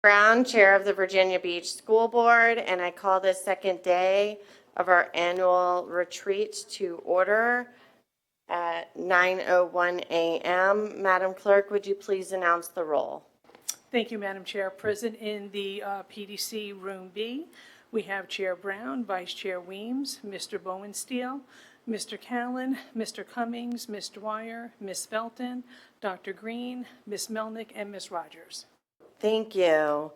Brown, Chair of the Virginia Beach School Board, and I call this second day of our annual retreat to order at 9:01 a.m. Madam Clerk, would you please announce the roll? Thank you, Madam Chair. Present in the PDC Room B, we have Chair Brown, Vice Chair Weems, Mr. Bowensteel, Mr. Callen, Mr. Cummings, Ms. Dwyer, Ms. Felton, Dr. Green, Ms. Melnick, and Ms. Rogers. Thank you.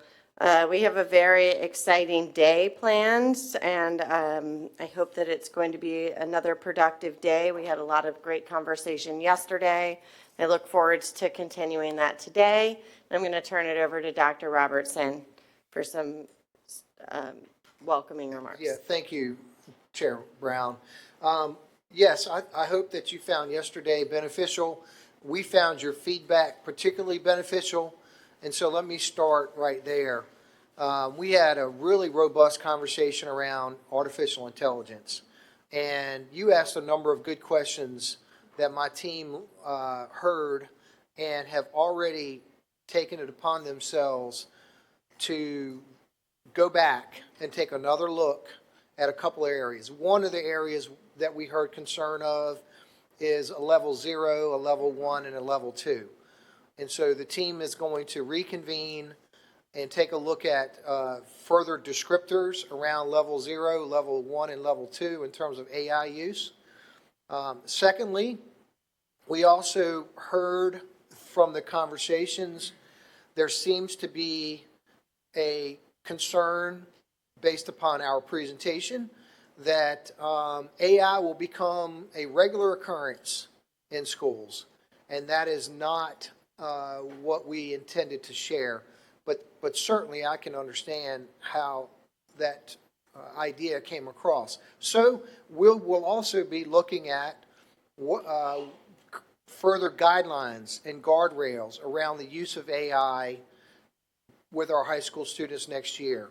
We have a very exciting day planned, and I hope that it's going to be another productive day. We had a lot of great conversation yesterday. I look forward to continuing that today. I'm going to turn it over to Dr. Robertson for some welcoming remarks. Yeah, thank you, Chair Brown. Yes, I hope that you found yesterday beneficial. We found your feedback particularly beneficial. And so let me start right there. We had a really robust conversation around artificial intelligence. And you asked a number of good questions that my team heard and have already taken it upon themselves to go back and take another look at a couple of areas. One of the areas that we heard concern of is a level 0, a level 1, and a level 2. And so the team is going to reconvene and take a look at further descriptors around level 0, level 1, and level 2 in terms of AI use. Secondly, we also heard from the conversations there seems to be a concern based upon our presentation that AI will become a regular occurrence in schools, and that is not what we intended to share. But certainly I can understand how that idea came across. So we'll also be looking at further guidelines and guardrails around the use of AI with our high school students next year.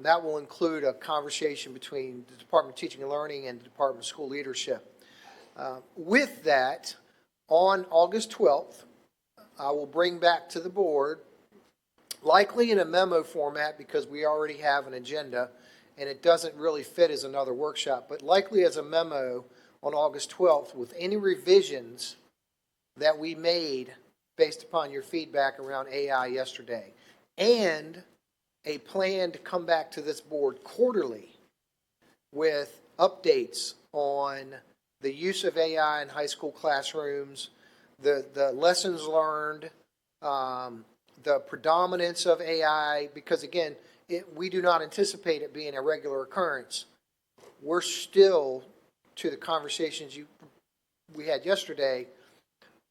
That will include a conversation between the Department of Teaching and Learning and the Department of School Leadership. With that, on August 12th, I will bring back to the board, likely in a memo format because we already have an agenda and it doesn't really fit as another workshop, but likely as a memo on August 12th with any revisions that we made based upon your feedback around AI yesterday, and a plan to come back to this board quarterly with updates on the use of AI in high school classrooms, the lessons learned, the predominance of AI, because again, we do not anticipate it being a regular occurrence. We're still, to the conversations we had yesterday,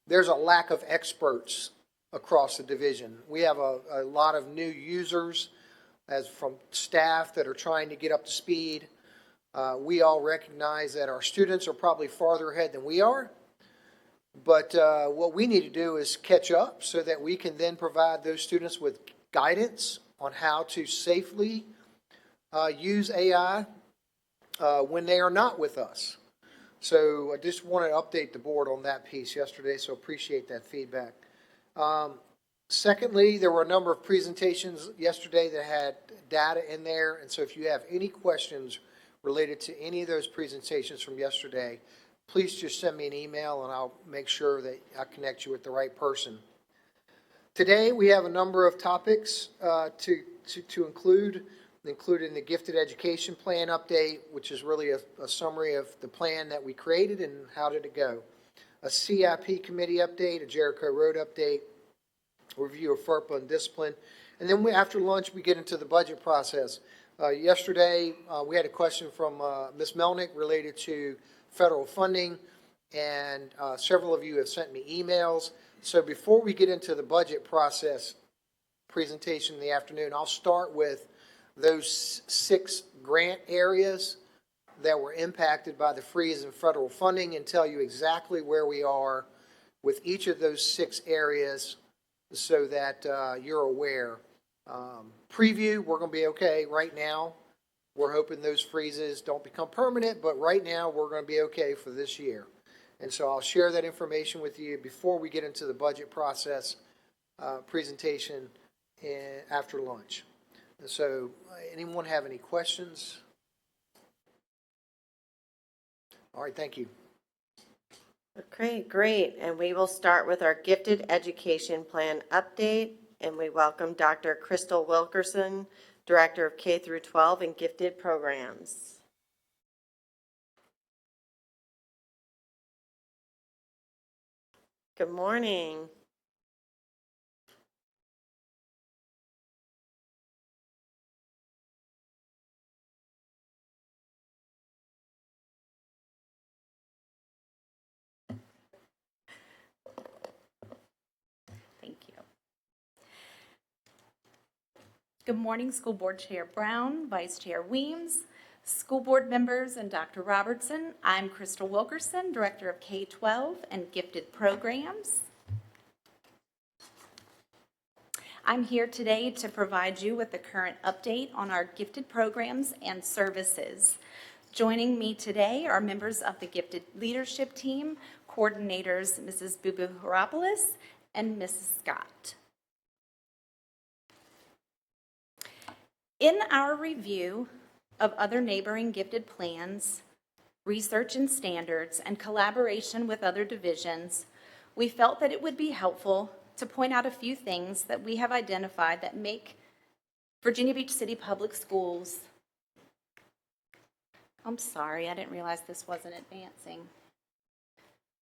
there's a lack of experts across the division. We have a lot of new users as from staff that are trying to get up to speed. We all recognize that our students are probably farther ahead than we are. But what we need to do is catch up so that we can then provide those students with guidance on how to safely use AI when they are not with us. So I just wanted to update the board on that piece yesterday, so appreciate that feedback. Secondly, there were a number of presentations yesterday that had data in there, and so if you have any questions related to any of those presentations from yesterday, please just send me an email and I'll make sure that I connect you with the right person. Today we have a number of topics to include, including the Gifted Education Plan update, which is really a summary of the plan that we created and how did it go. A CIP committee update, a Jericho Road update, review of FERPA and discipline. And then after lunch, we get into the budget process. Yesterday, we had a question from Ms. Melnick related to federal funding, and several of you have sent me emails. So before we get into the budget process presentation in the afternoon, I'll start with those 6 grant areas that were impacted by the freeze in federal funding and tell you exactly where we are with each of those 6 areas so that you're aware. Preview, we're going to be okay right now. We're hoping those freezes don't become permanent, but right now we're going to be okay for this year. And so I'll share that information with you before we get into the budget process presentation after lunch. And so, anyone have any questions? All right, thank you. Okay, great. And we will start with our gifted education plan update. And we welcome Dr. Crystal Wilkerson, Director of K through 12 and Gifted Programs. Good morning. Thank you. Good morning, School Board Chair Brown, Vice Chair Weems, school board members, and Dr. Robertson. I'm Crystal Wilkerson, Director of K-12 and Gifted Programs. I'm here today to provide you with the current update on our gifted programs and services. Joining me today are members of the Gifted Leadership Team, coordinators Mrs. Bubu Haropoulos and Mrs. Scott. In our review of other neighboring gifted plans, research and standards, and collaboration with other divisions, we felt that it would be helpful to point out a few things that we have identified that make Virginia Beach City Public Schools, I'm sorry, I didn't realize this wasn't advancing.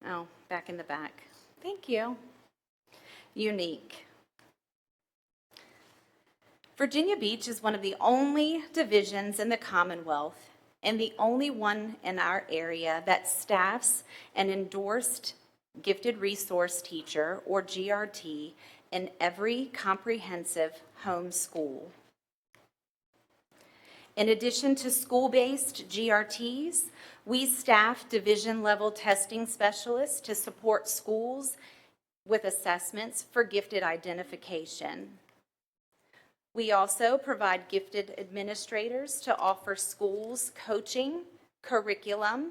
Oh, back in the back. Thank you. Unique. Virginia Beach is one of the only divisions in the Commonwealth and the only one in our area that staffs an endorsed Gifted Resource Teacher, or GRT, in every comprehensive home school. In addition to school-based GRTs, we staff division-level testing specialists to support schools with assessments for gifted identification. We also provide gifted administrators to offer schools coaching, curriculum,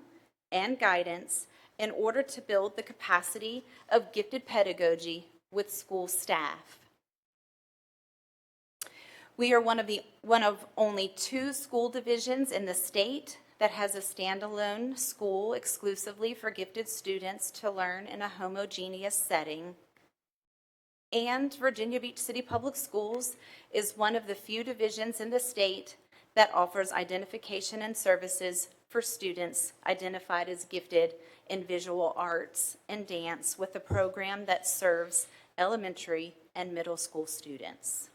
and guidance in order to build the capacity of gifted pedagogy with school staff. We are one of only 2 school divisions in the state that has a standalone school exclusively for gifted students to learn in a homogeneous setting. And Virginia Beach City Public Schools is one of the few divisions in the state that offers identification and services for students identified as gifted in visual arts and dance, with a program that serves elementary and middle school students.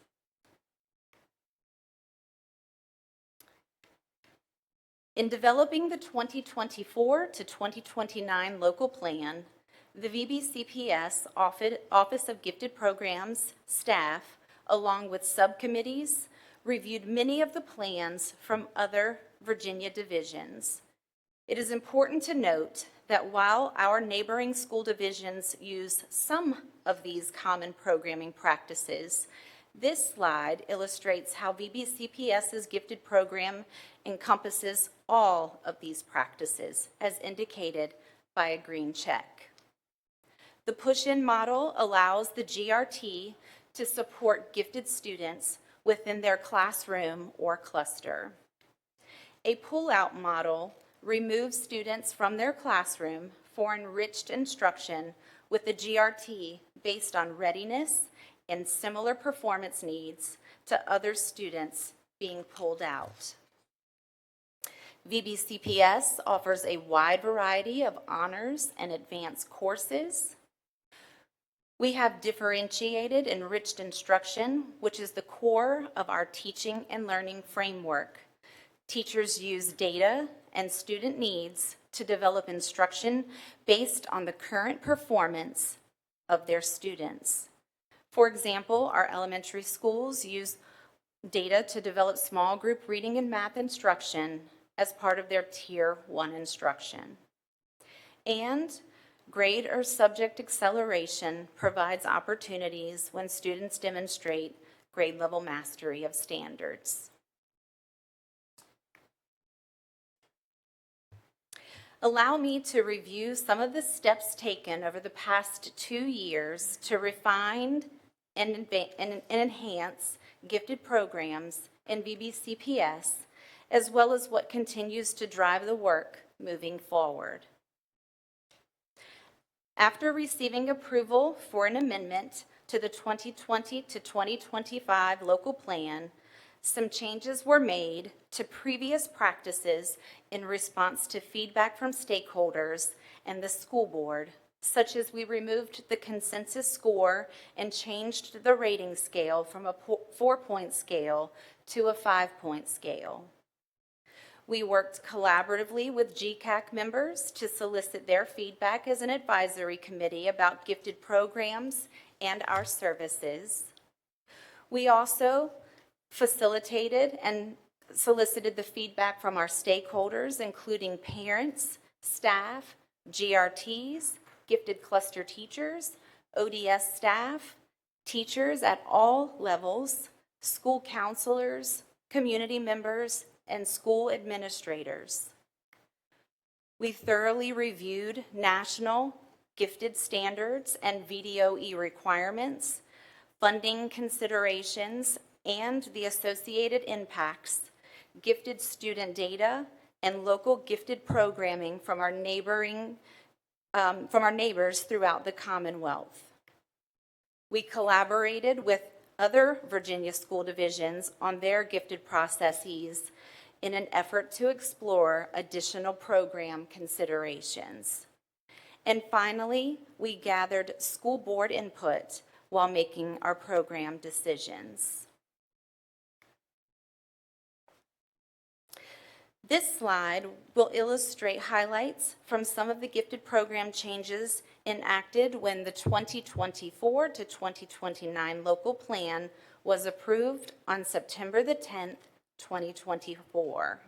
In developing the 2024 to 2029 local plan, the VBCPS Office of Gifted Programs staff, along with subcommittees, reviewed many of the plans from other Virginia divisions. It is important to note that while our neighboring school divisions use some of these common programming practices, this slide illustrates how VBCPS's gifted program encompasses all of these practices, as indicated by a green check. The push-in model allows the GRT to support gifted students within their classroom or cluster. A pull-out model removes students from their classroom for enriched instruction with the GRT based on readiness and similar performance needs to other students being pulled out. VBCPS offers a wide variety of honors and advanced courses. We have differentiated enriched instruction, which is the core of our teaching and learning framework. Teachers use data and student needs to develop instruction based on the current performance of their students. For example, our elementary schools use data to develop small group reading and math instruction as part of their Tier 1 instruction. And grade or subject acceleration provides opportunities when students demonstrate grade level mastery of standards. Allow me to review some of the steps taken over the past 2 years to refine and enhance gifted programs in VBCPS, as well as what continues to drive the work moving forward. After receiving approval for an amendment to the 2020 to 2025 local plan, some changes were made to previous practices in response to feedback from stakeholders and the school board, such as we removed the consensus score and changed the rating scale from a 4-point scale to a 5-point scale. We worked collaboratively with GCAC members to solicit their feedback as an advisory committee about gifted programs and our services. We also facilitated and solicited the feedback from our stakeholders, including parents, staff, GRTs, gifted cluster teachers, ODS staff, teachers at all levels, school counselors, community members, and school administrators. We thoroughly reviewed national gifted standards and VDOE requirements, funding considerations, and the associated impacts, gifted student data, and local gifted programming from our neighbors throughout the Commonwealth. We collaborated with other Virginia school divisions on their gifted processes in an effort to explore additional program considerations. And finally, we gathered school board input while making our program decisions. This slide will illustrate highlights from some of the gifted program changes enacted when the 2024 to 2029 local plan was approved on September the 10th, 2024.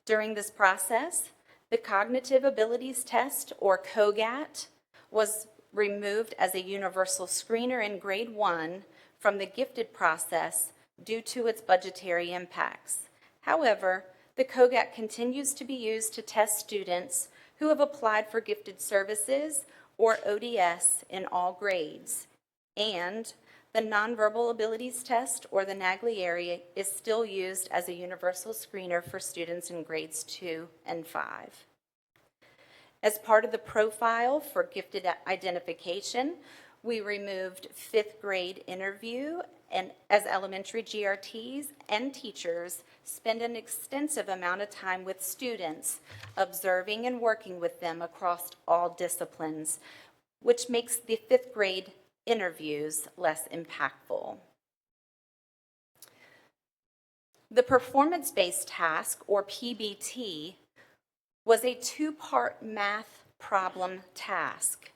During this process, the Cognitive Abilities Test, or COGAT, was removed as a universal screener in grade 1 from the gifted process due to its budgetary impacts. However, the COGAT continues to be used to test students who have applied for gifted services or ODS in all grades, and the Nonverbal Abilities Test, or the Naglieri, is still used as a universal screener for students in grades 2 and 5. As part of the profile for gifted identification, we removed 5th grade interview, and as elementary GRTs and teachers spend an extensive amount of time with students, observing and working with them across all disciplines, which makes the 5th grade interviews less impactful. The performance-based task, or PBT, was a 2-part math problem task.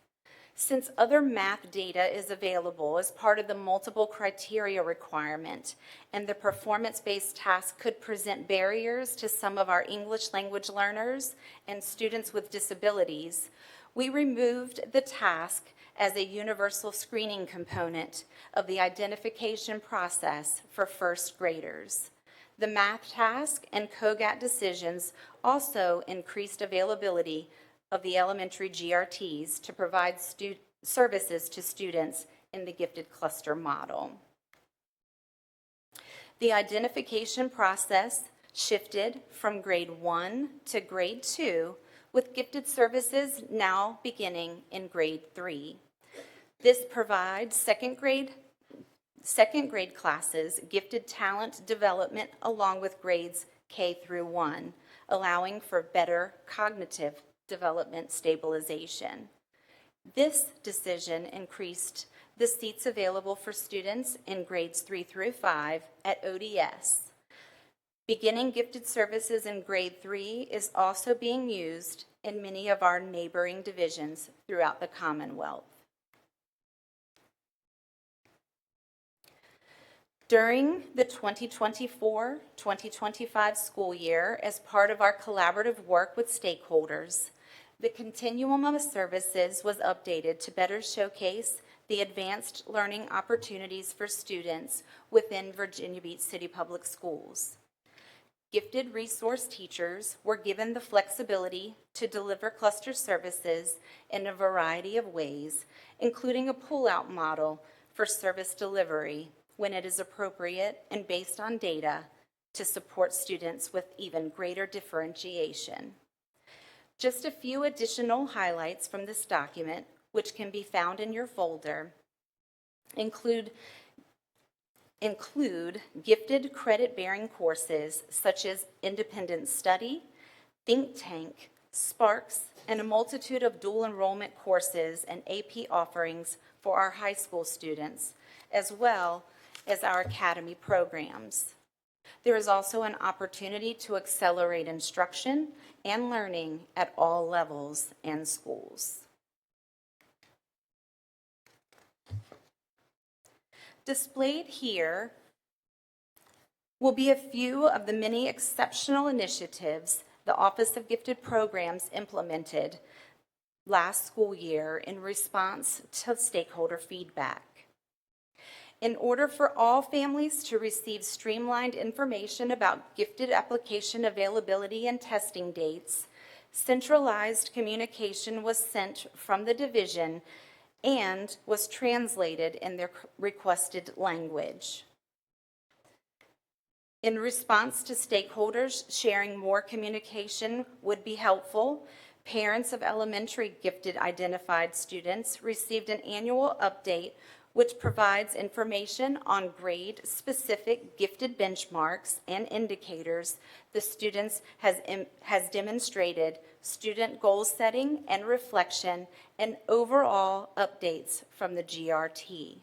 Since other math data is available as part of the multiple criteria requirement, and the performance-based task could present barriers to some of our English language learners and students with disabilities, we removed the task as a universal screening component of the identification process for first graders. The math task and COGAT decisions also increased availability of the elementary GRTs to provide services to students in the gifted cluster model. The identification process shifted from grade 1 to grade 2, with gifted services now beginning in grade 3. This provides second grade classes gifted talent development along with grades K through 1, allowing for better cognitive development stabilization. This decision increased the seats available for students in grades 3 through 5 at ODS. Beginning gifted services in grade 3 is also being used in many of our neighboring divisions throughout the Commonwealth. During the 2024-2025 school year, as part of our collaborative work with stakeholders, the continuum of services was updated to better showcase the advanced learning opportunities for students within Virginia Beach City Public Schools. gifted resource teachers were given the flexibility to deliver cluster services in a variety of ways, including a pull-out model for service delivery when it is appropriate and based on data to support students with even greater differentiation. Just a few additional highlights from this document, which can be found in your folder, include gifted credit-bearing courses such as Independent Study, Think Tank, Sparks, and a multitude of dual enrollment courses and AP offerings for our high school students, as well as our academy programs. There is also an opportunity to accelerate instruction and learning at all levels and schools. Displayed here will be a few of the many exceptional initiatives the Office of Gifted Programs implemented last school year in response to stakeholder feedback. In order for all families to receive streamlined information about gifted application availability and testing dates, centralized communication was sent from the division and was translated in their requested language. In response to stakeholders sharing more communication would be helpful, parents of elementary gifted identified students received an annual update which provides information on grade-specific gifted benchmarks and indicators the students has demonstrated student goal setting and reflection, and overall updates from the GRT.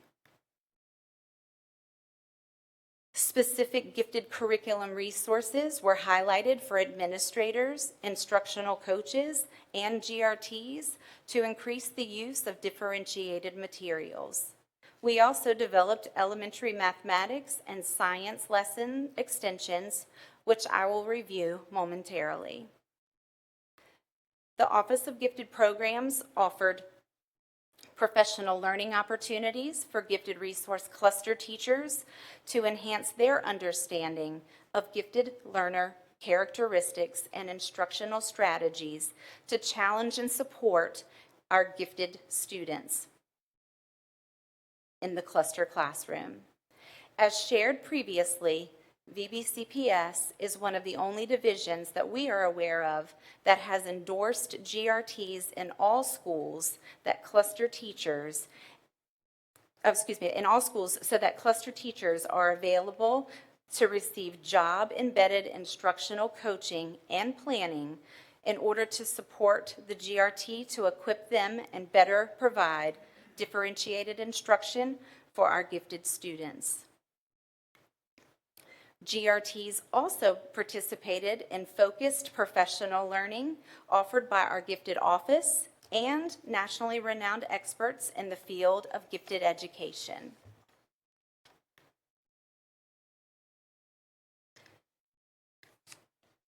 Specific gifted curriculum resources were highlighted for administrators, instructional coaches, and GRTs to increase the use of differentiated materials. We also developed elementary mathematics and science lesson extensions, which I will review momentarily. The Office of Gifted Programs offered professional learning opportunities for gifted resource cluster teachers to enhance their understanding of gifted learner characteristics and instructional strategies to challenge and support our gifted students in the cluster classroom. As shared previously, VBCPS is one of the only divisions that we are aware of that has endorsed GRTs in all schools that cluster teachers, in all schools so that cluster teachers are available to receive job-embedded instructional coaching and planning in order to support the GRT to equip them and better provide differentiated instruction for our gifted students. GRTs also participated in focused professional learning offered by our gifted office and nationally renowned experts in the field of gifted education.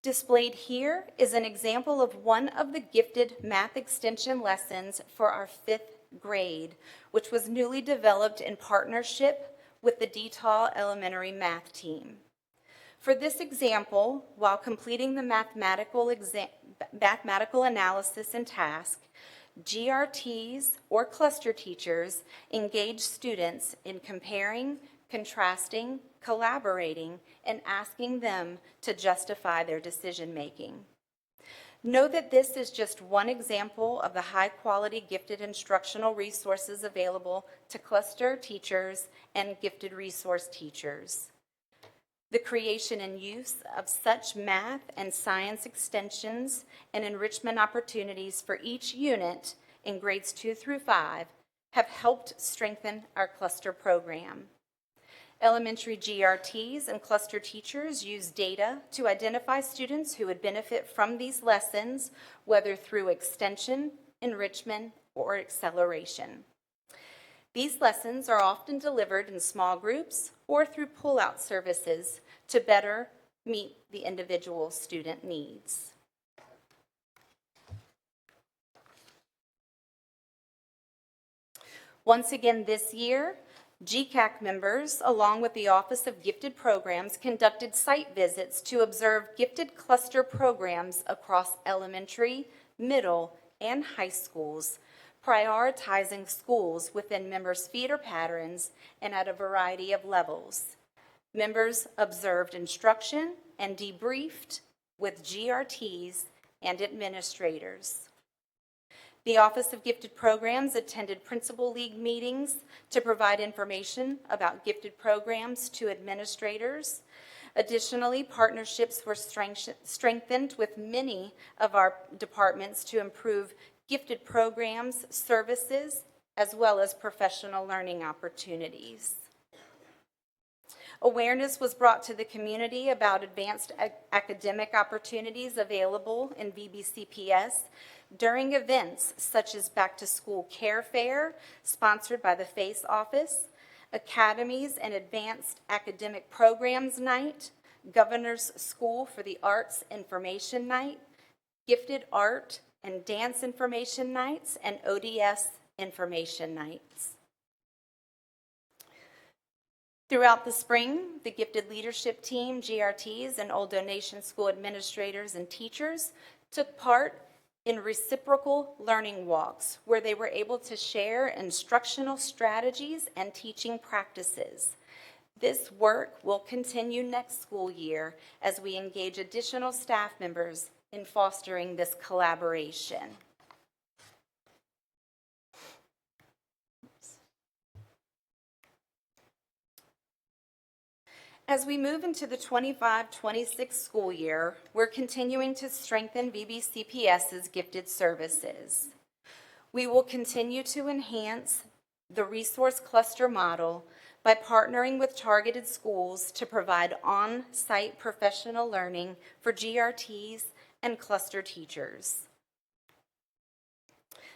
Displayed here is an example of one of the gifted math extension lessons for our 5th grade, which was newly developed in partnership with the DeTahl Elementary Math Team. For this example, while completing the mathematical analysis and task, GRTs or cluster teachers engage students in comparing, contrasting, collaborating, and asking them to justify their decision-making. Know that this is just one example of the high-quality gifted instructional resources available to cluster teachers and gifted resource teachers. The creation and use of such math and science extensions and enrichment opportunities for each unit in grades 2 through 5 have helped strengthen our cluster program. Elementary GRTs and cluster teachers use data to identify students who would benefit from these lessons, whether through extension, enrichment, or acceleration. These lessons are often delivered in small groups or through pull-out services to better meet the individual student needs. Once again this year, GCAC members, along with the Office of Gifted Programs, conducted site visits to observe gifted cluster programs across elementary, middle, and high schools, prioritizing schools within members' feeder patterns and at a variety of levels. Members observed instruction and debriefed with GRTs and administrators. The Office of Gifted Programs attended Principal League meetings to provide information about gifted programs to administrators. Additionally, partnerships were strengthened with many of our departments to improve gifted programs, services, as well as professional learning opportunities. Awareness was brought to the community about advanced academic opportunities available in VBCPS during events such as Back to School Care Fair, sponsored by the FACE Office, Academies and Advanced Academic Programs Night, Governor's School for the Arts Information Night, Gifted Art and Dance Information Nights, and ODS Information Nights. Throughout the spring, the Gifted Leadership Team, GRTs, and Old Donation School administrators and teachers took part in reciprocal learning walks where they were able to share instructional strategies and teaching practices. This work will continue next school year as we engage additional staff members in fostering this collaboration. As we move into the 25-26 school year, we're continuing to strengthen VBCPS's gifted services. We will continue to enhance the resource cluster model by partnering with targeted schools to provide on-site professional learning for GRTs and cluster teachers.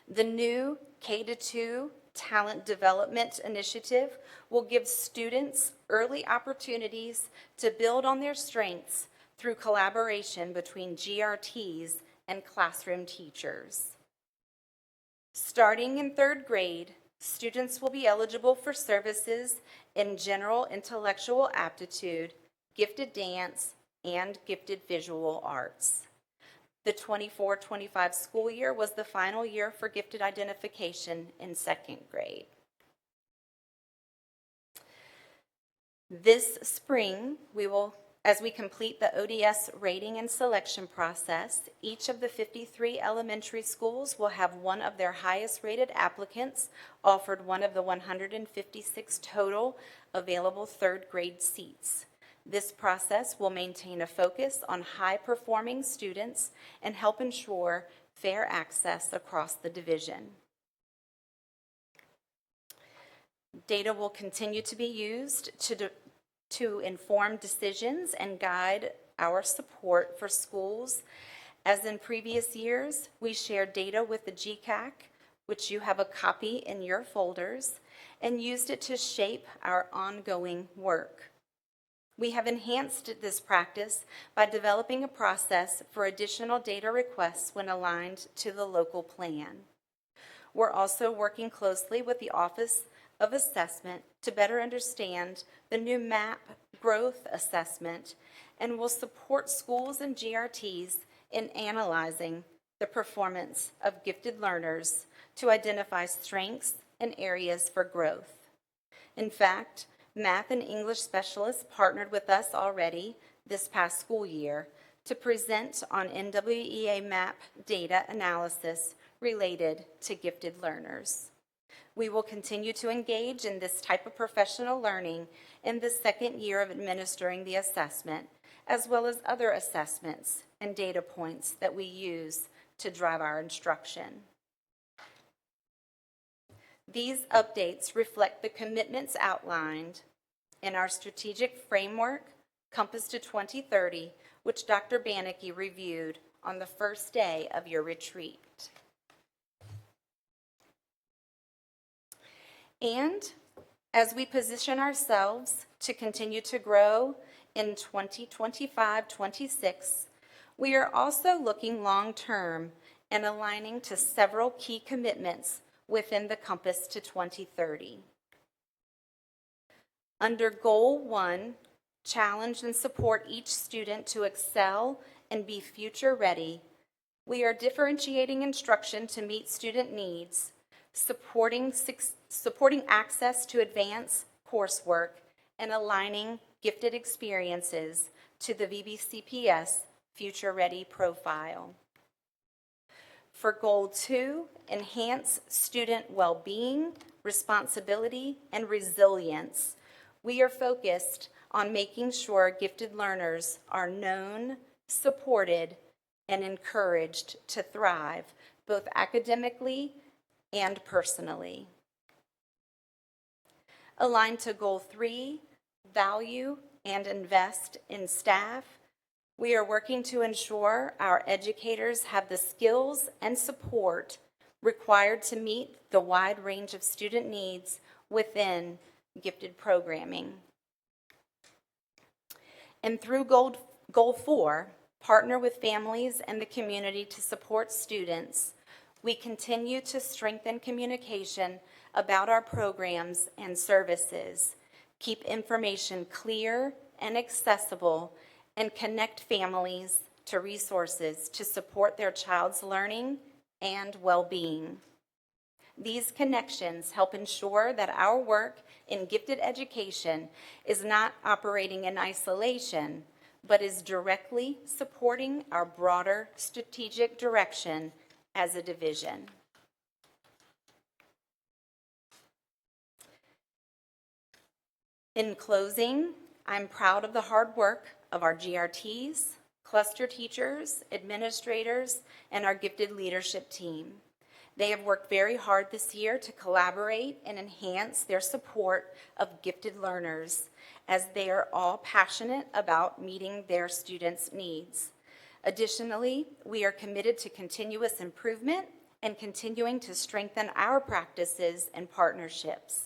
The new K-2 Talent Development Initiative will give students early opportunities to build on their strengths through collaboration between GRTs and classroom teachers. Starting in 3rd grade, students will be eligible for services in general intellectual aptitude, gifted dance, and gifted visual arts. The 24-25 school year was the final year for gifted identification in 2nd grade. This spring, as we complete the ODS rating and selection process, each of the 53 elementary schools will have one of their highest rated applicants offered one of the 156 total available 3rd grade seats. This process will maintain a focus on high-performing students and help ensure fair access across the division. Data will continue to be used to inform decisions and guide our support for schools. As in previous years, we shared data with the GCAC, which you have a copy in your folders, and used it to shape our ongoing work. We have enhanced this practice by developing a process for additional data requests when aligned to the local plan. We're also working closely with the Office of Assessment to better understand the new MAP growth assessment and will support schools and GRTs in analyzing the performance of gifted learners to identify strengths and areas for growth. In fact, Math and English specialists partnered with us already this past school year to present on NWEA MAP data analysis related to gifted learners. We will continue to engage in this type of professional learning in the 2nd year of administering the assessment, as well as other assessments and data points that we use to drive our instruction. These updates reflect the commitments outlined in our strategic framework, Compass to 2030, which Dr. Bannicky reviewed on the first day of your retreat. And as we position ourselves to continue to grow in 2025-26, we are also looking long-term and aligning to several key commitments within the Compass to 2030. Under Goal 1, challenge and support each student to excel and be future ready, we are differentiating instruction to meet student needs, supporting access to advanced coursework, and aligning gifted experiences to the VBCPS Future Ready profile. For Goal 2, enhance student well-being, responsibility, and resilience, we are focused on making sure gifted learners are known, supported, and encouraged to thrive, both academically and personally. Aligned to Goal 3, value and invest in staff, we are working to ensure our educators have the skills and support required to meet the wide range of student needs within gifted programming. And through Goal 4, partner with families and the community to support students, we continue to strengthen communication about our programs and services, keep information clear and accessible, and connect families to resources to support their child's learning and well-being. These connections help ensure that our work in gifted education is not operating in isolation, but is directly supporting our broader strategic direction as a division. In closing, I'm proud of the hard work of our GRTs, cluster teachers, administrators, and our gifted leadership team. They have worked very hard this year to collaborate and enhance their support of gifted learners, as they are all passionate about meeting their students' needs. Additionally, we are committed to continuous improvement and continuing to strengthen our practices and partnerships.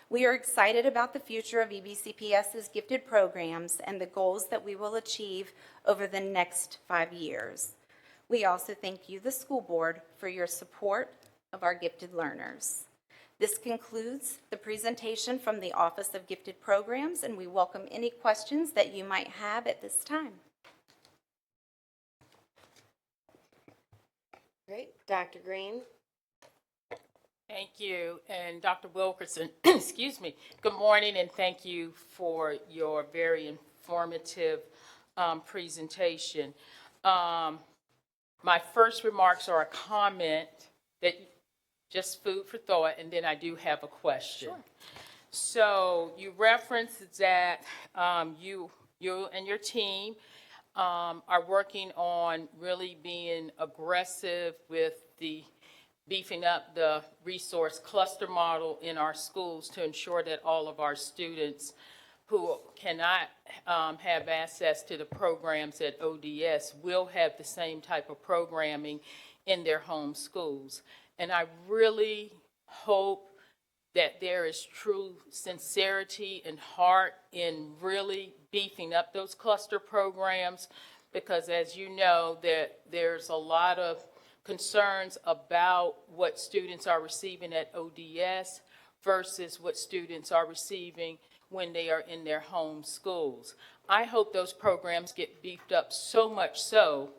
We are excited about the future of EBCPS's gifted programs and the goals that we will achieve over the next 5 years. We also thank you, the school board, for your support of our gifted learners. This concludes the presentation from the Office of Gifted Programs, and we welcome any questions that you might have at this time. Great. Dr. Green? Thank you. And Dr. Wilkerson, excuse me, good morning, and thank you for your very informative presentation. My first remarks are a comment that just food for thought, and then I do have a question. Sure. So you referenced that you and your team are working on really being aggressive with the beefing up the resource cluster model in our schools to ensure that all of our students who cannot have access to the programs at ODS will have the same type of programming in their home schools. And I really hope that there is true sincerity and heart in really beefing up those cluster programs, because as you know, that there's a lot of concerns about what students are receiving at ODS versus what students are receiving when they are in their home schools. I hope those programs get beefed up so much so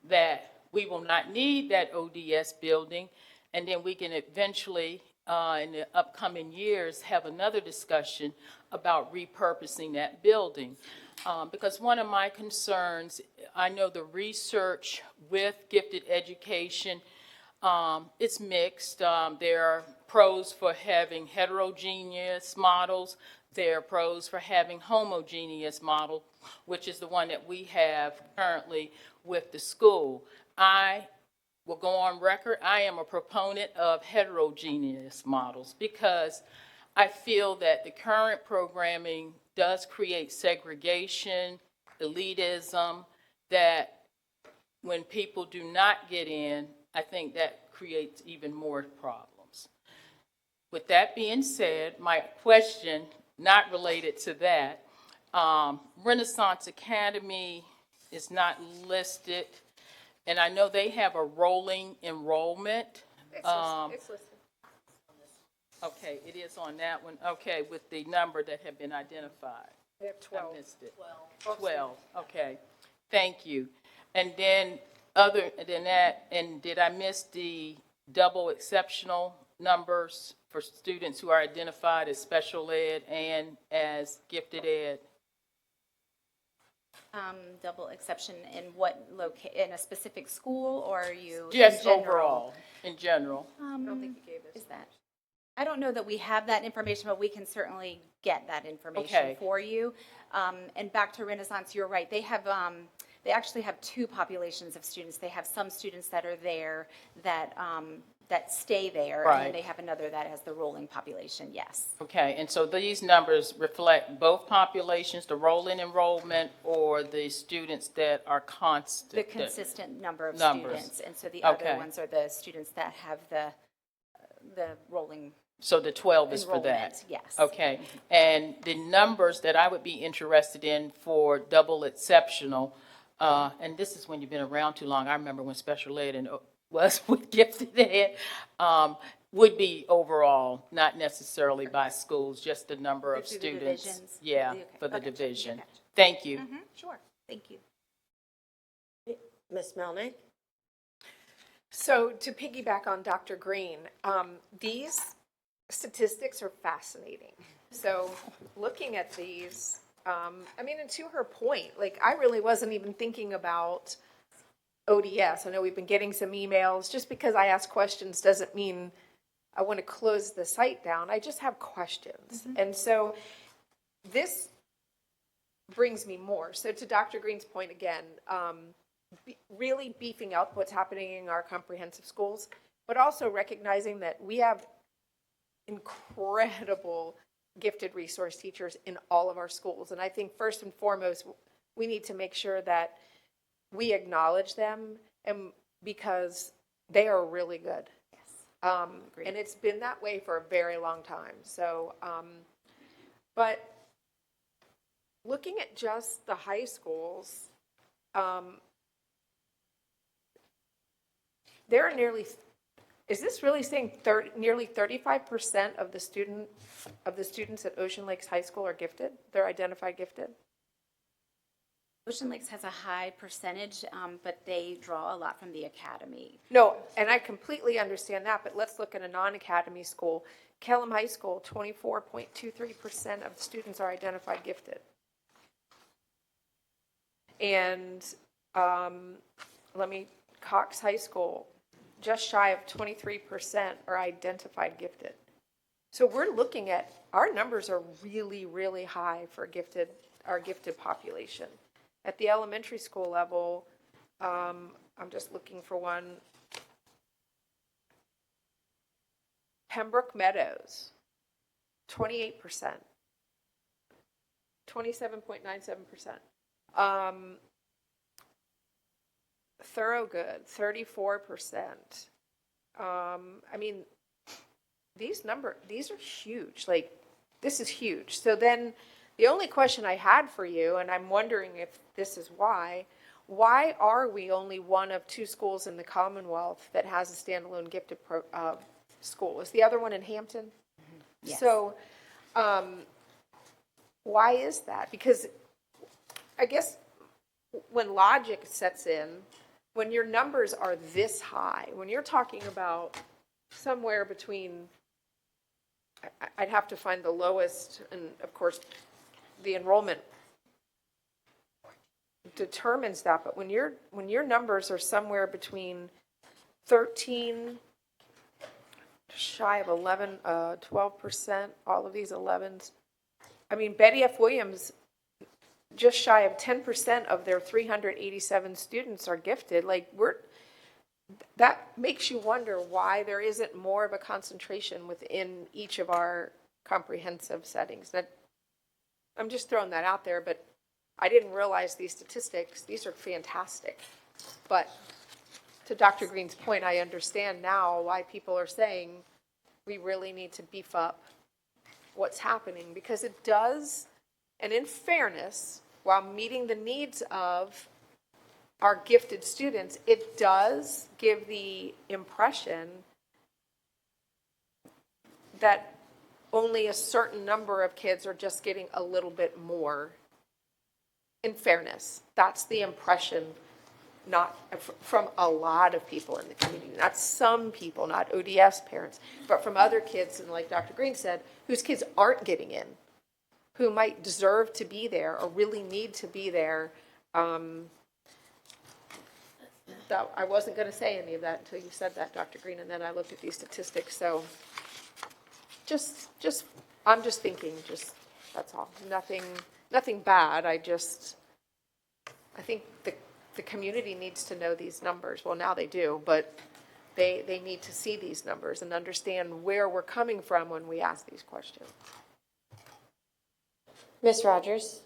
that we will not need that ODS building, and then we can eventually, in the upcoming years, have another discussion about repurposing that building. Because one of my concerns, I know the research with gifted education, it's mixed. There are pros for having heterogeneous models. There are pros for having homogeneous model, which is the one that we have currently with the school. I will go on record, I am a proponent of heterogeneous models because I feel that the current programming does create segregation, elitism, that when people do not get in, I think that creates even more problems. With that being said, my question, not related to that, Renaissance Academy is not listed, and I know they have a rolling enrollment. It's listed. Okay, it is on that one. Okay, with the number that have been identified. We have 12. I missed it. 12, okay. Thank you. And then, other than that, and did I miss the double exceptional numbers for students who are identified as special ed and as gifted ed? Double exception in what in a specific school, or are you? in Just general? overall, in general. I don't think you gave us. Is that? I don't know that we have that information, but we can certainly get that information Okay. for you. And back to Renaissance, you're right. They have, they actually have two populations of students. They have some students that are there that, that stay there. And Right. then they have another that has the rolling population, yes. Okay, and so these numbers reflect both populations, the roll-in enrollment or the students that are constant? The consistent number of Numbers. students. And so the Okay. other ones are the students that have the rolling So the 12 is for that? enrollment, yes. Okay, and the numbers that I would be interested in for double exceptional, and this is when you've been around too long, I remember when special ed and was with gifted ed, would be overall, not necessarily by schools, just the number of Through the students. divisions? Yeah, Okay, for the I gotcha, I division. gotcha. Thank you. Sure, thank you. Ms. Melnick? So to piggyback on Dr. Green, these statistics are fascinating. So looking at these, I mean, and to her point, like, I really wasn't even thinking about ODS. I know we've been getting some emails. Just because I ask questions doesn't mean I want to close the site down. I just have questions. And so this brings me more. So to Dr. Green's point again, really beefing up what's happening in our comprehensive schools, but also recognizing that we have incredible gifted resource teachers in all of our schools. And I think first and foremost, we need to make sure that we acknowledge them, and because they are really good. And it's been that way for a very long time. So, but looking at just the high schools, there are nearly, is this really saying nearly 35% of the students at Ocean Lakes High School are gifted? They're identified gifted? Ocean Lakes has a high percentage, but they draw a lot from the academy. No, and I completely understand that, but let's look at a non-academy school. Kellam High School, 24.23% of the students are identified gifted. And Cox High School, just shy of 23% are identified gifted. So we're looking at, our numbers are really, really high for our gifted population. At the elementary school level, I'm just looking for one. Pembroke Meadows, 28%, 27.97%. Thorogood, 34%. I mean, these are huge. Like, this is huge. So then the only question I had for you, and I'm wondering if this is why are we only one of two schools in the Commonwealth that has a standalone gifted school? Is the other one in Hampton? Yes. So, why is that? Because I guess when logic sets in, when your numbers are this high, when you're talking about somewhere between, I'd have to find the lowest, and of course, the enrollment determines that, but when your numbers are somewhere between 13, shy of 11, 12%, all of these 11s. I mean, Betty F. Williams, just shy of 10% of their 387 students are gifted. Like, that makes you wonder why there isn't more of a concentration within each of our comprehensive settings. That, I'm just throwing that out there, but I didn't realize these statistics. These are fantastic. But to Dr. Green's point, I understand now why people are saying we really need to beef up what's happening, because it does, and in fairness, while meeting the needs of our gifted students, it does give the impression that only a certain number of kids are just getting a little bit more. In fairness, that's the impression, not from a lot of people in the community, not some people, not ODS parents, but from other kids, and like Dr. Green said, whose kids aren't getting in, who might deserve to be there or really need to be there. That, I wasn't going to say any of that until you said that, Dr. Green, and then I looked at these statistics, so I'm just thinking, that's all. Nothing bad, I think the community needs to know these numbers. Well, now they do, but they need to see these numbers and understand where we're coming from when we ask these questions. Ms. Rogers?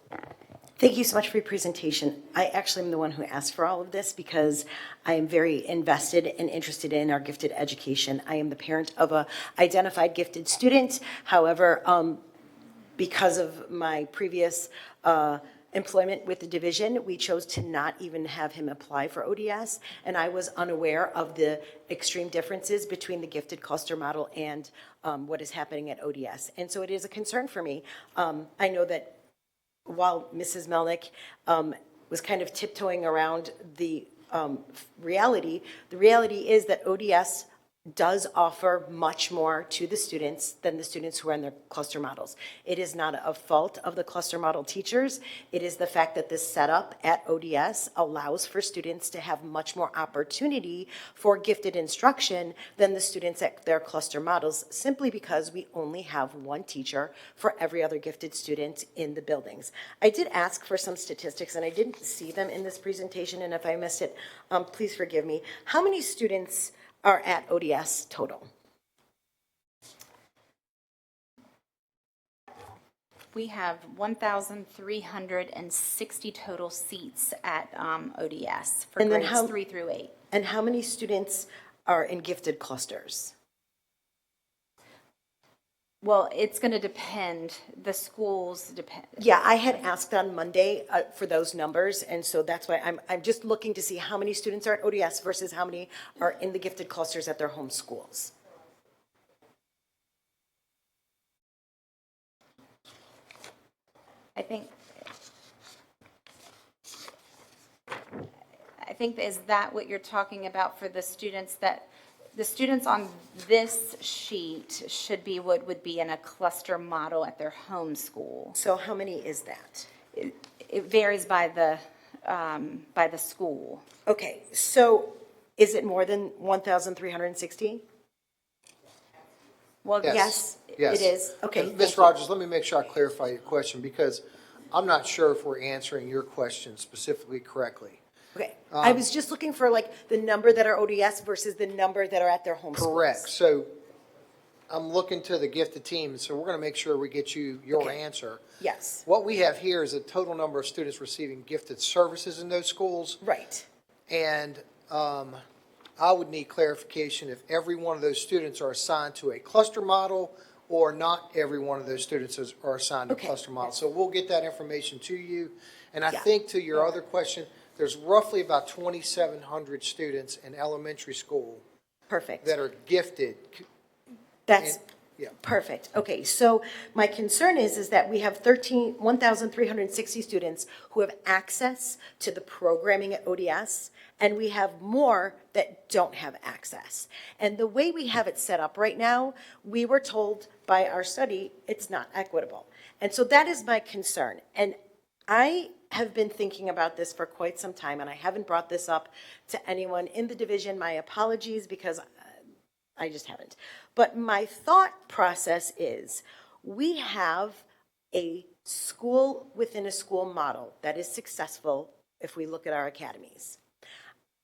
Thank you so much for your presentation. I actually am the one who asked for all of this because I am very invested and interested in our gifted education. I am the parent of a identified gifted student. However, because of my previous employment with the division, we chose to not even have him apply for ODS, and I was unaware of the extreme differences between the gifted cluster model and what is happening at ODS. And so it is a concern for me. I know that while Mrs. Melnick was kind of tiptoeing around the reality is that ODS does offer much more to the students than the students who are in their cluster models. It is not a fault of the cluster model teachers. It is the fact that this setup at ODS allows for students to have much more opportunity for gifted instruction than the students at their cluster models, simply because we only have one teacher for every other gifted student in the buildings. I did ask for some statistics, and I didn't see them in this presentation, and if I missed it, please forgive me. How many students are at ODS total? We have 1,360 total seats at ODS for And then grades 3 through 8. And how many students are in gifted clusters? Well, it's going to depend. The schools depend. Yeah, I had asked on Monday for those numbers, and so that's why I'm just looking to see how many students are at ODS versus how many are in the gifted clusters at their home schools. I think is that what you're talking about for the students that the students on this sheet should be what would be in a cluster model at their home school. So how many is that? It varies by the school. Okay, so is it more than 1,360? Well, Yes, it is. Okay, And thank Ms. you. Rogers, let me make sure I clarify your question, because I'm not sure if we're answering your question specifically correctly. Okay, I was just looking for like the number that are ODS versus the number that are at their home schools. Correct. So I'm looking to the gifted team, so we're going to make sure we get you your Okay. answer. Yes, What we have here is a total number of students receiving gifted services in those schools. right. And I would need clarification if every one of those students are assigned to a cluster model or not every one of those students are assigned to a Okay. cluster model. So we'll get that information to you. And I Yeah. think to your other question, there's roughly about 2,700 students in elementary school Perfect. that are gifted. That's Yeah. perfect. Okay, so my concern is that we have 1,360 students who have access to the programming at ODS, and we have more that don't have access. And the way we have it set up right now, we were told by our study, it's not equitable. And so that is my concern. And I have been thinking about this for quite some time, and I haven't brought this up to anyone in the division. My apologies, because I just haven't. But my thought process is, we have a school within a school model that is successful if we look at our academies.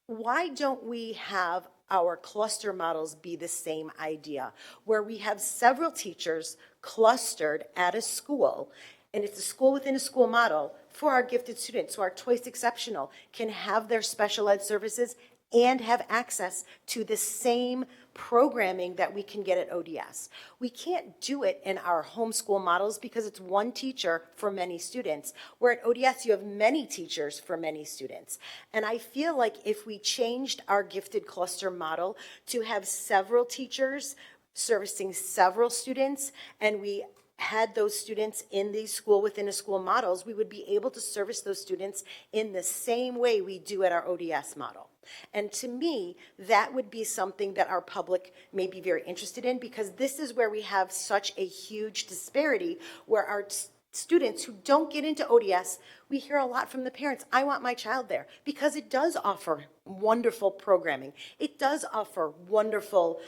Why don't we have our cluster models be the same idea, where we have several teachers clustered at a school, and it's a school within a school model for our gifted students, so our Twice Exceptional can have their special ed services and have access to the same programming that we can get at ODS. We can't do it in our homeschool models because it's one teacher for many students, where at ODS you have many teachers for many students. And I feel like if we changed our gifted cluster model to have several teachers servicing several students, and we had those students in these school within a school models, we would be able to service those students in the same way we do at our ODS model. And to me, that would be something that our public may be very interested in, because this is where we have such a huge disparity, where our students who don't get into ODS, we hear a lot from the parents, I want my child there, because it does offer wonderful programming. It does offer wonderful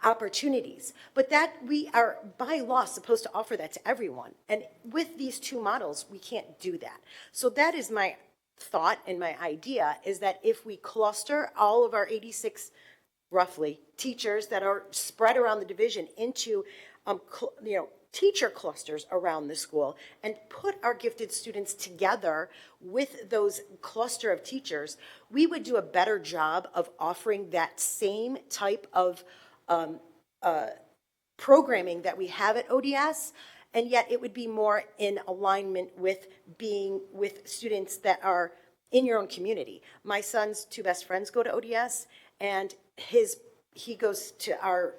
opportunities, but that we are by law supposed to offer that to everyone. And with these two models, we can't do that. So that is my thought and my idea, is that if we cluster all of our 86 roughly teachers that are spread around the division into teacher clusters around the school, and put our gifted students together with those cluster of teachers, we would do a better job of offering that same type of programming that we have at ODS, and yet it would be more in alignment with being with students that are in your own community. My son's two best friends go to ODS, and he goes to our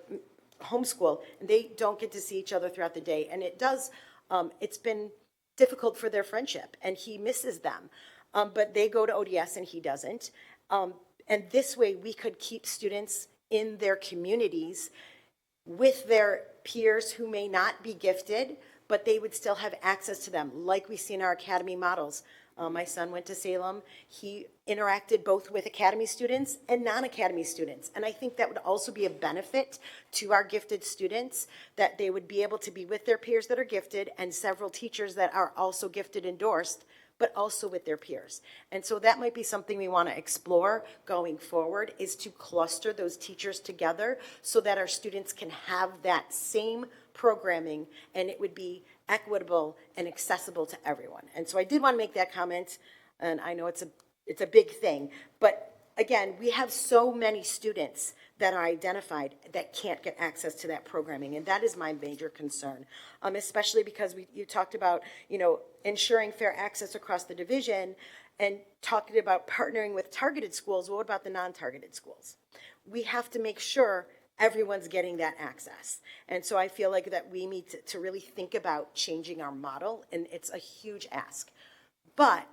homeschool, and they don't get to see each other throughout the day, and it's been difficult for their friendship, and he misses them. But they go to ODS and he doesn't. And this way we could keep students in their communities with their peers who may not be gifted, but they would still have access to them, like we see in our academy models. My son went to Salem. He interacted both with academy students and non-academy students. And I think that would also be a benefit to our gifted students, that they would be able to be with their peers that are gifted and several teachers that are also gifted endorsed, but also with their peers. And so that might be something we want to explore going forward, is to cluster those teachers together so that our students can have that same programming, and it would be equitable and accessible to everyone. And so I did want to make that comment, and I know it's a big thing, but again, we have so many students that are identified that can't get access to that programming, and that is my major concern, especially because you talked about, ensuring fair access across the division and talking about partnering with targeted schools. Well, what about the non-targeted schools? We have to make sure everyone's getting that access. And so I feel like that we need to really think about changing our model, and it's a huge ask. But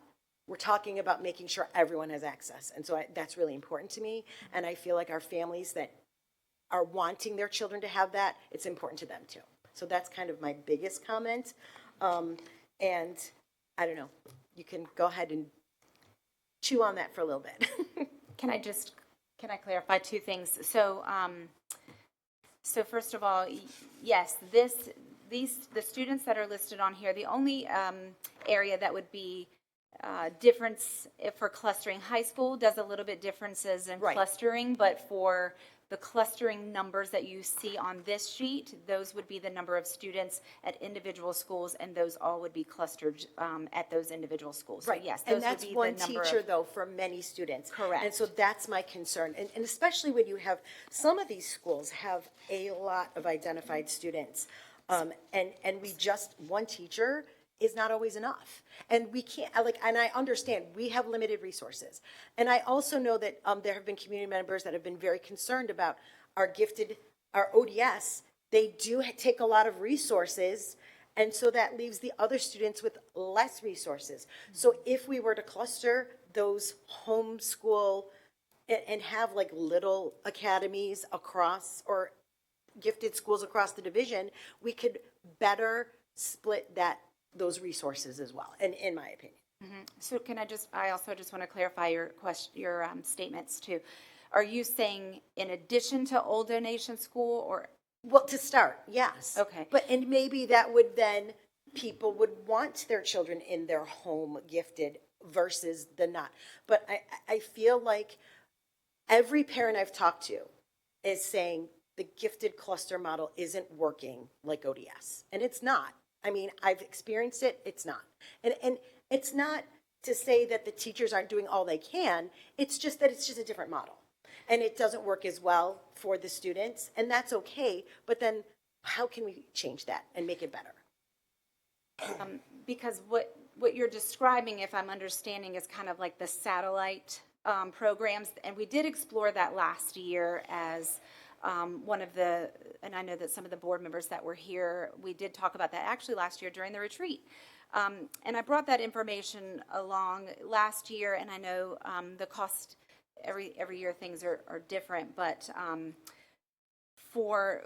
we're talking about making sure everyone has access. And so that's really important to me. And I feel like our families that are wanting their children to have that, it's important to them too. So that's kind of my biggest comment. And I don't know, you can go ahead and chew on that for a little bit. Can I clarify two things? So, so first of all, yes, the students that are listed on here, the only area that would be difference for clustering, high school does a little bit differences in Right. clustering, but for the clustering numbers that you see on this sheet, those would be the number of students at individual schools, and those all would be clustered at those individual schools. Right, So yes, and those that's would be one the number teacher, of, though, for many students. Correct. And so that's my concern, and especially when you have, some of these schools have a lot of identified students, and we just, one teacher is not always enough. And we can't, and I understand, we have limited resources. And I also know that there have been community members that have been very concerned about our gifted, our ODS. They do take a lot of resources, and so that leaves the other students with less resources. So if we were to cluster those homeschool and have like little academies across, or gifted schools across the division, we could better split those resources as well, and in my opinion. so I also just want to clarify your statements too. Are you saying in addition to Old Donation School, or? Well, to start, yes. Okay. And maybe that would then, people would want their children in their home gifted versus the not. But I feel like every parent I've talked to is saying the gifted cluster model isn't working like ODS. And it's not. I mean, I've experienced it, it's not. And it's not to say that the teachers aren't doing all they can, it's just that it's just a different model. And it doesn't work as well for the students, and that's okay, but then how can we change that and make it better? Because what you're describing, if I'm understanding, is kind of like the satellite programs, and we did explore that last year as one of the, and I know that some of the board members that were here, we did talk about that actually last year during the retreat. And I brought that information along last year, and I know the cost, every year things are different, but for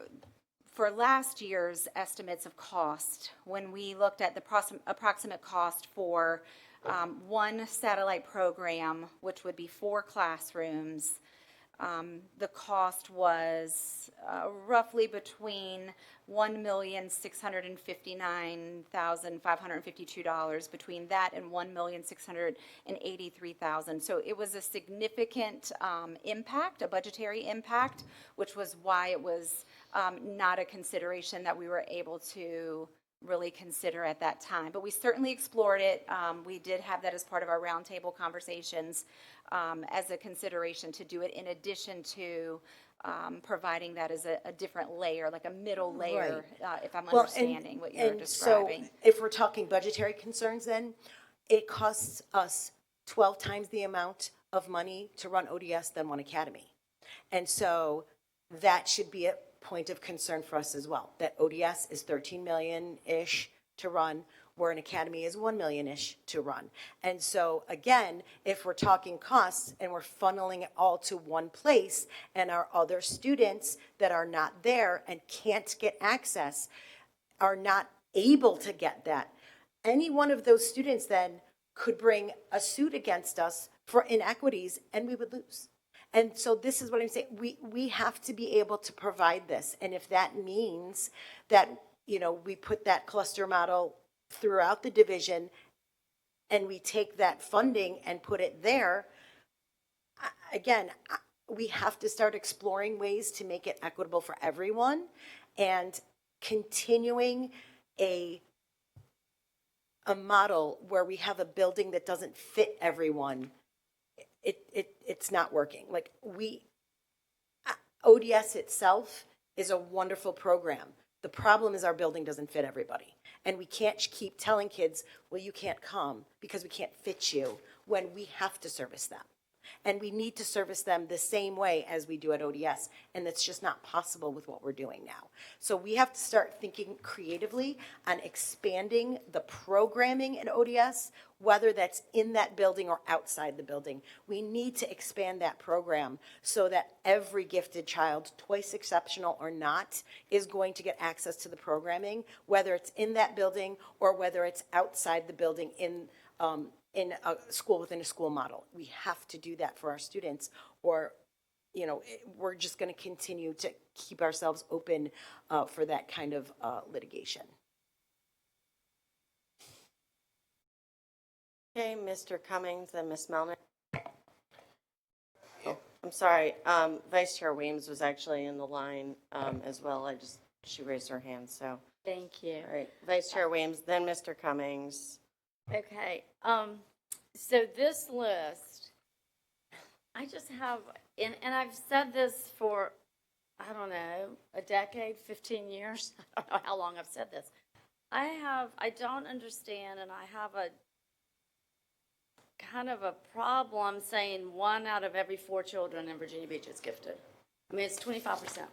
last year's estimates of cost, when we looked at the approximate cost for one satellite program, which would be 4 classrooms, the cost was roughly between $1,659,552, between that and $1,683,000. So it was a significant impact, a budgetary impact, which was why it was not a consideration that we were able to really consider at that time. But we certainly explored it. We did have that as part of our roundtable conversations as a consideration to do it in addition to providing that as a different layer, like a middle layer, if I'm understanding what you're describing. So if we're talking budgetary concerns then, it costs us 12 times the amount of money to run ODS than one academy. And so that should be a point of concern for us as well, that ODS is 13 million-ish to run, where an academy is 1 million-ish to run. And so again, if we're talking costs and we're funneling it all to one place, and our other students that are not there and can't get access are not able to get that, any one of those students then could bring a suit against us for inequities, and we would lose. And so this is what I'm saying. We have to be able to provide this. And if that means that, you know, we put that cluster model throughout the division and we take that funding and put it there, again, we have to start exploring ways to make it equitable for everyone and continuing a model where we have a building that doesn't fit everyone. It's not working. Like ODS itself is a wonderful program. The problem is our building doesn't fit everybody. And we can't keep telling kids, well, you can't come because we can't fit you, when we have to service them. And we need to service them the same way as we do at ODS. And that's just not possible with what we're doing now. So we have to start thinking creatively on expanding the programming in ODS, whether that's in that building or outside the building. We need to expand that program so that every gifted child, twice exceptional or not, is going to get access to the programming, whether it's in that building or whether it's outside the building in a school within a school model. We have to do that for our students, or, you know, we're just going to continue to keep ourselves open for that kind of litigation. Okay, Mr. Cummings and Ms. Melnick. Oh, I'm sorry, Vice Chair Weems was actually in the line as well. She raised her hand, so. Thank you. All right, Vice Chair Weems, then Mr. Cummings. Okay, so this list, I just have, and I've said this for, I don't know, a decade, 15 years. I don't know how long I've said this. I don't understand, and I have a kind of a problem saying 1 out of every 4 children in Virginia Beach is gifted. I mean, it's 25%.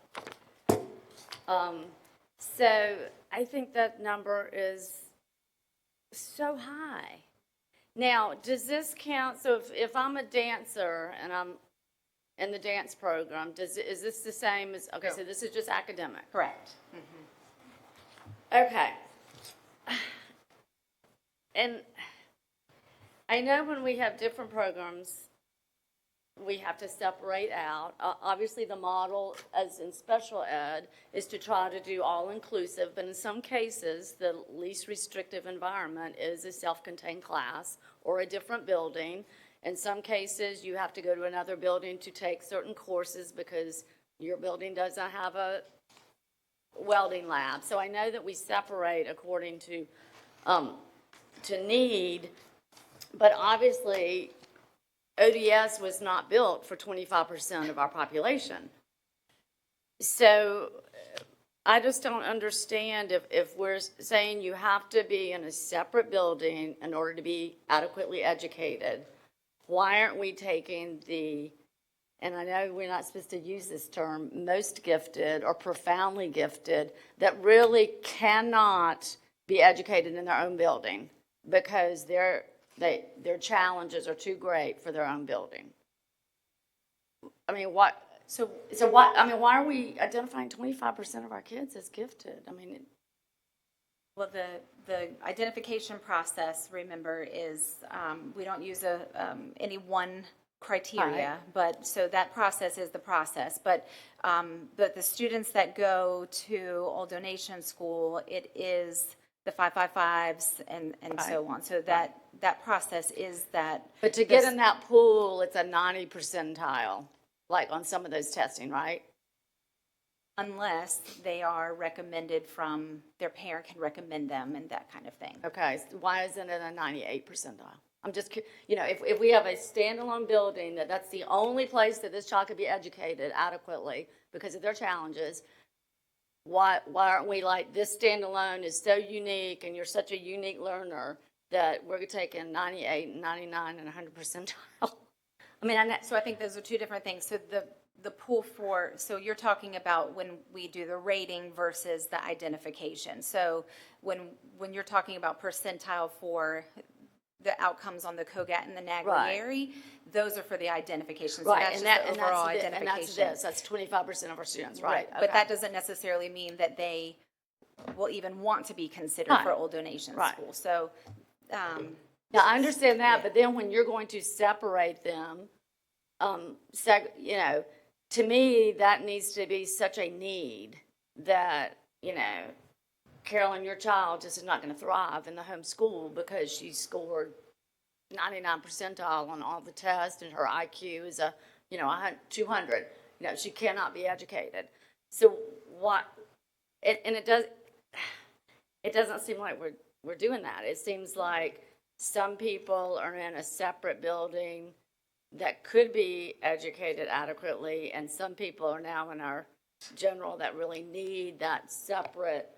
So I think that number is so high. Now, does this count? So if I'm a dancer and I'm in the dance program, is this the same as, okay, so this is just academic? Correct. Okay. And I know when we have different programs, we have to separate out. Obviously, the model, as in special ed, is to try to do all-inclusive, but in some cases, the least restrictive environment is a self-contained class or a different building. In some cases, you have to go to another building to take certain courses because your building doesn't have a welding lab. So I know that we separate according to need, but obviously, ODS was not built for 25% of our population. So I just don't understand if we're saying you have to be in a separate building in order to be adequately educated, why aren't we taking the and I know we're not supposed to use this term, most gifted or profoundly gifted, that really cannot be educated in their own building because their challenges are too great for their own building. I mean, why are we identifying 25% of our kids as gifted? I mean, Well, the identification process, remember, is, we don't use any one criteria, but, so that process is the process. But the students that go to Old Donation School, it is the 555s and so on. So that process is that. but to get in that pool, it's a 90 percentile, like on some of those testing, right? Unless they are recommended from, their parent can recommend them and that kind of thing. Okay, so why isn't it a 98 percentile? I'm just, if we have a standalone building, that's the only place that this child could be educated adequately because of their challenges, why aren't we like, this standalone is so unique and you're such a unique learner that we're taking 98 and 99 and 100 percentile? I mean, So I think those are two different things. So the pool for, so you're talking about when we do the rating versus the identification. So when you're talking about percentile for the outcomes on the COGAT and the Naglieri, those are for the identification. So right, that's and just the overall and identification. that's 25% of our students, right? But okay. that doesn't necessarily mean that they will even want to be considered for Right. Old Donation Right. School. So, Now, I understand that, but then when you're going to separate them, to me, that needs to be such a need that, Carolyn, your child just is not going to thrive in the home school because she scored 99 percentile on all the tests and her IQ is 200. She cannot be educated. So what, and it doesn't seem like we're doing that. It seems like some people are in a separate building that could be educated adequately, and some people are now in our general that really need that separate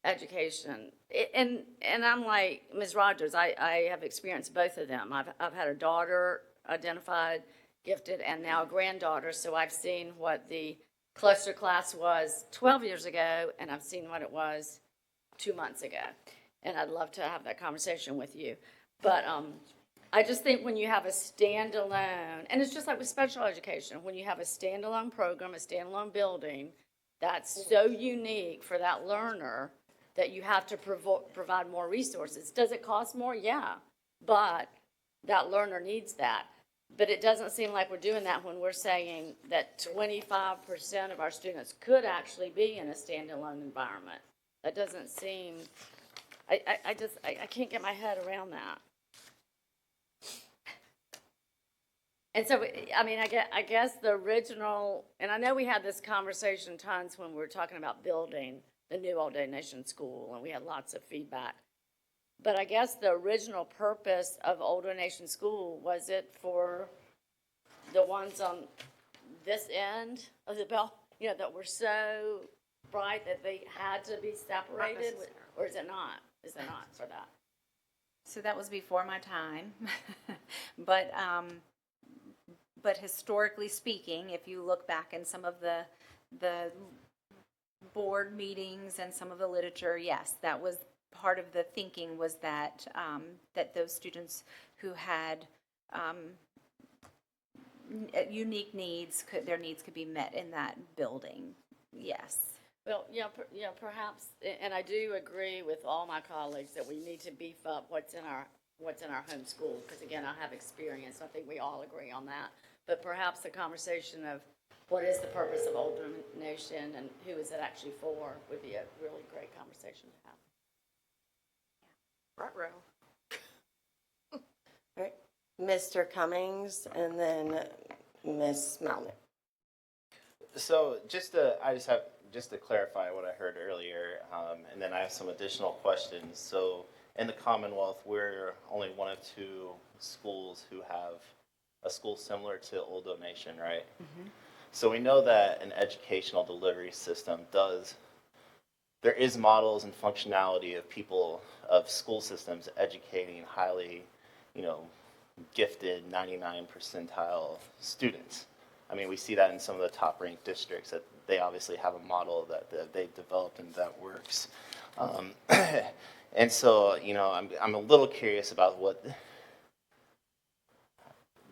education. And I'm like, Ms. Rogers, I have experienced both of them. I've had a daughter identified, gifted, and now a granddaughter, so I've seen what the cluster class was 12 years ago, and I've seen what it was 2 months ago. And I'd love to have that conversation with you. But I just think when you have a standalone, and it's just like with special education, when you have a standalone program, a standalone building, that's so unique for that learner that you have to provide more resources. Does it cost more? Yeah, but that learner needs that. But it doesn't seem like we're doing that when we're saying that 25% of our students could actually be in a standalone environment. That doesn't seem, I can't get my head around that. And so, I mean, I guess the original, and I know we had this conversation tons when we were talking about building the new Old Donation School, and we had lots of feedback. But I guess the original purpose of Old Donation School, was it for the ones on this end of the bell, that were so bright that they had to be separated? Or is it not? Is it not for that? so that was before my time. But historically speaking, if you look back in some of the board meetings and some of the literature, yes, that was part of the thinking, was that that those students who had unique needs, their needs could be met in that building. Yes. Well, perhaps, and I do agree with all my colleagues that we need to beef up what's in our home school, because again, I have experience. I think we all agree on that. But perhaps the conversation of what is the purpose of Old Donation and who is it actually for would be a really great conversation to have. Ruh-roh. All right. Mr. Cummings and then Ms. Melnick. So I just have to clarify what I heard earlier, and then I have some additional questions. So in the Commonwealth, we're only one of two schools who have a school similar to Old Donation, right? Mm-hmm. So we know that an educational delivery system there is models and functionality of school systems educating highly, gifted 99 percentile students. I mean, we see that in some of the top-ranked districts, that they obviously have a model that they've developed and that works. And so, you know, I'm a little curious about what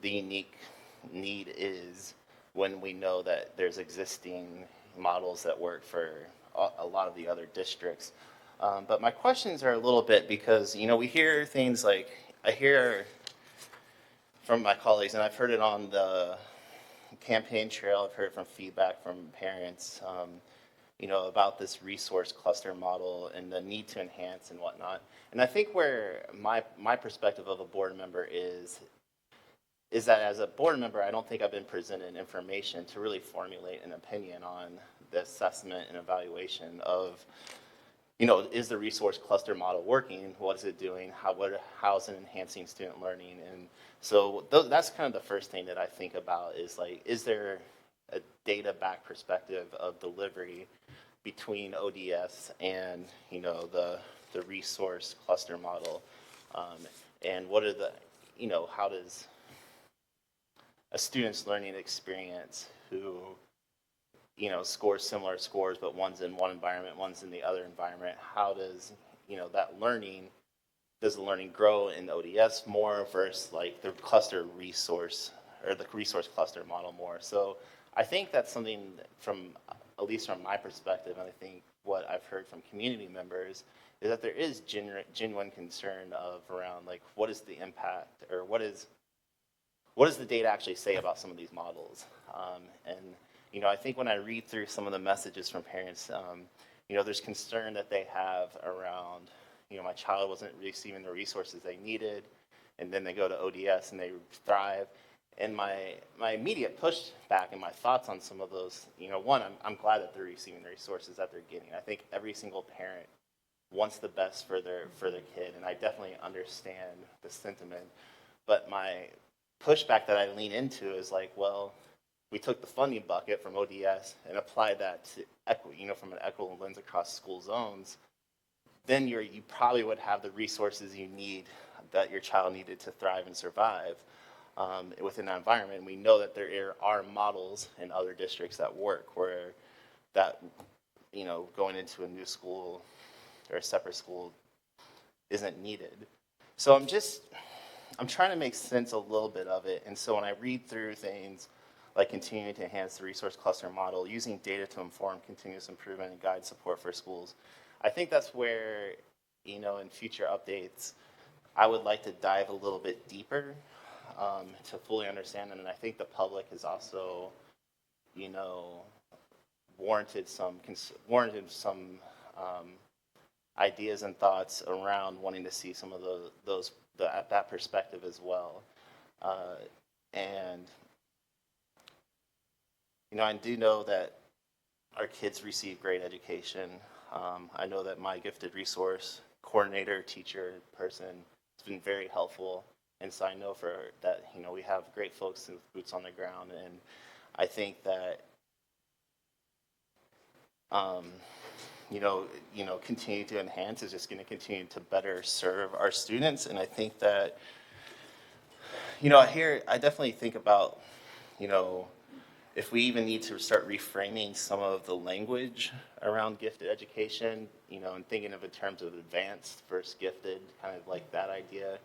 the unique need is when we know that there's existing models that work for a lot of the other districts. But my questions are a little bit because, you know, we hear things like, I hear from my colleagues, and I've heard it on the campaign trail, I've heard from feedback from parents, you know, about this resource cluster model and the need to enhance and whatnot. And I think where my perspective of a board member is that as a board member, I don't think I've been presented information to really formulate an opinion on the assessment and evaluation of, you know, is the resource cluster model working? What is it doing? How is it enhancing student learning? And so that's kind of the first thing that I think about is like, is there a data-backed perspective of delivery between ODS and, you know, the resource cluster model? And what are the, you know, how does a student's learning experience who, you know, scores similar scores, but one's in one environment, one's in the other environment, how does, you know, that learning, does the learning grow in ODS more versus like the cluster resource or the resource cluster model more? So I think that's something from, at least from my perspective, and I think what I've heard from community members is that there is genuine concern of around like, what is the impact, or what does the data actually say about some of these models? And you know, I think when I read through some of the messages from parents, you know, there's concern that they have around, you know, my child wasn't receiving the resources they needed, and then they go to ODS and they thrive. And my immediate pushback and my thoughts on some of those, you know, one, I'm glad that they're receiving the resources that they're getting. I think every single parent wants the best for their kid, and I definitely understand the sentiment. But my pushback that I lean into is like, well, we took the funding bucket from ODS and applied that to equity, you know, from an equitable lens across school zones, then you probably would have the resources you need, that your child needed to thrive and survive within that environment. We know that there are models in other districts that work where that, you know, going into a new school or a separate school isn't needed. So I'm trying to make sense a little bit of it. And so when I read through things like continuing to enhance the resource cluster model, using data to inform continuous improvement and guide support for schools, I think that's where, you know, in future updates, I would like to dive a little bit deeper to fully understand. And I think the public is also, you know, warranted some ideas and thoughts around wanting to see some of that perspective as well. And, you know, I do know that our kids receive great education. I know that my gifted resource coordinator, teacher, person has been very helpful. And so I know for that, you know, we have great folks with boots on the ground. And I think that, you know, continue to enhance is just going to continue to better serve our students. And I think that, you know, I definitely think about, you know, if we even need to start reframing some of the language around gifted education, you know, and thinking of it in terms of advanced versus gifted, kind of like that idea,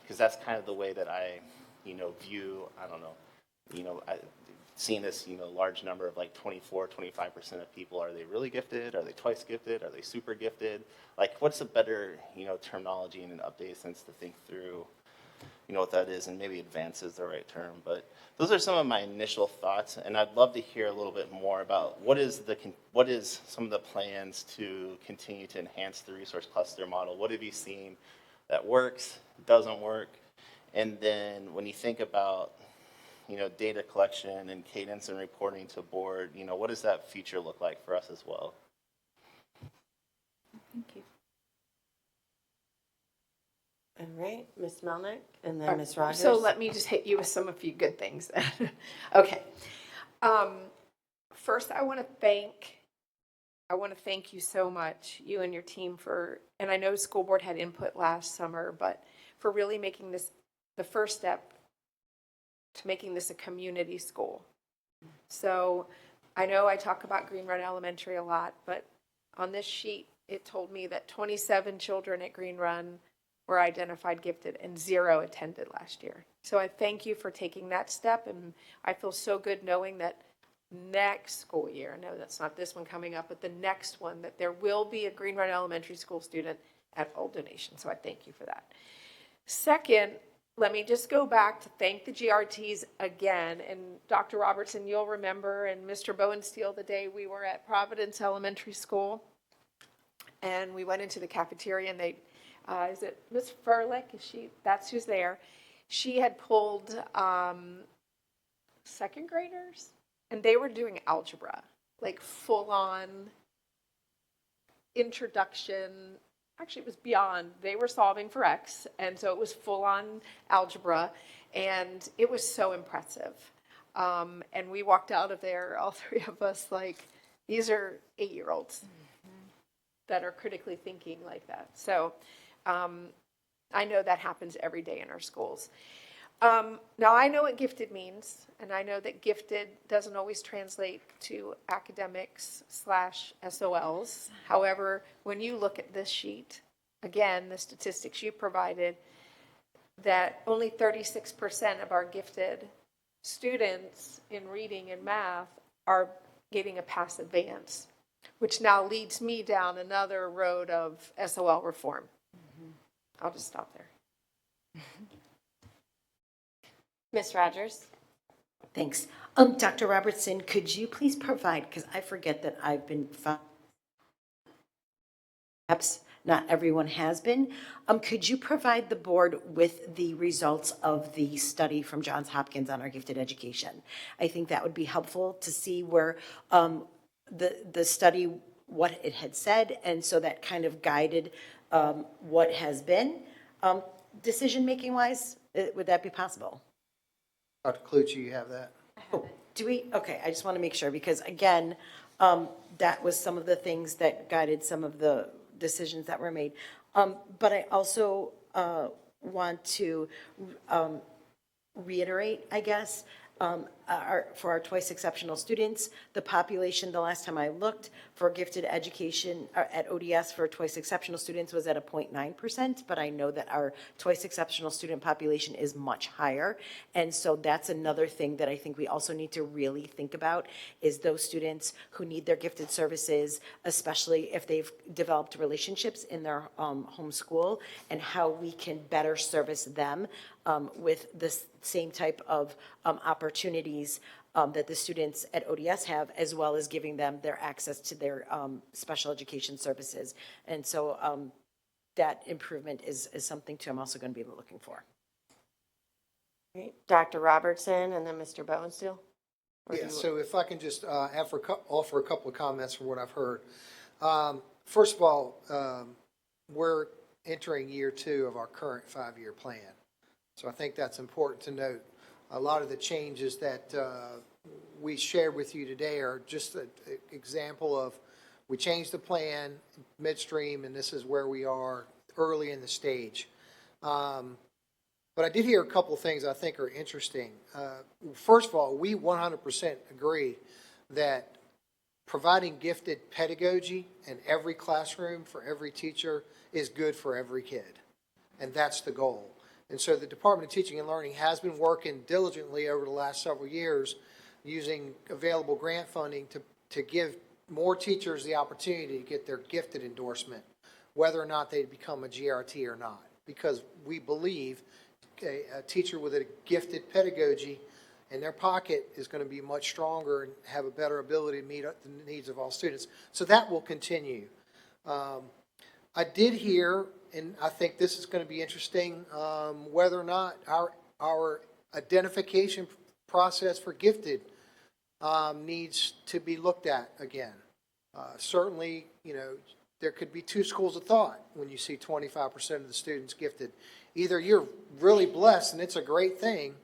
because that's kind of the way that I, you know, view, I don't know, you know, seeing this, you know, large number of like 24-25% of people, are they really gifted? Are they twice gifted? Are they super gifted? Like, what's a better, you know, terminology in an updated sense to think through, you know, what that is, and maybe advance is the right term. But those are some of my initial thoughts, and I'd love to hear a little bit more about what is some of the plans to continue to enhance the resource cluster model. What have you seen that works, doesn't work? And then when you think about, you know, data collection and cadence and reporting to board, you know, what does that future look like for us as well? Thank you. All right, Ms. Melnick, and then Ms. Rogers. So let me just hit you with some a few good things. Okay. First, I want to thank you so much, you and your team, for, and I know school board had input last summer, but for really making this the first step to making this a community school. So I know I talk about Green Run Elementary a lot, but on this sheet, it told me that 27 children at Green Run were identified gifted and 0 attended last year. So I thank you for taking that step, and I feel so good knowing that next school year, no, that's not this one coming up, but the next one, that there will be a Green Run Elementary School student at Old Donation. So I thank you for that. Second, let me just go back to thank the GRTs again. And Dr. Robertson, you'll remember, and Mr. Bowensteel, the day we were at Providence Elementary School, and we went into the cafeteria, and they, is it Miss Furlick? Is she? That's who's there. She had pulled second graders, and they were doing algebra, like full on introduction. Actually, it was beyond. They were solving for X, and so it was full on algebra, and it was so impressive. And we walked out of there, all three of us, like, these are 8-year-olds that are critically thinking like that. So I know that happens every day in our schools. Now, I know what gifted means, and I know that gifted doesn't always translate to academics / SOLs. However, when you look at this sheet, again, the statistics you provided, that only 36% of our gifted students in reading and math are getting a pass advance, which now leads me down another road of SOL reform. I'll just stop there. Ms. Rogers? Thanks. Dr. Robertson, could you please provide, because I forget that I've been, perhaps not everyone has been, could you provide the board with the results of the study from Johns Hopkins on our gifted education? I think that would be helpful to see where the study, what it had said, and so that kind of guided what has been. Decision-making wise, would that be possible? Dr. Clucci, you have that? Do we? Okay, I just want to make sure, because again, that was some of the things that guided some of the decisions that were made. But I also want to reiterate, I guess, for our twice exceptional students, the population, the last time I looked, for gifted education at ODS for twice exceptional students was at a 0.9%, but I know that our twice exceptional student population is much higher. And so that's another thing that I think we also need to really think about, is those students who need their gifted services, especially if they've developed relationships in their home school, and how we can better service them with the same type of opportunities that the students at ODS have, as well as giving them their access to their special education services. And so that improvement is something too I'm also going to be looking for. Great. Dr. Robertson and then Mr. Bowensteel? Yeah, so if I can just offer a couple of comments from what I've heard. First of all, we're entering year 2 of our current 5-year plan. So I think that's important to note. A lot of the changes that we shared with you today are just an example of, we changed the plan midstream, and this is where we are early in the stage. But I did hear a couple of things I think are interesting. First of all, we 100% agree that providing gifted pedagogy in every classroom for every teacher is good for every kid, and that's the goal. And so the Department of Teaching and Learning has been working diligently over the last several years using available grant funding to give more teachers the opportunity to get their gifted endorsement, whether or not they become a GRT or not. Because we believe a teacher with a gifted pedagogy in their pocket is going to be much stronger and have a better ability to meet the needs of all students. So that will continue. I did hear, and I think this is going to be interesting, whether or not our identification process for gifted needs to be looked at again. Certainly, you know, there could be 2 schools of thought when you see 25% of the students gifted. Either you're really blessed and it's a great thing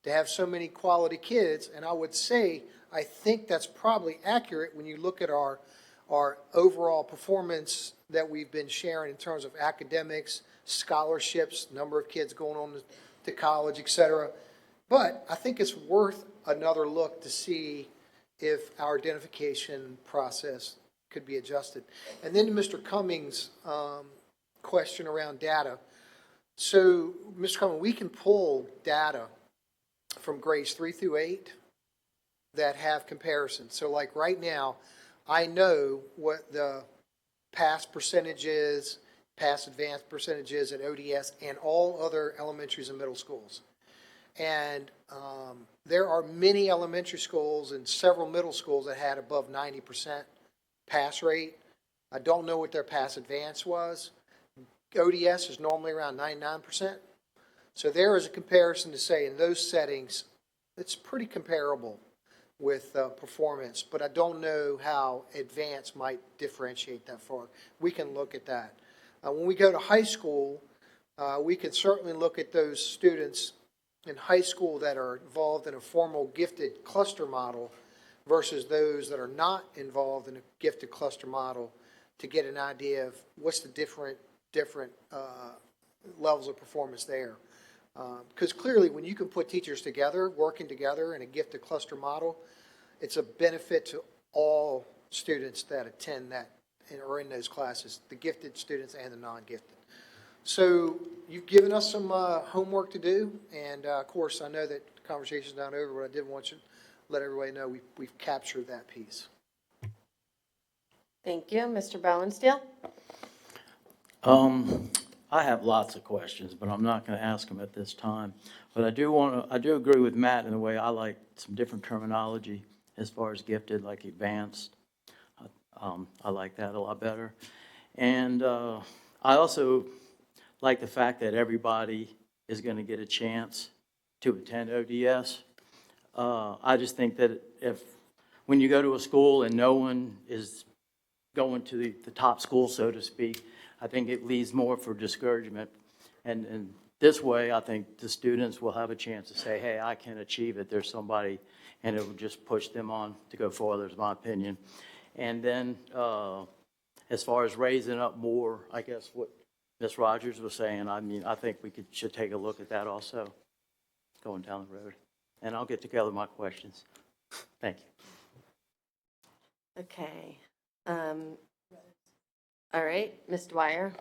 to have so many quality kids, and I would say I think that's probably accurate when you look at our overall performance that we've been sharing in terms of academics, scholarships, number of kids going on to college, et cetera. But I think it's worth another look to see if our identification process could be adjusted. And then to Mr. Cummings' question around data. So, Mr. Cummings, we can pull data from grades 3 through 8 that have comparisons. So like right now, I know what the pass percentage is, pass advanced percentage is at ODS and all other elementaries and middle schools. And there are many elementary schools and several middle schools that had above 90% pass rate. I don't know what their pass advance was. ODS is normally around 99%. So there is a comparison to say in those settings, it's pretty comparable with performance, but I don't know how advanced might differentiate that far. We can look at that. When we go to high school, we can certainly look at those students in high school that are involved in a formal gifted cluster model versus those that are not involved in a gifted cluster model to get an idea of what's the different levels of performance there. Because clearly when you can put teachers together, working together in a gifted cluster model, it's a benefit to all students that attend that or in those classes, the gifted students and the non-gifted. So you've given us some homework to do, and of course I know that the conversation's not over, but I did want you to let everybody know we've captured that piece. Thank you. Mr. Bowensteel? I have lots of questions, but I'm not going to ask them at this time. But I do agree with Matt in a way. I like some different terminology as far as gifted, like advanced. I like that a lot better. And I also like the fact that everybody is going to get a chance to attend ODS. I just think that when you go to a school and no one is going to the top school, so to speak, I think it leads more for discouragement. And this way, I think the students will have a chance to say, hey, I can achieve it. There's somebody, and it will just push them on to go further, is my opinion. And then as far as raising up more, I guess what Ms. Rogers was saying, I mean, I think we should take a look at that also, going down the road. And I'll get together my questions. Thank you. Okay. All right, Ms. Dwyer?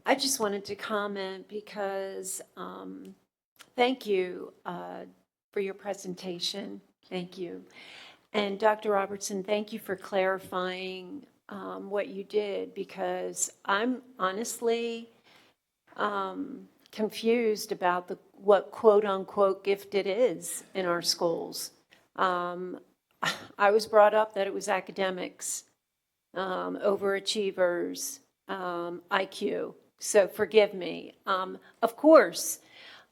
I just wanted to comment because thank you for your presentation. Thank you. And Dr. Robertson, thank you for clarifying what you did, because I'm honestly confused about what quote-unquote gifted is in our schools. I was brought up that it was academics, overachievers, IQ. So forgive me. Of course,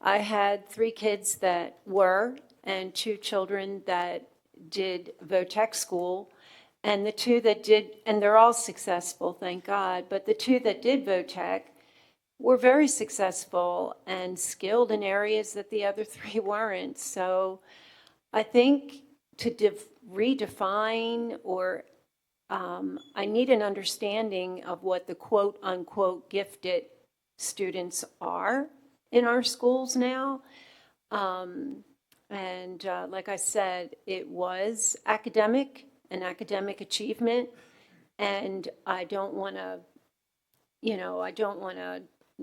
I had 3 kids that were, and 2 children that did VOTEC school, and the 2 that did, and they're all successful, thank God, but the 2 that did VOTEC were very successful and skilled in areas that the other 3 weren't. So I think to redefine or I need an understanding of what the quote-unquote gifted students are in our schools now. Like I said, it was academic and academic achievement, and I don't want to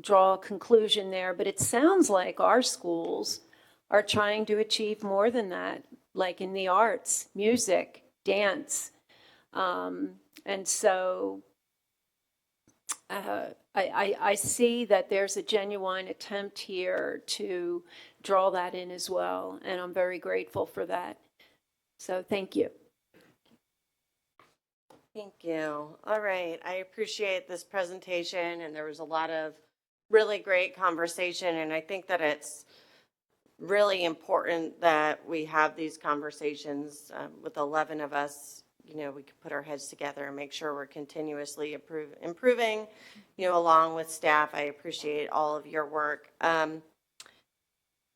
draw a conclusion there, but it sounds like our schools are trying to achieve more than that, like in the arts, music, dance. And so I see that there's a genuine attempt here to draw that in as well, and I'm very grateful for that. So thank you. Thank you. All right. I appreciate this presentation, and there was a lot of really great conversation, and I think that it's really important that we have these conversations with 11 of us. You know, we could put our heads together and make sure we're continuously improving, along with staff. I appreciate all of your work.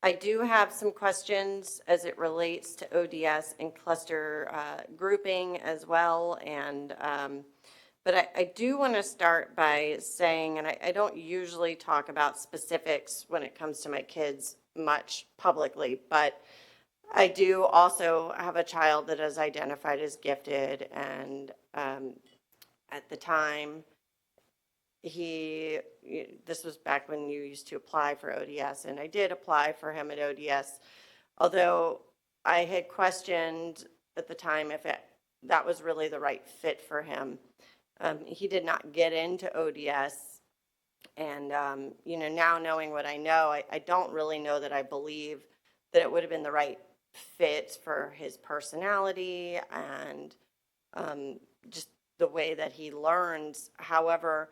I do have some questions as it relates to ODS and cluster grouping as well. But But I do want to start by saying, and I don't usually talk about specifics when it comes to my kids much publicly, but I do also have a child that is identified as gifted, and at the time, this was back when you used to apply for ODS, and I did apply for him at ODS, although I had questioned at the time if that was really the right fit for him. He did not get into ODS, and, now knowing what I know, I don't really know that I believe that it would have been the right fit for his personality and just the way that he learns. However,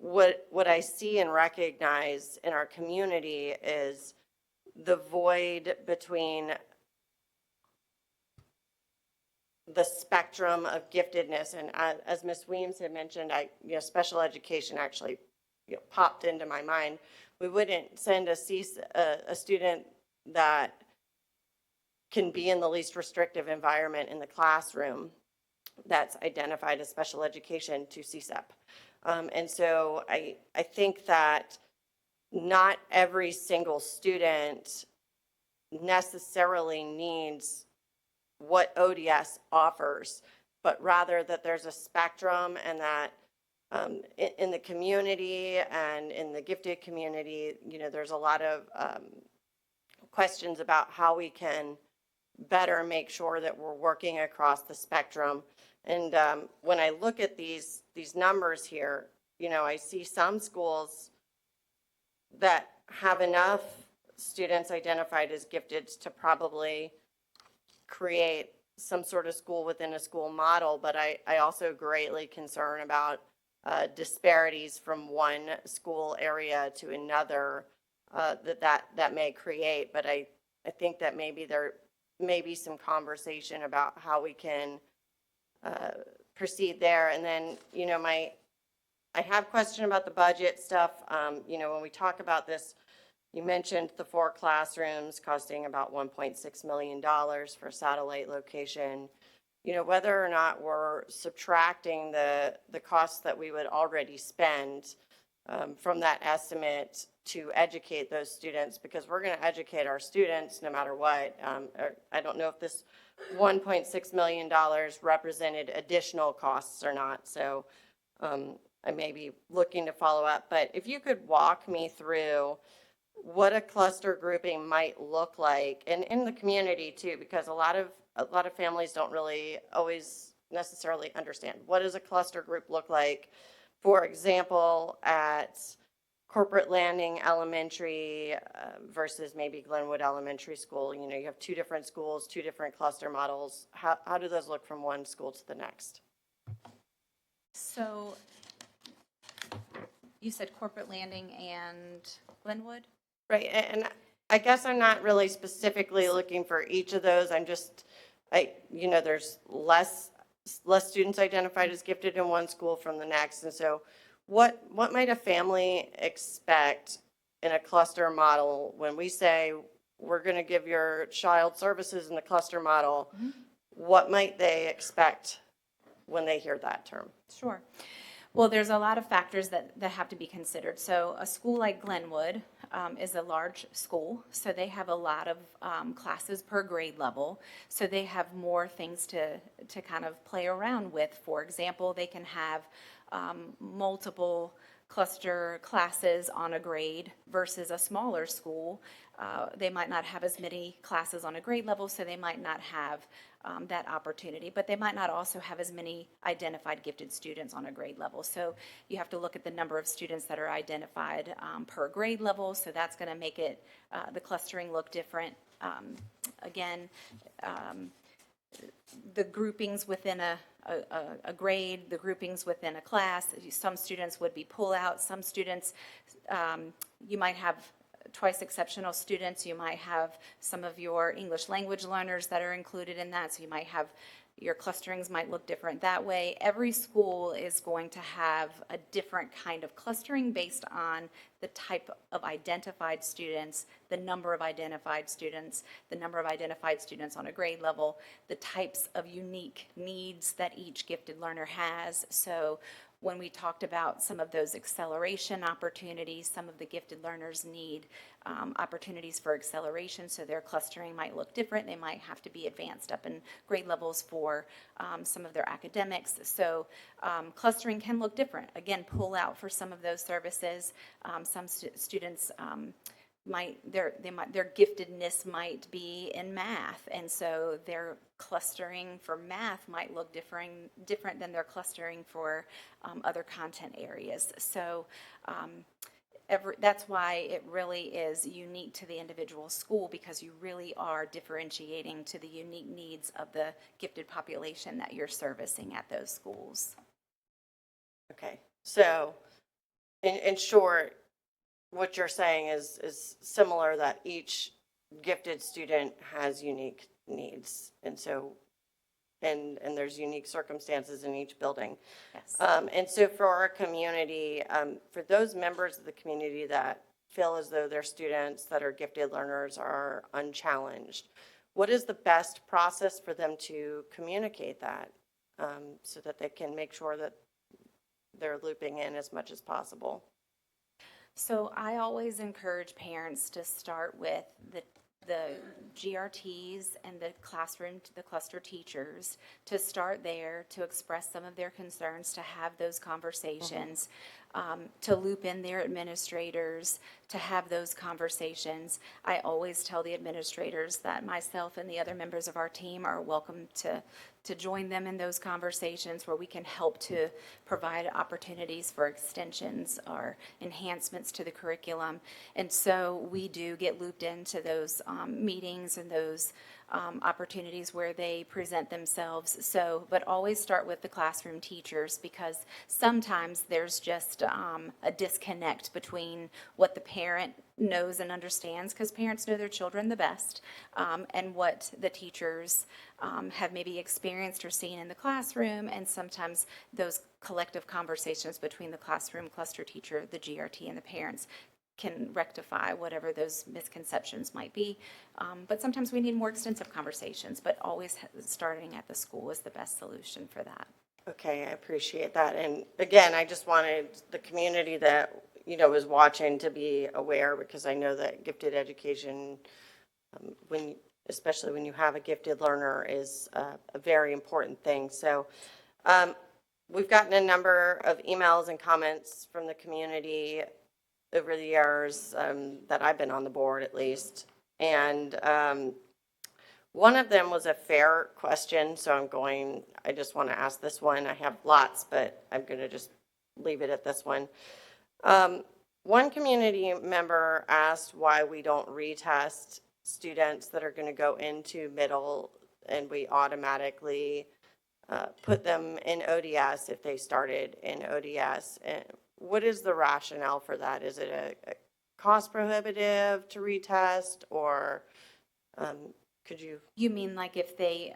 what I see and recognize in our community is the void between the spectrum of giftedness. And as Ms. Weems had mentioned, special education actually popped into my mind. We wouldn't send a student that can be in the least restrictive environment in the classroom that's identified as special education to CSEP. And so I think that not every single student necessarily needs what ODS offers, but rather that there's a spectrum, and that in the community and in the gifted community, there's a lot of questions about how we can better make sure that we're working across the spectrum. And when I look at these numbers here, I see some schools that have enough students identified as gifted to probably create some sort of school within a school model, but I also greatly concern about disparities from one school area to another that may create. But I think that maybe there may be some conversation about how we can proceed there. And then, I have a question about the budget stuff. When we talk about this, you mentioned the 4 classrooms costing about $1.6 million for satellite location. Whether or not we're subtracting the costs that we would already spend from that estimate to educate those students, because we're going to educate our students no matter what. I don't know if this $1.6 million represented additional costs or not, so I may be looking to follow up. But if you could walk me through what a cluster grouping might look like, and in the community too, because a lot of families don't really always necessarily understand what does a cluster group look like. For example, at Corporate Landing Elementary versus maybe Glenwood Elementary School, you have 2 different schools, 2 different cluster models. How do those look from one school to the next? So you said Corporate Landing and Glenwood? Right, and I guess I'm not really specifically looking for each of those. There's less students identified as gifted in one school from the next. And so what might a family expect in a cluster model when we say we're going to give your child services in the cluster model? Mm-hmm. What might they expect when they hear that term? Sure. Well, there's a lot of factors that have to be considered. So a school like Glenwood is a large school, so they have a lot of classes per grade level. So they have more things to kind of play around with. For example, they can have multiple cluster classes on a grade versus a smaller school. They might not have as many classes on a grade level, so they might not have that opportunity, but they might not also have as many identified gifted students on a grade level. So you have to look at the number of students that are identified per grade level, so that's going to make it, the clustering look different. Again, the groupings within a grade, the groupings within a class, some students would be pull-out, some students, you might have twice exceptional students, you might have some of your English language learners that are included in that, so you might have Your clusterings might look different that way. Every school is going to have a different kind of clustering based on the type of identified students, the number of identified students, the number of identified students on a grade level, the types of unique needs that each gifted learner has. So when we talked about some of those acceleration opportunities, some of the gifted learners need opportunities for acceleration, so their clustering might look different. They might have to be advanced up in grade levels for some of their academics. So clustering can look different. Again, pull out for some of those services. Some students their giftedness might be in math, and so their clustering for math might look different than their clustering for other content areas. So that's why it really is unique to the individual school, because you really are differentiating to the unique needs of the gifted population that you're servicing at those schools. Okay, so in short, what you're saying is similar, that each gifted student has unique needs, and so and there's unique circumstances in each building. Yes. And so for our community, for those members of the community that feel as though their students that are gifted learners are unchallenged, what is the best process for them to communicate that, so that they can make sure that they're looping in as much as possible? So I always encourage parents to start with the GRTs and the cluster teachers, to start there, to express some of their concerns, to have those conversations, to loop in their administrators, to have those conversations. I always tell the administrators that myself and the other members of our team are welcome to join them in those conversations, where we can help to provide opportunities for extensions or enhancements to the curriculum. And so we do get looped into those meetings and those opportunities where they present themselves. So, but always start with the classroom teachers, because sometimes there's just a disconnect between what the parent knows and understands, because parents know their children the best, and what the teachers have maybe experienced or seen in the classroom. And sometimes those collective conversations between the classroom cluster teacher, the GRT, and the parents can rectify whatever those misconceptions might be. But sometimes we need more extensive conversations, but always starting at the school is the best solution for that. Okay, I appreciate that. And again, I just wanted the community that, is watching to be aware, because I know that gifted education, especially when you have a gifted learner, is a very important thing. So we've gotten a number of emails and comments from the community over the years that I've been on the board, at least. And one of them was a fair question, so I just want to ask this one. I have lots, but I'm going to just leave it at this one. One community member asked why we don't retest students that are going to go into middle, and we automatically put them in ODS if they started in ODS. And what is the rationale for that? Is it a cost prohibitive to retest, or could you? You mean like if they,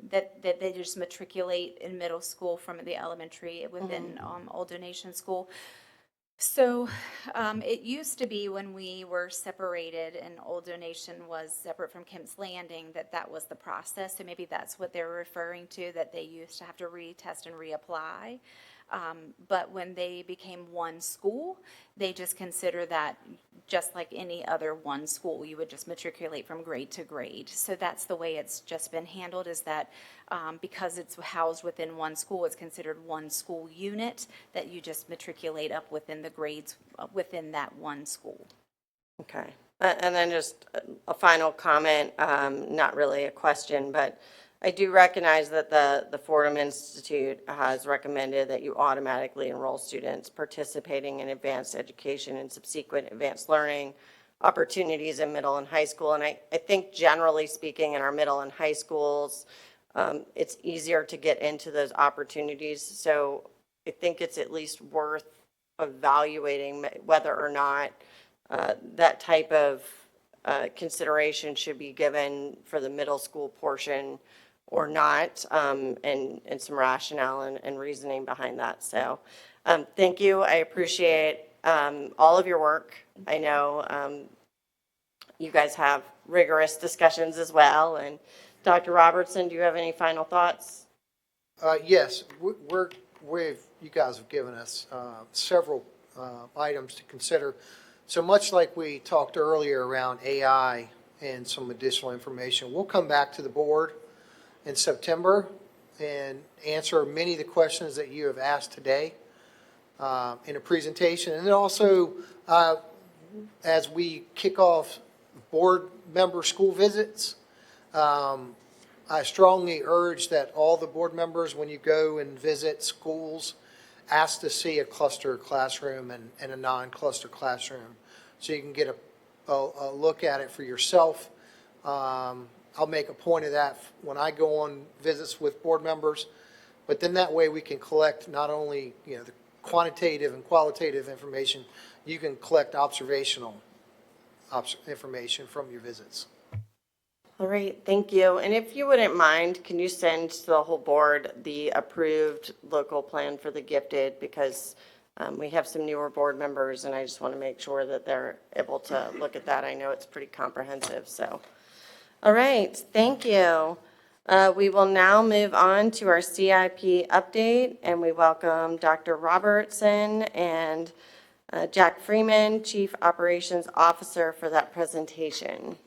that they just matriculate in middle school from the elementary within Old Donation School? So it used to be, when we were separated and Old Donation was separate from Kemp's Landing, that was the process. So maybe that's what they're referring to, that they used to have to retest and reapply. But when they became one school, they just consider that just like any other one school. You would just matriculate from grade to grade. So that's the way it's just been handled, is that because it's housed within one school, it's considered one school unit, that you just matriculate up within the grades within that one school. Okay. And then just a final comment, not really a question, but I do recognize that the Fordham Institute has recommended that you automatically enroll students participating in advanced education and subsequent advanced learning opportunities in middle and high school. And I think generally speaking, in our middle and high schools, it's easier to get into those opportunities. So I think it's at least worth evaluating whether or not that type of consideration should be given for the middle school portion or not, and some rationale and reasoning behind that. So, thank you. I appreciate all of your work. I know you guys have rigorous discussions as well. And Dr. Robertson, do you have any final thoughts? Yes, you guys have given us several items to consider. So much like we talked earlier around AI and some additional information, we'll come back to the board in September and answer many of the questions that you have asked today in a presentation. And then also, as we kick off board member school visits, I strongly urge that all the board members, when you go and visit schools, ask to see a cluster classroom and a non-cluster classroom, so you can get a look at it for yourself. I'll make a point of that when I go on visits with board members, but then that way we can collect not only, the quantitative and qualitative information, you can collect observational information from your visits. All right, thank you. And if you wouldn't mind, can you send to the whole board the approved local plan for the gifted? Because we have some newer board members, and I just want to make sure that they're able to look at that. I know it's pretty comprehensive, so. All right, thank you. We will now move on to our CIP update, and we welcome Dr. Robertson and Jack Freeman, Chief Operations Officer, for that presentation.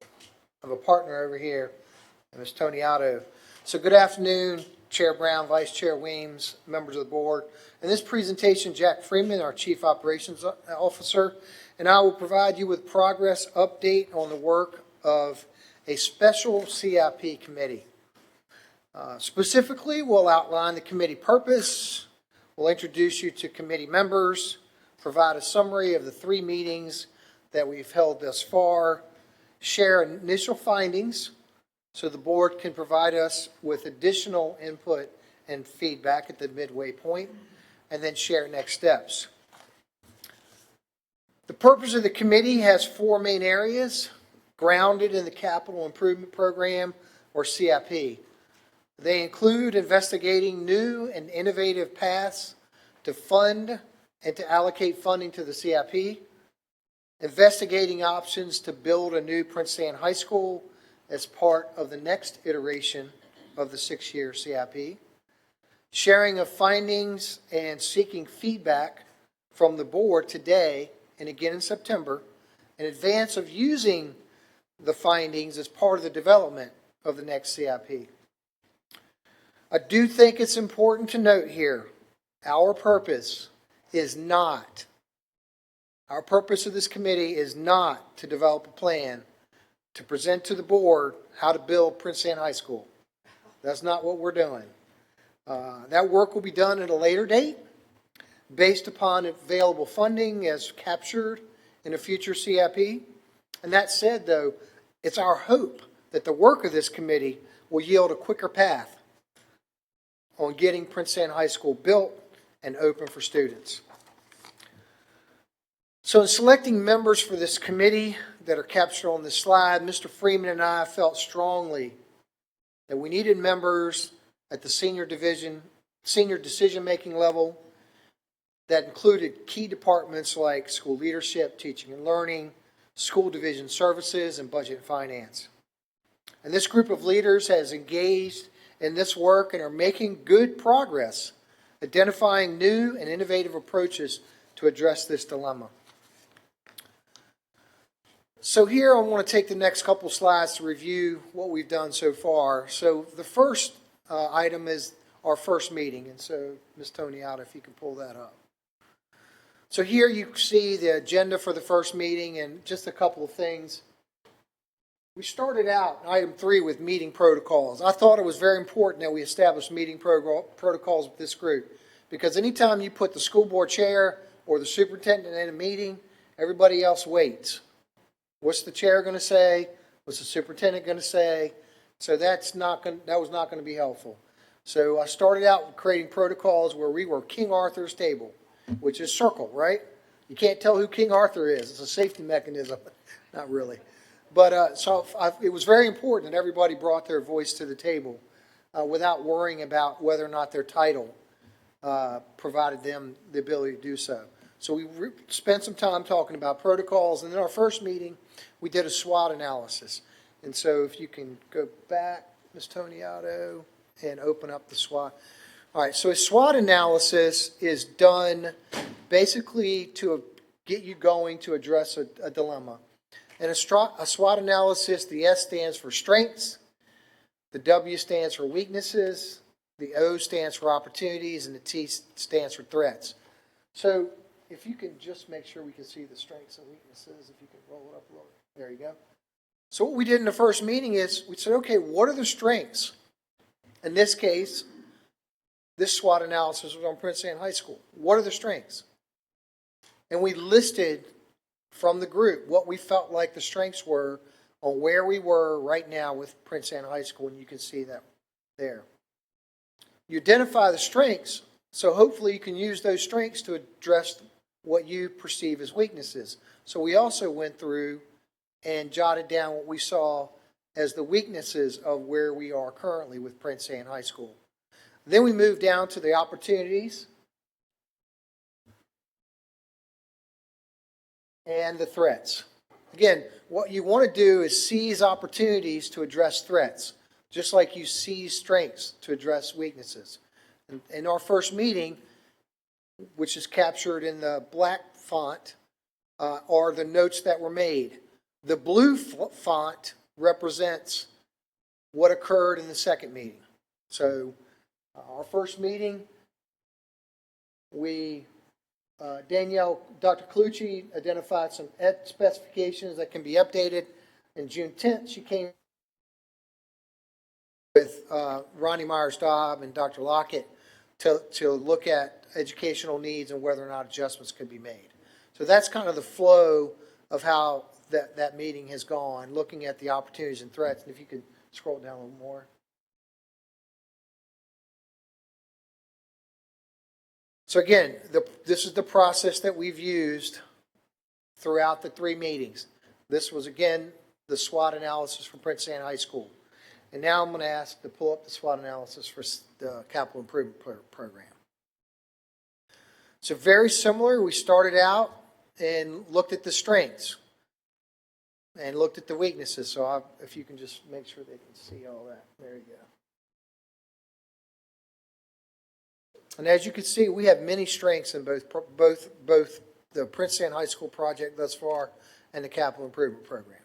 I have a partner over here, Ms. Tony Otto. So good afternoon, Chair Brown, Vice Chair Weems, members of the board. In this presentation, Jack Freeman, our Chief Operations Officer, and I will provide you with progress update on the work of a special CIP committee. Specifically, we'll outline the committee purpose, we'll introduce you to committee members, provide a summary of the 3 meetings that we've held thus far, share initial findings so the board can provide us with additional input and feedback at the midway point, and then share next steps. The purpose of the committee has 4 main areas, grounded in the Capital Improvement Program, or CIP. They include investigating new and innovative paths to fund and to allocate funding to the CIP, investigating options to build a new Prince Anne High School as part of the next iteration of the 6-year CIP, sharing of findings and seeking feedback from the board today and again in September in advance of using the findings as part of the development of the next CIP. I do think it's important to note here, our purpose of this committee is not to develop a plan to present to the board how to build Prince Anne High School. That's not what we're doing. That work will be done at a later date based upon available funding as captured in a future CIP. And that said, though, it's our hope that the work of this committee will yield a quicker path on getting Prince Anne High School built and open for students. So in selecting members for this committee that are captured on this slide, Mr. Freeman and I felt strongly that we needed members at the senior decision-making level that included key departments like school leadership, teaching and learning, school division services, and budget and finance. And this group of leaders has engaged in this work and are making good progress, identifying new and innovative approaches to address this dilemma. So here I want to take the next couple slides to review what we've done so far. So the first item is our first meeting. And so Ms. Tony Otto, if you can pull that up. So here you see the agenda for the first meeting and just a couple of things. We started out item 3 with meeting protocols. I thought it was very important that we establish meeting protocols with this group, because anytime you put the school board chair or the superintendent in a meeting, everybody else waits. What's the chair going to say? What's the superintendent going to say? So that was not going to be helpful. So I started out with creating protocols where we were King Arthur's table. which is circle, right? You can't tell who King Arthur is. It's a safety mechanism. Not really. But it was very important that everybody brought their voice to the table without worrying about whether or not their title provided them the ability to do so. So we spent some time talking about protocols, and in our first meeting, we did a SWOT analysis. And so if you can go back, Ms. Toniato, and open up the SWOT. All right, so a SWOT analysis is done basically to get you going to address a dilemma. In a SWOT analysis, the S stands for strengths, the W stands for weaknesses, the O stands for opportunities, and the T stands for threats. So if you can just make sure we can see the strengths and weaknesses, if you can roll it up a little. There you go. So what we did in the first meeting is we said, okay, what are the strengths? In this case, this SWOT analysis was on Prince Anne High School. What are the strengths? And we listed from the group what we felt like the strengths were on where we were right now with Prince Anne High School, and you can see that there. You identify the strengths, so hopefully you can use those strengths to address what you perceive as weaknesses. So we also went through and jotted down what we saw as the weaknesses of where we are currently with Prince Anne High School. Then we moved down to the opportunities and the threats. Again, what you want to do is seize opportunities to address threats, just like you seize strengths to address weaknesses. In our first meeting, which is captured in the black font, are the notes that were made. The blue font represents what occurred in the second meeting. So our first meeting, Danielle, Dr. Colucci identified some specifications that can be updated. And June 10th, she came with Ronnie Myers-Dobb and Dr. Lockett to look at educational needs and whether or not adjustments could be made. So that's kind of the flow of how that meeting has gone, looking at the opportunities and threats. And if you could scroll down a little more. So again, this is the process that we've used throughout the three meetings. This was, again, the SWOT analysis for Prince Anne High School. And now I'm going to ask to pull up the SWOT analysis for the capital improvement program. So very similar. We started out and looked at the strengths and looked at the weaknesses. So if you can just make sure they can see all that. There you go. And as you can see, we have many strengths in both the Prince Anne High School project thus far and the capital improvement program.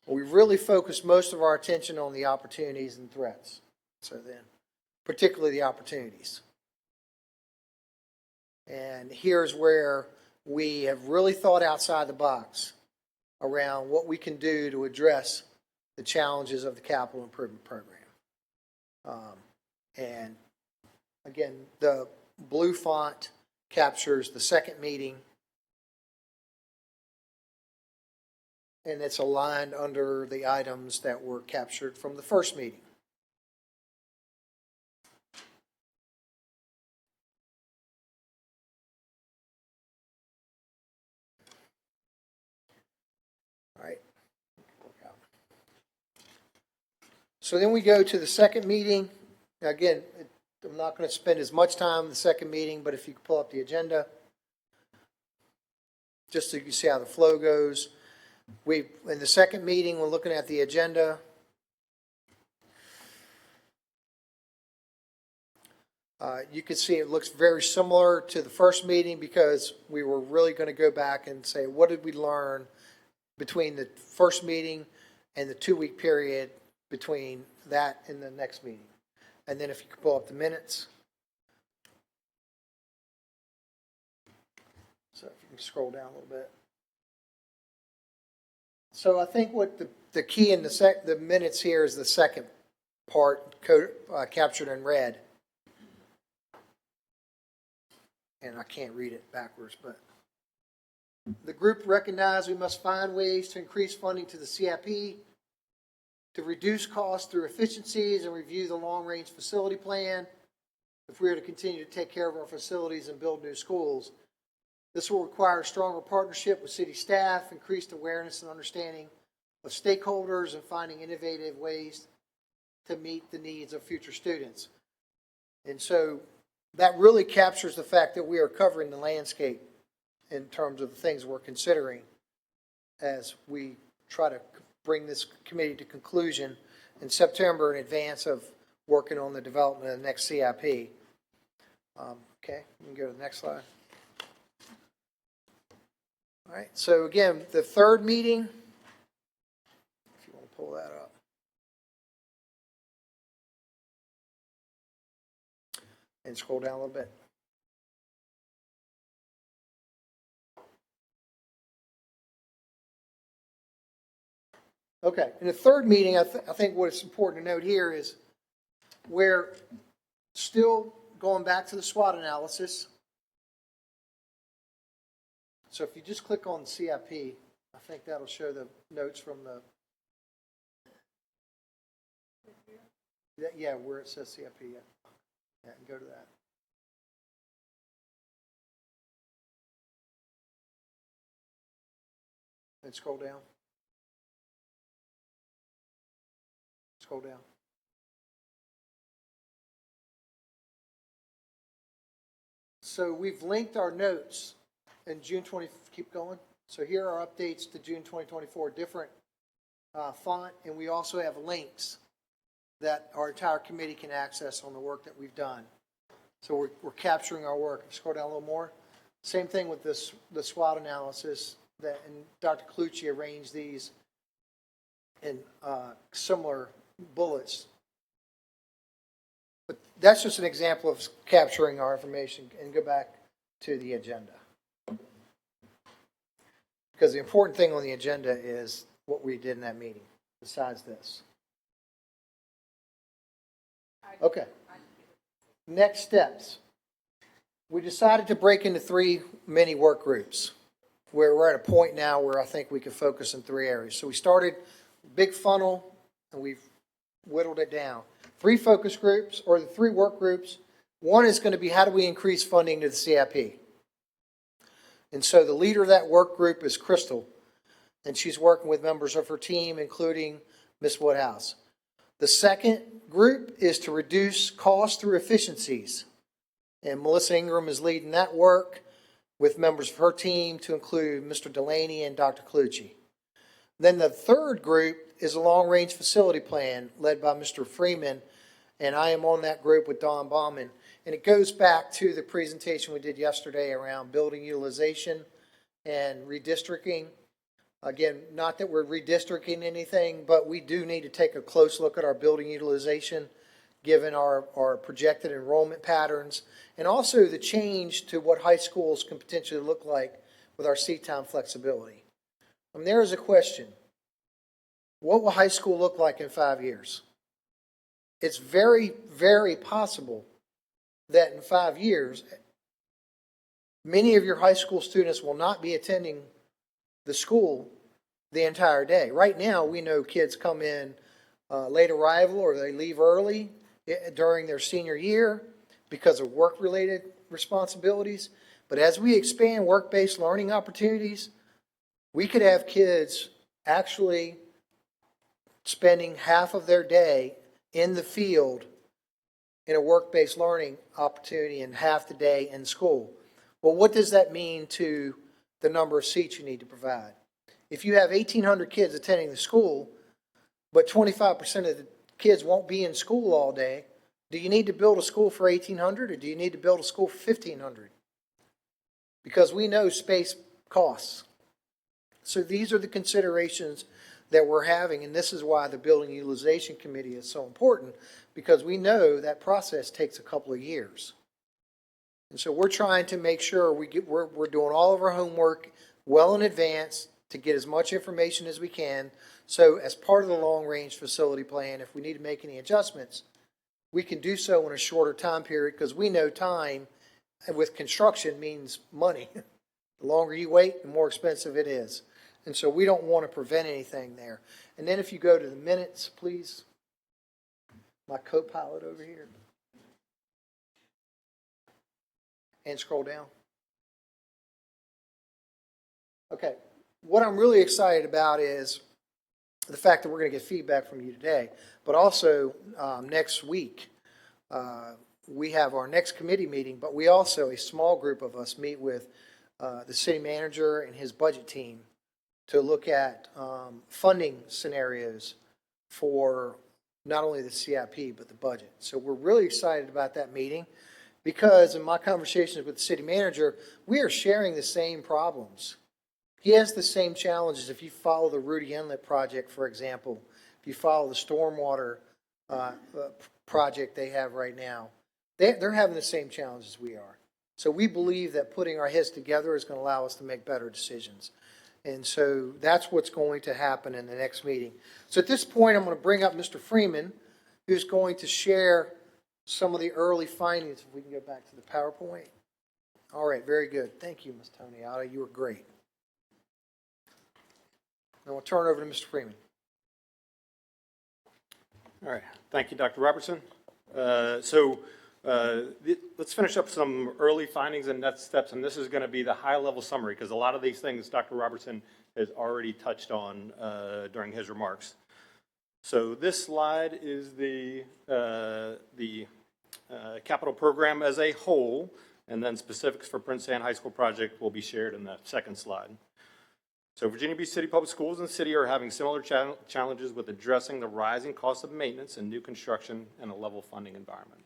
We really focused most of our attention on the opportunities and threats. So then, particularly the opportunities. And here's where we have really thought outside the box around what we can do to address the challenges of the capital improvement program. And again, the blue font captures the second meeting, and it's aligned under the items that were captured from the first meeting. All right. So then we go to the second meeting. Now again, I'm not going to spend as much time in the second meeting, but if you could pull up the agenda, just so you can see how the flow goes. In the second meeting, we're looking at the agenda. You can see it looks very similar to the first meeting because we were really going to go back and say, what did we learn between the first meeting and the 2-week period between that and the next meeting? And then if you could pull up the minutes. So if you can scroll down a little bit. So I think what the key in the minutes here is the second part captured in red. And I can't read it backwards, but the group recognized we must find ways to increase funding to the CIP, to reduce costs through efficiencies and review the long-range facility plan, if we are to continue to take care of our facilities and build new schools. This will require a stronger partnership with city staff, increased awareness and understanding of stakeholders, and finding innovative ways to meet the needs of future students. And so that really captures the fact that we are covering the landscape in terms of the things we're considering as we try to bring this committee to conclusion in September in advance of working on the development of the next CIP. Okay, you can go to the next slide. All right, so again, the third meeting, if you want to pull that up. And scroll down a little bit. Okay, in the third meeting, I think what is important to note here is we're still going back to the SWOT analysis. So if you just click on CIP, I think that'll show the notes from the, yeah, where it says CIP, yeah. Yeah, go to that. And scroll down. Scroll down. So we've linked our notes in June 20, keep going. So here are updates to June 2024, different font, and we also have links that our entire committee can access on the work that we've done. So we're capturing our work. Scroll down a little more. Same thing with this, the SWOT analysis, that, and Dr. Colucci arranged these in similar bullets. But that's just an example of capturing our information, and go back to the agenda. Because the important thing on the agenda is what we did in that meeting, besides this. Okay. Next steps. We decided to break into 3 mini work groups, where we're at a point now where I think we can focus in 3 areas. So we started big funnel, and we've whittled it down. 3 focus groups, or the 3 work groups. One is going to be, how do we increase funding to the CIP? And so the leader of that work group is Crystal, and she's working with members of her team, including Ms. Woodhouse. The second group is to reduce costs through efficiencies, and Melissa Ingram is leading that work with members of her team, to include Mr. Delaney and Dr. Colucci. Then the third group is a long-range facility plan led by Mr. Freeman, and I am on that group with Don Bauman. And it goes back to the presentation we did yesterday around building utilization and redistricting. Again, not that we're redistricting anything, but we do need to take a close look at our building utilization, given our projected enrollment patterns, and also the change to what high schools can potentially look like with our seat time flexibility. There is a question. What will high school look like in 5 years? It's very, very possible that in 5 years, many of your high school students will not be attending the school the entire day. Right now, we know kids come in late arrival, or they leave early during their senior year because of work-related responsibilities. But as we expand work-based learning opportunities, we could have kids actually spending half of their day in the field in a work-based learning opportunity and half the day in school. Well, what does that mean to the number of seats you need to provide? If you have 1,800 kids attending the school, but 25% of the kids won't be in school all day, do you need to build a school for 1,800, or do you need to build a school for 1,500? Because we know space costs. So these are the considerations that we're having, and this is why the Building Utilization Committee is so important, because we know that process takes a couple of years. And so we're trying to make sure we're doing all of our homework well in advance to get as much information as we can. So as part of the long-range facility plan, if we need to make any adjustments, we can do so in a shorter time period, because we know time with construction means money. The longer you wait, the more expensive it is. And so we don't want to prevent anything there. And then if you go to the minutes, please. My co-pilot over here. And scroll down. Okay. What I'm really excited about is the fact that we're going to get feedback from you today, but also next week, we have our next committee meeting, but we also, a small group of us, meet with the city manager and his budget team to look at funding scenarios for not only the CIP, but the budget. So we're really excited about that meeting because in my conversations with the city manager, we are sharing the same problems. He has the same challenges. If you follow the Rudy Inlet project, for example, if you follow the stormwater project they have right now, they're having the same challenges we are. So we believe that putting our heads together is going to allow us to make better decisions. And so that's what's going to happen in the next meeting. So at this point, I'm going to bring up Mr. Freeman, who's going to share some of the early findings. If we can go back to the PowerPoint. All right, very good. Thank you, Ms. Toniata. You were great. Now we'll turn it over to Mr. Freeman. All right. Thank you, Dr. Robertson. Let's finish up some early findings and next steps, and this is going to be the high-level summary because a lot of these things Dr. Robertson has already touched on during his remarks. So this slide is the capital program as a whole, and then specifics for Prince Anne High School project will be shared in the second slide. So Virginia Beach City Public Schools and the city are having similar challenges with addressing the rising cost of maintenance and new construction in a level funding environment.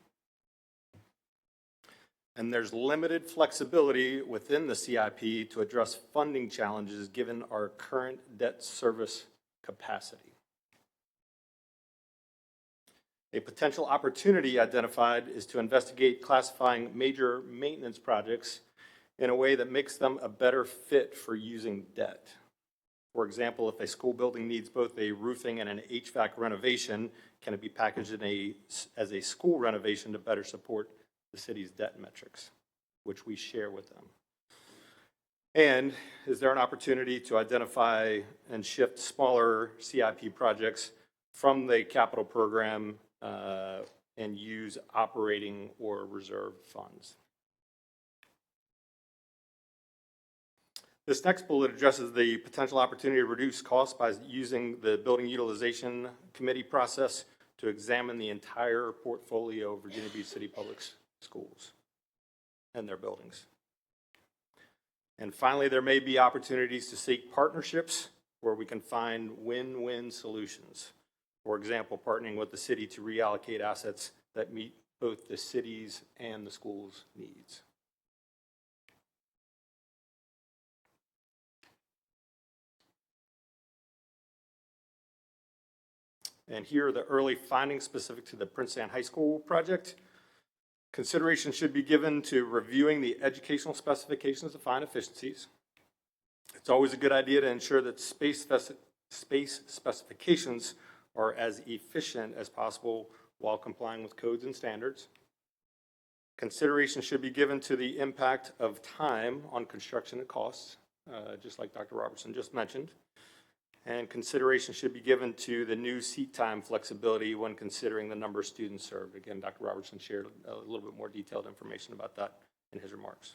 And there's limited flexibility within the CIP to address funding challenges given our current debt service capacity. A potential opportunity identified is to investigate classifying major maintenance projects in a way that makes them a better fit for using debt. For example, if a school building needs both a roofing and an HVAC renovation, can it be packaged as a school renovation to better support the city's debt metrics, which we share with them? And is there an opportunity to identify and shift smaller CIP projects from the capital program and use operating or reserve funds? This next bullet addresses the potential opportunity to reduce costs by using the Building Utilization Committee process to examine the entire portfolio of Virginia Beach City Public Schools and their buildings. And finally, there may be opportunities to seek partnerships where we can find win-win solutions. For example, partnering with the city to reallocate assets that meet both the city's and the school's needs. And here are the early findings specific to the Prince Anne High School project. Consideration should be given to reviewing the educational specifications to find efficiencies. It's always a good idea to ensure that space specifications are as efficient as possible while complying with codes and standards. Consideration should be given to the impact of time on construction and costs, just like Dr. Robertson just mentioned. And consideration should be given to the new seat time flexibility when considering the number of students served. Again, Dr. Robertson shared a little bit more detailed information about that in his remarks.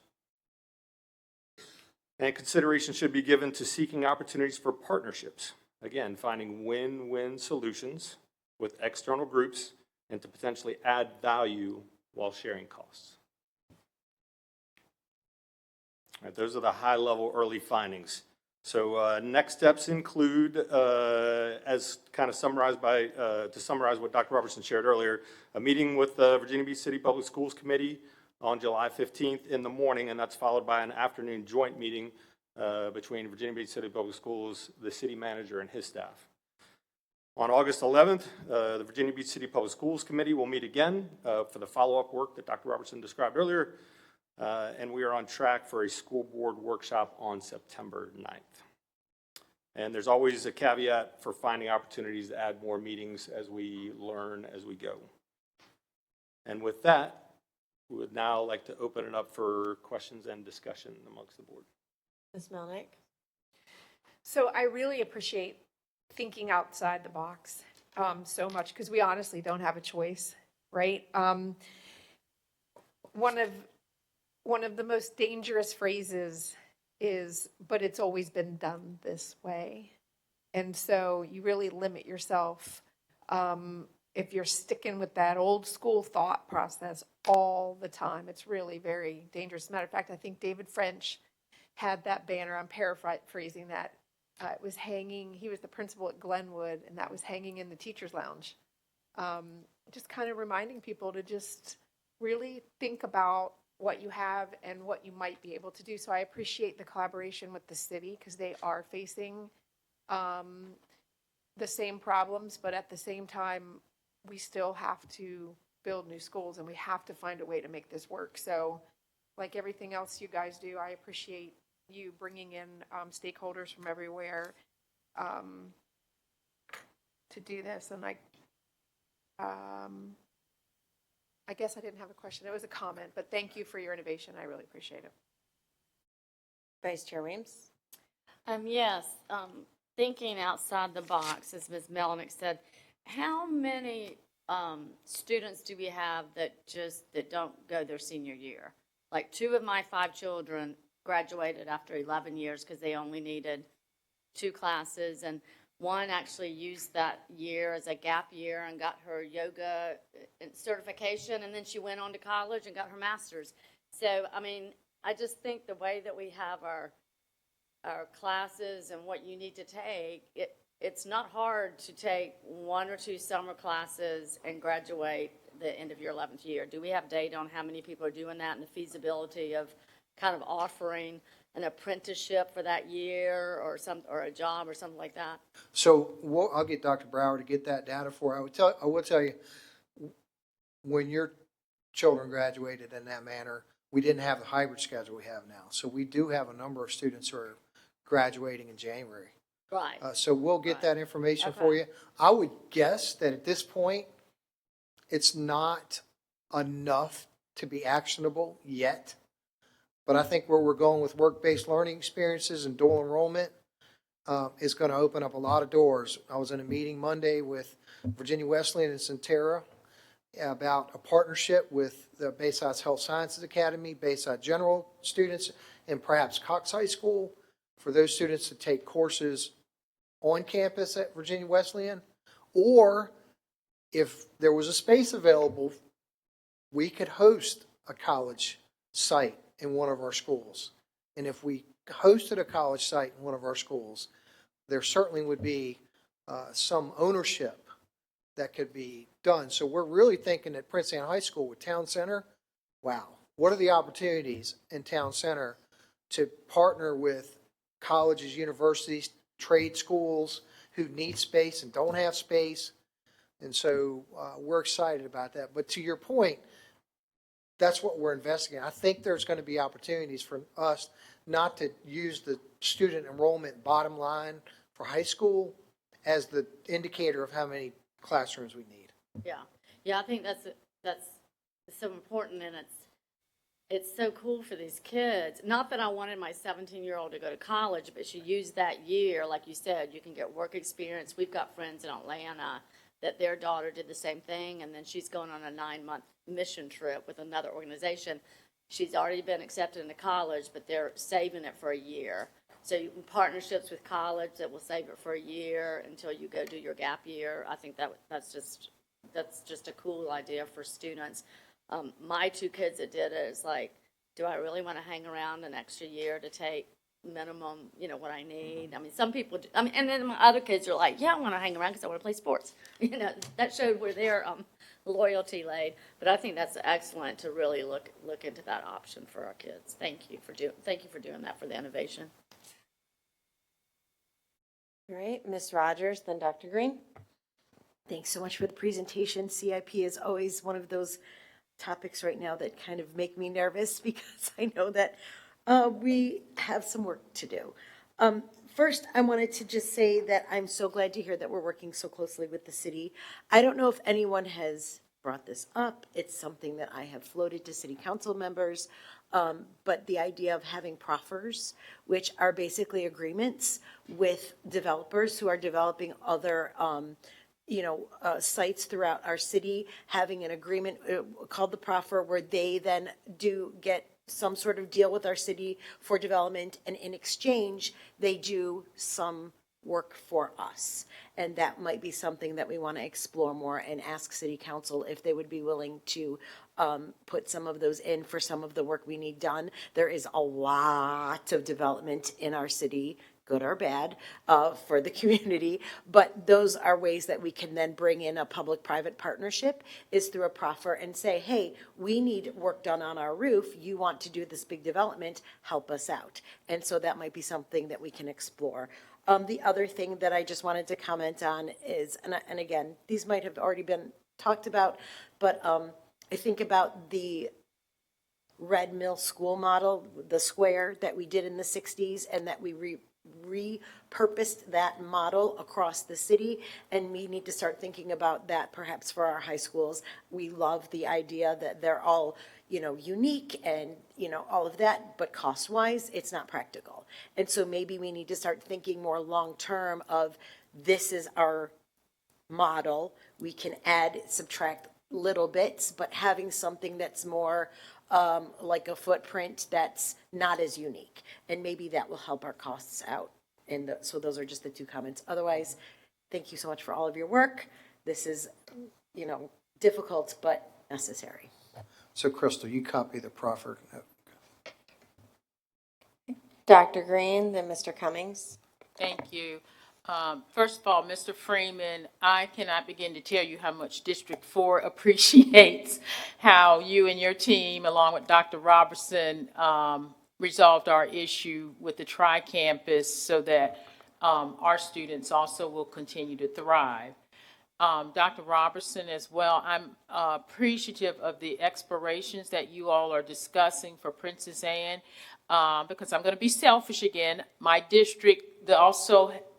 And consideration should be given to seeking opportunities for partnerships. Again, finding win-win solutions with external groups and to potentially add value while sharing costs. All right, those are the high-level early findings. So next steps include, as kind of summarized by, to summarize what Dr. Robertson shared earlier, a meeting with the Virginia Beach City Public Schools Committee on July 15th in the morning, and that's followed by an afternoon joint meeting between Virginia Beach City Public Schools, the city manager, and his staff. On August 11th, the Virginia Beach City Public Schools Committee will meet again for the follow-up work that Dr. Robertson described earlier. And we are on track for a school board workshop on September 9th. And there's always a caveat for finding opportunities to add more meetings as we learn as we go. And with that, we would now like to open it up for questions and discussion amongst the board. Ms. Melnick? So I really appreciate thinking outside the box so much because we honestly don't have a choice, right? One one of the most dangerous phrases is, but it's always been done this way. And so you really limit yourself if you're sticking with that old school thought process all the time. It's really very dangerous. Matter of fact, I think David French had that banner. I'm paraphrasing that. It was hanging, he was the principal at Glenwood, and that was hanging in the teacher's lounge. Just kind of reminding people to just really think about what you have and what you might be able to do. So I appreciate the collaboration with the city because they are facing the same problems, but at the same time, we still have to build new schools and we have to find a way to make this work. So like everything else you guys do, I appreciate you bringing in stakeholders from everywhere to do this. And I guess I didn't have a question. It was a comment, but thank you for your innovation. I really appreciate it. Vice Chair Weems? Yes, thinking outside the box, as Ms. Melnick said, how many students do we have that don't go their senior year? Like 2 of my 5 children graduated after 11 years because they only needed 2 classes, and one actually used that year as a gap year and got her yoga certification, and then she went on to college and got her master's. So, I mean, I just think the way that we have our classes and what you need to take, it's not hard to take 1 or 2 summer classes and graduate the end of your 11th year. Do we have data on how many people are doing that and the feasibility of kind of offering an apprenticeship for that year or a job or something like that? So I'll get Dr. Brower to get that data for you. I will tell you, when your children graduated in that manner, we didn't have the hybrid schedule we have now. So we do have a number of students who are graduating in January. Right. So we'll get that information for Okay. you. I would guess that at this point, it's not enough to be actionable yet. But I think where we're going with work-based learning experiences and dual enrollment is going to open up a lot of doors. I was in a meeting Monday with Virginia Wesleyan and Centera about a partnership with the Bayside's Health Sciences Academy, Bayside General students, and perhaps Cox High School for those students to take courses on campus at Virginia Wesleyan. Or if there was a space available, we could host a college site in one of our schools. And if we hosted a college site in one of our schools, there certainly would be some ownership that could be done. So we're really thinking at Prince Anne High School with Town Center, wow, what are the opportunities in Town Center to partner with colleges, universities, trade schools who need space and don't have space. And so we're excited about that. But to your point, that's what we're investigating. I think there's going to be opportunities for us not to use the student enrollment bottom line for high school as the indicator of how many classrooms we need. Yeah, I think that's so important, and it's so cool for these kids. Not that I wanted my 17-year-old to go to college, but she used that year, like you said, you can get work experience. We've got friends in Atlanta that their daughter did the same thing, and then she's going on a 9-month mission trip with another organization. She's already been accepted into college, but they're saving it for a year. So you can partnerships with college that will save it for a year until you go do your gap year. I think that's just a cool idea for students. My 2 kids that did it, it's like, do I really want to hang around an extra year to take minimum, what I need? I mean, some people do. I mean, and then my other kids are like, yeah, I want to hang around because I want to play sports. That showed where their loyalty laid. But I think that's excellent to really look into that option for our kids. Thank you for doing that for the innovation. All right, Ms. Rogers, then Dr. Green. Thanks so much for the presentation. CIP is always one of those topics right now that kind of make me nervous because I know that we have some work to do. First, I wanted to just say that I'm so glad to hear that we're working so closely with the city. I don't know if anyone has brought this up. It's something that I have floated to city council members, but the idea of having proffers, which are basically agreements with developers who are developing other sites throughout our city, having an agreement called the proffer where they then do get some sort of deal with our city for development, and in exchange, they do some work for us. And that might be something that we want to explore more and ask city council if they would be willing to put some of those in for some of the work we need done. There is a lot of development in our city, good or bad, for the community. But those are ways that we can then bring in a public-private partnership, is through a proffer and say, hey, we need work done on our roof. You want to do this big development, help us out. And so that might be something that we can explore. The other thing that I just wanted to comment on is, and again, these might have already been talked about, but I think about the Red Mill School model, the square that we did in the 60s, and that we repurposed that model across the city, and we need to start thinking about that perhaps for our high schools. We love the idea that they're all, unique and, all of that, but cost-wise, it's not practical. And so maybe we need to start thinking more long-term of, this is our model. We can add, subtract little bits, but having something that's more like a footprint that's not as unique. And maybe that will help our costs out. And so those are just the two comments. Otherwise, thank you so much for all of your work. This is, difficult, but necessary. So Crystal, you copy the proffer. Dr. Green, then Mr. Cummings. Thank you. First of all, Mr. Freeman, I cannot begin to tell you how much District 4 appreciates how you and your team, along with Dr. Robertson, resolved our issue with the tri-campus so that our students also will continue to thrive. Dr. Robertson as well, I'm appreciative of the explorations that you all are discussing for Princess Anne, because I'm going to be selfish again. My district,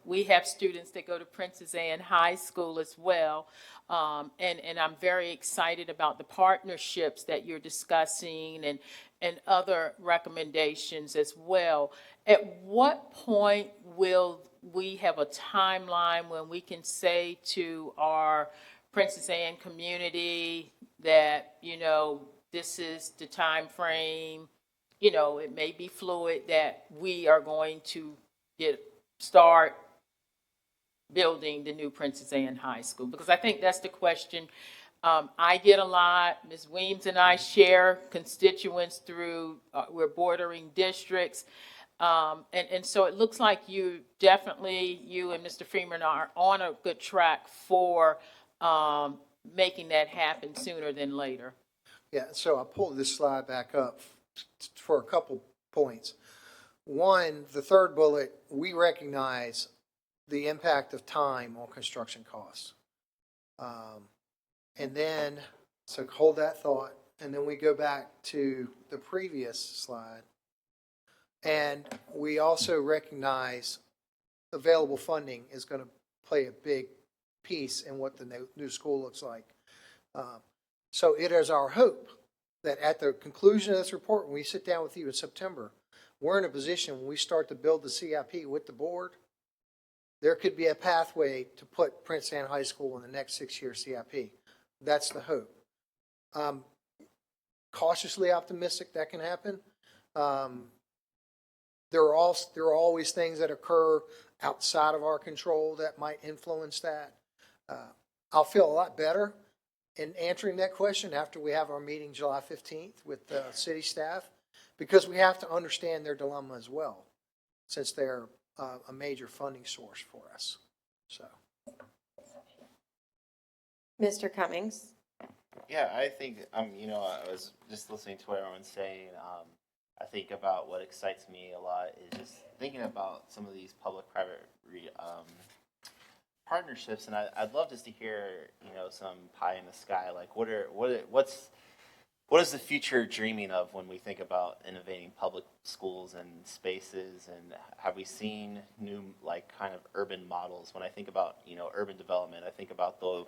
we have students that go to Princess Anne High School as well, and I'm very excited about the partnerships that you're discussing and other recommendations as well. At what point will we have a timeline when we can say to our Princess Anne community that, this is the time frame, it may be fluid, that we are going to start building the new Princess Anne High School? Because I think that's the question I get a lot. Ms. Weems and I share constituents through, we're bordering districts. And so it looks like you and Mr. Freeman are on a good track for making that happen sooner than later. Yeah, so I pulled this slide back up for a couple points. One, the third bullet, we recognize the impact of time on construction costs. And then, so hold that thought, and then we go back to the previous slide. And we also recognize available funding is going to play a big piece in what the new school looks like. So it is our hope that at the conclusion of this report, when we sit down with you in September, we're in a position when we start to build the CIP with the board, there could be a pathway to put Prince Anne High School in the next 6-year CIP. That's the hope. Cautiously optimistic that can happen. There are always things that occur outside of our control that might influence that. I'll feel a lot better in answering that question after we have our meeting July 15th with the city staff, because we have to understand their dilemma as well, since they're a major funding source for us. So, Mr. Cummings. Yeah, I think, I was just listening to what everyone's saying. I think about what excites me a lot is just thinking about some of these public-private partnerships, and I'd love just to hear, some pie in the sky. Like, what is the future dreaming of when we think about innovating public schools and spaces? And have we seen new, kind of urban models? When I think about, urban development, I think about the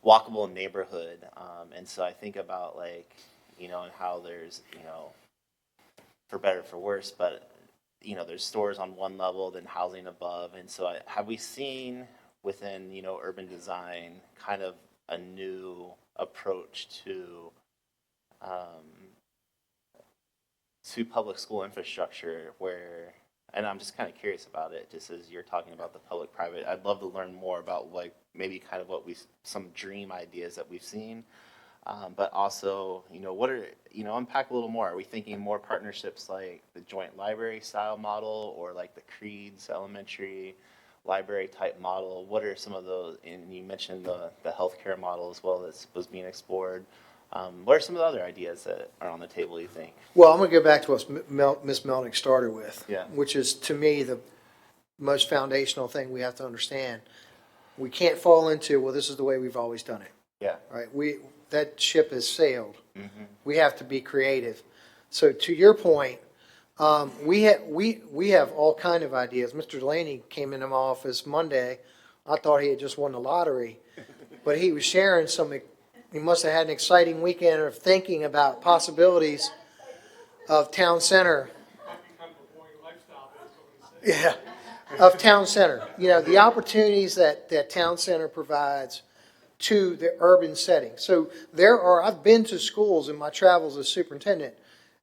walkable neighborhood, and so I think about and how there's, for better or for worse, but there's stores on one level, then housing above. And so have we seen within, urban design kind of a new approach to to public school infrastructure where, and I'm just kind of curious about it, just as you're talking about the public-private, I'd love to learn more about like maybe kind of what some dream ideas that we've seen. But also, what are, unpack a little more. Are we thinking more partnerships like the joint library style model or like the Creeds elementary library type model? What are some of those? And you mentioned the healthcare model as well that was being explored. What are some of the other ideas that are on the table, you think? Well, I'm going to go back to what Ms. Melnick started with, Yeah. which is, to me, the most foundational thing we have to understand. We can't fall into, well, this is the way we've always done it, Yeah. right? That ship has sailed. We have to be creative. So to your point, we have all kind of ideas. Mr. Delaney came into my office Monday. I thought he had just won the lottery, but he was sharing he must have had an exciting weekend of thinking about possibilities of town center. Yeah, of town center. The opportunities that town center provides to the urban setting. So I've been to schools in my travels as superintendent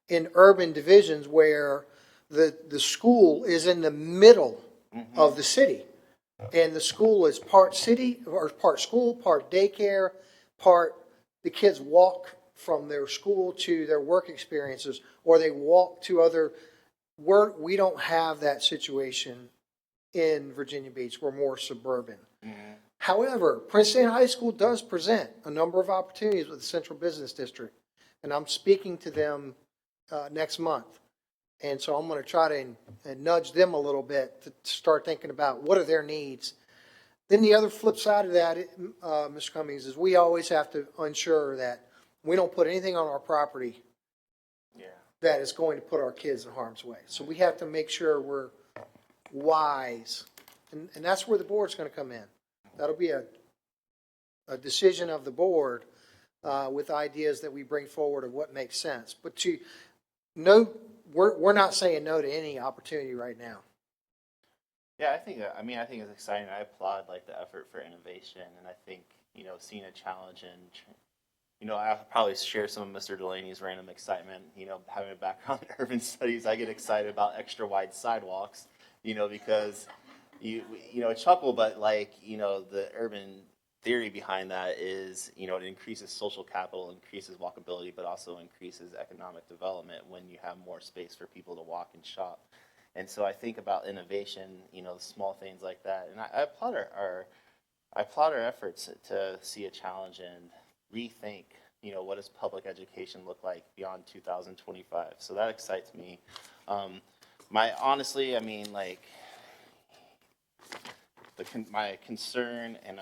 in urban divisions where the school is in the middle of the city. And the school is part city, or part school, part daycare, part the kids walk from their school to their work experiences, or they walk to other work. We don't have that situation in Virginia Beach. We're more suburban. However, Princeton High School does present a number of opportunities with the Central Business District, and I'm speaking to them next month. And so I'm going to try to nudge them a little bit to start thinking about what are their needs. Then the other flip side of that, Mr. Cummings, is we always have to ensure that we don't put anything on our property that is going to put our kids in harm's way. So we have to make sure we're wise, and that's where the board's going to come in. That'll be a decision of the board with ideas that we bring forward of what makes sense. But we're not saying no to any opportunity right now. Yeah, I think it's exciting. I applaud like the effort for innovation, and I think seeing a challenge and I'll probably share some of Mr. Delaney's random excitement. Having a background in urban studies, I get excited about extra wide sidewalks. Because you chuckle, but the urban theory behind that is, it increases social capital, increases walkability, but also increases economic development when you have more space for people to walk and shop. And so I think about innovation, small things like that. And I applaud our efforts to see a challenge and rethink, what does public education look like beyond 2025? So that excites me. Honestly, my concern, and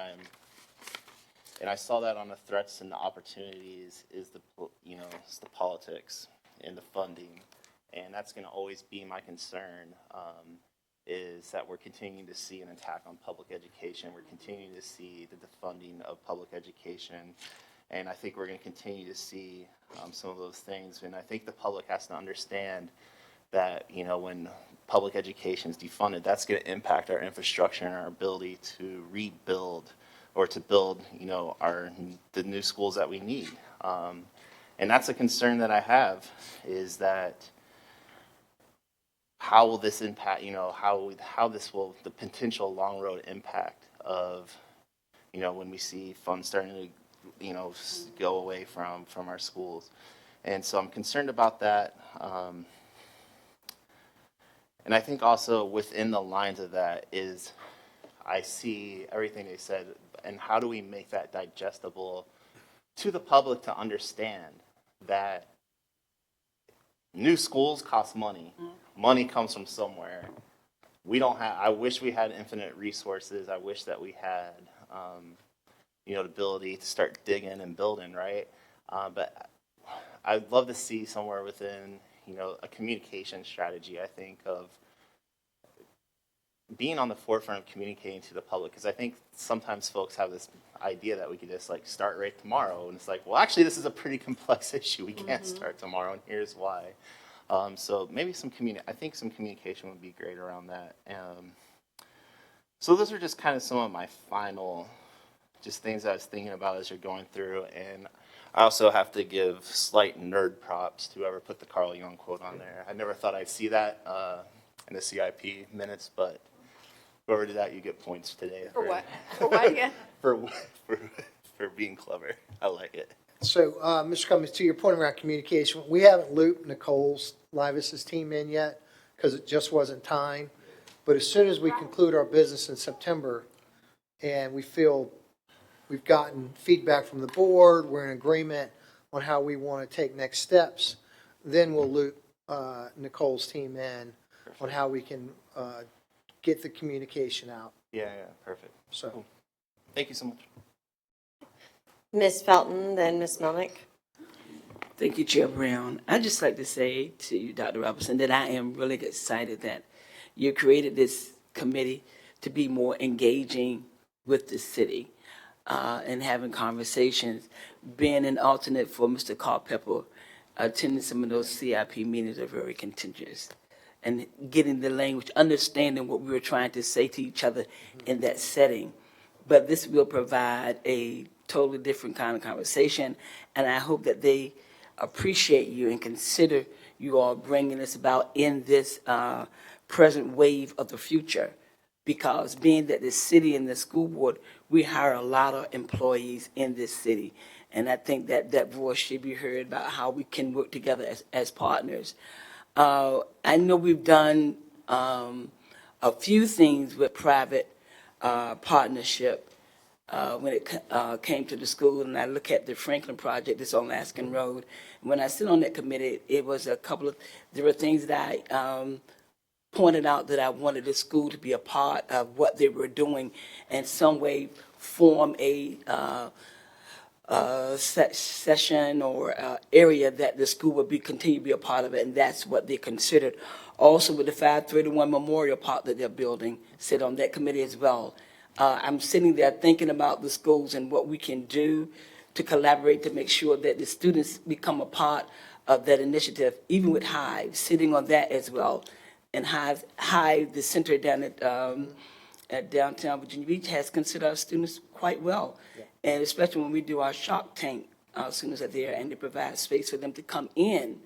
I saw that on the threats and the opportunities, is the politics and the funding, and that's going to always be my concern. Is that we're continuing to see an attack on public education. We're continuing to see the defunding of public education, and I think we're going to continue to see some of those things. And I think the public has to understand that when public education is defunded, that's going to impact our infrastructure and our ability to rebuild or to build, the new schools that we need. And that's a concern that I have, is that how will this impact, how this will, the potential long road impact of, when we see funds starting to, go away from our schools. And so I'm concerned about that. And I think also within the lines of that is, I see everything they said, and how do we make that digestible to the public to understand that new schools cost money. Money comes from somewhere. I wish we had infinite resources. I wish that we had, the ability to start digging and building, right? But I'd love to see somewhere within, a communication strategy, I think, of being on the forefront of communicating to the public, because I think sometimes folks have this idea that we could just start right tomorrow, and it's like, well, actually, this is a pretty complex issue. We can't start tomorrow, and here's why. So maybe I think some communication would be great around that. So those are just kind of some of my final just things I was thinking about as you're going through. And I also have to give slight nerd props to whoever put the Carl Jung quote on there. I never thought I'd see that in the CIP minutes, but whoever did that, you get points today. For what? For what again? For, for being clever. I like it. So, Mr. Cummings, to your point around communication, we haven't looped Nicole's Livis's team in yet because it just wasn't time. But as soon as we conclude our business in September and we feel we've gotten feedback from the board, we're in agreement on how we want to take next steps, then we'll loop Nicole's team in on how we can get the communication out. Yeah, perfect. So, Thank you so much. Ms. Felton, then Ms. Melnick. Thank you, Chair Brown. I'd just like to say to you, Dr. Robertson, that I am really excited that you created this committee to be more engaging with the city and having conversations. Being an alternate for Mr. Culpepper, attending some of those CIP meetings are very contentious. And getting the language, understanding what we were trying to say to each other in that setting. But this will provide a totally different kind of conversation, and I hope that they appreciate you and consider you all bringing this about in this present wave of the future. Because being that the city and the school board, we hire a lot of employees in this city, and I think that that voice should be heard about how we can work together as partners. I know we've done a few things with private partnership when it came to the school, and I look at the Franklin project that's on Laskin Road. When I sit on that committee, it was there were things that I pointed out that I wanted the school to be a part of what they were doing, and some way form a session or area that the school would continue to be a part of it, and that's what they considered. Also with the 531 Memorial Park that they're building, sit on that committee as well. I'm sitting there thinking about the schools and what we can do to collaborate to make sure that the students become a part of that initiative, even with Hive, sitting on that as well. And Hive, the center down at downtown Virginia Beach, has considered our students quite well. Yeah. And especially when we do our Shark Tank, our students are there, and they provide space for them to come in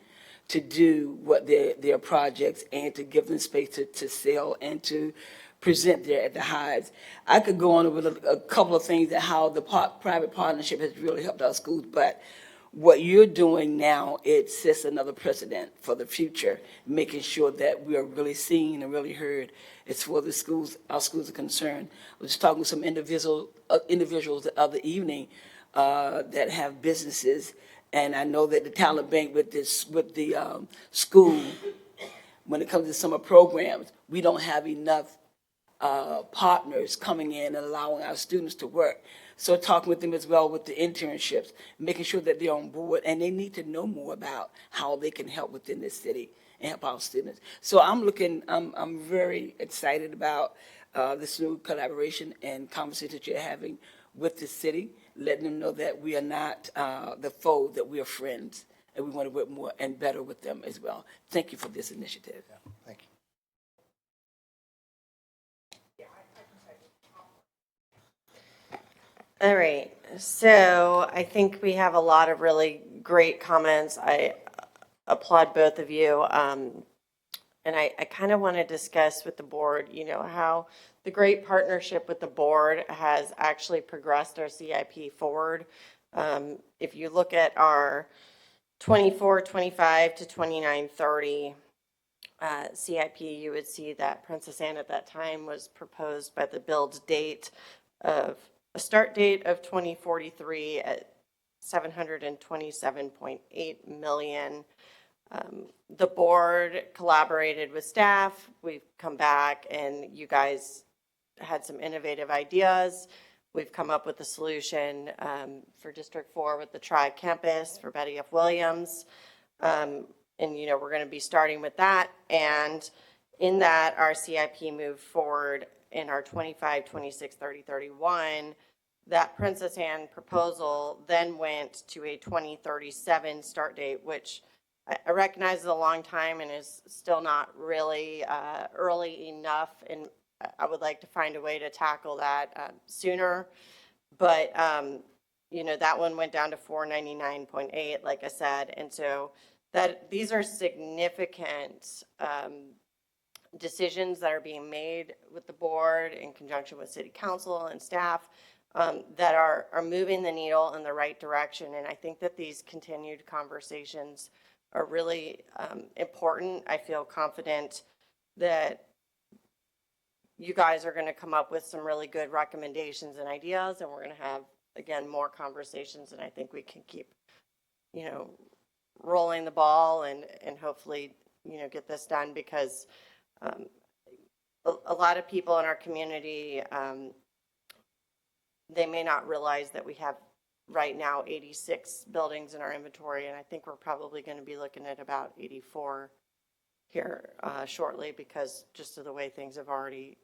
to do what their projects and to give them space to sell and to present there at the Hives. I could go on with a couple of things that how the private partnership has really helped our schools, but what you're doing now, it sets another precedent for the future, making sure that we are really seen and really heard as far as the schools, our schools are concerned. I was talking with some individuals the other evening that have businesses, and I know that the talent bank with the school, when it comes to summer programs, we don't have enough partners coming in and allowing our students to work. So talking with them as well with the internships, making sure that they're on board, and they need to know more about how they can help within this city and help our students. So I'm very excited about this new collaboration and conversation that you're having with the city, letting them know that we are not the foe, that we are friends, and we want to work more and better with them as well. Thank you for this initiative. yeah, thank you. All right, so I think we have a lot of really great comments. I applaud both of you. And I kind of want to discuss with the board, how the great partnership with the board has actually progressed our CIP forward. If you look at our 24-25 to 29-30 CIP, you would see that Princess Anne at that time was proposed by the build date of a start date of 2043 at $727.8 million. The board collaborated with staff. We've come back and you guys had some innovative ideas. We've come up with a solution for District 4 with the Tri-Campus for Betty F. Williams. And, we're going to be starting with that. And in that, our CIP moved forward in our 25, 26, 30, 31. That Princess Anne proposal then went to a 2037 start date, which I recognize is a long time and is still not really early enough. And I would like to find a way to tackle that sooner. But, that one went down to 499.8, like I said. And so these are significant, decisions that are being made with the board in conjunction with city council and staff, that are moving the needle in the right direction. And I think that these continued conversations are really, important. I feel confident that you guys are going to come up with some really good recommendations and ideas, and we're going to have, again, more conversations, and I think we can keep, rolling the ball and hopefully, get this done, because a lot of people in our community, they may not realize that we have right now 86 buildings in our inventory, and I think we're probably going to be looking at about 84 here shortly, because just of the way things have already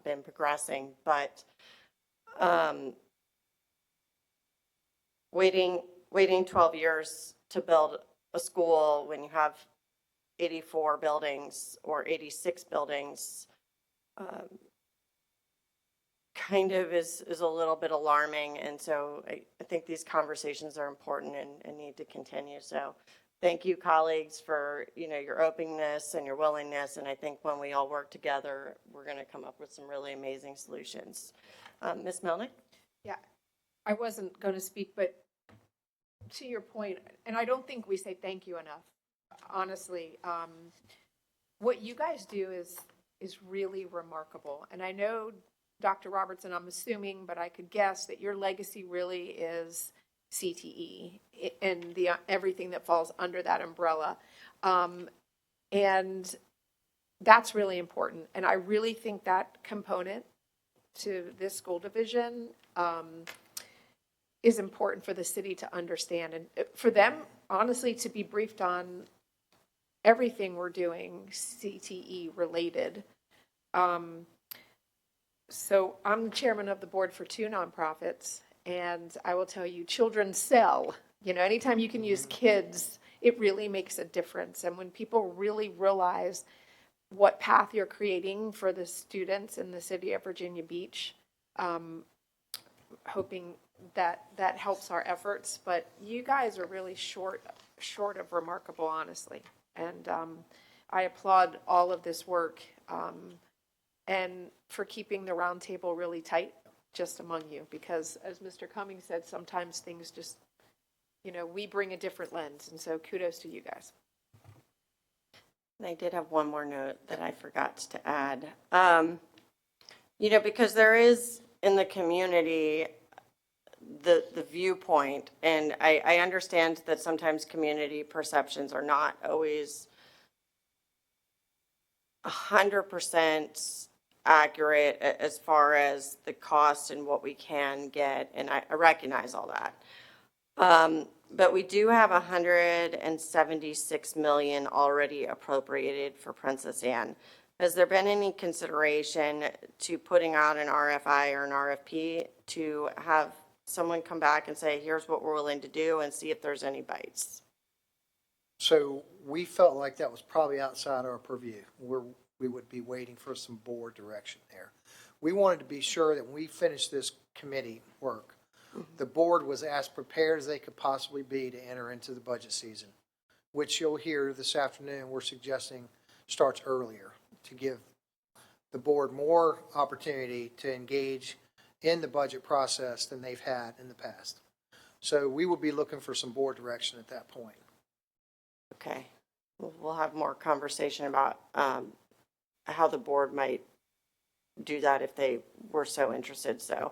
been progressing. But waiting 12 years to build a school when you have 84 buildings or 86 buildings kind of is a little bit alarming. And so I think these conversations are important and need to continue. So thank you, colleagues, for, your openness and your willingness. And I think when we all work together, we're going to come up with some really amazing solutions. Ms. Melnick? Yeah, I wasn't going to speak, but to your point, and I don't think we say thank you enough, honestly. What you guys do is really remarkable. And I know, Dr. Robertson, I'm assuming, but I could guess that your legacy really is CTE and everything that falls under that umbrella. And that's really important. And I really think that component to this school division is important for the city to understand, and for them, honestly, to be briefed on everything we're doing CTE related. So I'm the chairman of the board for 2 nonprofits, and I will tell you, children sell. Anytime you can use kids, it really makes a difference. And when people really realize what path you're creating for the students in the city of Virginia Beach, hoping that helps our efforts. But you guys are really short of remarkable, honestly. And I applaud all of this work, and for keeping the roundtable really tight just among you, because as Mr. Cummings said, sometimes things just, we bring a different lens. And so kudos to you guys. I did have one more note that I forgot to add. Because there is in the community the viewpoint, and I understand that sometimes community perceptions are not always 100% accurate as far as the cost and what we can get, and I recognize all that. But we do have $176 million already appropriated for Princess Anne. Has there been any consideration to putting out an RFI or an RFP to have someone come back and say, here's what we're willing to do, and see if there's any bites? So we felt like that was probably outside our purview. We would be waiting for some board direction there. We wanted to be sure that when we finish this committee work, the board was as prepared as they could possibly be to enter into the budget season, which you'll hear this afternoon. We're suggesting starts earlier to give the board more opportunity to engage in the budget process than they've had in the past. So we will be looking for some board direction at that point. Okay. We'll have more conversation about how the board might do that if they were so interested. So,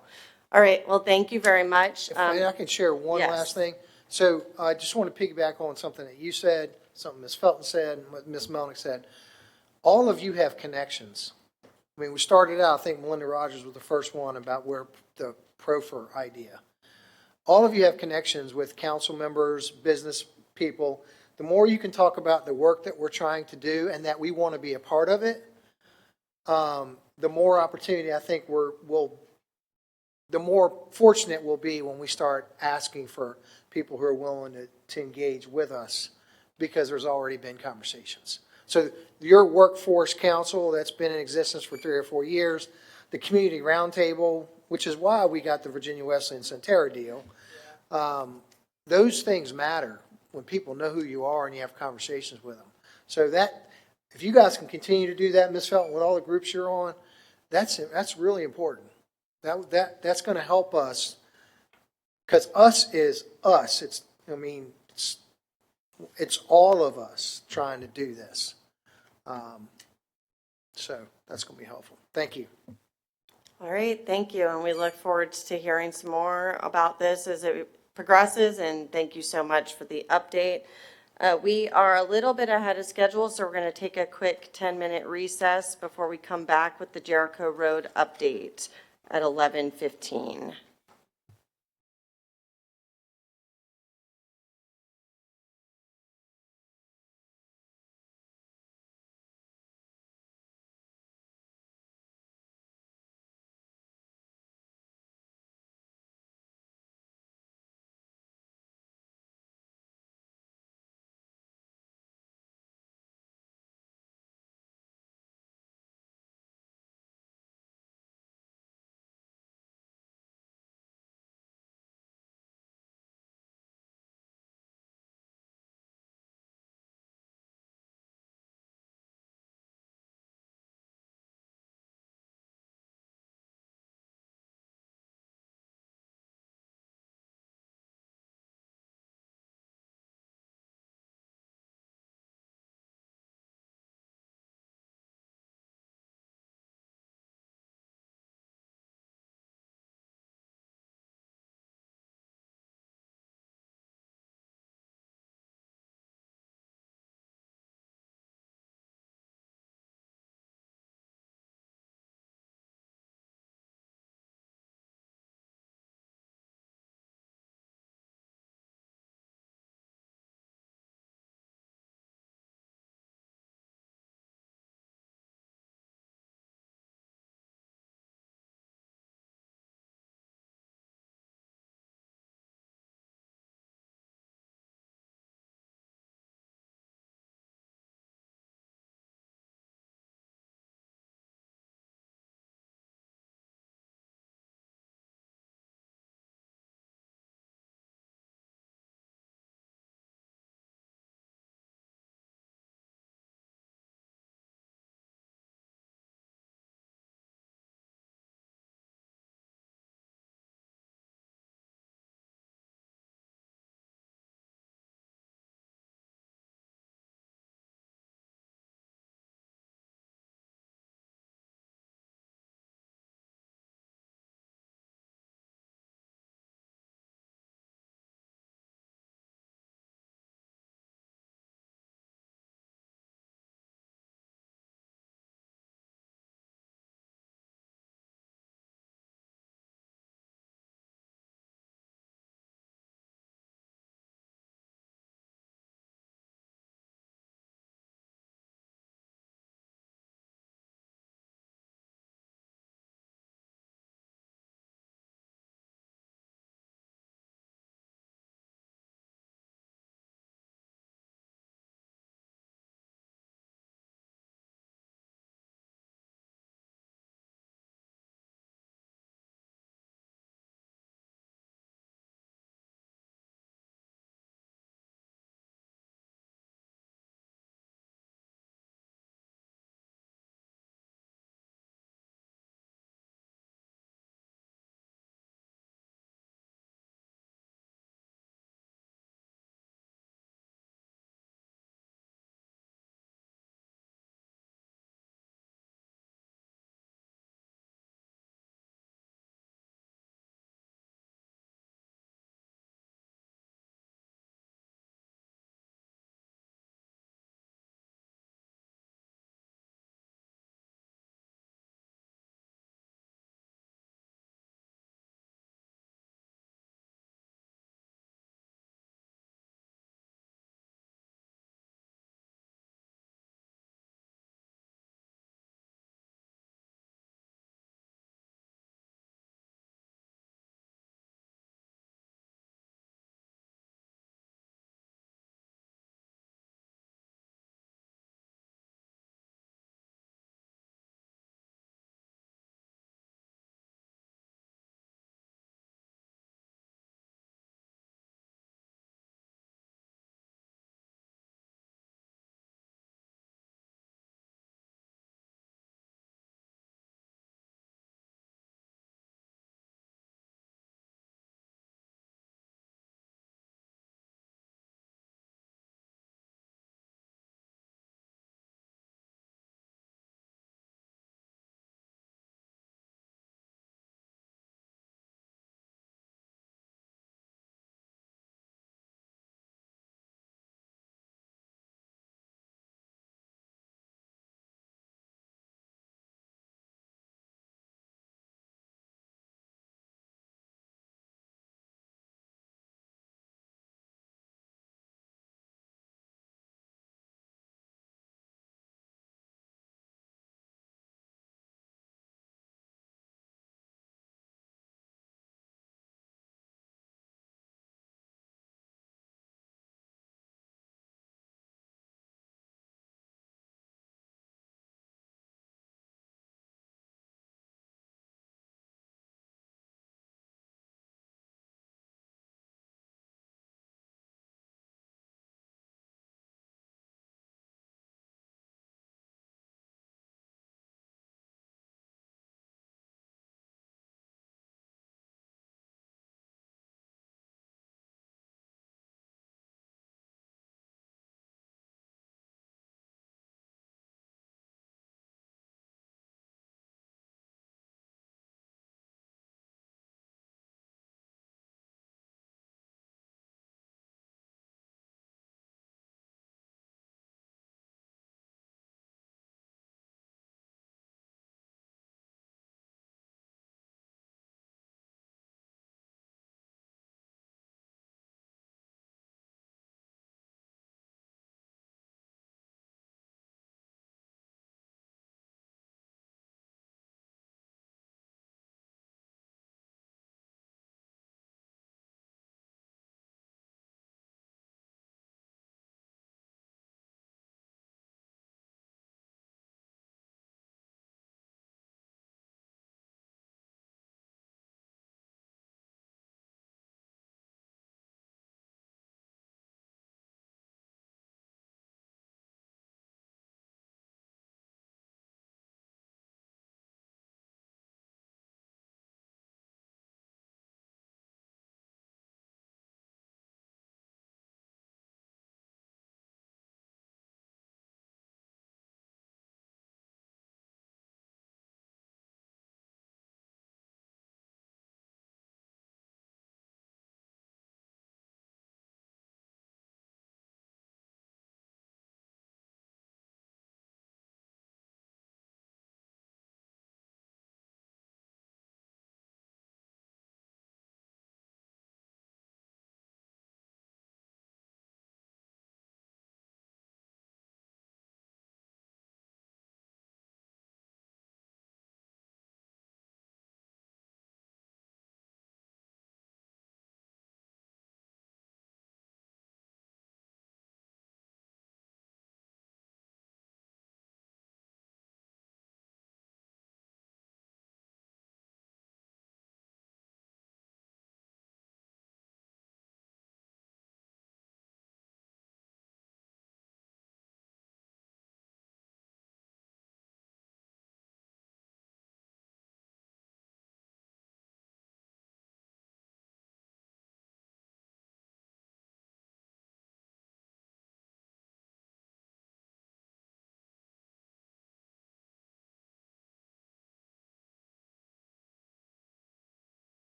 all right. Well, thank you very much. If I can share one yes. last thing. So I just want to piggyback on something that you said, something Ms. Felton said, and what Ms. Melnick said. All of you have connections. I mean, we started out, I think Melinda Rogers was the first one about where the Profer idea. All of you have connections with council members, business people. The more you can talk about the work that we're trying to do and that we want to be a part of it, the more opportunity I think the more fortunate we'll be when we start asking for people who are willing to engage with us, because there's already been conversations. So your workforce council that's been in existence for 3 or 4 years, the community roundtable which is why we got the Virginia Wesleyan Centera deal. Those things matter when people know who you are and you have conversations with them. So that, if you guys can continue to do that, Ms. Felton, with all the groups you're on, that's really important. That's going to help us, because us is us. It's all of us trying to do this. So that's going to be helpful. Thank you. All right, thank you, and we look forward to hearing some more about this as it progresses, and thank you so much for the update. We are a little bit ahead of schedule, so we're going to take a quick 10-minute recess before we come back with the Jericho Road update at 11:15.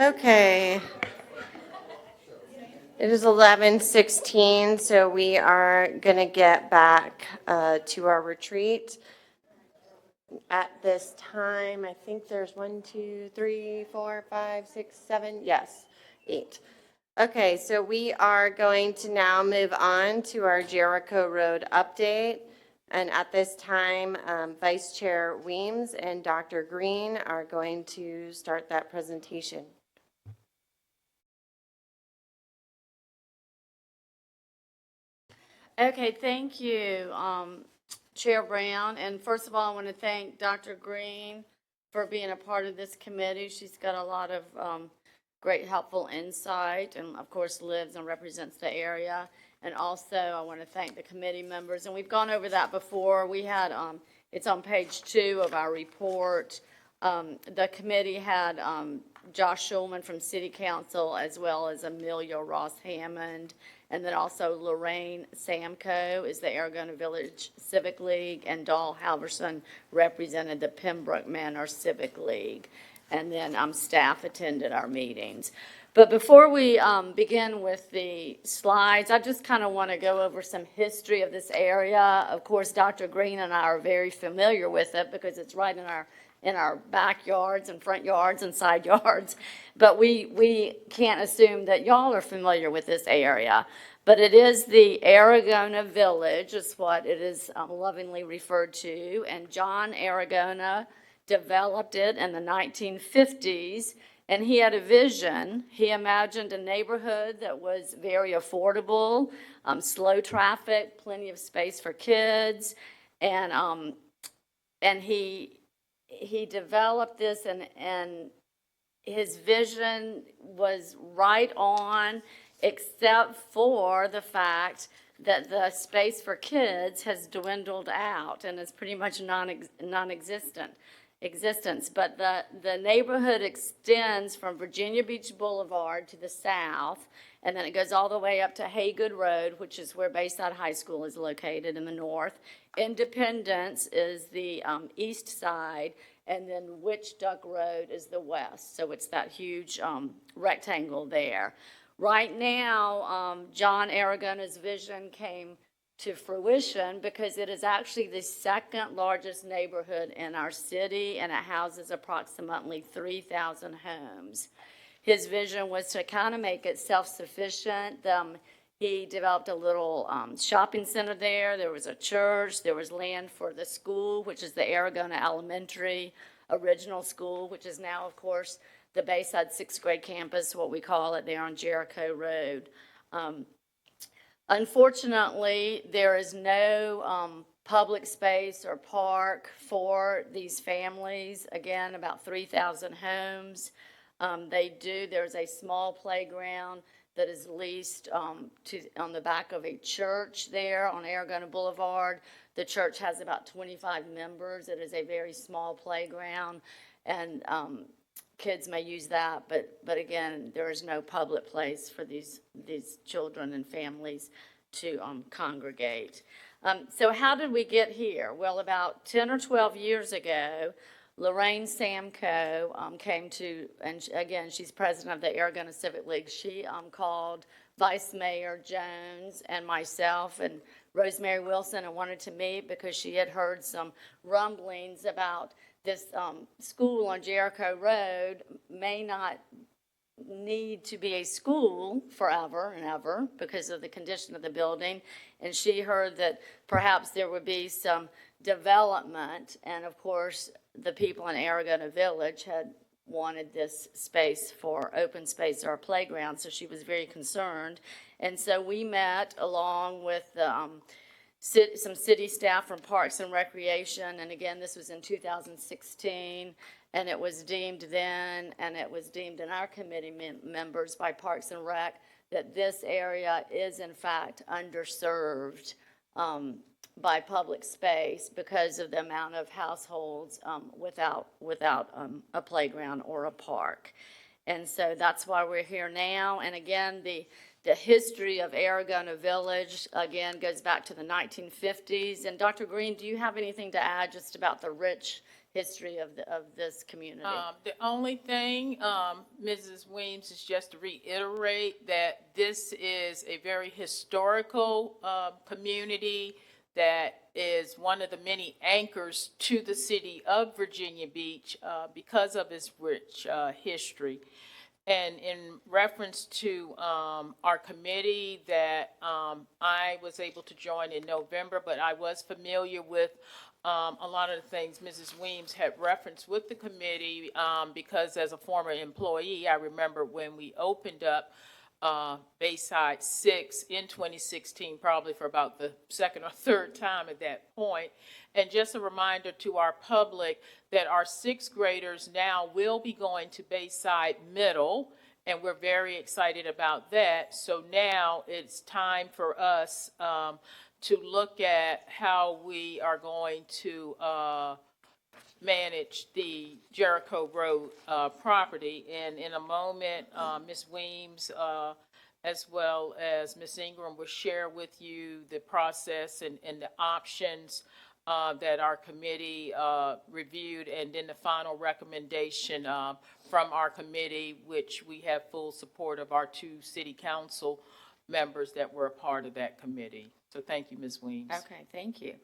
Okay. It is 11:16, so we are going to get back to our retreat. At this time, I think there's 1, 2, 3, 4, 5, 6, 7, yes, 8. Okay, so we are going to now move on to our Jericho Road update. And at this time, Vice Chair Weems and Dr. Green are going to start that presentation. Okay, thank you, Chair Brown. And first of all, I want to thank Dr. Green for being a part of this committee. She's got a lot of great helpful insight and, of course, lives and represents the area. And also, I want to thank the committee members. And we've gone over that before. We had, it's on page 2 of our report. The committee had Josh Schulman from City Council, as well as Amelia Ross Hammond, and then also Lorraine Samco is the Aragona Village Civic League, and Dahl Halverson represented the Pembroke Manor Civic League. And then staff attended our meetings. But before we begin with the slides, I just kind of want to go over some history of this area. Of course, Dr. Green and I are very familiar with it because it's right in our backyards and front yards and side yards. But we can't assume that y'all are familiar with this area. But it is the Aragona Village, is what it is lovingly referred to. And John Aragona developed it in the 1950s, and he had a vision. He imagined a neighborhood that was very affordable, slow traffic, plenty of space for kids, and he developed this, and his vision was right on, except for the fact that the space for kids has dwindled out and is pretty much non-existent. But the neighborhood extends from Virginia Beach Boulevard to the south, and then it goes all the way up to Haygood Road, which is where Bayside High School is located in the north. Independence is the east side, and then Witch Duck Road is the west. So it's that huge rectangle there. Right now, John Aragona's vision came to fruition because it is actually the second largest neighborhood in our city, and it houses approximately 3,000 homes. His vision was to kind of make it self-sufficient. He developed a little shopping center there. There was a church. There was land for the school, which is the Aragona Elementary Original School, which is now, of course, the Bayside 6th grade campus, what we call it, there on Jericho Road. Unfortunately, there is no public space or park for these families. Again, about 3,000 homes. There's a small playground that is leased on the back of a church there on Aragona Boulevard. The church has about 25 members. It is a very small playground, and kids may use that, but again, there is no public place for these children and families to congregate. So how did we get here? Well, about 10 or 12 years ago, Lorraine Samco came to, and again, she's president of the Aragona Civic League. She called Vice Mayor Jones and myself and Rosemary Wilson and wanted to meet because she had heard some rumblings about this school on Jericho Road may not need to be a school forever and ever because of the condition of the building. And she heard that perhaps there would be some development. And of course, the people in Aragona Village had wanted this space for open space or a playground. So she was very concerned. And so we met along with some city staff from Parks and Recreation, and again, this was in 2016, and it was deemed then, and it was deemed in our committee members by Parks and Rec, that this area is in fact underserved by public space because of the amount of households without a playground or a park. And so that's why we're here now, and again, the history of Aragona Village, again, goes back to the 1950s. And Dr. Green, do you have anything to add just about the rich history of this community. The only thing, Mrs. Weems, is just to reiterate that this is a very historical community that is one of the many anchors to the city of Virginia Beach because of its rich history. And in reference to our committee that I was able to join in November, but I was familiar with a lot of the things Mrs. Weems had referenced with the committee because as a former employee, I remember when we opened up Bayside 6 in 2016, probably for about the second or third time at that point. And just a reminder to our public that our sixth graders now will be going to Bayside Middle, and we're very excited about that. So now it's time for us to look at how we are going to manage the Jericho Road property. And in a moment, Ms. Weems, as well as Ms. Ingram, will share with you the process and the options that our committee reviewed, and then the final recommendation from our committee, which we have full support of our two city council members that were a part of that committee. So thank you, Ms. Weems. Okay, thank you.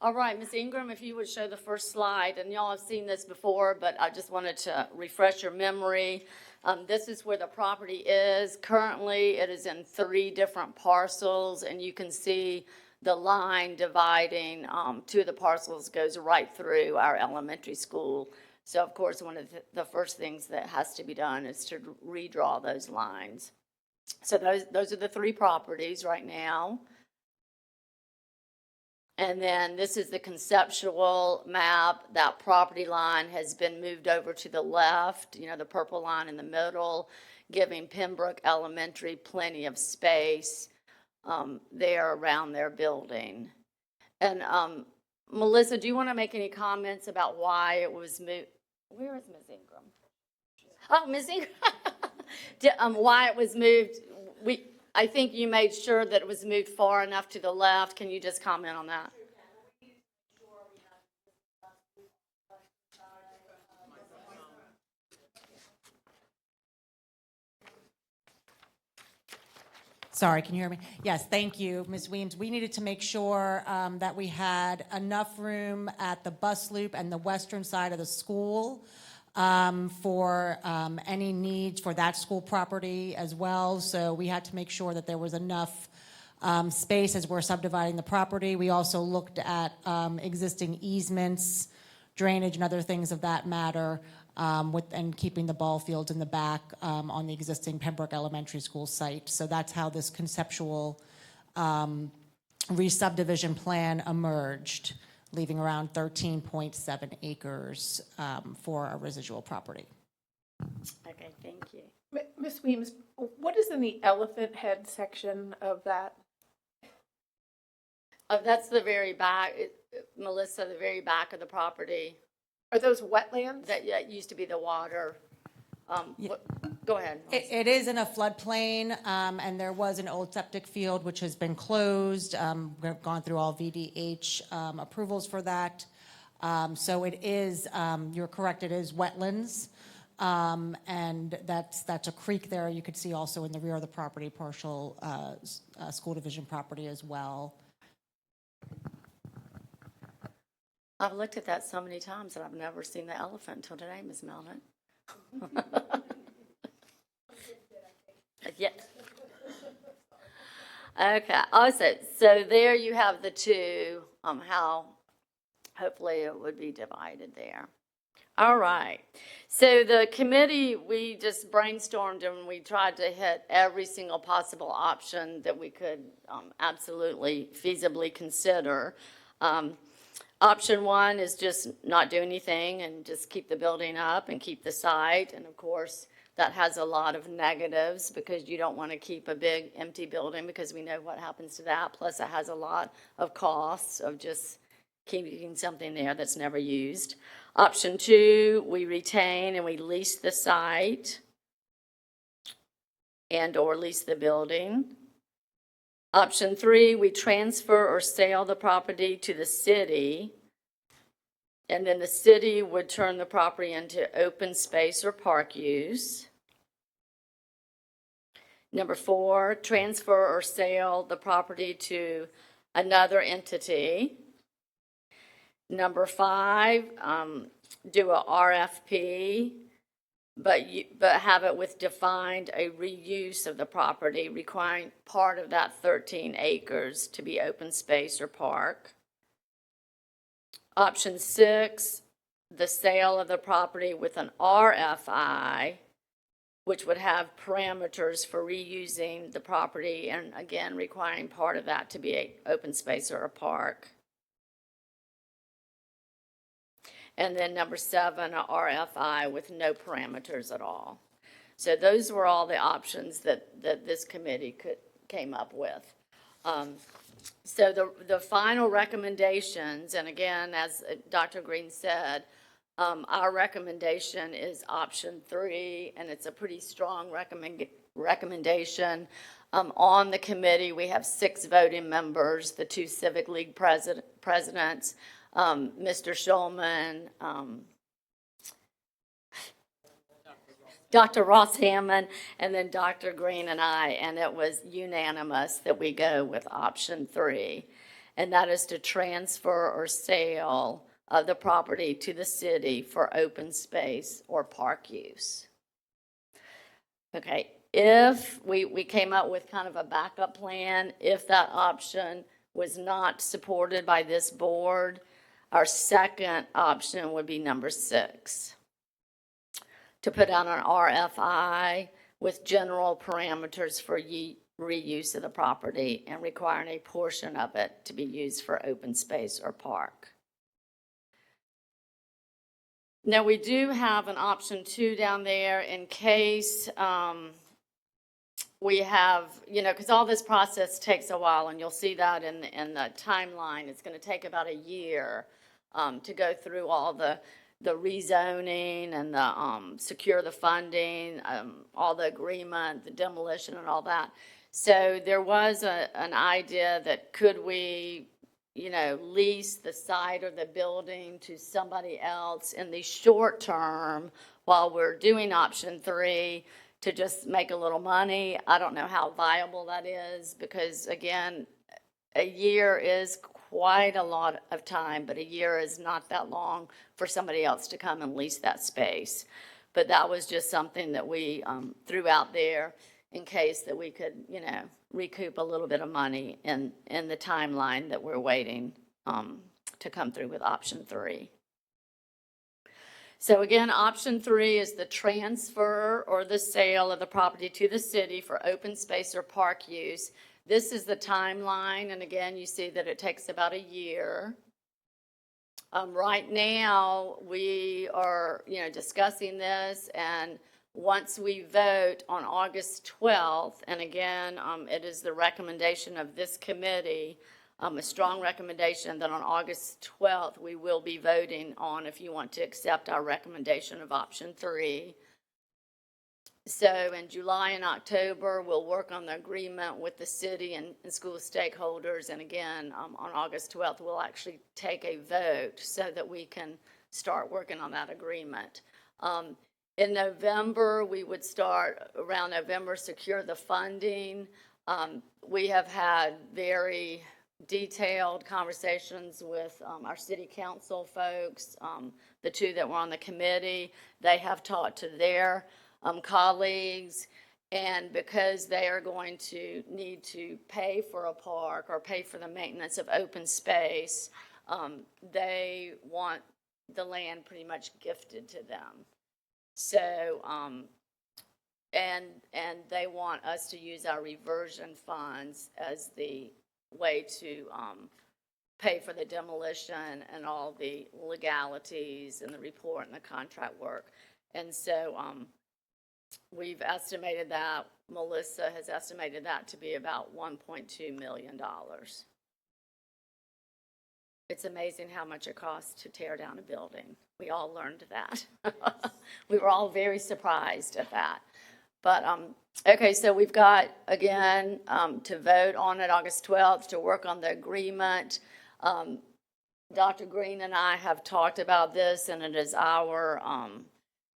All right, Ms. Ingram, if you would show the first slide, and y'all have seen this before, but I just wanted to refresh your memory. This is where the property is. Currently, it is in 3 different parcels, and you can see the line dividing 2 of the parcels goes right through our elementary school. So, of course, one of the first things that has to be done is to redraw those lines. So those are the 3 properties right now. And then this is the conceptual map. That property line has been moved over to the left, you know, the purple line in the middle, giving Pembroke Elementary plenty of space there around their building. And Melissa, do you want to make any comments about why it was moved? Where is Ms. Ingram? Oh, Ms. Ingram. Why it was moved. I think you made sure that it was moved far enough to the left. Can you just comment on that? Sorry, can you hear me? Yes, thank you, Ms. Weems. We needed to make sure that we had enough room at the bus loop and the western side of the school for any needs for that school property as well. So we had to make sure that there was enough space as we're subdividing the property. We also looked at existing easements, drainage, and other things of that matter, and keeping the ball fields in the back on the existing Pembroke Elementary School site. So that's how this conceptual re-subdivision plan emerged, leaving around 13.7 acres for a residual property. Okay, thank you. Ms. Weems, what is in the elephant head section of that? That's the very back, Melissa, the very back of the property. Are those wetlands? That used to be the water. Go ahead. It is in a floodplain, and there was an old septic field which has been closed. We've gone through all VDH approvals for that. So it is, you're correct, it is wetlands. And that's a creek there. You could see also in the rear of the property, partial school division property as well. I've looked at that so many times and I've never seen the elephant until today, Ms. Melvin. Yeah. Okay. Also, so there you have the 2, how hopefully it would be divided there. All right. So the committee, we just brainstormed and we tried to hit every single possible option that we could absolutely feasibly consider. Option 1 is just not do anything and just keep the building up and keep the site. And of course, that has a lot of negatives because you don't want to keep a big empty building because we know what happens to that. Plus, it has a lot of costs of just keeping something there that's never used. Option 2, we retain and we lease the site and or lease the building. Option 3, we transfer or sell the property to the city And then the city would turn the property into open space or park use. Number 4, transfer or sale the property to another entity. Number 5, do a RFP, but have it with defined a reuse of the property, requiring part of that 13 acres to be open space or park. Option 6, the sale of the property with an RFI, which would have parameters for reusing the property and again, requiring part of that to be an open space or a park. And then number 7, a RFI with no parameters at all. So those were all the options that this committee came up with. So the final recommendations, and again, as Dr. Green said, our recommendation is option 3, and it's a pretty strong recommendation. On the committee, we have 6 voting members, the 2 Civic League presidents, Mr. Schulman, Dr. Ross Hammond, and then Dr. Green and I, and it was unanimous that we go with option 3, and that is to transfer or sale of the property to the city for open space or park use. Okay, if we came up with kind of a backup plan, if that option was not supported by this board, our second option would be number 6, to put out an RFI with general parameters for reuse of the property and requiring a portion of it to be used for open space or park. Now, we do have an option 2 down there in case we have, because all this process takes a while, and you'll see that in the timeline. It's going to take about a year to go through all the rezoning and the secure the funding, all the agreement, the demolition and all that. So there was an idea that could we lease the site or the building to somebody else in the short term while we're doing option 3 to just make a little money. I don't know how viable that is because, again, a year is quite a lot of time, but a year is not that long for somebody else to come and lease that space. But that was just something that we threw out there in case that we could, recoup a little bit of money in the timeline that we're waiting to come through with option 3. So again, option 3 is the transfer or the sale of the property to the city for open space or park use. This is the timeline, and again, you see that it takes about a year. Right now, we are, discussing this, and once we vote on August 12th, and again, it is the recommendation of this committee, a strong recommendation that on August 12th, we will be voting on if you want to accept our recommendation of option 3. So in July and October, we'll work on the agreement with the city and school stakeholders. And again, on August 12th, we'll actually take a vote so that we can start working on that agreement. In November, we would start around November, secure the funding. We have had very detailed conversations with our city council folks, the 2 that were on the committee. They have talked to their colleagues, and because they are going to need to pay for a park or pay for the maintenance of open space, they want the land pretty much gifted to them. So, and they want us to use our reversion funds as the way to pay for the demolition and all the legalities and the report and the contract work. And so we've estimated that, Melissa has estimated that to be about $1.2 million. It's amazing how much it costs to tear down a building. We all learned that. We were all very surprised at that. But, okay, so we've got, again, to vote on it August 12th, to work on the agreement. Dr. Green and I have talked about this, and it is our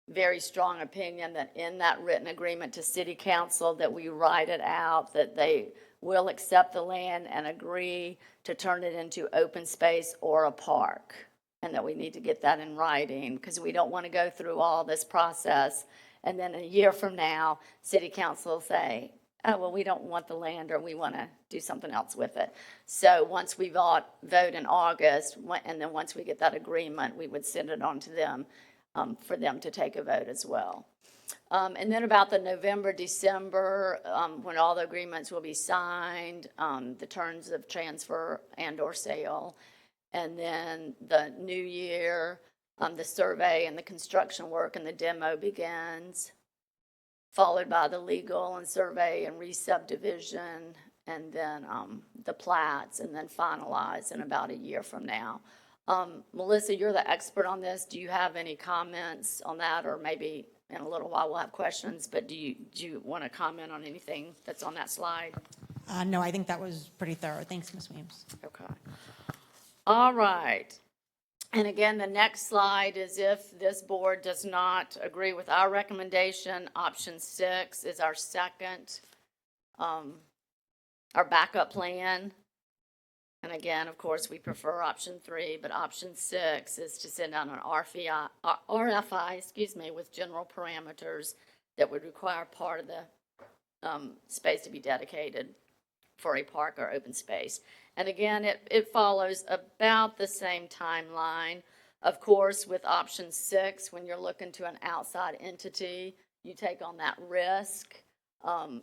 very strong opinion that in that written agreement to city council, that we write it out, that they will accept the land and agree to turn it into open space or a park. And that we need to get that in writing, because we don't want to go through all this process, and then a year from now, city council will say, oh, well, we don't want the land, or we want to do something else with it. So once we vote in August, and then once we get that agreement, we would send it on to them for them to take a vote as well. And then about the November, December, when all the agreements will be signed, the terms of transfer and/or sale, and then the new year, the survey and the construction work and the demo begins, followed by the legal and survey and re-subdivision, and then the plats, and then finalized in about a year from now. Melissa, you're the expert on this. Do you have any comments on that? Or maybe in a little while we'll have questions, but do you want to comment on anything that's on that slide? No, I think that was pretty thorough. Thanks, Ms. Weems. Okay. All right. And again, the next slide is if this board does not agree with our recommendation, option 6 is our second, our backup plan. And again, of course, we prefer option 3, but option 6 is to send out an RFI, with general parameters that would require part of the space to be dedicated for a park or open space. And again, it follows about the same timeline. Of course, with option 6, when you're looking to an outside entity, you take on that risk.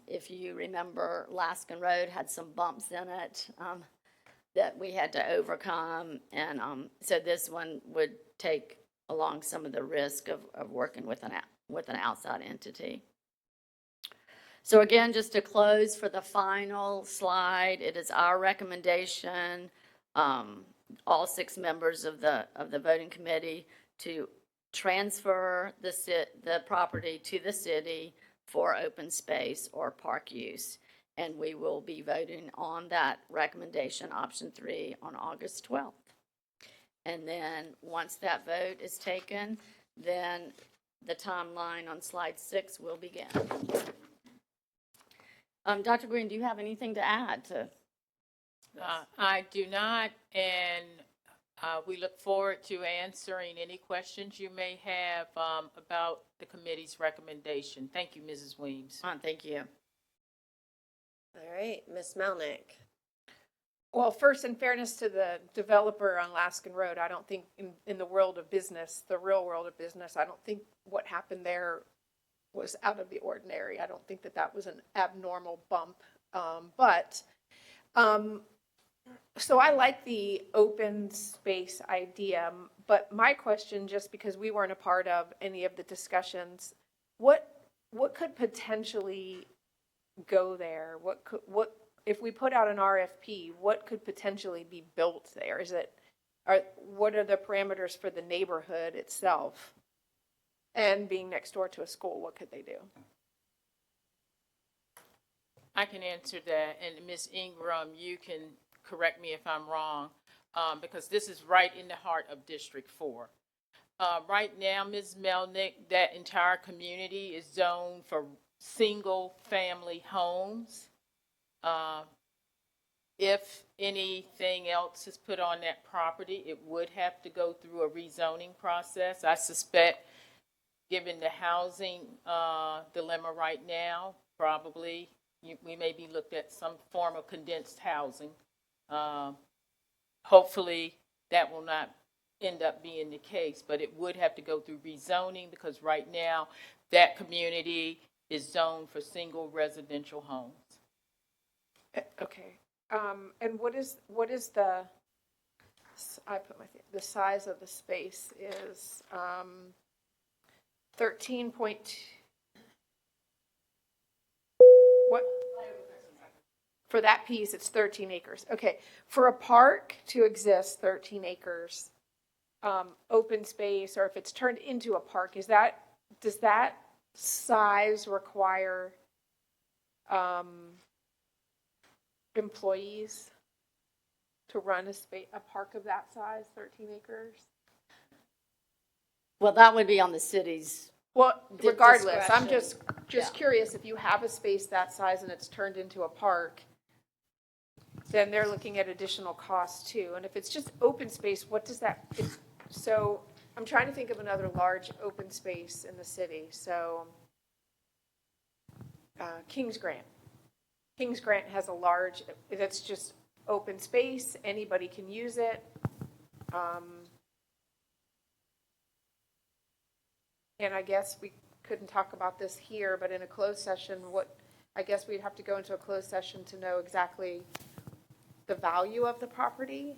If you remember, Laskin Road had some bumps in it that we had to overcome. And so this one would take along some of the risk of working with an outside entity. So again, just to close for the final slide, it is our recommendation, all 6 members of the voting committee, to transfer the property to the city for open space or park use. And we will be voting on that recommendation, option 3, on August 12th. And then once that vote is taken, then the timeline on slide 6 will begin. Dr. Green, do you have anything to add to this? I do not, and we look forward to answering any questions you may have about the committee's recommendation. Thank you, Mrs. Weems. Thank you. All right, Ms. Melnick. Well, first, in fairness to the developer on Laskin Road, I don't think in the world of business, the real world of business, I don't think what happened there was out of the ordinary. I don't think that was an abnormal bump. So I like the open space idea, but my question, just because we weren't a part of any of the discussions, what could potentially go there? What if we put out an RFP, what could potentially be built there? What are the parameters for the neighborhood itself? And being next door to a school, what could they do? I can answer that, and Ms. Ingram, you can correct me if I'm wrong, because this is right in the heart of District 4. Right now, Ms. Melnick, that entire community is zoned for single-family homes. If anything else is put on that property, it would have to go through a rezoning process. I suspect, given the housing dilemma right now, probably we may be looked at some form of condensed housing. Hopefully that will not end up being the case, but it would have to go through rezoning because right now that community is zoned for single residential homes. Okay. And what is the size of the space is 13 point. What? For that piece, it's 13 acres. Okay. For a park to exist, 13 acres, open space, or if it's turned into a park, does that size require employees to run a park of that size, 13 acres? Well, that would be on the city's, Well, regardless, I'm discretion. just Yeah. curious, if you have a space that size and it's turned into a park, then they're looking at additional costs too. And if it's just open space, what does that, so I'm trying to think of another large open space in the city. So Kings Grant. Kings Grant has a large, that's just open space, anybody can use it. And I guess we couldn't talk about this here, but in a closed session, I guess we'd have to go into a closed session to know exactly the value of the property.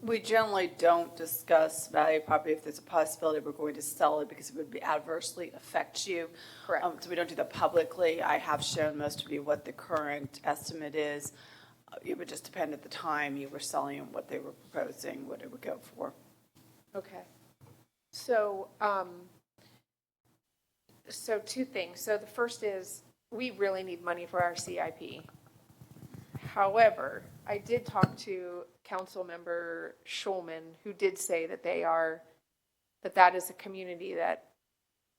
We generally don't discuss value of property if there's a possibility we're going to sell it because it would adversely affect you. Correct. So we don't do that publicly. I have shown most of you what the current estimate is. It would just depend at the time you were selling and what they were proposing, what it would go for. Okay. So, so two things. So the first is, we really need money for our CIP. However, I did talk to Councilmember Schulman, who did say that that is a community that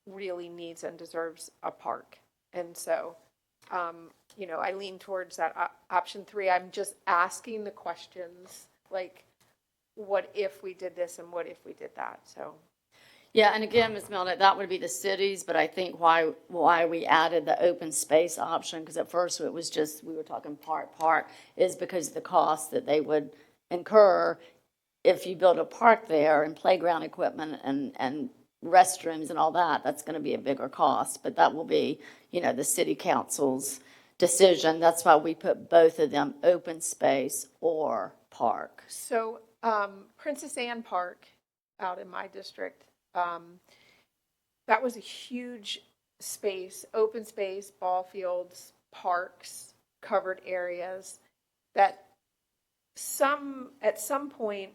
really needs and deserves a park. And so, I lean towards that option 3. I'm just asking the questions, like, what if we did this and what if we did that? So. Yeah, and again, Ms. Milner, that would be the cities, but I think why we added the open space option, because at first it was just, we were talking park, is because of the cost that they would incur if you build a park there and playground equipment and restrooms and all that, that's going to be a bigger cost, but that will be, the city council's decision. That's why we put both of them, open space or park. So, Princess Anne Park out in my district, that was a huge space, open space, ball fields, parks, covered areas that at some point,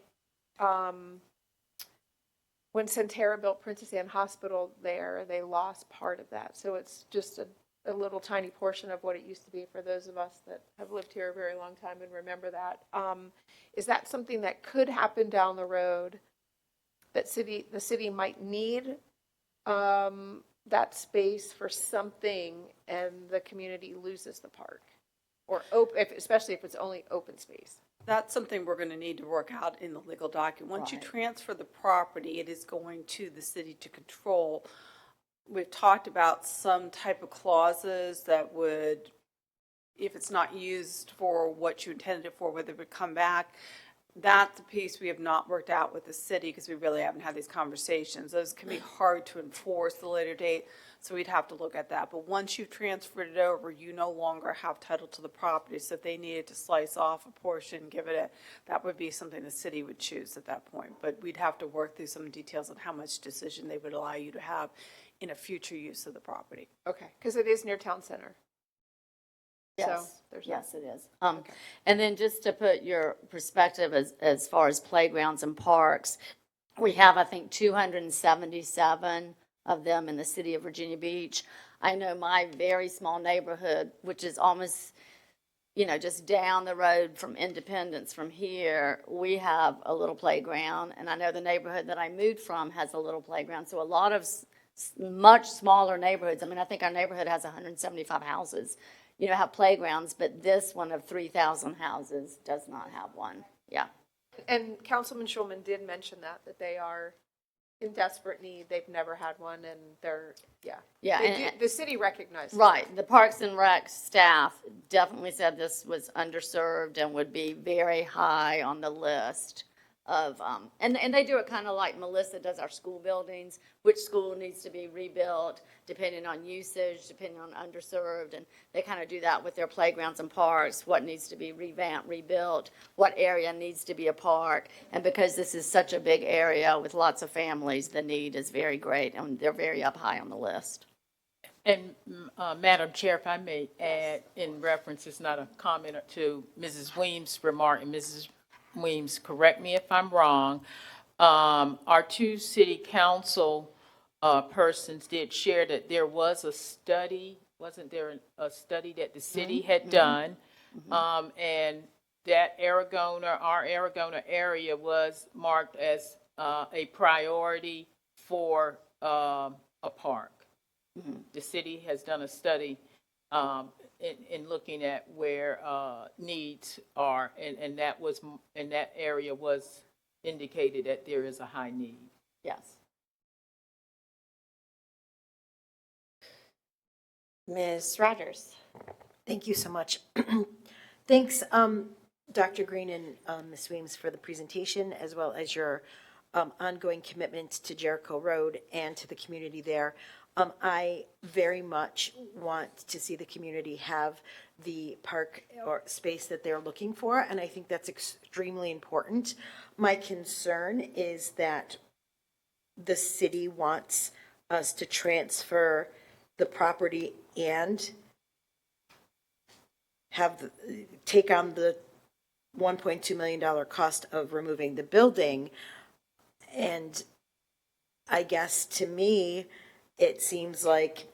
when Centerra built Princess Anne Hospital there, they lost part of that. So it's just a little tiny portion of what it used to be for those of us that have lived here a very long time and remember that. Is that something that could happen down the road? That the city might need that space for something, and the community loses the park, or especially if it's only open space. That's something we're going to need to work out in the legal document. Once you transfer the property, it is going to the city to control. We've talked about some type of clauses that would, if it's not used for what you intended it for, whether it would come back. That's the piece we have not worked out with the city because we really haven't had these conversations. Those can be hard to enforce at a later date, so we'd have to look at that. But once you've transferred it over, you no longer have title to the property. So if they needed to slice off a portion, that would be something the city would choose at that point. But we'd have to work through some details on how much decision they would allow you to have in a future use of the property. Okay, because it is near town center. Yes, So yes, it is. And then just to put your perspective as far as playgrounds and parks, we have, I think, 277 of them in the city of Virginia Beach. I know my very small neighborhood, which is almost, just down the road from Independence from here, we have a little playground. And I know the neighborhood that I moved from has a little playground. So a lot of much smaller neighborhoods, I think our neighborhood has 175 houses, have playgrounds, but this one of 3,000 houses does not have one. Yeah. And Councilman Schulman did mention that they are in desperate need. They've never had one, and they're, yeah. Yeah. The city recognized. Right. The Parks and Rec staff definitely said this was underserved and would be very high on the list of, and they do it kind of like Melissa does our school buildings, which school needs to be rebuilt depending on usage, depending on underserved, and they kind of do that with their playgrounds and parks, what needs to be revamped, rebuilt, what area needs to be a park, and because this is such a big area with lots of families, the need is very great, and they're very up high on the list. And Madam Chair, if I may add, in reference, it's not a comment to Mrs. Weems' remark, and Mrs. Weems, correct me if I'm wrong, our two city council persons did share that there was a study, wasn't there a study that the city had done? And that Aragona, our Aragona area was marked as a priority for a park. The city has done a study in looking at where needs are, and that was, and that area was indicated that there is a high need. Yes. Ms. Rogers? Thank you so much. Thanks, Dr. Green and Ms. Weems for the presentation, as well as your ongoing commitment to Jericho Road and to the community there. I very much want to see the community have the park or space that they're looking for, and I think that's extremely important. My concern is that the city wants us to transfer the property and take on the $1.2 million cost of removing the building. And I guess to me, it seems like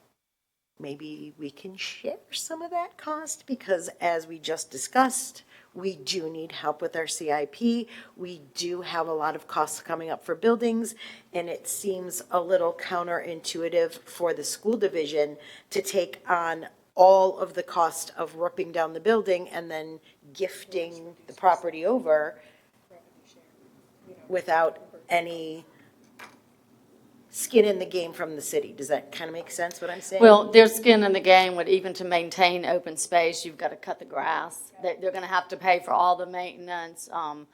maybe we can share some of that cost, because as we just discussed, we do need help with our CIP. We do have a lot of costs coming up for buildings, and it seems a little counterintuitive for the school division to take on all of the cost of ripping down the building and then gifting the property over without any skin in the game from the city. Does that kind of make sense, what I'm saying? Well, there's skin in the game with even to maintain open space, you've got to cut the grass. They're going to have to pay for all the maintenance, and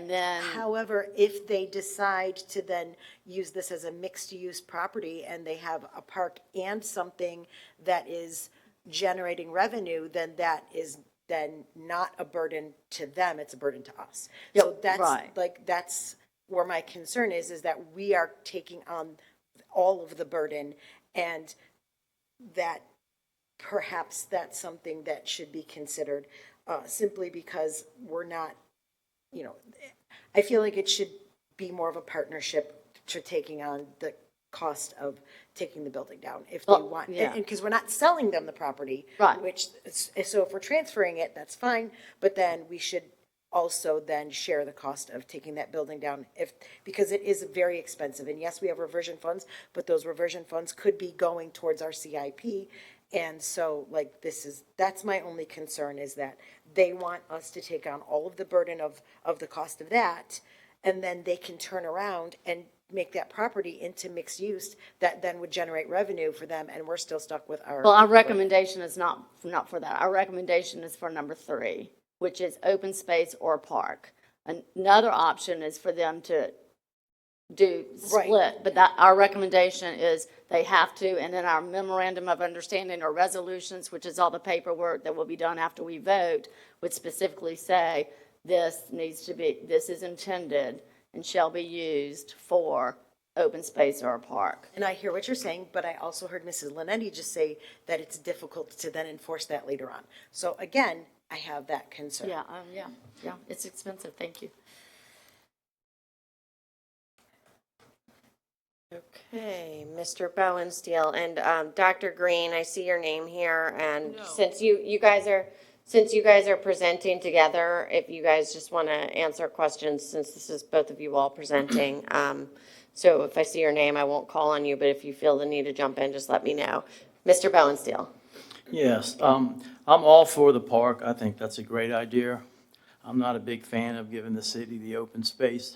then. However, if they decide to then use this as a mixed-use property and they have a park and something that is generating revenue, then that is then not a burden to them, it's a burden to us. So that's, right. like, that's where my concern is that we are taking on all of the burden, and that perhaps that's something that should be considered, simply because we're not, you know, I feel like it should be more of a partnership to taking on the cost of taking the building down if they Well, want, yeah. and because we're not selling them the property. Right. Which, so if we're transferring it, that's fine, but then we should also then share the cost of taking that building down, because it is very expensive. And yes, we have reversion funds, but those reversion funds could be going towards our CIP. And so, like, that's my only concern, is that they want us to take on all of the burden of the cost of that, and then they can turn around and make that property into mixed use that then would generate revenue for them, and we're still stuck with our. Well, our recommendation is not for that. Our recommendation is for number 3, which is open space or park. Another option is for them to do split, Right. but that, our recommendation is they have to, and then our memorandum of understanding or resolutions, which is all the paperwork that will be done after we vote, would specifically say this is intended and shall be used for open space or a park. And I hear what you're saying, but I also heard Mrs. Linetti just say that it's difficult to then enforce that later on. So again, I have that concern. Yeah, it's expensive, thank you. Okay, Mr. Bowensteel, and Dr. Green, I see your name here, and since you guys are presenting together, if you guys just want to answer questions, since this is both of you all presenting, so if I see your name, I won't call on you, but if you feel the need to jump in, just let me know. Mr. Bowensteel. Yes, I'm all for the park. I think that's a great idea. I'm not a big fan of giving the city the open space,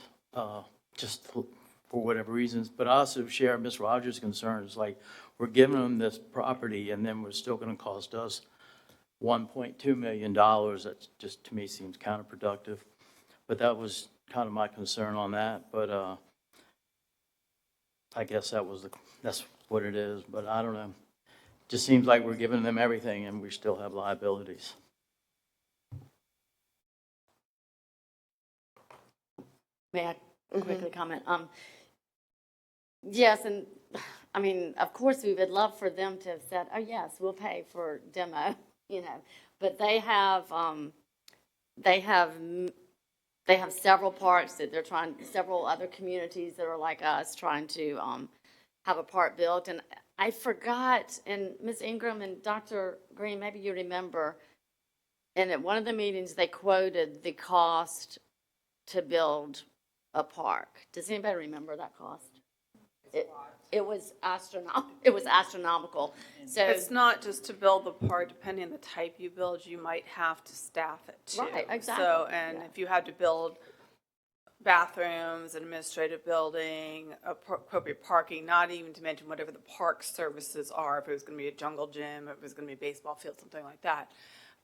just for whatever reasons, but I also share Ms. Rogers' concerns, like, we're giving them this property and then we're still gonna cost us $1.2 million. That just, to me, seems counterproductive. But that was kind of my concern on that, but I guess that's what it is, but I don't know. Just seems like we're giving them everything and we still have liabilities. May I quickly comment? Yes, and I mean, of course, we would love for them to have said, oh, yes, we'll pay for demo, you know, but they have several parks that they're trying, several other communities that are like us trying to have a park built. And I forgot, and Ms. Ingram and Dr. Green, maybe you remember, and at one of the meetings, they quoted the cost to build a park. Does anybody remember that cost? It was astronomical. So, It's not just to build the park, depending on the type you build, you might have to staff it too. Right, exactly, So, and yeah. if you had to build bathrooms, administrative building, appropriate parking, not even to mention whatever the park services are, if it was gonna be a jungle gym, if it was gonna be a baseball field, something like that.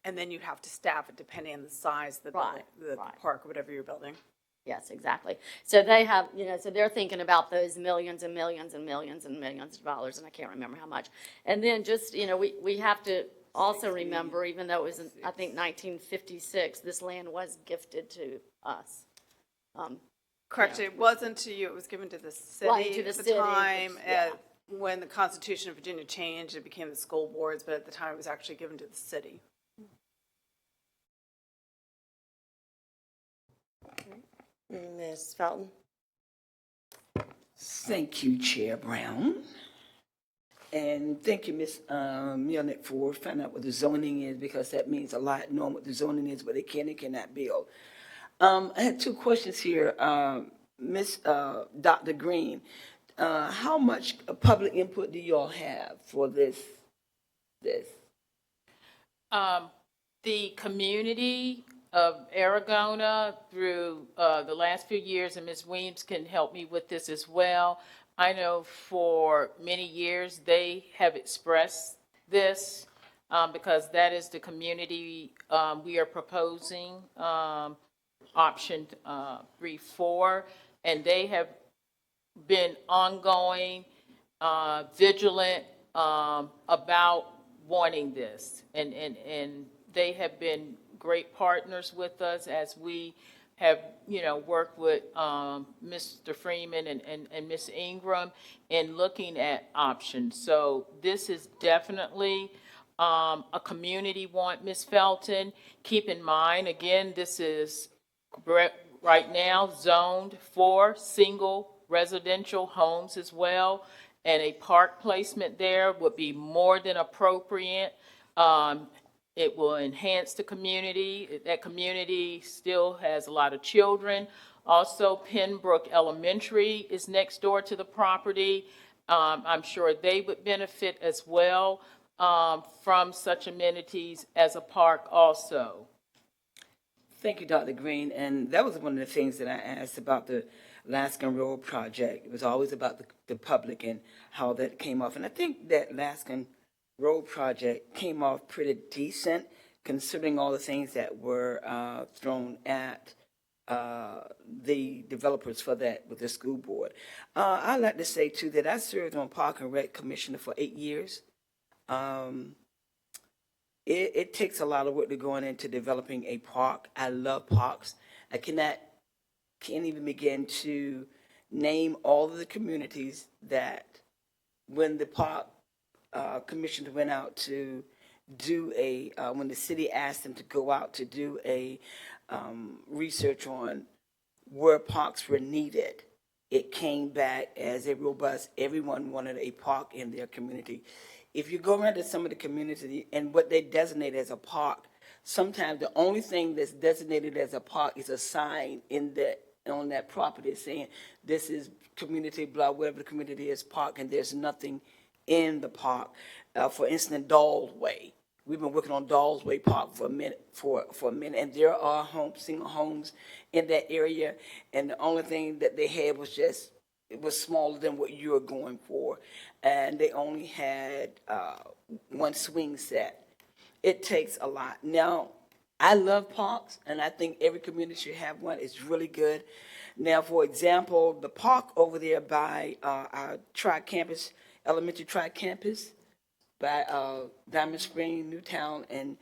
And then you'd have to staff it depending on the size of the building, Right, the right. park or whatever you're building. yes, exactly. So they have, so they're thinking about those millions and millions and millions and millions of dollars, and I can't remember how much. And then just, we have to also remember, even though it was, I think, 1956, this land was gifted to us. Correct, it wasn't to you, it was given to the Right, city to the at the city, time. yeah. When the Constitution of Virginia changed, it became the school boards, but at the time, it was actually given to the city. Ms. Felton? Thank you, Chair Brown. And thank you, Ms. Melnick, for finding out what the zoning is, because that means a lot, knowing what the zoning is, what they can and cannot build. I had two questions here. Dr. Green, how much public input do you all have for this? The community of Aragona through the last few years, and Ms. Weems can help me with this as well. I know for many years they have expressed this because that is the community we are proposing, option 3-4, and they have been ongoing, vigilant about wanting this, and they have been great partners with us as we have, worked with Mr. Freeman and Ms. Ingram in looking at options. So this is definitely a community want, Ms. Felton. Keep in mind, again, this is right now zoned for single residential homes as well, and a park placement there would be more than appropriate. It will enhance the community. That community still has a lot of children. Also, Pembroke Elementary is next door to the property. I'm sure they would benefit as well from such amenities as a park also. Thank you, Dr. Green. And that was one of the things that I asked about the Laskin Road project. It was always about the public and how that came off. And I think that Laskin Road project came off pretty decent, considering all the things that were thrown at the developers for that with the school board. I'd like to say, too, that I served on Park and Rec Commissioner for 8 years. It takes a lot of work to going into developing a park. I love parks. I can't even begin to name all of the communities that when the park commissioner went out to do when the city asked them to go out to do a research on where parks were needed, it came back as a robust, everyone wanted a park in their community. If you go around to some of the communities and what they designate as a park, sometimes the only thing that's designated as a park is a sign on that property saying this is community, blah, whatever the community is, park, and there's nothing in the park. For instance, Dawes Way. We've been working on Dawes Way Park for a minute, and there are single homes in that area, and the only thing that they had was it was smaller than what you were going for, and they only had one swing set. It takes a lot. Now, I love parks, and I think every community should have one. It's really good. Now, for example, the park over there by our tri-campus, elementary tri-campus, by Diamond Spring, Newtown, and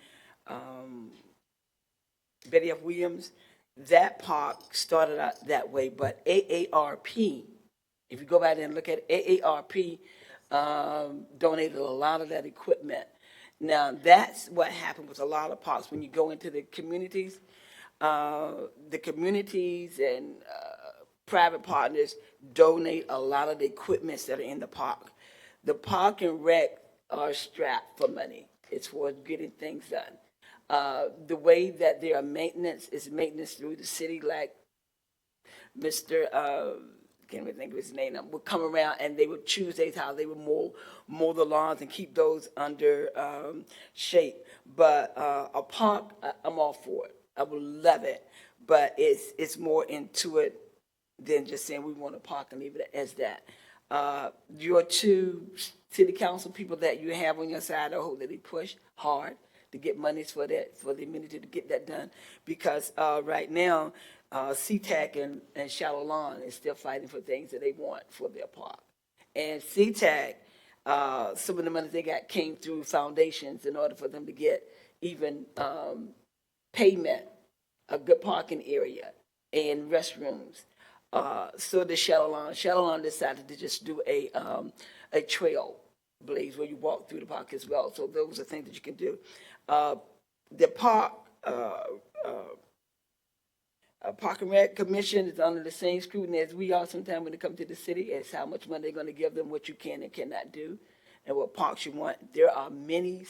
Betty F. Williams, that park started out that way, but AARP, if you go back there and look at AARP, donated a lot of that equipment. Now, that's what happened with a lot of parks. When you go into the communities and private partners donate a lot of the equipments that are in the park. The park and rec are strapped for money as far as getting things done. The way that there are maintenance is maintenance through the city, like Mr., can't even think of his name, would come around and they would Tuesdays how they would mow the lawns and keep those under shape. But a park, I'm all for it. I would love it, but it's more into it than just saying we want a park and leave it as that. Your two city council people that you have on your side, I hope that they push hard to get monies for that, for the amenity to get that done. Because right now, SeaTac and Shallow Lawn is still fighting for things that they want for their park. And SeaTac, some of the money they got came through foundations in order for them to get even payment, a good parking area, and restrooms. So the Shallow Lawn decided to just do a trail blaze where you walk through the park as well. So those are things that you can do. The park, Park and Rec Commission is under the same scrutiny as we are sometimes when it comes to the city, as how much money they're going to give them, what you can and cannot do, and what parks you want. There are many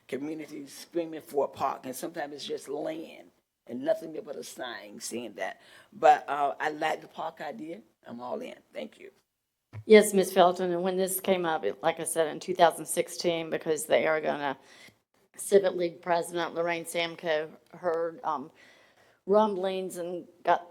communities screaming for a park, and sometimes it's just land and nothing but a sign saying that. But I like the park idea. I'm all in. Thank you. Yes, Ms. Felton, and when this came up, like I said, in 2016, because the Aragona Civic League President, Lorraine Samco, heard rumblings and got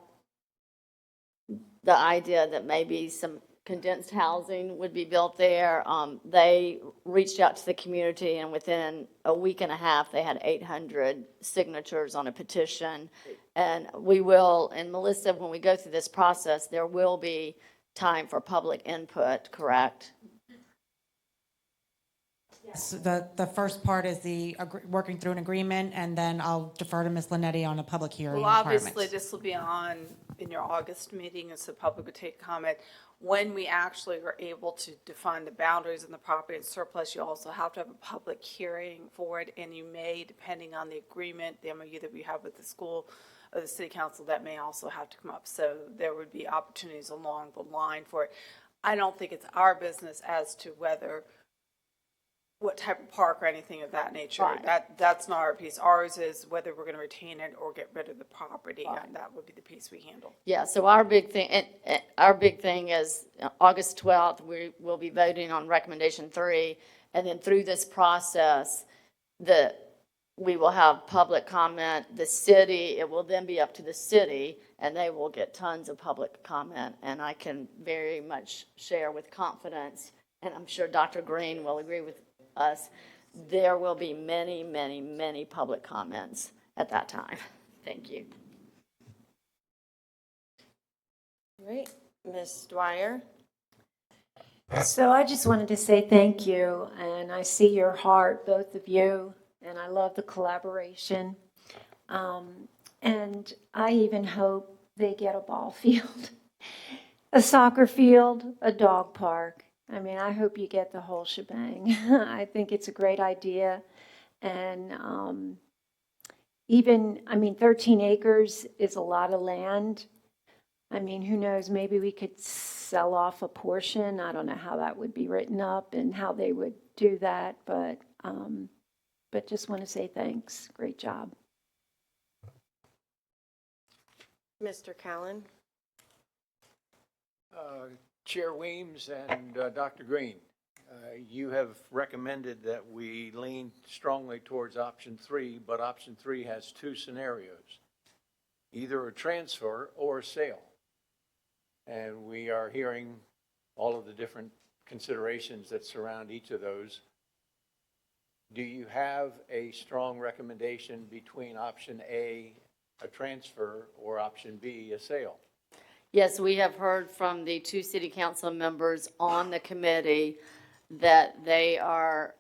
the idea that maybe some condensed housing would be built there. They reached out to the community, and within a week and a half, they had 800 signatures on a petition. And we will, and Melissa, when we go through this process, there will be time for public input, correct? So the first part is the working through an agreement, and then I'll defer to Ms. Linetti on the public hearing Well, requirements. obviously, this will be on in your August meeting, and so public would take comment. When we actually are able to define the boundaries in the property and surplus, you also have to have a public hearing for it, and you may, depending on the agreement, the MOU that we have with the school, or the city council, that may also have to come up. So there would be opportunities along the line for it. I don't think it's our business as to what type of park or anything of that nature. Right. That's not our piece. Ours is whether we're going to retain it or get rid of the property, and that would be the piece we handle. Yeah, so our big thing, our big thing is August 12th, we will be voting on recommendation 3, and then through this process, we will have public comment. The city, it will then be up to the city, and they will get tons of public comment, and I can very much share with confidence, and I'm sure Dr. Green will agree with us, there will be many, many, many public comments at that time. Thank you. Great. Ms. Dwyer? So I just wanted to say thank you, and I see your heart, both of you, and I love the collaboration. And I even hope they get a ball field, a soccer field, a dog park. I mean, I hope you get the whole shebang. I think it's a great idea. And 13 acres is a lot of land. I mean, who knows, maybe we could sell off a portion. I don't know how that would be written up and how they would do that, but just want to say thanks. Great job. Mr. Callen? Chair Weems and Dr. Green, you have recommended that we lean strongly towards option 3, but option 3 has 2 scenarios, either a transfer or a sale. And we are hearing all of the different considerations that surround each of those. Do you have a strong recommendation between option A, a transfer, or option B, a sale? Yes, we have heard from the 2 city council members on the committee that they are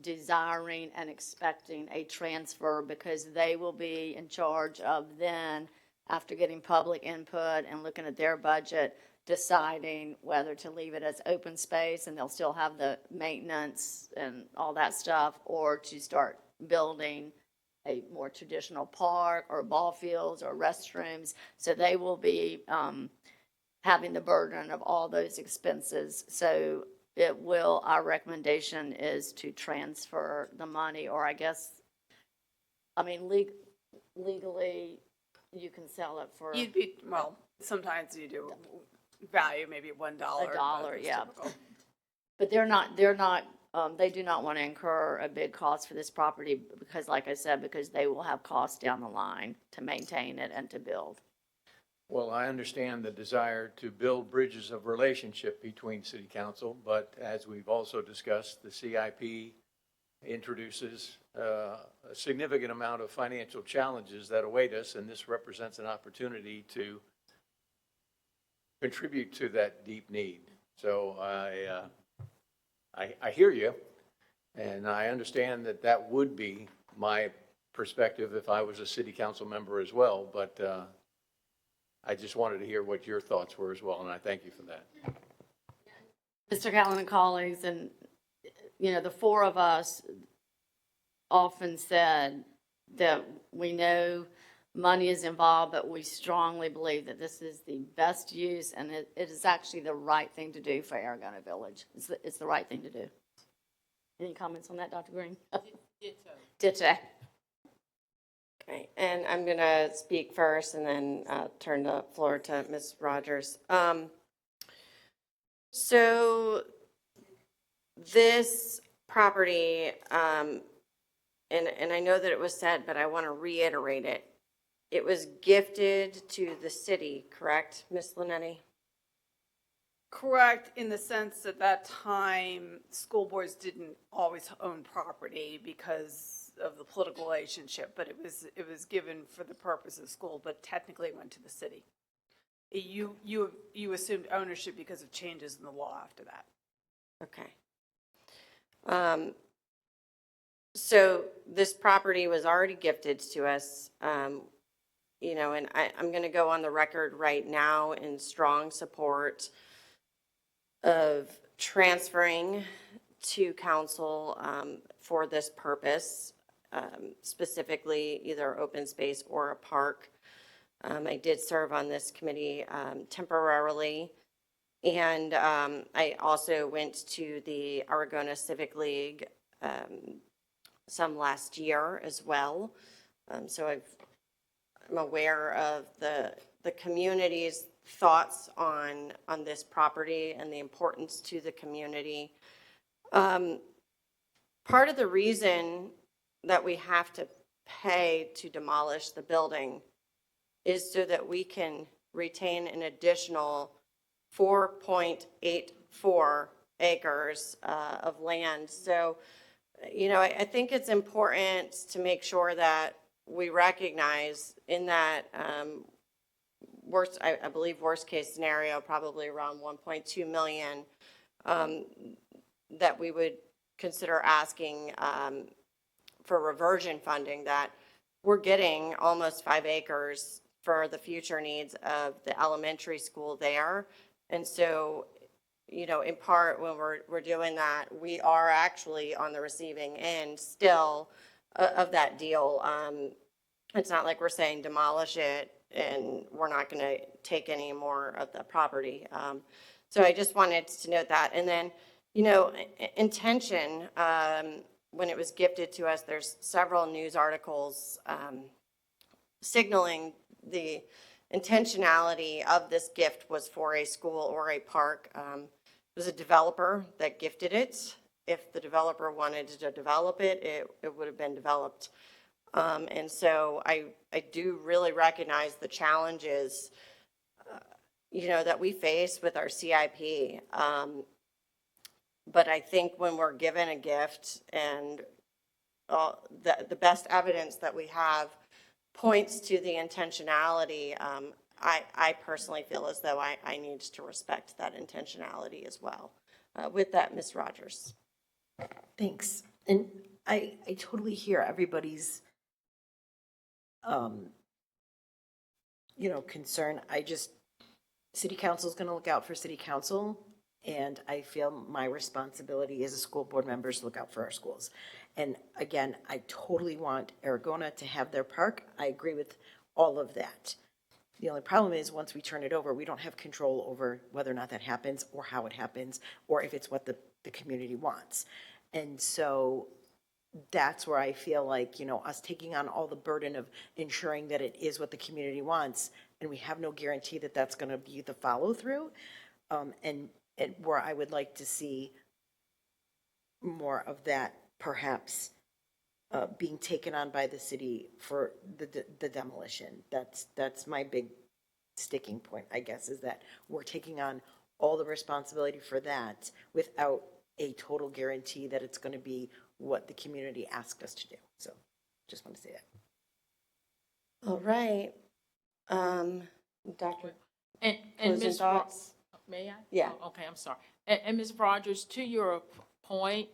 desiring and expecting a transfer because they will be in charge of then, after getting public input and looking at their budget, deciding whether to leave it as open space and they'll still have the maintenance and all that stuff, or to start building a more traditional park or ball fields or restrooms. So they will be having the burden of all those expenses. So our recommendation is to transfer the money, or I guess, I mean, legally, you can sell it for You'd be, well, sometimes you do value, maybe $1. a dollar, that's yeah. typical. But they do not want to incur a big cost for this property because, like I said, because they will have costs down the line to maintain it and to build. Well, I understand the desire to build bridges of relationship between city council, but as we've also discussed, the CIP introduces a significant amount of financial challenges that await us, and this represents an opportunity to contribute to that deep need. So I hear you, and I understand that that would be my perspective if I was a city council member as well, but I just wanted to hear what your thoughts were as well, and I thank you for that. Mr. Callen and colleagues, and, you know, the four of us often said that we know money is involved, but we strongly believe that this is the best use, and it is actually the right thing to do for Aragona Village. It's the right thing to do. Any comments on that, Dr. Green? Ditto. Okay, and I'm going to speak first and then turn the floor to Ms. Rogers. So this property, and I know that it was said, but I want to reiterate it. It was gifted to the city, correct, Ms. Linetti? Correct, in the sense that that time, school boards didn't always own property because of the political relationship, but it was given for the purpose of school, but technically it went to the city. You assumed ownership because of changes in the law after that. Okay. So this property was already gifted to us, you know, and I'm going to go on the record right now in strong support of transferring to council for this purpose, specifically either open space or a park. I did serve on this committee temporarily, and I also went to the Aragona Civic League some last year as well. So I'm aware of the community's thoughts on this property and the importance to the community. Part of the reason that we have to pay to demolish the building is so that we can retain an additional 4.84 acres of land. So, you know, I think it's important to make sure that we recognize in that I believe worst case scenario, probably around 1.2 million, that we would consider asking for reversion funding, that we're getting almost 5 acres for the future needs of the elementary school there. And so, you know, in part when we're doing that, we are actually on the receiving end still of that deal. It's not like we're saying demolish it and we're not going to take any more of the property. So I just wanted to note that. And then, you know, intention, when it was gifted to us, there's several news articles signaling the intentionality of this gift was for a school or a park. It was a developer that gifted it. If the developer wanted to develop it, it would have been developed. And so I do really recognize the challenges, you know, that we face with our CIP. But I think when we're given a gift and the best evidence that we have points to the intentionality, I personally feel as though I need to respect that intentionality as well. With that, Ms. Rogers. Thanks. And I totally hear everybody's, you know, concern. City council is going to look out for city council, and I feel my responsibility as a school board member is to look out for our schools. And again, I totally want Aragona to have their park. I agree with all of that. The only problem is, once we turn it over, we don't have control over whether or not that happens, or how it happens, or if it's what the community wants. And so that's where I feel like, us taking on all the burden of ensuring that it is what the community wants, and we have no guarantee that that's going to be the follow-through, and where I would like to see more of that, perhaps, being taken on by the city for the demolition. That's my big sticking point, I guess, is that we're taking on all the responsibility for that without a total guarantee that it's going to be what the community asked us to do. So just want to say that. All right. Dr. And Closing Ms. thoughts? May I? Yeah. Oh, okay, I'm sorry. And Ms. Rogers, to your point,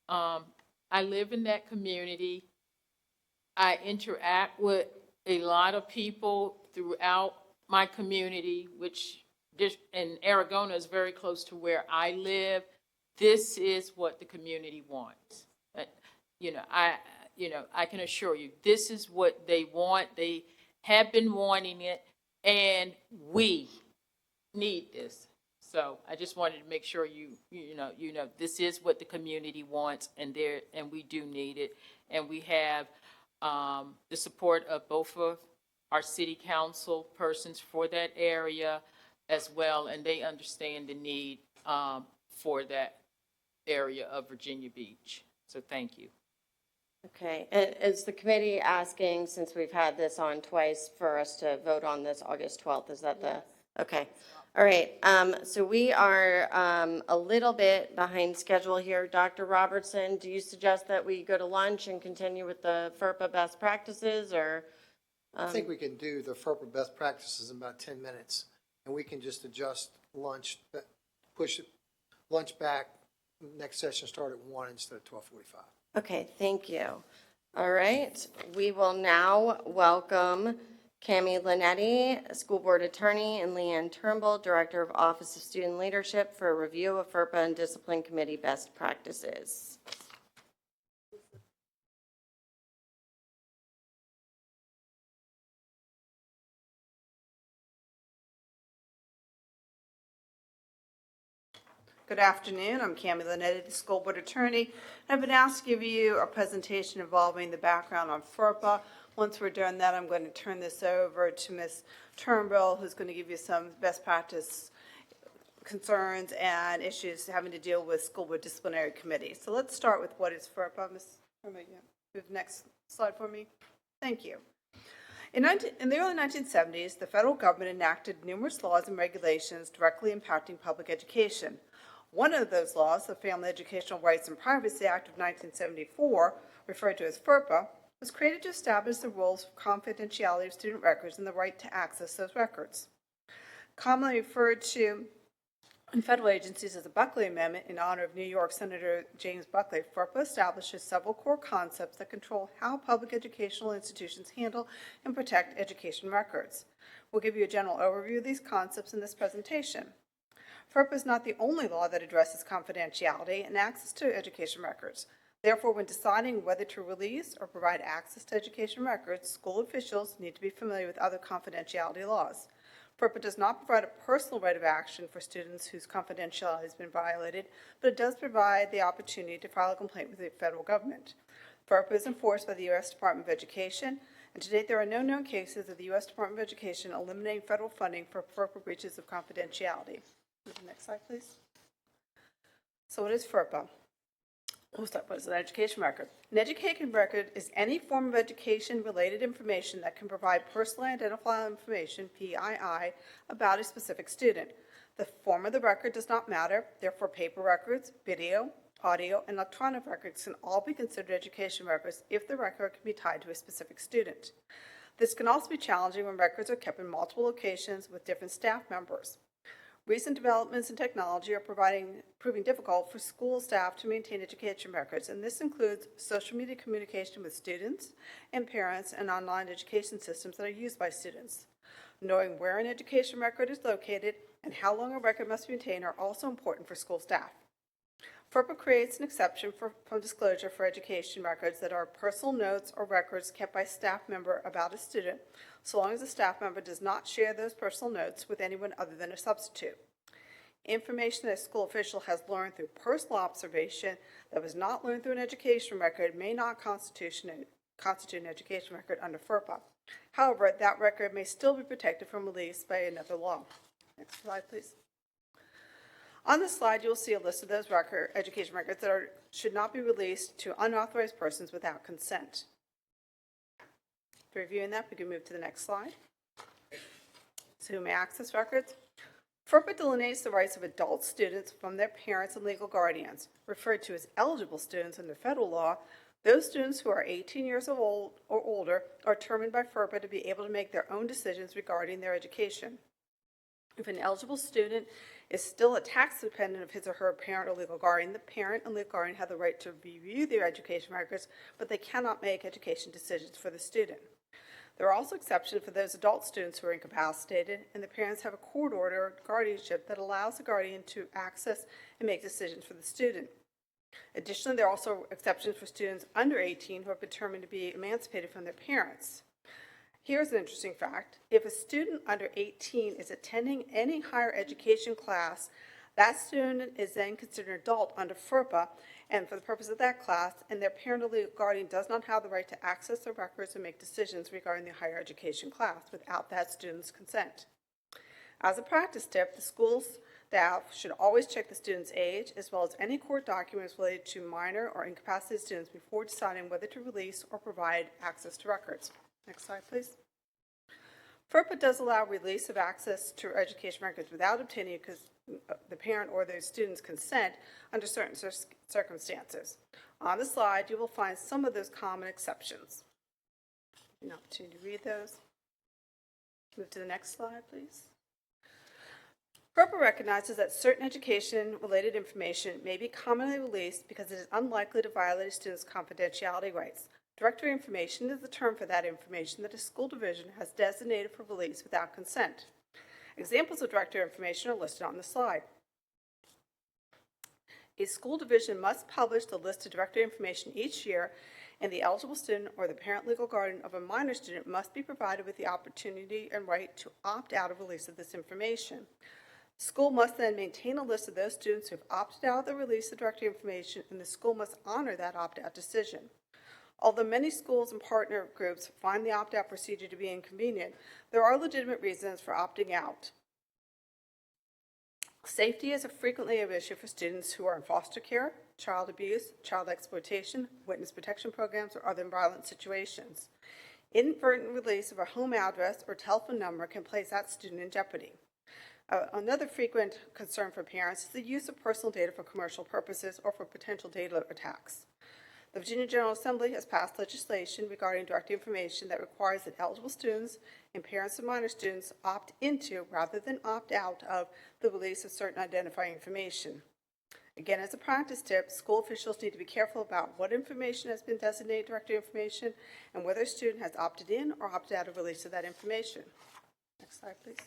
I live in that community. I interact with a lot of people throughout my community, and Aragona is very close to where I live. This is what the community wants. I can assure you, this is what they want. They have been wanting it, and we need this. So I just wanted to make sure you know this is what the community wants, and we do need it, and we have the support of both of our city council persons for that area as well, and they understand the need for that area of Virginia Beach. So thank you. Okay, is the committee asking, since we've had this on twice, for us to vote on this August 12th? Is that the, okay. All right, so we are a little bit behind schedule here. Dr. Robertson, do you suggest that we go to lunch and continue with the FERPA best practices, or? I think we can do the FERPA best practices in about 10 minutes, and we can just adjust lunch, push lunch back. Next session start at 1 instead of 12:45. Okay, thank you. All right, we will now welcome Cami Linetti, School Board Attorney, and Leanne Turnbull, Director of Office of Student Leadership, for a review of FERPA and Discipline Committee best practices. Good afternoon. I'm Cami Linetti, the School Board Attorney. I've been asked to give you a presentation involving the background on FERPA. Once we're done that, I'm going to turn this over to Ms. Turnbull, who's going to give you some best practice concerns and issues having to deal with school board disciplinary committees. So let's start with what is FERPA. Ms. Turnbull, next slide for me. Thank you. In the early 1970s, the federal government enacted numerous laws and regulations directly impacting public education. One of those laws, the Family Educational Rights and Privacy Act of 1974, referred to as FERPA, was created to establish the rules for confidentiality of student records and the right to access those records. Commonly referred to in federal agencies as the Buckley Amendment in honor of New York Senator James Buckley, FERPA establishes several core concepts that control how public educational institutions handle and protect education records. We'll give you a general overview of these concepts in this presentation. FERPA is not the only law that addresses confidentiality and access to education records. Therefore, when deciding whether to release or provide access to education records, school officials need to be familiar with other confidentiality laws. FERPA does not provide a personal right of action for students whose confidentiality has been violated, but it does provide the opportunity to file a complaint with the federal government. FERPA is enforced by the U.S. Department of Education, and to date there are no known cases of the U.S. Department of Education eliminating federal funding for FERPA breaches of confidentiality. Next slide, please. So what is FERPA? What is an education record? An education record is any form of education-related information that can provide personally identifiable information, PII, about a specific student. The form of the record does not matter. Therefore, paper records, video, audio, and electronic records can all be considered education records if the record can be tied to a specific student. This can also be challenging when records are kept in multiple locations with different staff members. Recent developments in technology are proving difficult for school staff to maintain education records, and this includes social media communication with students and parents and online education systems that are used by students. Knowing where an education record is located and how long a record must be maintained are also important for school staff. FERPA creates an exception from disclosure for education records that are personal notes or records kept by a staff member about a student, so long as the staff member does not share those personal notes with anyone other than a substitute. Information that a school official has learned through personal observation that was not learned through an education record may not constitute an education record under FERPA. However, that record may still be protected from release by another law. Next slide, please. On this slide, you will see a list of those education records that should not be released to unauthorized persons without consent. For reviewing that, we can move to the next slide. So who may access records? FERPA delineates the rights of adult students from their parents and legal guardians. Referred to as eligible students under federal law, those students who are 18 years old or older are determined by FERPA to be able to make their own decisions regarding their education. If an eligible student is still a tax dependent of his or her parent or legal guardian, the parent and legal guardian have the right to review their education records, but they cannot make education decisions for the student. There are also exceptions for those adult students who are incapacitated, and the parents have a court order or guardianship that allows the guardian to access and make decisions for the student. Additionally, there are also exceptions for students under 18 who are determined to be emancipated from their parents. Here's an interesting fact. If a student under 18 is attending any higher education class, that student is then considered an adult under FERPA, and for the purpose of that class, and their parent or legal guardian does not have the right to access the records and make decisions regarding the higher education class without that student's consent. As a practice tip, the school staff should always check the student's age as well as any court documents related to minor or incapacitated students before deciding whether to release or provide access to records. Next slide, please. FERPA does allow release of access to education records without obtaining the parent or the student's consent under certain circumstances. On the slide, you will find some of those common exceptions. An opportunity to read those. Move to the next slide, please. FERPA recognizes that certain education-related information may be commonly released because it is unlikely to violate a student's confidentiality rights. Directory information is the term for that information that a school division has designated for release without consent. Examples of directory information are listed on the slide. A school division must publish the list of directory information each year, and the eligible student or the parent legal guardian of a minor student must be provided with the opportunity and right to opt out of release of this information. The school must then maintain a list of those students who have opted out of the release of directory information, and the school must honor that opt-out decision. Although many schools and partner groups find the opt-out procedure to be inconvenient, there are legitimate reasons for opting out. Safety is frequently an issue for students who are in foster care, child abuse, child exploitation, witness protection programs, or other violent situations. Inadvertent release of a home address or telephone number can place that student in jeopardy. Another frequent concern for parents is the use of personal data for commercial purposes or for potential data attacks. The Virginia General Assembly has passed legislation regarding direct information that requires that eligible students and parents of minor students opt into rather than opt out of the release of certain identifying information. Again, as a practice tip, school officials need to be careful about what information has been designated directory information and whether a student has opted in or opted out of release of that information. Next slide, please.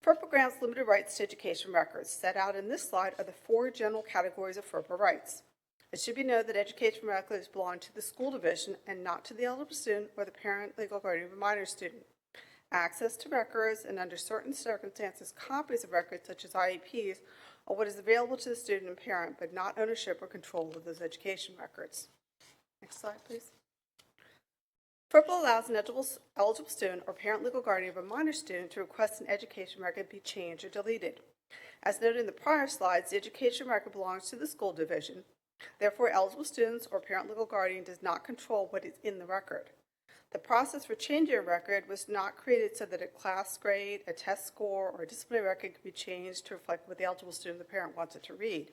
FERPA grants limited rights to education records. Set out in this slide are the 4 general categories of FERPA rights. It should be noted that education records belong to the school division and not to the eligible student or the parent legal guardian of a minor student. Access to records and under certain circumstances, copies of records such as IEPs are what is available to the student and parent, but not ownership or control of those education records. Next slide, please. FERPA allows an eligible student or parent legal guardian of a minor student to request an education record be changed or deleted. As noted in the prior slides, the education record belongs to the school division. Therefore, eligible students or parent legal guardian does not control what is in the record. The process for changing a record was not created so that a class grade, a test score, or a disciplinary record could be changed to reflect what the eligible student or the parent wants it to read.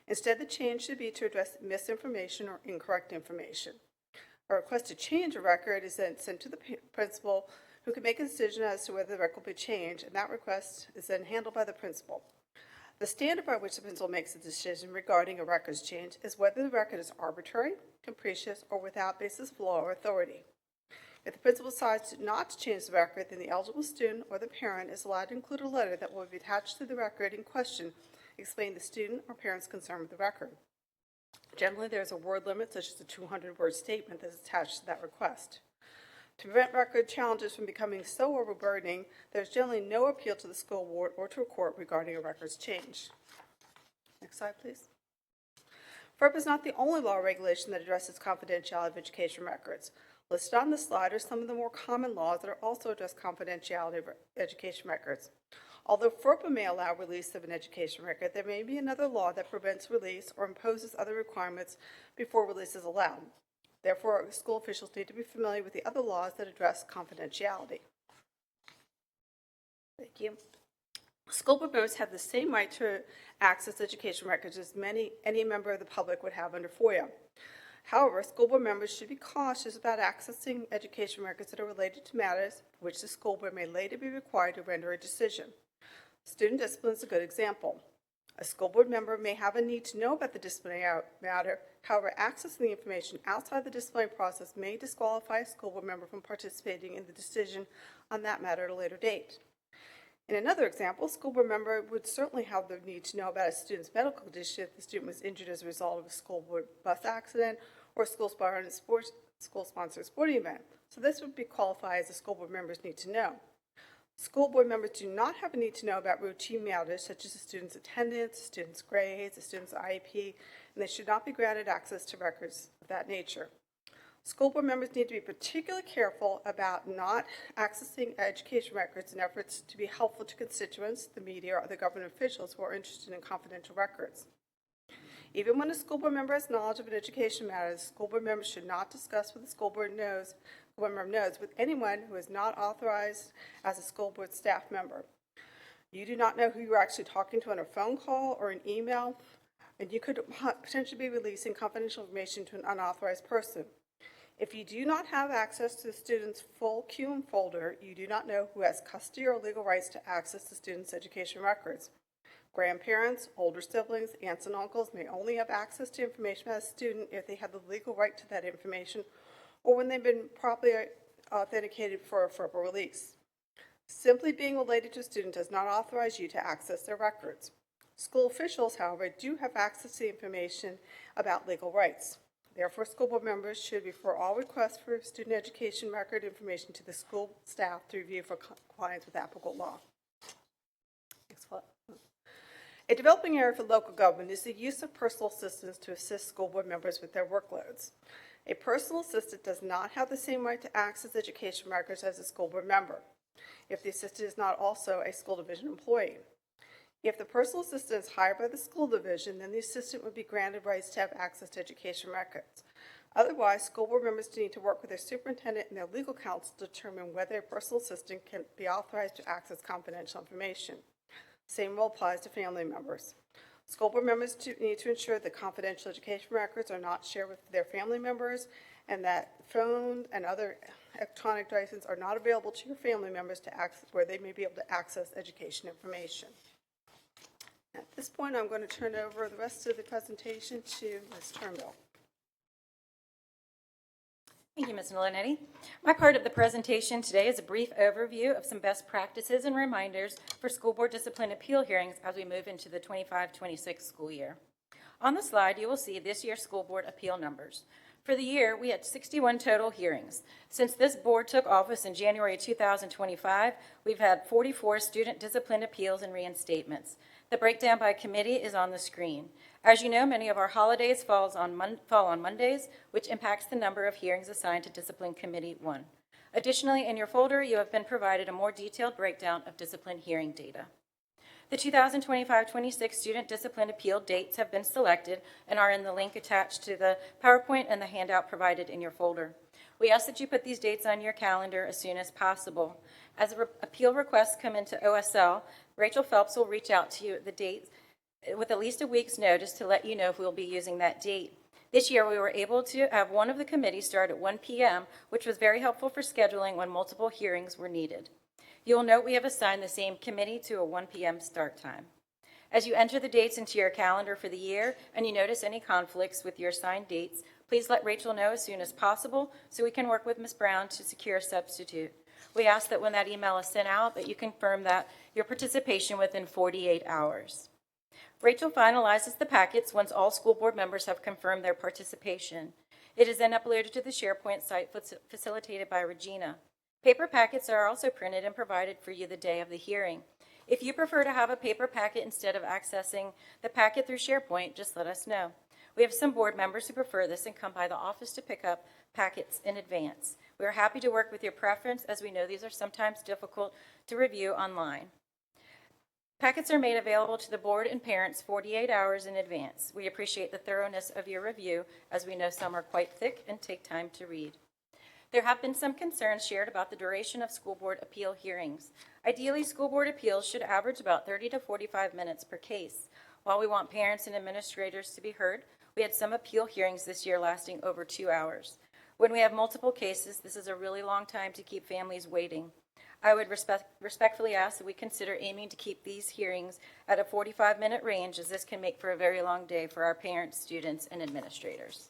Instead, the change should be to address misinformation or incorrect information. A request to change a record is then sent to the principal, who can make a decision as to whether the record will be changed, and that request is then handled by the principal. The standard by which the principal makes a decision regarding a record's change is whether the record is arbitrary, capricious, or without basis of law or authority. If the principal decides not to change the record, then the eligible student or the parent is allowed to include a letter that will be attached to the record in question explain the student or parent's concern with the record. Generally, there is a word limit, such as a 200-word statement that is attached to that request. To prevent record challenges from becoming so overburdening, there is generally no appeal to the school board or to a court regarding a record's change. Next slide, please. FERPA is not the only law or regulation that addresses confidentiality of education records. Listed on the slide are some of the more common laws that also address confidentiality of education records. Although FERPA may allow release of an education record, there may be another law that prevents release or imposes other requirements before release is allowed. Therefore, school officials need to be familiar with the other laws that address confidentiality. Thank you. School board members have the same right to access education records as any member of the public would have under FOIA. However, school board members should be cautious about accessing education records that are related to matters for which the school board may later be required to render a decision. Student discipline is a good example. A school board member may have a need to know about the disciplinary matter. However, accessing the information outside the disciplinary process may disqualify a school board member from participating in the decision on that matter at a later date. In another example, a school board member would certainly have the need to know about a student's medical condition if the student was injured as a result of a school board bus accident or a school-sponsored sporting event. So this would be qualified as a school board member's need to know. School board members do not have a need to know about routine matters such as a student's attendance, a student's grades, a student's IEP, and they should not be granted access to records of that nature. School board members need to be particularly careful about not accessing education records in efforts to be helpful to constituents, the media, or other government officials who are interested in confidential records. Even when a school board member has knowledge of an education matter, the school board member should not discuss what the school board member knows with anyone who is not authorized as a school board staff member. You do not know who you're actually talking to on a phone call or an email, and you could potentially be releasing confidential information to an unauthorized person. If you do not have access to the student's full QM folder, you do not know who has custody or legal rights to access the student's education records. Grandparents, older siblings, aunts and uncles may only have access to information about a student if they have the legal right to that information or when they've been properly authenticated for a FERPA release. Simply being related to a student does not authorize you to access their records. School officials, however, do have access to information about legal rights. Therefore, school board members should refer all requests for student education record information to the school staff to review for compliance with applicable law. Next slide. A developing area for local government is the use of personal assistants to assist school board members with their workloads. A personal assistant does not have the same right to access education records as a school board member, if the assistant is not also a school division employee. If the personal assistant is hired by the school division, then the assistant would be granted rights to have access to education records. Otherwise, school board members need to work with their superintendent and their legal counsel to determine whether a personal assistant can be authorized to access confidential information. Same rule applies to family members. School board members need to ensure that confidential education records are not shared with their family members and that phone and other electronic devices are not available to your family members to access where they may be able to access education information. At this point, I'm going to turn over the rest of the presentation to Ms. Turnbull. Thank you, Ms. Milanetti. My part of the presentation today is a brief overview of some best practices and reminders for school board discipline appeal hearings as we move into the 25-26 school year. On the slide, you will see this year's school board appeal numbers. For the year, we had 61 total hearings. Since this board took office in January 2025, we've had 44 student discipline appeals and reinstatements. The breakdown by committee is on the screen. As you know, many of our holidays fall on Mondays, which impacts the number of hearings assigned to Discipline Committee 1. Additionally, in your folder, you have been provided a more detailed breakdown of discipline hearing data. The 2025-26 student discipline appeal dates have been selected and are in the link attached to the PowerPoint and the handout provided in your folder. We ask that you put these dates on your calendar as soon as possible. As appeal requests come into OSL, Rachel Phelps will reach out to you at the dates with at least a week's notice to let you know if we'll be using that date. This year, we were able to have one of the committees start at 1 p.m., which was very helpful for scheduling when multiple hearings were needed. You'll note we have assigned the same committee to a 1 p.m. start time. As you enter the dates into your calendar for the year and you notice any conflicts with your assigned dates, please let Rachel know as soon as possible so we can work with Ms. Brown to secure a substitute. We ask that when that email is sent out that you confirm that your participation within 48 hours. Rachel finalizes the packets once all school board members have confirmed their participation. It is then uploaded to the SharePoint site facilitated by Regina. Paper packets are also printed and provided for you the day of the hearing. If you prefer to have a paper packet instead of accessing the packet through SharePoint, just let us know. We have some board members who prefer this and come by the office to pick up packets in advance. We are happy to work with your preference, as we know these are sometimes difficult to review online. Packets are made available to the board and parents 48 hours in advance. We appreciate the thoroughness of your review, as we know some are quite thick and take time to read. There have been some concerns shared about the duration of school board appeal hearings. Ideally, school board appeals should average about 30 to 45 minutes per case. While we want parents and administrators to be heard, we had some appeal hearings this year lasting over 2 hours. When we have multiple cases, this is a really long time to keep families waiting. I would respectfully ask that we consider aiming to keep these hearings at a 45-minute range, as this can make for a very long day for our parents, students, and administrators.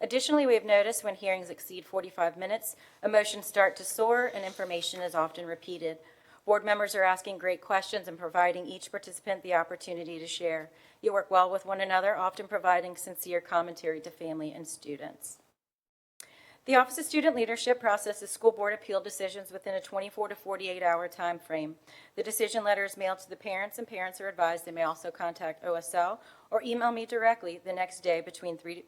Additionally, we have noticed when hearings exceed 45 minutes, emotions start to soar and information is often repeated. Board members are asking great questions and providing each participant the opportunity to share. You work well with one another, often providing sincere commentary to family and students. The Office of Student Leadership processes school board appeal decisions within a 24 to 48-hour time frame. The decision letter is mailed to the parents, and parents are advised they may also contact OSL or email me directly the next day between 3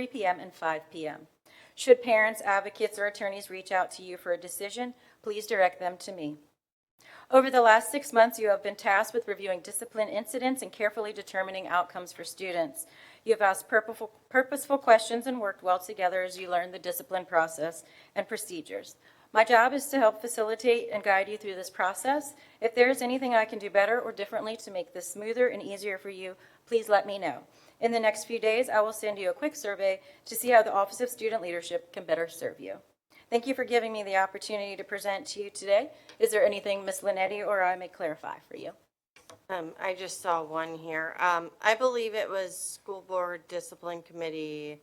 p.m. and 5 p.m. Should parents, advocates, or attorneys reach out to you for a decision, please direct them to me. Over the last 6 months, you have been tasked with reviewing discipline incidents and carefully determining outcomes for students. You have asked purposeful questions and worked well together as you learn the discipline process and procedures. My job is to help facilitate and guide you through this process. If there is anything I can do better or differently to make this smoother and easier for you, please let me know. In the next few days, I will send you a quick survey to see how the Office of Student Leadership can better serve you. Thank you for giving me the opportunity to present to you today. Is there anything Ms. Linetti or I may clarify for you? I just saw one here. I believe it was School Board Discipline Committee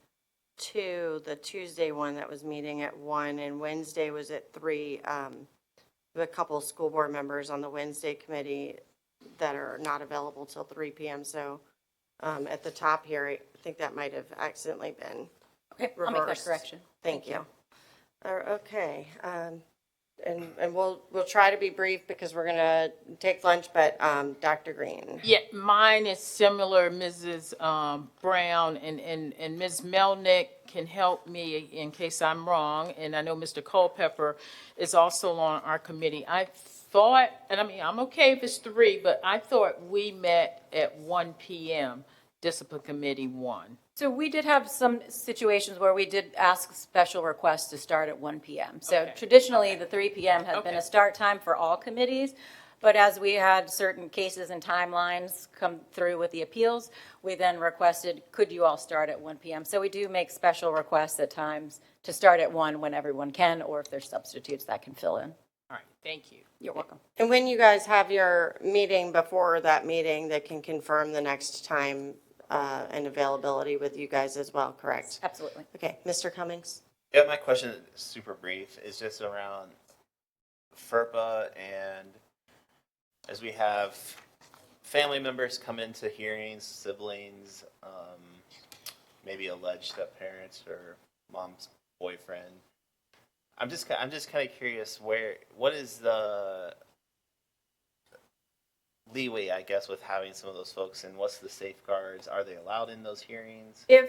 2, the Tuesday one that was meeting at 1, and Wednesday was at 3. A couple school board members on the Wednesday committee that are not available till 3 p.m. So at the top here, I think that might have accidentally been Okay, reversed. I'll make that correction. Thank you. Okay. And we'll try to be brief because we're going to take lunch, but Dr. Green. Yeah, mine is similar, Mrs. Brown, and Ms. Melnick can help me in case I'm wrong, and I know Mr. Culpepper is also on our committee. I thought, and I mean, I'm okay if it's 3, but I thought we met at 1 p.m., Discipline Committee 1. So we did have some situations where we did ask special requests to start at 1 p.m. So Okay. traditionally, the 3 p.m. has been Okay. a start time for all committees. But as we had certain cases and timelines come through with the appeals, we then requested, could you all start at 1 p.m.? So we do make special requests at times to start at 1 when everyone can, or if there's substitutes that can fill in. All right, thank you. You're welcome. And when you guys have your meeting before that meeting, they can confirm the next time and availability with you guys as well, correct? Absolutely. Okay, Mr. Cummings? Yeah, my question is super brief. It's just around FERPA, and as we have family members come into hearings, siblings, maybe alleged step-parents or mom's boyfriend. I'm just kind of curious what is the leeway, I guess, with having some of those folks, and what's the safeguards? Are they allowed in those hearings? Do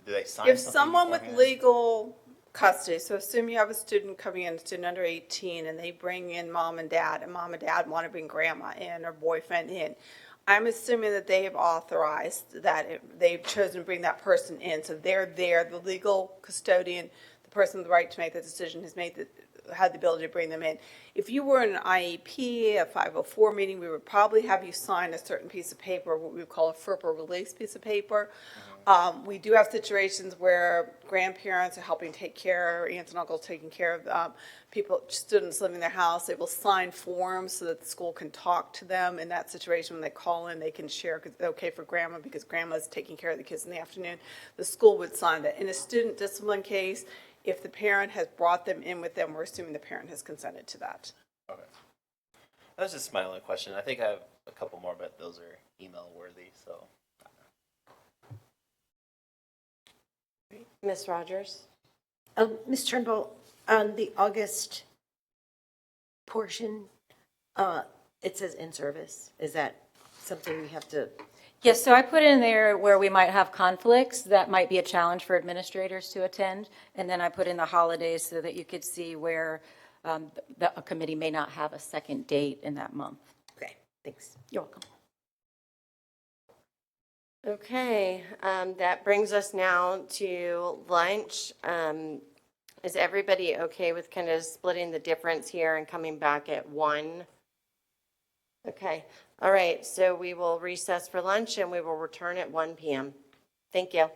they sign If something someone with beforehand? legal custody, so assume you have a student coming in, a student under 18, and they bring in mom and dad want to bring grandma in or boyfriend in, I'm assuming that they have authorized that they've chosen to bring that person in, so they're there, the legal custodian, the person with the right to make the decision had the ability to bring them in. If you were in an IEP, a 504 meeting, we would probably have you sign a certain piece of paper, what we would call a FERPA release piece of paper. We do have situations where grandparents are helping take care, aunts and uncles taking care of students living in their house. They will sign forms so that the school can talk to them. In that situation, when they call in, they can share, because it's okay for grandma because grandma's taking care of the kids in the afternoon. The school would sign that. In a student discipline case, if the parent has brought them in with them, we're assuming the parent has consented to that. Okay. That was just my only question. I think a couple more, but those are email worthy, so. Ms. Rogers? Ms. Turnbull, on the August portion, it says in service. Is that something we have to? Yes, so I put in there where we might have conflicts that might be a challenge for administrators to attend. And then I put in the holidays so that you could see where a committee may not have a second date in that month. Okay, thanks. You're welcome. Okay, that brings us now to lunch. Is everybody okay with kind of splitting the difference here and coming back at 1? Okay, all right, so we will recess for lunch and we will return at 1 p.m. Thank you.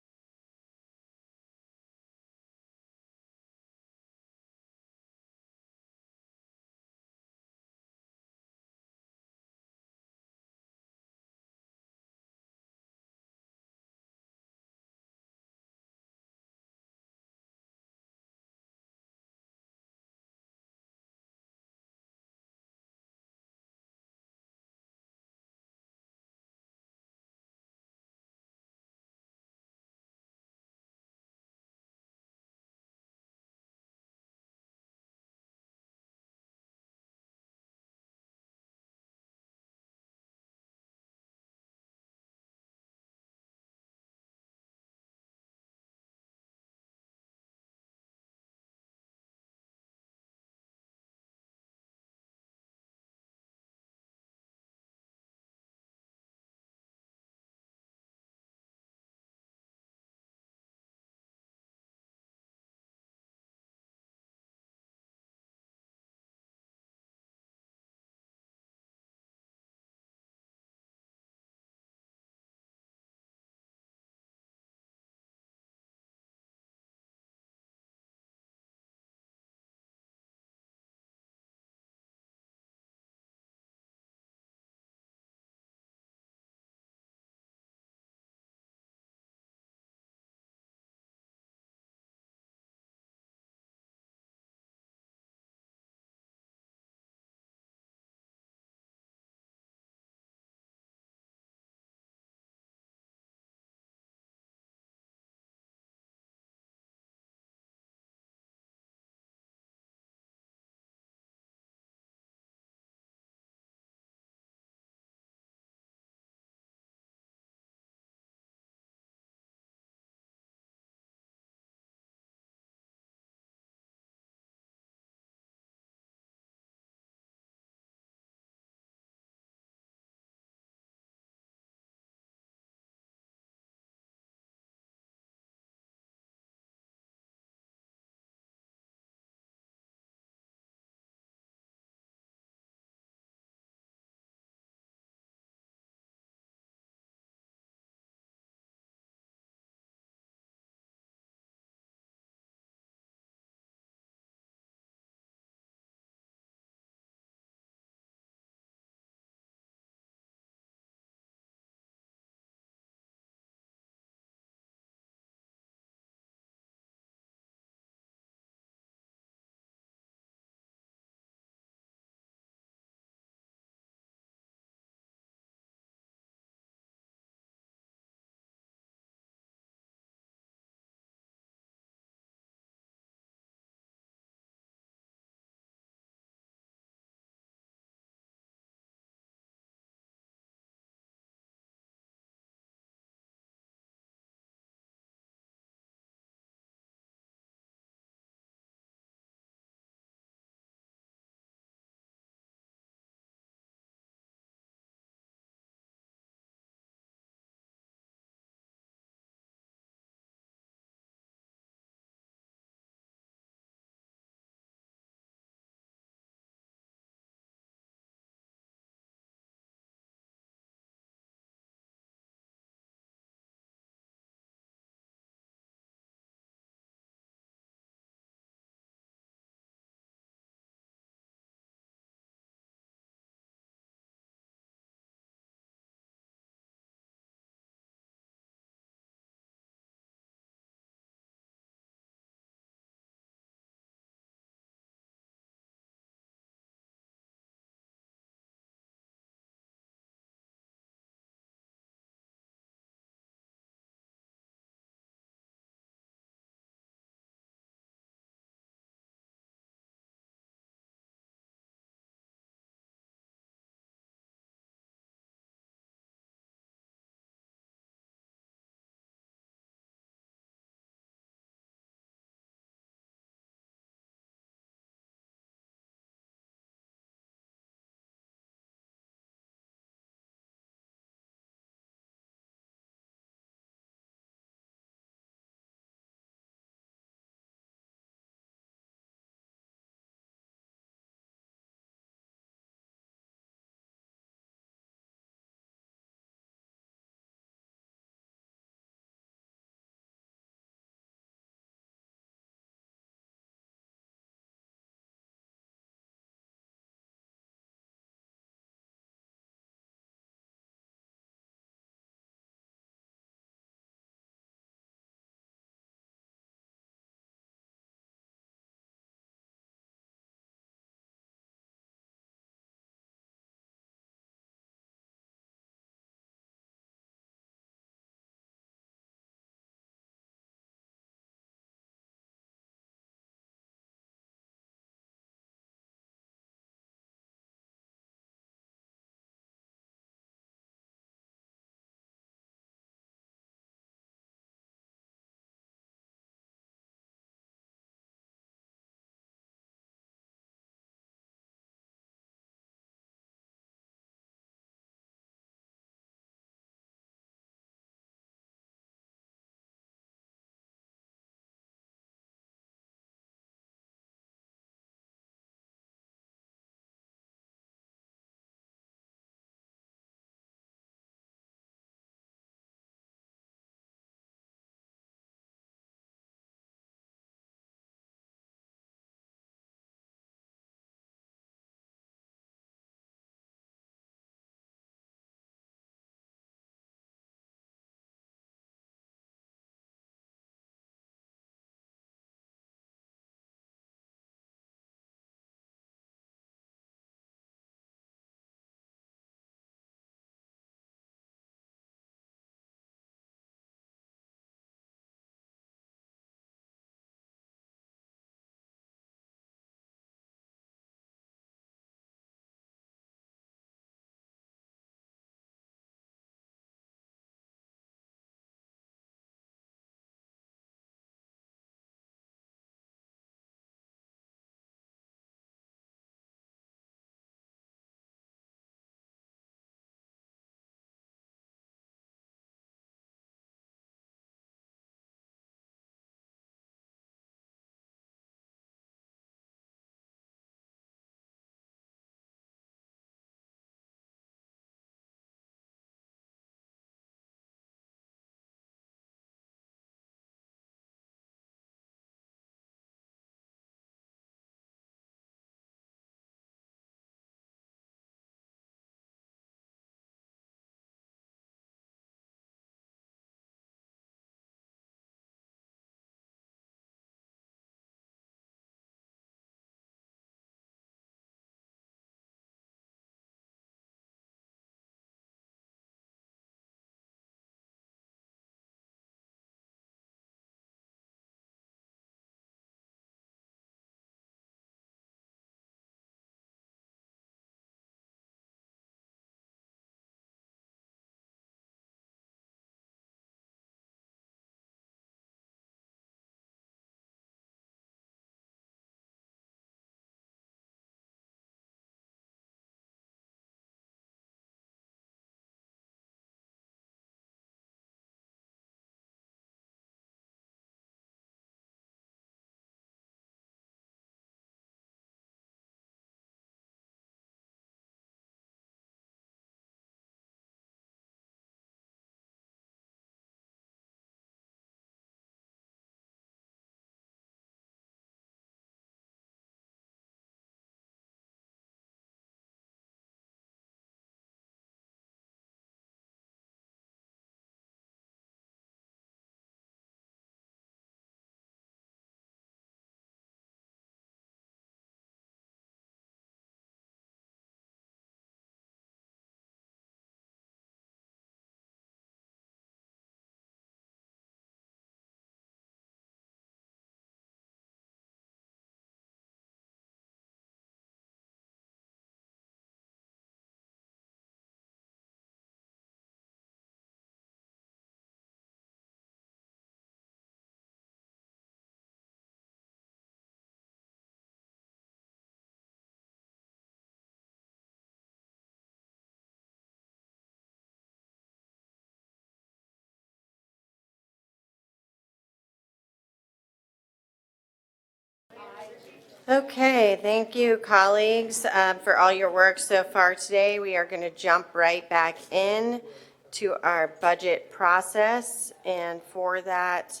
Okay, thank you, colleagues, for all your work so far today. We are going to jump right back in to our budget process, and for that,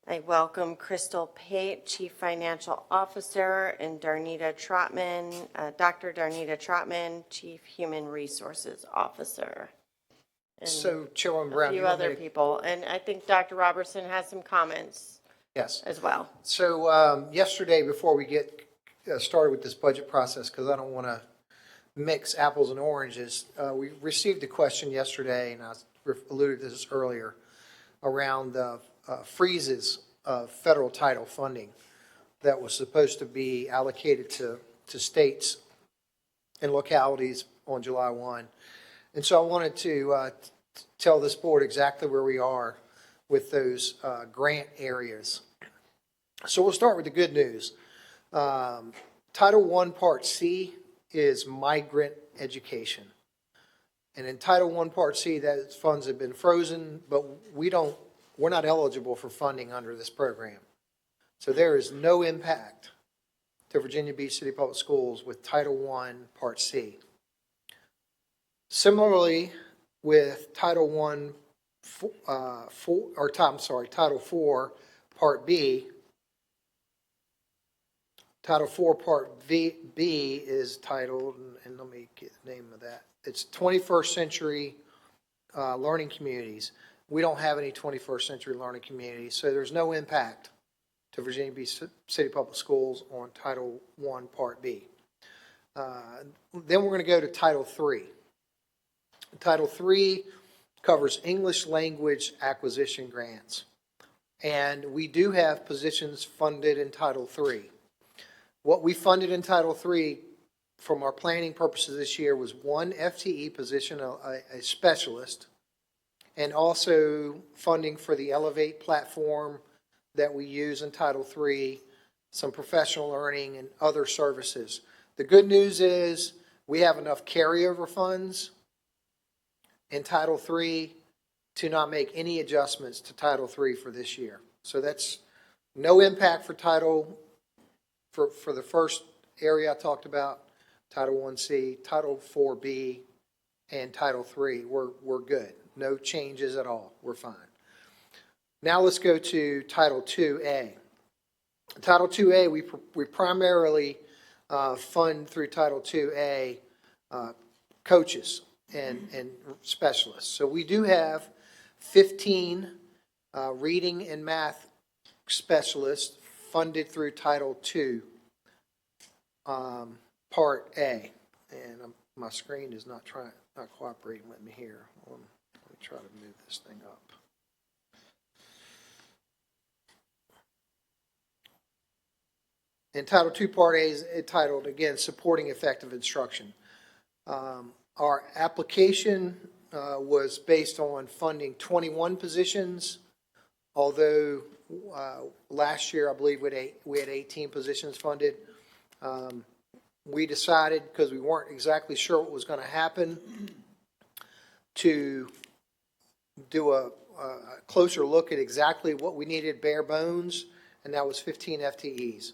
I welcome Crystal Pate, Chief Financial Officer, and Darnita Trotman, Dr. Darnita Trotman, Chief Human Resources Officer. And So Chairwoman Brown, a you few want me other to- people, and I think Dr. Robertson has some comments Yes. as well. So yesterday, before we get started with this budget process, because I don't want to mix apples and oranges, we received a question yesterday, and I alluded to this earlier, around the freezes of federal title funding that was supposed to be allocated to states and localities on July 1. And so I wanted to tell this board exactly where we are with those grant areas. So we'll start with the good news. Title I, Part C is migrant education. And in Title I, Part C, those funds have been frozen, but we're not eligible for funding under this program. So there is no impact to Virginia Beach City Public Schools with Title I, Part C. Similarly, with Title Title IV, Part B, Title IV, Part B is titled, and let me get the name of that. It's 21st Century Learning Communities. We don't have any 21st Century Learning Communities, so there's no impact to Virginia Beach City Public Schools on Title I, Part B. Then we're going to go to Title III. Title III covers English language acquisition grants. And we do have positions funded in Title III. What we funded in Title III from our planning purposes this year was one FTE position, a specialist, and also funding for the Elevate platform that we use in Title III, some professional learning and other services. The good news is we have enough carryover funds in Title III to not make any adjustments to Title III for this year. So that's no impact for for the first area I talked about, Title 1C, Title 4B, and Title III. We're good. No changes at all. We're fine. Now let's go to Title 2A. Title 2A, we primarily fund through Title 2A coaches and specialists. So we do have 15 reading and math specialists funded through Title II, Part A. And my screen is not cooperating with me here. Let me try to move this thing up. And Title II, Part A is titled, again, Supporting Effective Instruction. Our application was based on funding 21 positions, although last year, I believe we had 18 positions funded. We decided, because we weren't exactly sure what was going to happen, to do a closer look at exactly what we needed bare bones, and that was 15 FTEs.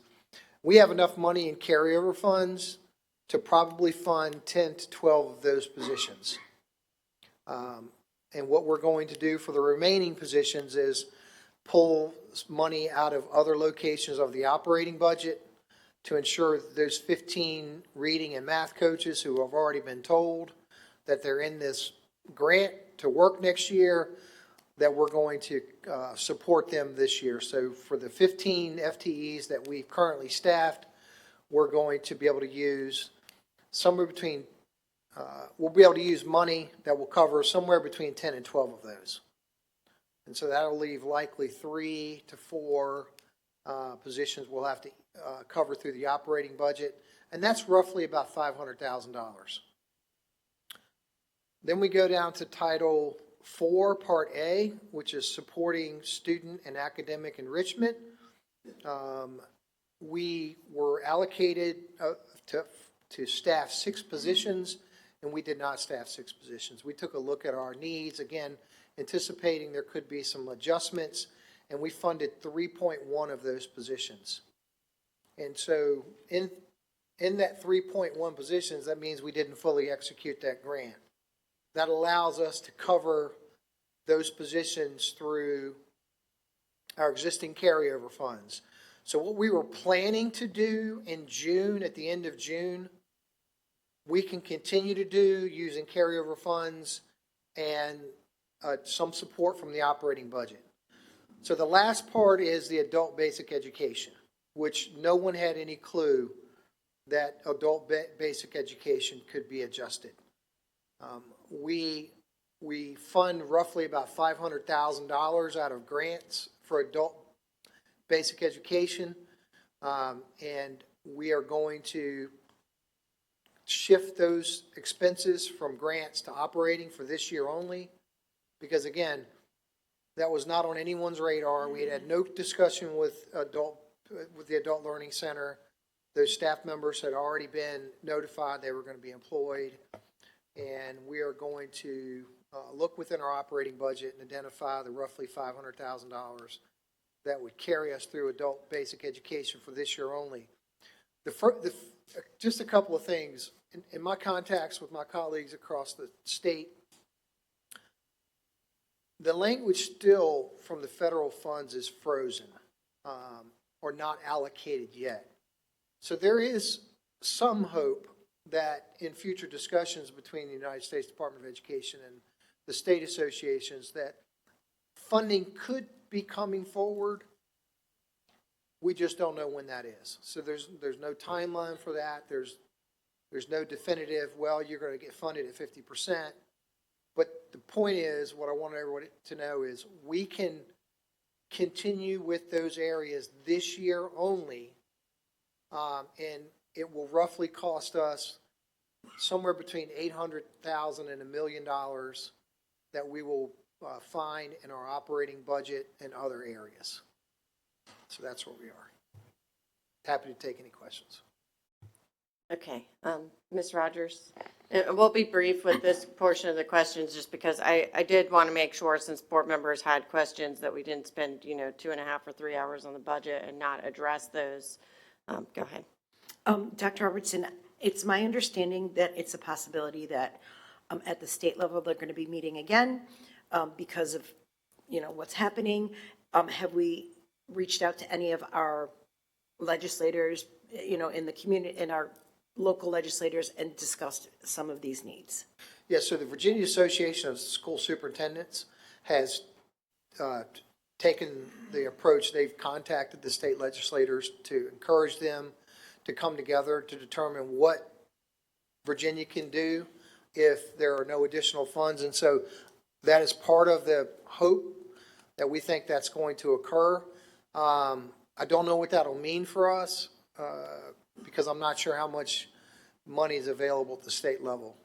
We have enough money in carryover funds to probably fund 10 to 12 of those positions. And what we're going to do for the remaining positions is pull money out of other locations of the operating budget to ensure that those 15 reading and math coaches who have already been told that they're in this grant to work next year, that we're going to support them this year. So for the 15 FTEs that we've currently staffed, we're going to be able to use somewhere between, we'll be able to use money that will cover somewhere between 10 and 12 of those. And so that'll leave likely 3 to 4 positions we'll have to cover through the operating budget. And that's roughly about $500,000. Then we go down to Title IV, Part A, which is supporting student and academic enrichment. We were allocated to staff 6 positions, and we did not staff 6 positions. We took a look at our needs, again, anticipating there could be some adjustments, and we funded 3.1 of those positions. And so in that 3.1 positions, that means we didn't fully execute that grant. That allows us to cover those positions through our existing carryover funds. So what we were planning to do in June, at the end of June, we can continue to do using carryover funds and some support from the operating budget. So the last part is the adult basic education, which no one had any clue that adult basic education could be adjusted. We fund roughly about $500,000 out of grants for adult basic education, and we are going to shift those expenses from grants to operating for this year only, because again, that was not on anyone's radar. We had no discussion with the Adult Learning Center. Those staff members had already been notified they were going to be employed, and we are going to look within our operating budget and identify the roughly $500,000 that would carry us through adult basic education for this year only. Just a couple of things. In my contacts with my colleagues across the state, the language still from the federal funds is frozen or not allocated yet. So there is some hope that in future discussions between the United States Department of Education and the state associations that funding could be coming forward. We just don't know when that is. So there's no timeline for that. There's no definitive, well, you're going to get funded at 50%. But the point is, what I want everyone to know is we can continue with those areas this year only, and it will roughly cost us somewhere between $800,000 and $1 million that we will find in our operating budget and other areas. So that's where we are. Happy to take any questions. Okay, Ms. Rogers? And we'll be brief with this portion of the questions just because I did want to make sure, since board members had questions, that we didn't spend, 2.5 or 3 hours on the budget and not address those. Go ahead. Dr. Robertson, it's my understanding that it's a possibility that at the state level, they're going to be meeting again because of, what's happening. Have we reached out to any of our legislators, in the community, in our local legislators, and discussed some of these needs? Yes, so the Virginia Association of School Superintendents has taken the approach. They've contacted the state legislators to encourage them to come together to determine what Virginia can do if there are no additional funds. And so that is part of the hope that we think that's going to occur. I don't know what that'll mean for us because I'm not sure how much money is available at the state level.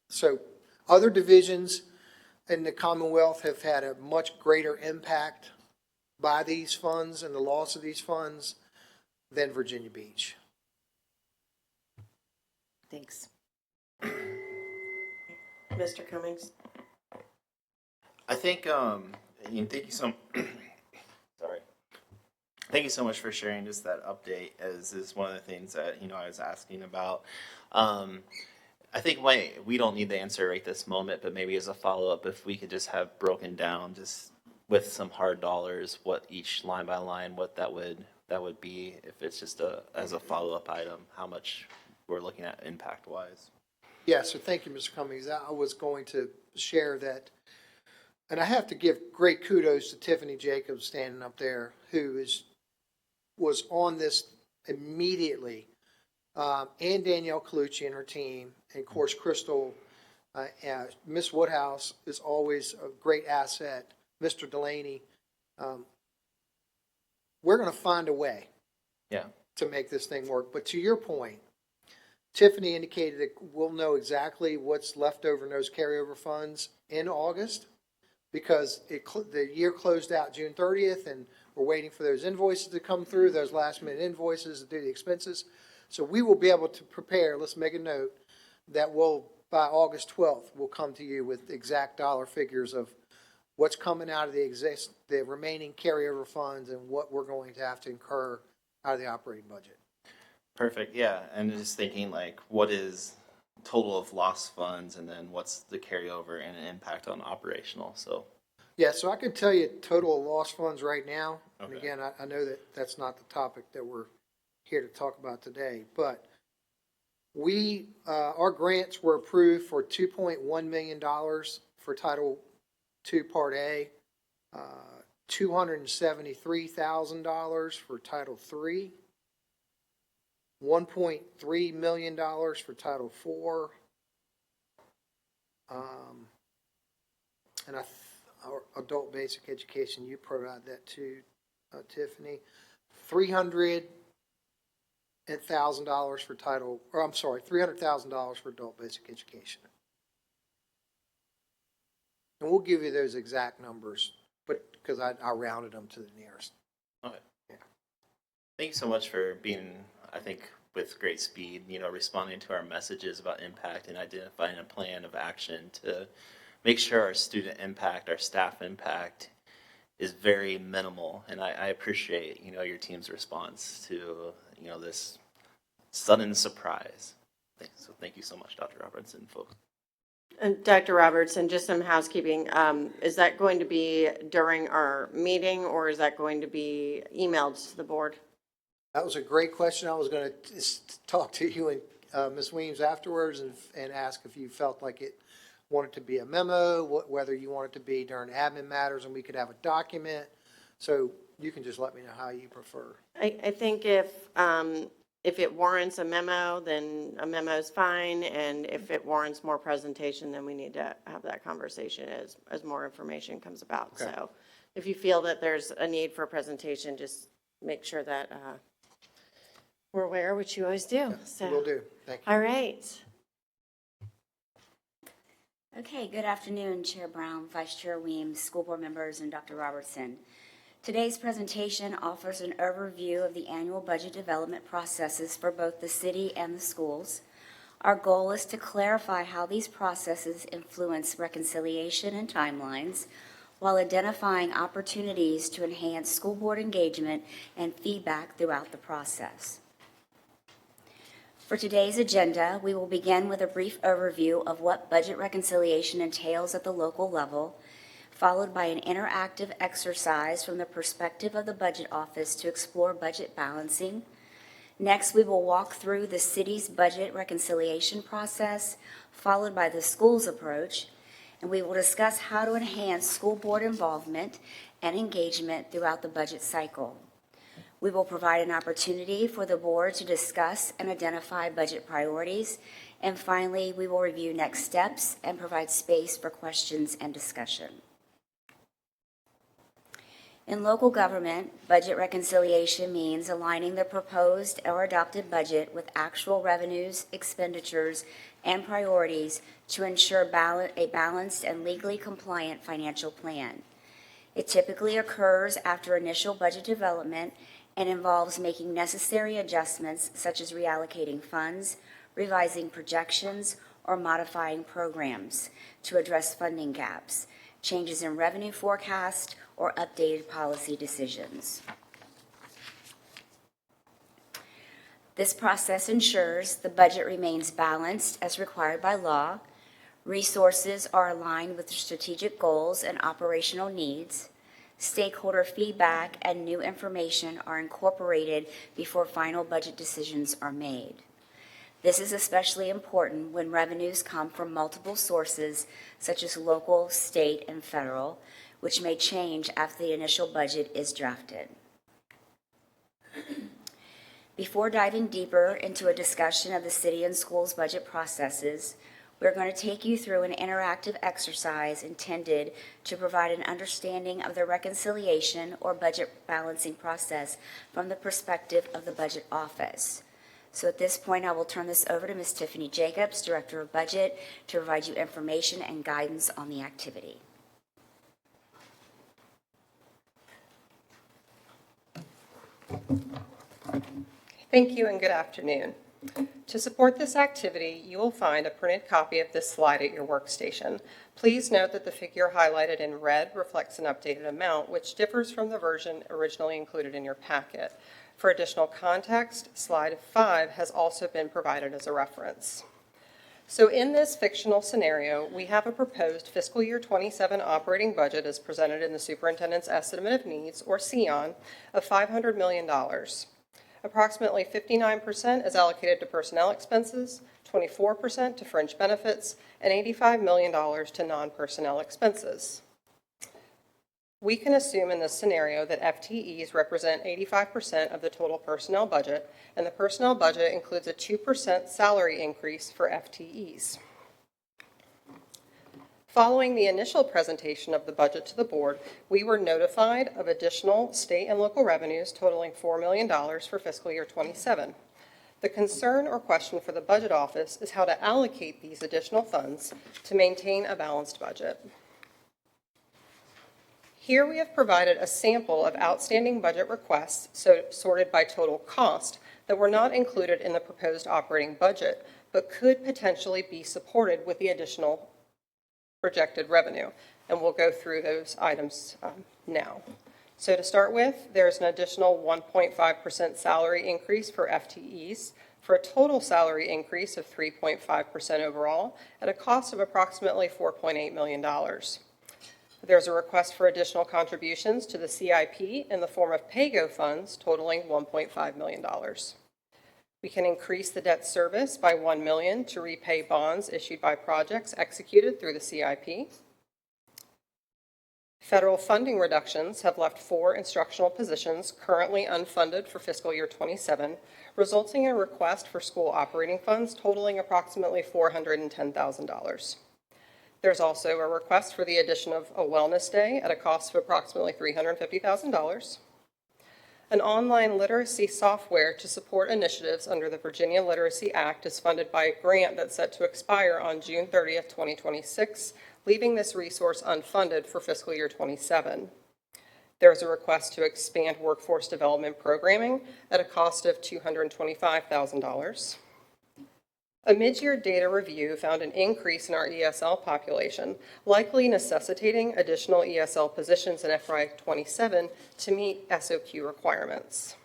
So other divisions in the Commonwealth have had a much greater impact by these funds and the loss of these funds than Virginia Beach. Thanks. Mr. Cummings? I think, thank you so, sorry. Thank you so much for sharing just that update, as is one of the things that, I was asking about. I think we don't need the answer right this moment, but maybe as a follow-up, if we could just have broken down just with some hard dollars, what each line by line, what that would be, if it's just as a follow-up item, how much we're looking at impact-wise. Yeah, so thank you, Mr. Cummings. I was going to share that, and I have to give great kudos to Tiffany Jacobs standing up there, who was on this immediately, and Danielle Colucci and her team, and of course Crystal, Miss Woodhouse is always a great asset, Mr. Delaney. We're going to find a way to make this thing work. But to your point, Tiffany indicated that we'll know exactly what's left over in those carryover funds in August, because the year closed out June 30th, and we're waiting for those invoices to come through, those last minute invoices to do the expenses. So we will be able to prepare, let's make a note, that by August 12th, we'll come to you with exact dollar figures of what's coming out of the remaining carryover funds and what we're going to have to incur out of the operating budget. Perfect, yeah, and just thinking like, what is total of lost funds, and then what's the carryover and impact on operational, so. Yeah, so I can tell you total of lost funds right now. And Okay. again, I know that that's not the topic that we're here to talk about today, but our grants were approved for $2.1 million for Title II Part A, $273,000 for Title III, $1.3 million for Title IV, and our adult basic education, you provide that too, Tiffany. $300,000 for $300,000 for adult basic education. And we'll give you those exact numbers, but because I rounded them to the nearest. Okay. Thank you so much for being, I think, with great speed, responding to our messages about impact and identifying a plan of action to make sure our student impact, our staff impact is very minimal. And I appreciate, your team's response to, this sudden surprise. So thank you so much, Dr. Robertson, folks. And Dr. Robertson, just some housekeeping. Is that going to be during our meeting, or is that going to be emailed to the board? That was a great question. I was going to talk to you and Ms. Weems afterwards and ask if you felt like it wanted to be a memo, whether you want it to be during admin matters and we could have a document. So you can just let me know how you prefer. I think if it warrants a memo, then a memo is fine. And if it warrants more presentation, then we need to have that conversation as more information comes about. Okay. So if you feel that there's a need for a presentation, just make sure that we're aware, which you always do. So Will do. Thank you. All right. Okay, good afternoon, Chair Brown, Vice Chair Weems, school board members, and Dr. Robertson. Today's presentation offers an overview of the annual budget development processes for both the city and the schools. Our goal is to clarify how these processes influence reconciliation and timelines, while identifying opportunities to enhance school board engagement and feedback throughout the process. For today's agenda, we will begin with a brief overview of what budget reconciliation entails at the local level, followed by an interactive exercise from the perspective of the budget office to explore budget balancing. Next, we will walk through the city's budget reconciliation process, followed by the school's approach, and we will discuss how to enhance school board involvement and engagement throughout the budget cycle. We will provide an opportunity for the board to discuss and identify budget priorities. And finally, we will review next steps and provide space for questions and discussion. In local government, budget reconciliation means aligning the proposed or adopted budget with actual revenues, expenditures, and priorities to ensure a balanced and legally compliant financial plan. It typically occurs after initial budget development and involves making necessary adjustments such as reallocating funds, revising projections, or modifying programs to address funding gaps, changes in revenue forecast, or updated policy decisions. This process ensures the budget remains balanced as required by law, resources are aligned with strategic goals and operational needs, stakeholder feedback and new information are incorporated before final budget decisions are made. This is especially important when revenues come from multiple sources, such as local, state, and federal, which may change after the initial budget is drafted. Before diving deeper into a discussion of the city and schools budget processes, we're going to take you through an interactive exercise intended to provide an understanding of the reconciliation or budget balancing process from the perspective of the budget office. So at this point, I will turn this over to Ms. Tiffany Jacobs, Director of Budget, to provide you information and guidance on the activity. Thank you and good afternoon. To support this activity, you will find a printed copy of this slide at your workstation. Please note that the figure highlighted in red reflects an updated amount, which differs from the version originally included in your packet. For additional context, slide 5 has also been provided as a reference. So in this fictional scenario, we have a proposed fiscal year 27 operating budget as presented in the Superintendent's Estimate of Needs, or SEON, of $500 million. Approximately 59% is allocated to personnel expenses, 24% to fringe benefits, and $85 million to non-personnel expenses. We can assume in this scenario that FTEs represent 85% of the total personnel budget, and the personnel budget includes a 2% salary increase for FTEs. Following the initial presentation of the budget to the board, we were notified of additional state and local revenues totaling $4 million for fiscal year 27. The concern or question for the budget office is how to allocate these additional funds to maintain a balanced budget. Here we have provided a sample of outstanding budget requests sorted by total cost that were not included in the proposed operating budget, but could potentially be supported with the additional projected revenue. And we'll go through those items now. So to start with, there's an additional 1.5% salary increase for FTEs for a total salary increase of 3.5% overall at a cost of approximately $4.8 million. There's a request for additional contributions to the CIP in the form of PAYGO funds totaling $1.5 million. We can increase the debt service by $1 million to repay bonds issued by projects executed through the CIP. Federal funding reductions have left 4 instructional positions currently unfunded for fiscal year 27, resulting in a request for school operating funds totaling approximately $410,000. There's also a request for the addition of a wellness day at a cost of approximately $350,000. An online literacy software to support initiatives under the Virginia Literacy Act is funded by a grant that's set to expire on June 30th, 2026, leaving this resource unfunded for fiscal year 27. There's a request to expand workforce development programming at a cost of $225,000. A mid-year data review found an increase in our ESL population, likely necessitating additional ESL positions in FY27 to meet SOQ requirements.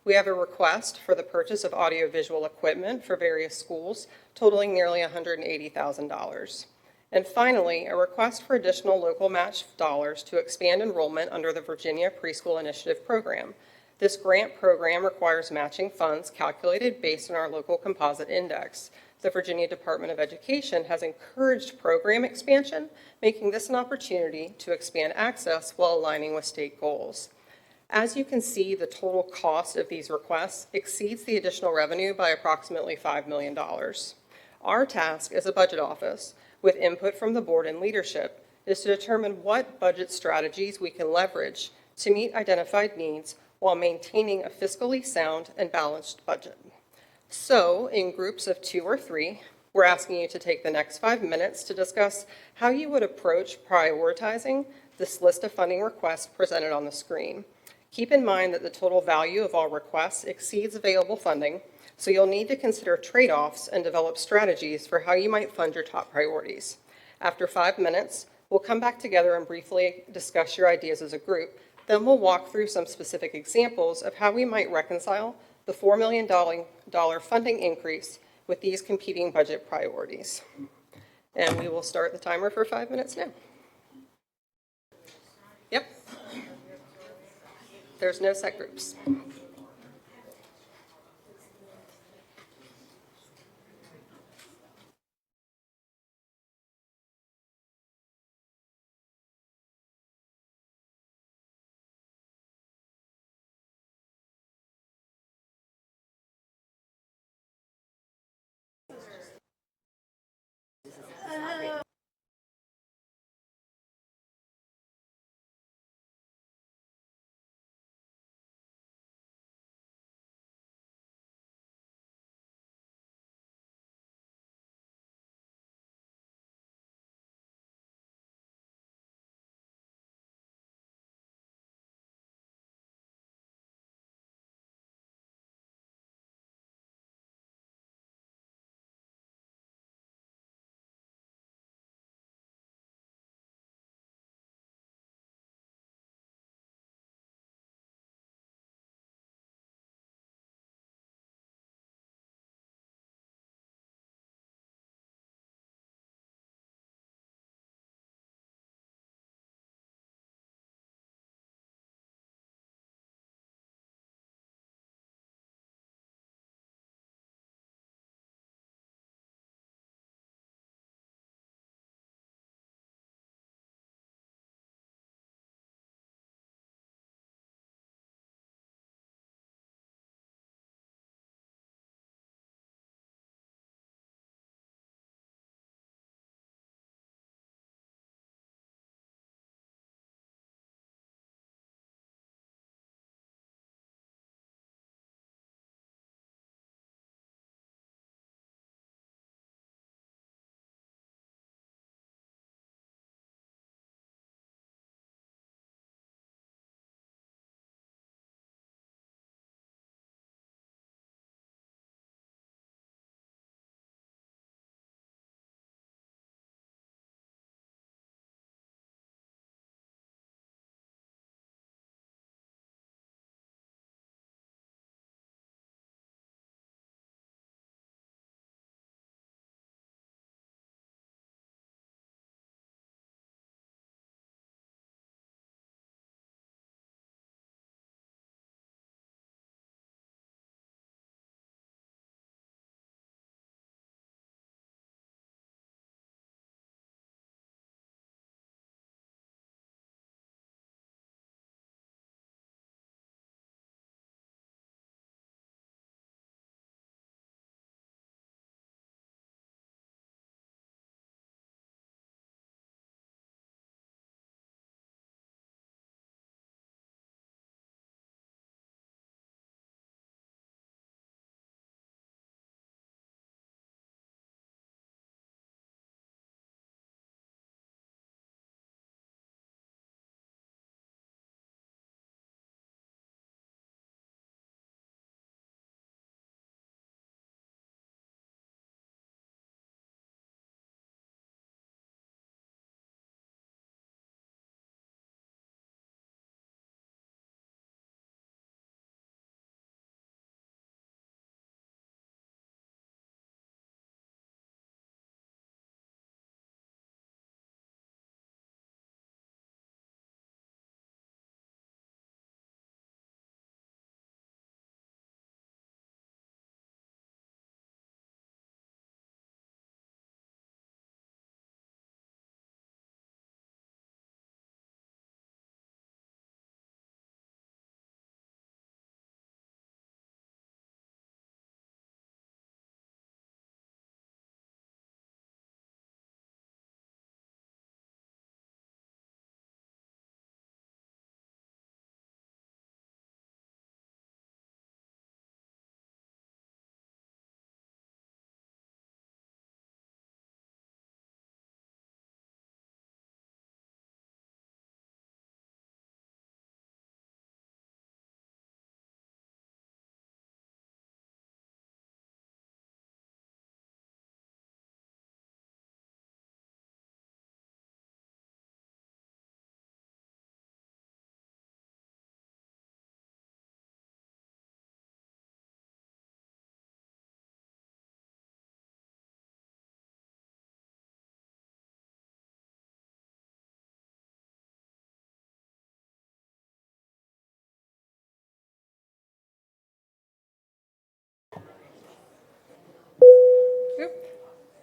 We have a request for the purchase of audiovisual equipment for various schools totaling nearly $180,000. And finally, a request for additional local match dollars to expand enrollment under the Virginia Preschool Initiative Program. This grant program requires matching funds calculated based on our local composite index. The Virginia Department of Education has encouraged program expansion, making this an opportunity to expand access while aligning with state goals. As you can see, the total cost of these requests exceeds the additional revenue by approximately $5 million. Our task as a budget office, with input from the board and leadership, is to determine what budget strategies we can leverage to meet identified needs while maintaining a fiscally sound and balanced budget. So, in groups of 2 or 3, we're asking you to take the next 5 minutes to discuss how you would approach prioritizing this list of funding requests presented on the screen. Keep in mind that the total value of all requests exceeds available funding, so you'll need to consider trade-offs and develop strategies for how you might fund your top priorities. After 5 minutes, we'll come back together and briefly discuss your ideas as a group. Then we'll walk through some specific examples of how we might reconcile the $4 million funding increase with these competing budget priorities. And we will start the timer for 5 minutes now. Yep. There's no set groups.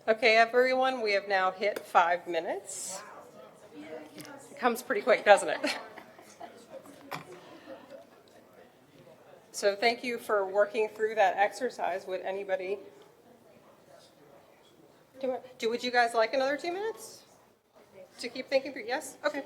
Okay, everyone, we have now hit 5 minutes. It comes pretty quick, doesn't it? So thank you for working through that exercise. Would anybody, would you guys like another 2 minutes to keep thinking through? Yes? Okay.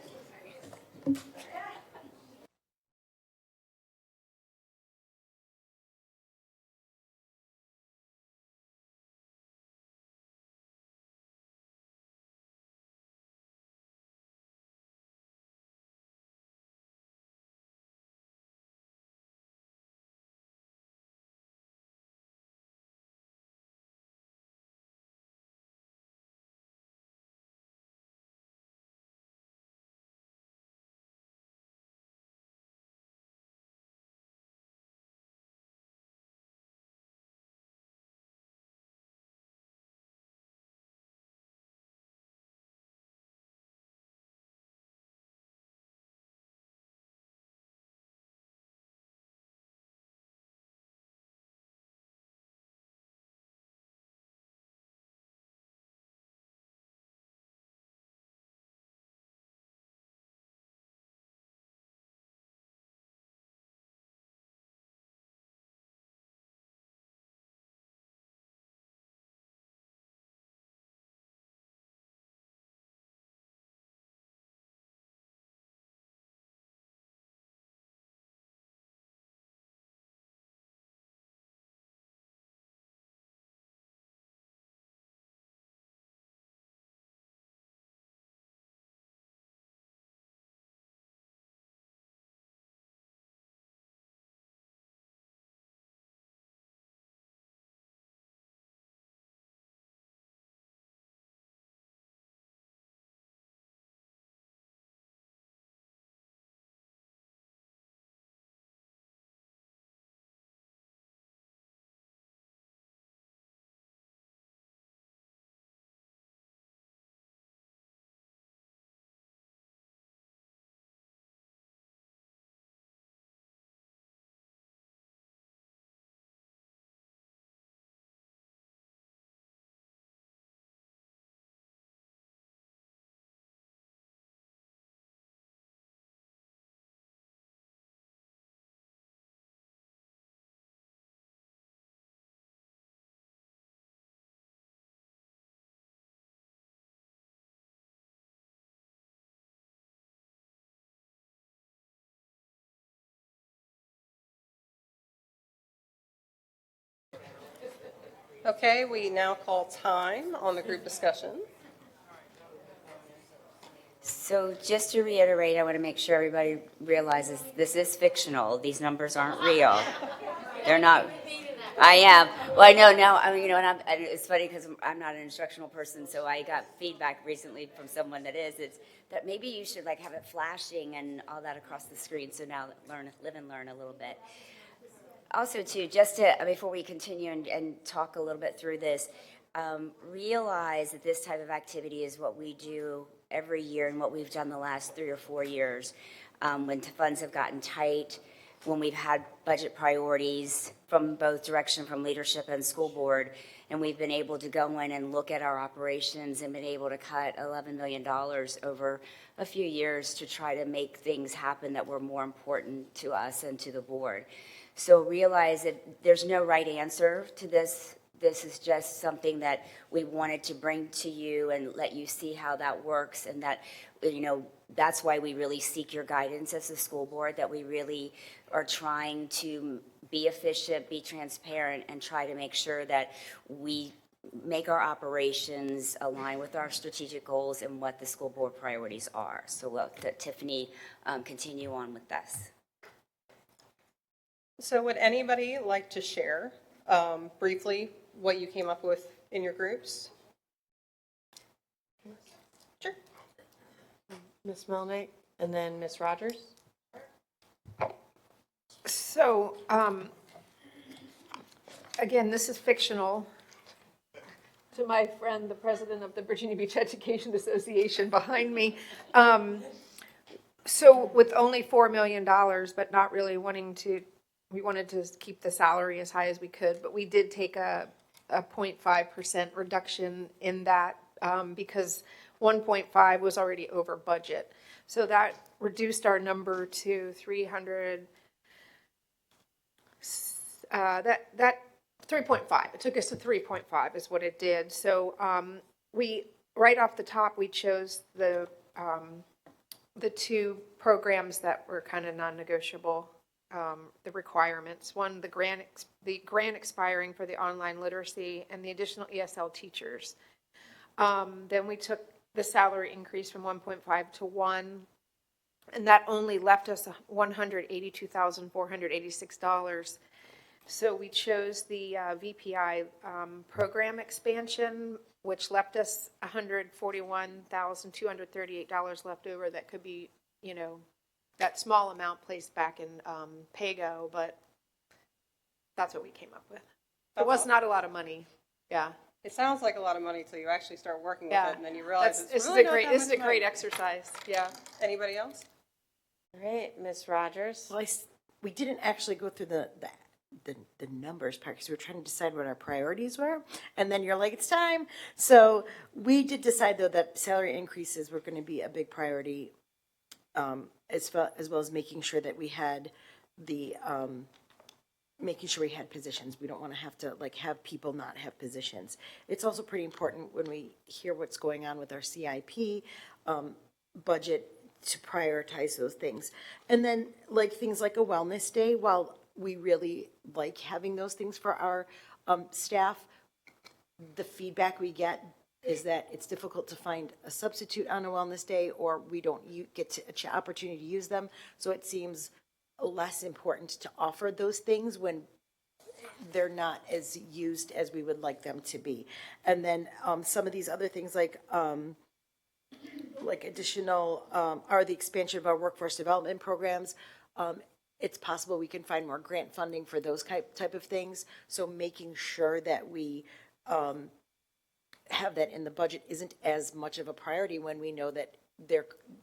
Okay, we now call time on the group discussion. So just to reiterate, I want to make sure everybody realizes this is fictional. These numbers aren't real. They're not. I am. Well, I know now. I mean, and it's funny because I'm not an instructional person, so I got feedback recently from someone that is. It's that maybe you should have it flashing and all that across the screen. So now live and learn a little bit. Also, too, just to before we continue and talk a little bit through this, realize that this type of activity is what we do every year and what we've done the last 3 or 4 years when funds have gotten tight, when we've had budget priorities from both direction, from leadership and school board, and we've been able to go in and look at our operations and been able to cut $11 million over a few years to try to make things happen that were more important to us and to the board. So realize that there's no right answer to this. This is just something that we wanted to bring to you and let you see how that works, and that, that's why we really seek your guidance as a school board, that we really are trying to be efficient, be transparent, and try to make sure that we make our operations align with our strategic goals and what the school board priorities are. So we'll let Tiffany continue on with this. So would anybody like to share briefly what you came up with in your groups? Sure. Ms. Melnick, and then Ms. Rogers. So, again, this is fictional. To my friend, the president of the Virginia Beach Education Association behind me. So with only $4 million, but not really wanting to, we wanted to keep the salary as high as we could, but we did take a a 0.5% reduction in that because 1.5 was already over budget. So that reduced our number to 300, that 3.5. It took us to 3.5 is what it did. So we, right off the top, we chose the two programs that were kind of non-negotiable, the requirements. One, the grant expiring for the online literacy and the additional ESL teachers. Then we took the salary increase from 1.5 to 1, and that only left us $182,486. So we chose the VPI program expansion, which left us $141,238 left over that could be, you know, that small amount placed back in PAYGO, but that's what we came up with. It was not a lot of money, yeah. It sounds like a lot of money until you actually start working with Yeah. it, and then you realize This it's is really a not great, that this is a much great money. exercise, yeah. Anybody else? All right, Ms. Rogers? Well, we didn't actually go through the numbers part because we were trying to decide what our priorities were. And then you're like, it's time. So we did decide, though, that salary increases were going to be a big priority, as well as making sure that we had making sure we had positions. We don't want to have to have people not have positions. It's also pretty important when we hear what's going on with our CIP budget to prioritize those things. And then things like a wellness day, while we really like having those things for our staff, the feedback we get is that it's difficult to find a substitute on a wellness day, or we don't get an opportunity to use them. So it seems less important to offer those things when they're not as used as we would like them to be. And then some of these other things like additional, are the expansion of our workforce development programs. It's possible we can find more grant funding for those type of things. So making sure that we have that in the budget isn't as much of a priority when we know that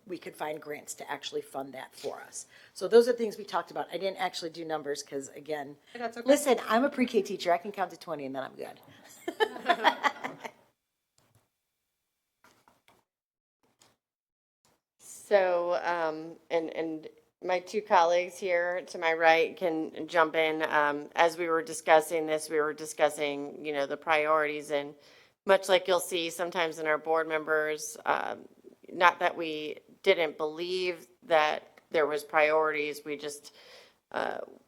we could find grants to actually fund that for us. So those are things we talked about. I didn't actually do numbers because, again, That's okay. listen, I'm a pre-K teacher. I can count to 20 and then I'm good. So, and my two colleagues here to my right can jump in. As we were discussing this, we were discussing, the priorities, and much like you'll see sometimes in our board members, not that we didn't believe that there was priorities, we just,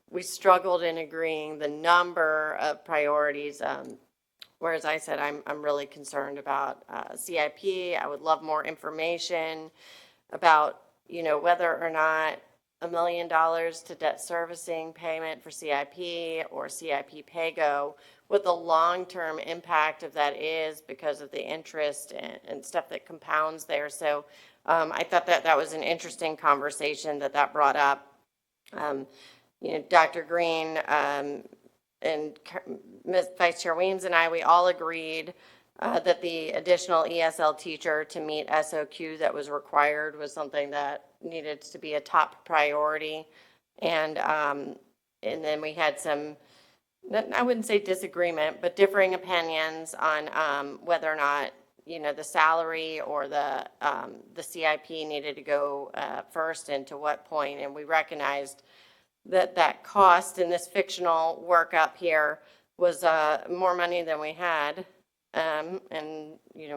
we struggled in agreeing the number of priorities. Whereas I said, I'm really concerned about CIP. I would love more information about, whether or not $1 million to debt servicing payment for CIP or CIP PAYGO, what the long-term impact of that is because of the interest and stuff that compounds there. So I thought that was an interesting conversation that brought up. Dr. Green and Ms. Vice Chair Weems and I, we all agreed that the additional ESL teacher to meet SOQ that was required was something that needed to be a top priority. And then we had some, I wouldn't say disagreement, but differing opinions on whether or not, the salary or the CIP needed to go first and to what point. And we recognized that cost in this fictional work up here was more money than we had. And,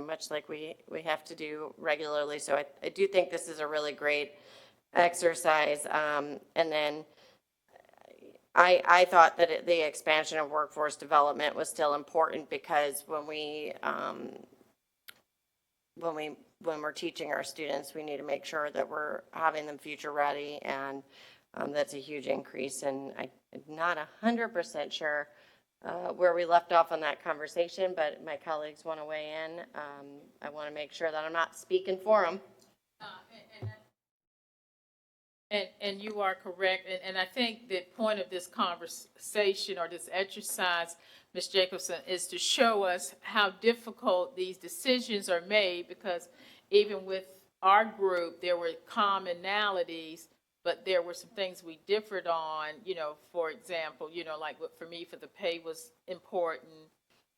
much like we have to do regularly. So I do think this is a really great exercise. And then I thought that the expansion of workforce development was still important because when we're teaching our students, we need to make sure that we're having them future ready, and that's a huge increase. And I'm not 100% sure where we left off on that conversation, but my colleagues want to weigh in. I want to make sure that I'm not speaking for them. And you are correct, and I think the point of this conversation or this exercise, Ms. Jacobson, is to show us how difficult these decisions are made, because even with our group, there were commonalities, but there were some things we differed on, for example, like for me, for the pay was important,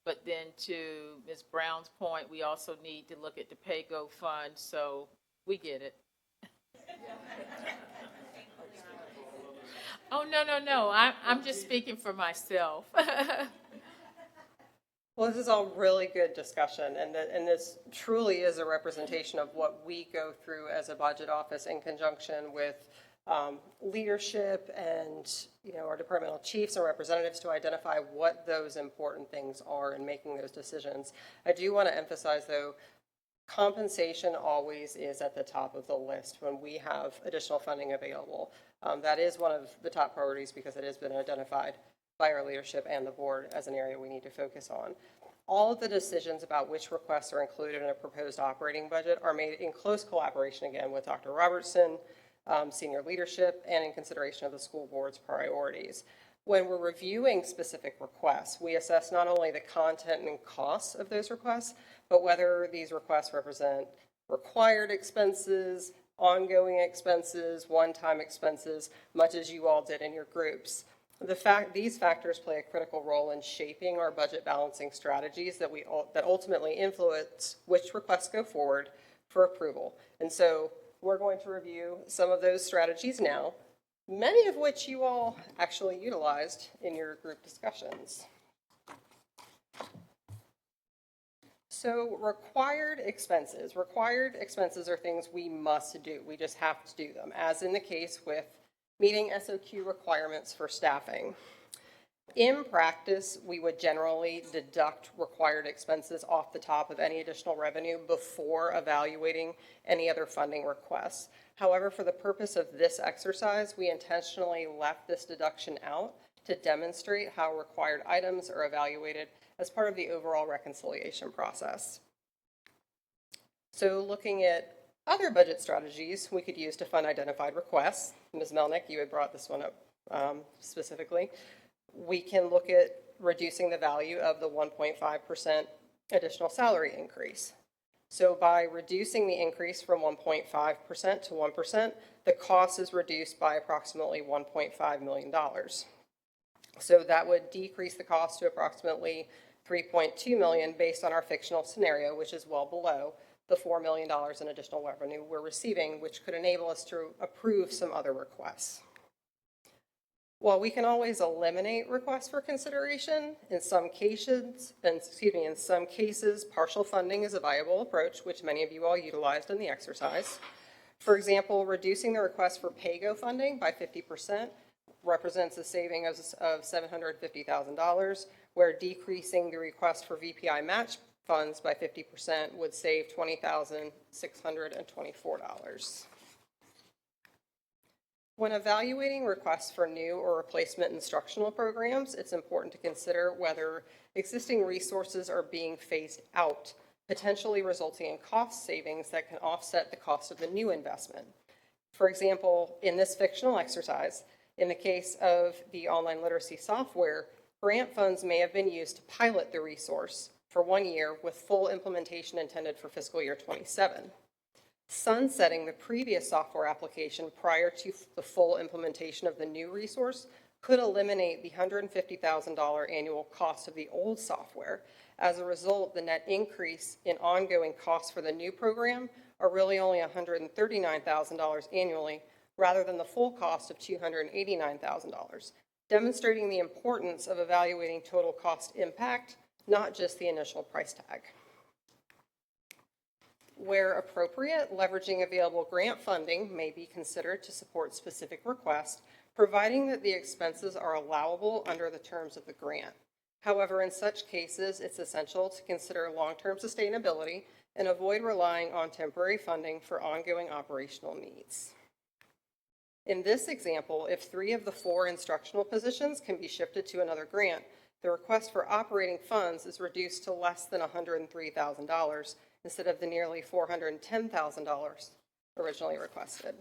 But then to Ms. Brown's point, we also need to look at the pay-go fund, so we get it. Oh, no, I'm just speaking for myself. Well, this is all really good discussion, and this truly is a representation of what we go through as a budget office in conjunction with leadership and, our departmental chiefs and representatives to identify what those important things are in making those decisions. I do want to emphasize, though, compensation always is at the top of the list when we have additional funding available. That is one of the top priorities because it has been identified by our leadership and the board as an area we need to focus on. All of the decisions about which requests are included in a proposed operating budget are made in close collaboration, again, with Dr. Robertson, senior leadership, and in consideration of the school board's priorities. When we're reviewing specific requests, we assess not only the content and costs of those requests, but whether these requests represent required expenses, ongoing expenses, one-time expenses, much as you all did in your groups. These factors play a critical role in shaping our budget balancing strategies that ultimately influence which requests go forward for approval. And so we're going to review some of those strategies now, many of which you all actually utilized in your group discussions. So required expenses are things we must do. We just have to do them, as in the case with meeting SOQ requirements for staffing. In practice, we would generally deduct required expenses off the top of any additional revenue before evaluating any other funding requests. However, for the purpose of this exercise, we intentionally left this deduction out to demonstrate how required items are evaluated as part of the overall reconciliation process. So looking at other budget strategies we could use to fund identified requests, Ms. Melnick, you had brought this one up specifically. We can look at reducing the value of the 1.5% additional salary increase. So by reducing the increase from 1.5% to 1%, the cost is reduced by approximately $1.5 million. So that would decrease the cost to approximately $3.2 million based on our fictional scenario, which is well below the $4 million in additional revenue we're receiving, which could enable us to approve some other requests. While we can always eliminate requests for consideration, in some cases, partial funding is a viable approach, which many of you all utilized in the exercise. For example, reducing the request for PAYGO funding by 50% represents a saving of $750,000, where decreasing the request for VPI match funds by 50% would save $20,624. When evaluating requests for new or replacement instructional programs, it's important to consider whether existing resources are being phased out, potentially resulting in cost savings that can offset the cost of the new investment. For example, in this fictional exercise, in the case of the online literacy software, grant funds may have been used to pilot the resource for 1 year with full implementation intended for fiscal year 27. Sunsetting the previous software application prior to the full implementation of the new resource could eliminate the $150,000 annual cost of the old software. As a result, the net increase in ongoing costs for the new program are really only $139,000 annually, rather than the full cost of $289,000, demonstrating the importance of evaluating total cost impact, not just the initial price tag. Where appropriate, leveraging available grant funding may be considered to support specific requests, providing that the expenses are allowable under the terms of the grant. However, in such cases, it's essential to consider long-term sustainability and avoid relying on temporary funding for ongoing operational needs. In this example, if 3 of the 4 instructional positions can be shifted to another grant, the request for operating funds is reduced to less than $103,000 instead of the nearly $410,000 originally requested.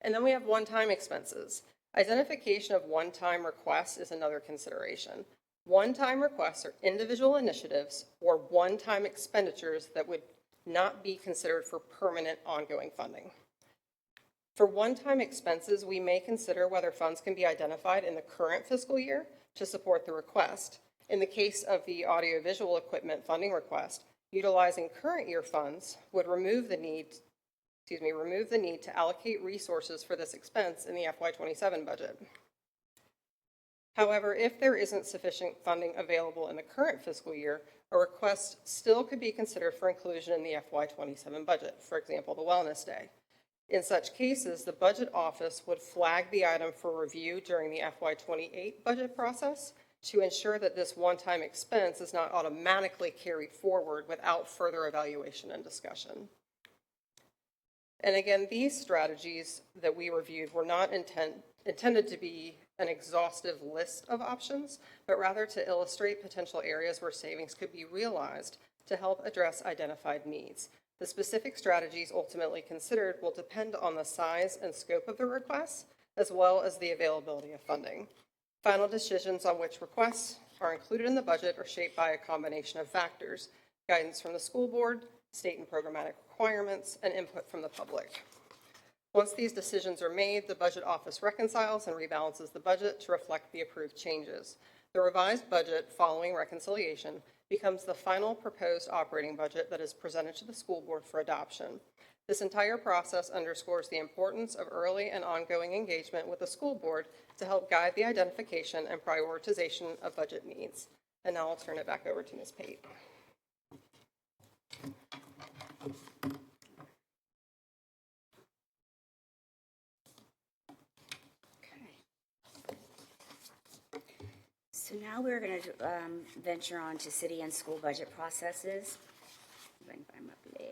And then we have one-time expenses. Identification of one-time requests is another consideration. One-time requests are individual initiatives or one-time expenditures that would not be considered for permanent ongoing funding. For one-time expenses, we may consider whether funds can be identified in the current fiscal year to support the request. In the case of the audiovisual equipment funding request, utilizing current year funds would remove the need to allocate resources for this expense in the FY27 budget. However, if there isn't sufficient funding available in the current fiscal year, a request still could be considered for inclusion in the FY27 budget, for example, the Wellness Day. In such cases, the budget office would flag the item for review during the FY28 budget process to ensure that this one-time expense is not automatically carried forward without further evaluation and discussion. And again, these strategies that we reviewed were not intended to be an exhaustive list of options, but rather to illustrate potential areas where savings could be realized to help address identified needs. The specific strategies ultimately considered will depend on the size and scope of the requests, as well as the availability of funding. Final decisions on which requests are included in the budget are shaped by a combination of factors: guidance from the school board, state and programmatic requirements, and input from the public. Once these decisions are made, the budget office reconciles and rebalances the budget to reflect the approved changes. The revised budget following reconciliation becomes the final proposed operating budget that is presented to the school board for adoption. This entire process underscores the importance of early and ongoing engagement with the school board to help guide the identification and prioritization of budget needs. And now I'll turn it back over to Ms. Pate. So now we're going to venture on to city and school budget processes. Bring them up there.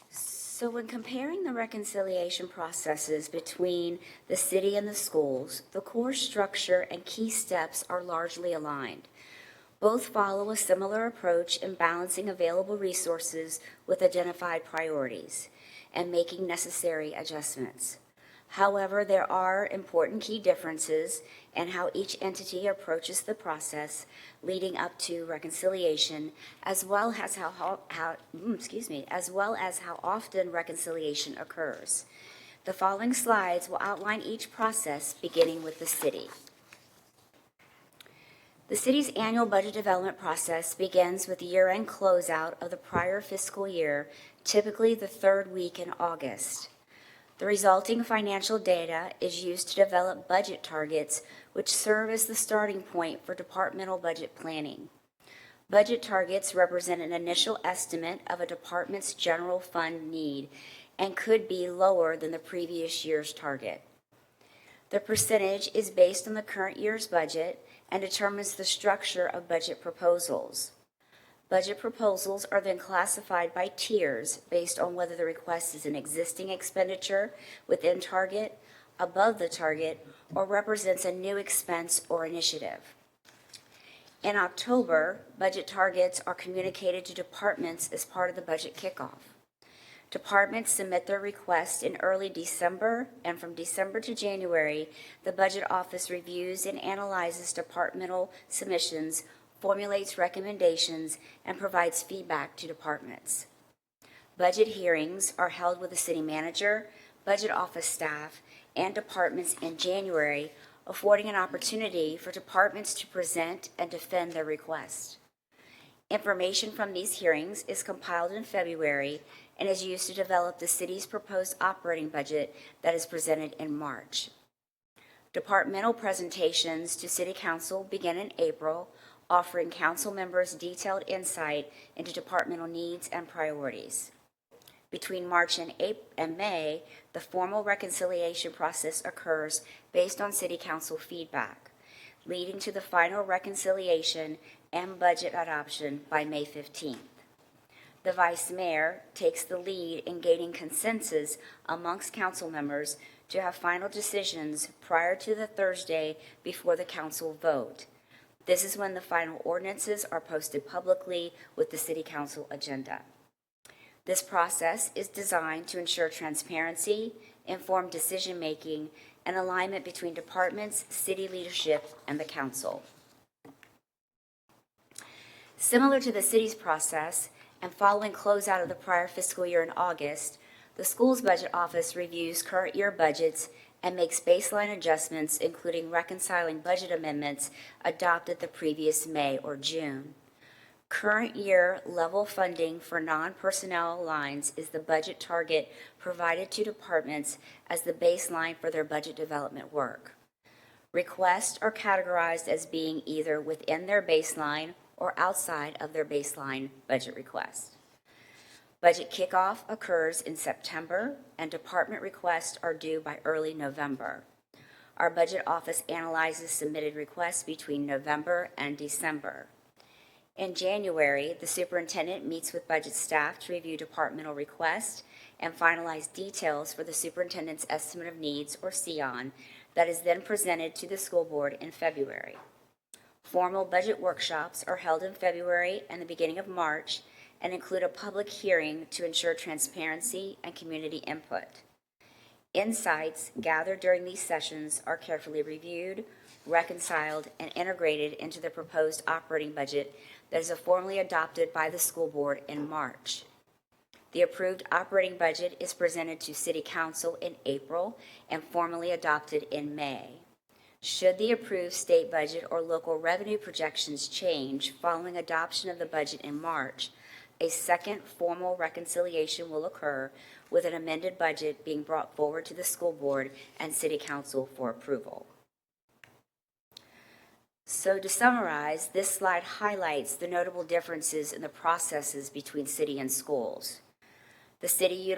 So when comparing the reconciliation processes between the city and the schools, the core structure and key steps are largely aligned. Both follow a similar approach in balancing available resources with identified priorities and making necessary adjustments. However, there are important key differences in how each entity approaches the process leading up to reconciliation, as well as how often reconciliation occurs. The following slides will outline each process, beginning with the city. The city's annual budget development process begins with the year-end closeout of the prior fiscal year, typically the third week in August. The resulting financial data is used to develop budget targets, which serve as the starting point for departmental budget planning. Budget targets represent an initial estimate of a department's general fund need and could be lower than the previous year's target. The percentage is based on the current year's budget and determines the structure of budget proposals. Budget proposals are then classified by tiers based on whether the request is an existing expenditure within target, above the target, or represents a new expense or initiative. In October, budget targets are communicated to departments as part of the budget kickoff. Departments submit their requests in early December, and from December to January, the budget office reviews and analyzes departmental submissions, formulates recommendations, and provides feedback to departments. Budget hearings are held with the city manager, budget office staff, and departments in January, affording an opportunity for departments to present and defend their request. Information from these hearings is compiled in February and is used to develop the city's proposed operating budget that is presented in March. Departmental presentations to City Council begin in April, offering council members detailed insight into departmental needs and priorities. Between March and May, the formal reconciliation process occurs based on City Council feedback, leading to the final reconciliation and budget adoption by May 15th. The Vice Mayor takes the lead in gaining consensus amongst council members to have final decisions prior to the Thursday before the council vote. This is when the final ordinances are posted publicly with the City Council agenda. This process is designed to ensure transparency, informed decision-making, and alignment between departments, city leadership, and the council. Similar to the city's process, and following closeout of the prior fiscal year in August, The school's budget office reviews current year budgets and makes baseline adjustments, including reconciling budget amendments adopted the previous May or June. Current year level funding for non-personnel lines is the budget target provided to departments as the baseline for their budget development work. Requests are categorized as being either within their baseline or outside of their baseline budget request. Budget kickoff occurs in September, and department requests are due by early November. Our budget office analyzes submitted requests between November and December. In January, the superintendent meets with budget staff to review departmental requests and finalize details for the superintendent's estimate of needs, or SEON, that is then presented to the school board in February. Formal budget workshops are held in February and the beginning of March and include a public hearing to ensure transparency and community input. Insights gathered during these sessions are carefully reviewed, reconciled, and integrated into the proposed operating budget that is formally adopted by the school board in March. The approved operating budget is presented to City Council in April and formally adopted in May. Should the approved state budget or local revenue projections change following adoption of the budget in March, a second formal reconciliation will occur with an amended budget being brought forward to the school board and City Council for approval. So to summarize, this slide highlights the notable differences in the processes between city and schools. The city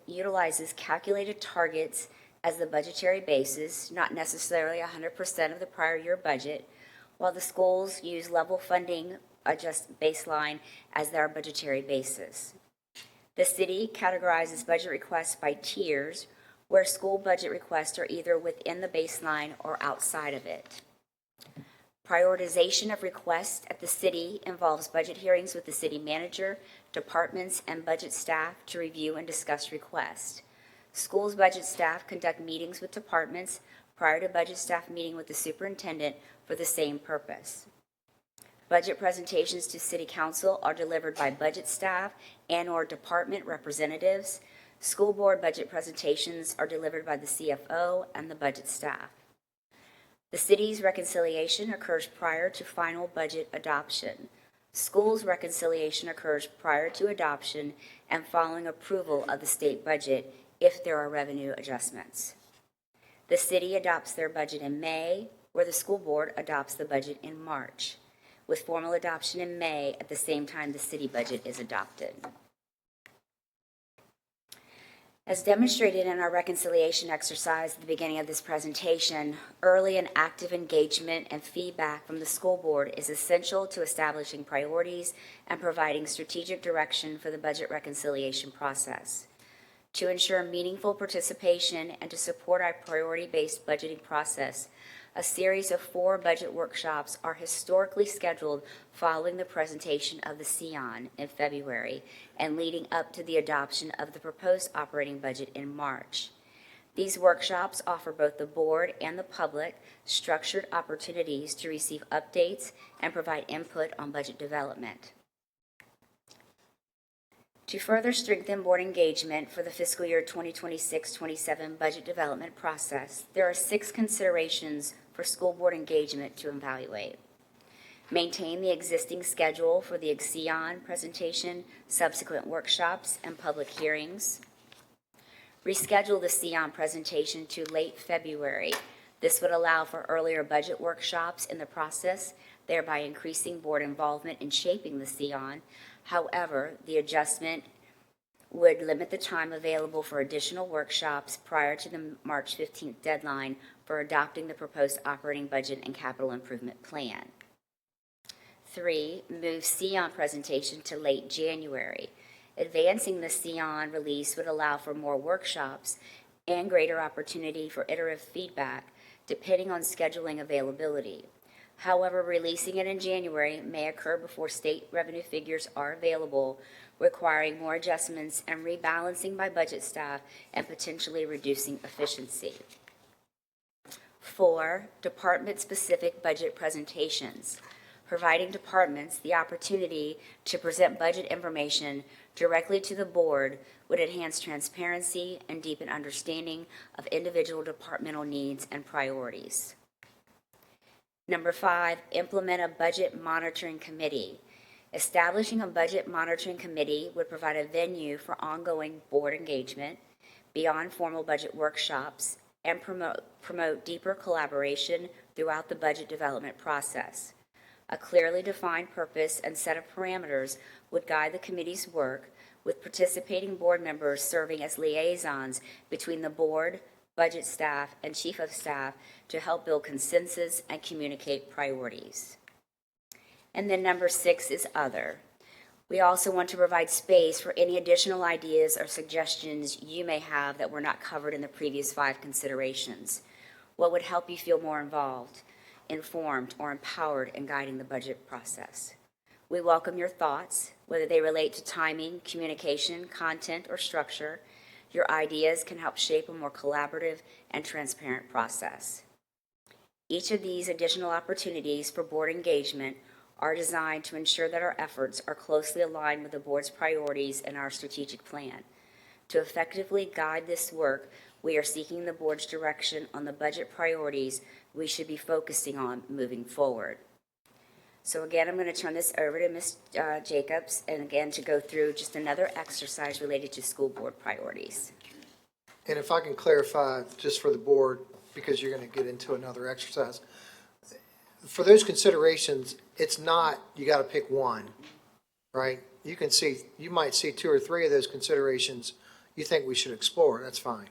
utilizes calculated targets as the budgetary basis, not necessarily 100% of the prior year budget, while the schools use level funding adjust baseline as their budgetary basis. The city categorizes budget requests by tiers, where school budget requests are either within the baseline or outside of it. Prioritization of requests at the city involves budget hearings with the city manager, departments, and budget staff to review and discuss requests. Schools budget staff conduct meetings with departments prior to budget staff meeting with the superintendent for the same purpose. Budget presentations to City Council are delivered by budget staff and/or department representatives. School board budget presentations are delivered by the CFO and the budget staff. The city's reconciliation occurs prior to final budget adoption. Schools' reconciliation occurs prior to adoption and following approval of the state budget if there are revenue adjustments. The city adopts their budget in May, where the school board adopts the budget in March, with formal adoption in May at the same time the city budget is adopted. As demonstrated in our reconciliation exercise at the beginning of this presentation, early and active engagement and feedback from the school board is essential to establishing priorities and providing strategic direction for the budget reconciliation process. To ensure meaningful participation and to support our priority-based budgeting process, a series of 4 budget workshops are historically scheduled following the presentation of the SEON in February and leading up to the adoption of the proposed operating budget in March. These workshops offer both the board and the public structured opportunities to receive updates and provide input on budget development. To further strengthen board engagement for the fiscal year 2026-27 budget development process, there are 6 considerations for school board engagement to evaluate. Maintain the existing schedule for the SEON presentation, subsequent workshops, and public hearings. Reschedule the SEON presentation to late February. This would allow for earlier budget workshops in the process, thereby increasing board involvement in shaping the SEON. However, the adjustment would limit the time available for additional workshops prior to the March 15th deadline for adopting the proposed operating budget and capital improvement plan. 3, move SEON presentation to late January. Advancing the SEON release would allow for more workshops and greater opportunity for iterative feedback, depending on scheduling availability. However, releasing it in January may occur before state revenue figures are available, requiring more adjustments and rebalancing by budget staff and potentially reducing efficiency. 4, department-specific budget presentations. Providing departments the opportunity to present budget information directly to the board would enhance transparency and deepen understanding of individual departmental needs and priorities. Number 5, implement a budget monitoring committee. Establishing a budget monitoring committee would provide a venue for ongoing board engagement beyond formal budget workshops and promote deeper collaboration throughout the budget development process. A clearly defined purpose and set of parameters would guide the committee's work, with participating board members serving as liaisons between the board, budget staff, and chief of staff to help build consensus and communicate priorities. And then number 6 is other. We also want to provide space for any additional ideas or suggestions you may have that were not covered in the previous 5 considerations. What would help you feel more involved, informed, or empowered in guiding the budget process? We welcome your thoughts, whether they relate to timing, communication, content, or structure. Your ideas can help shape a more collaborative and transparent process. Each of these additional opportunities for board engagement are designed to ensure that our efforts are closely aligned with the board's priorities and our strategic plan. To effectively guide this work, we are seeking the board's direction on the budget priorities we should be focusing on moving forward. So again, I'm going to turn this over to Ms. Jacobs, and again to go through just another exercise related to school board priorities. And if I can clarify just for the board, because you're going to get into another exercise. For those considerations, it's not, you got to pick one, right? You might see 2 or 3 of those considerations you think we should explore. That's fine.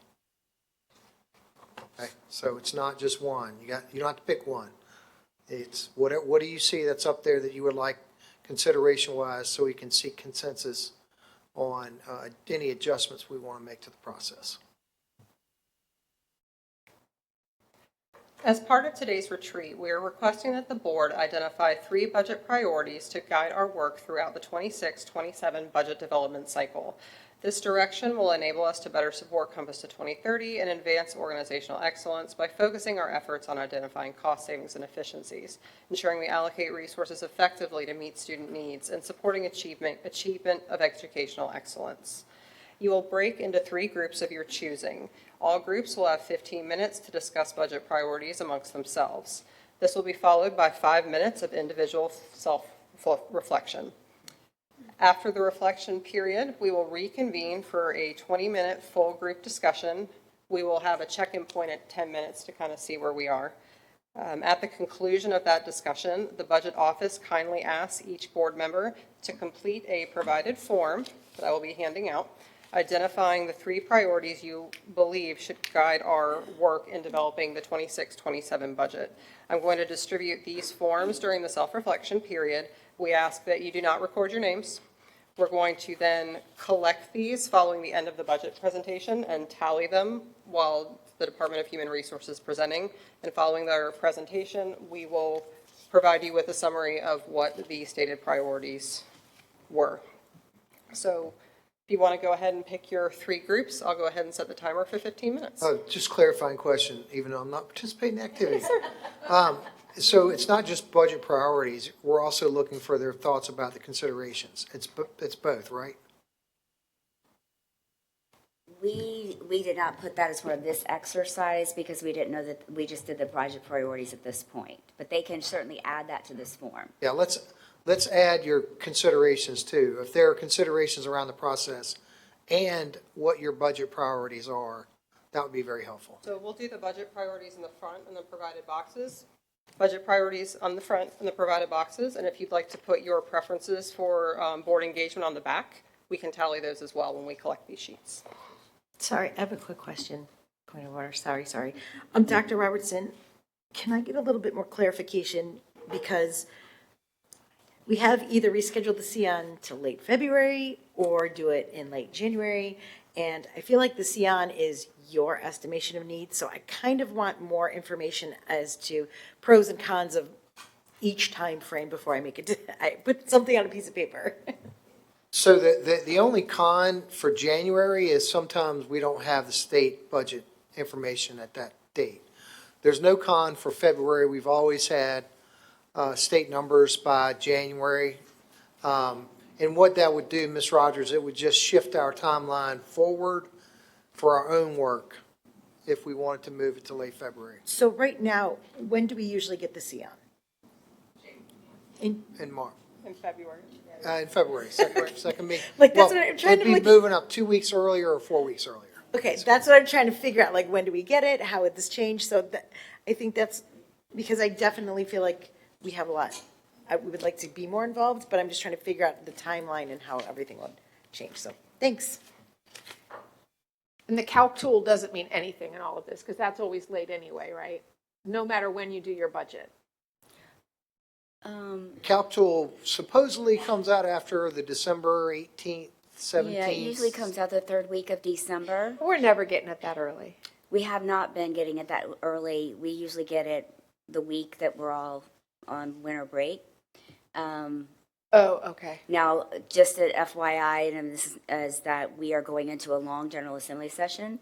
Okay, so it's not just one. You don't have to pick one. It's what do you see that's up there that you would like consideration-wise, so we can seek consensus on any adjustments we want to make to the process. As part of today's retreat, we are requesting that the board identify 3 budget priorities to guide our work throughout the 26-27 budget development cycle. This direction will enable us to better support Compass to 2030 and advance organizational excellence by focusing our efforts on identifying cost savings and efficiencies, ensuring we allocate resources effectively to meet student needs, and supporting achievement of educational excellence. You will break into 3 groups of your choosing. All groups will have 15 minutes to discuss budget priorities amongst themselves. This will be followed by 5 minutes of individual self-reflection. After the reflection period, we will reconvene for a 20-minute full group discussion. We will have a check-in point at 10 minutes to kind of see where we are. At the conclusion of that discussion, the budget office kindly asks each board member to complete a provided form that I will be handing out, identifying the 3 priorities you believe should guide our work in developing the 26-27 budget. I'm going to distribute these forms during the self-reflection period. We ask that you do not record your names. We're going to then collect these following the end of the budget presentation and tally them while the Department of Human Resources is presenting. And following their presentation, we will provide you with a summary of what the stated priorities were. So if you want to go ahead and pick your 3 groups, I'll go ahead and set the timer for 15 minutes. Just clarifying question, even though I'm not participating in the activity. So it's not just budget priorities. We're also looking for their thoughts about the considerations. It's both, right? We did not put that as part of this exercise because we didn't know that we just did the budget priorities at this point. But they can certainly add that to this form. Yeah, let's add your considerations too. If there are considerations around the process and what your budget priorities are, that would be very helpful. So we'll do the budget priorities in the front and the provided boxes. Budget priorities on the front and the provided boxes. And if you'd like to put your preferences for board engagement on the back, we can tally those as well when we collect these sheets. Sorry, I have a quick question. Point of order, sorry. Dr. Robertson, can I get a little bit more clarification? Because we have either rescheduled the CION to late February or do it in late January. And I feel like the CION is your estimation of needs. So I kind of want more information as to pros and cons of each time frame before I make it. I put something on a piece of paper. So the only con for January is sometimes we don't have the state budget information at that date. There's no con for February. We've always had state numbers by January. And what that would do, Ms. Rogers, it would just shift our timeline forward for our own work if we wanted to move it to late February, So right now, when do we usually get the CN? in March, In February. in February, second meeting. Like, that's Well, what I'm trying to, it'd like- be moving up 2 weeks earlier or 4 weeks earlier. Okay, that's what I'm trying to figure out, like, when do we get it? How would this change? So that, I think that's, because I definitely feel like we have a lot. We would like to be more involved, but I'm just trying to figure out the timeline and how everything would change. So, thanks. And the calc tool doesn't mean anything in all of this, because that's always late anyway, right? No matter when you do your budget. Calc tool supposedly comes out after the December 18th, 17th. Yeah, it usually comes out the third week of December. We're never getting it that early. We have not been getting it that early. We usually get it the week that we're all on winter break. Oh, okay. Now, just an FYI, and this is that we are going into a long General Assembly session.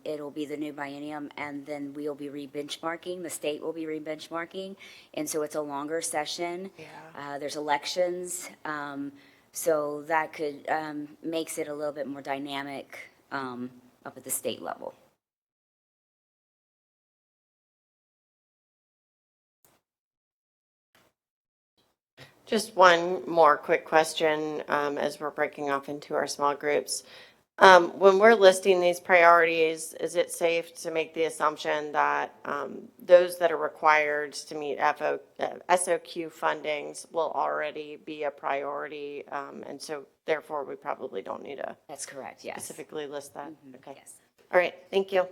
It'll be the new biennium, and then we'll be re-benchmarking. The state will be re-benchmarking, and so it's a longer session. Yeah. There's elections, so that could makes it a little bit more dynamic up at the state level. Just one more quick question as we're breaking off into our small groups. When we're listing these priorities, is it safe to make the assumption that those that are required to meet SOQ fundings will already be a priority? And so therefore, we probably don't need to That's correct, yes. specifically list that? Okay. Yes. All right, thank you.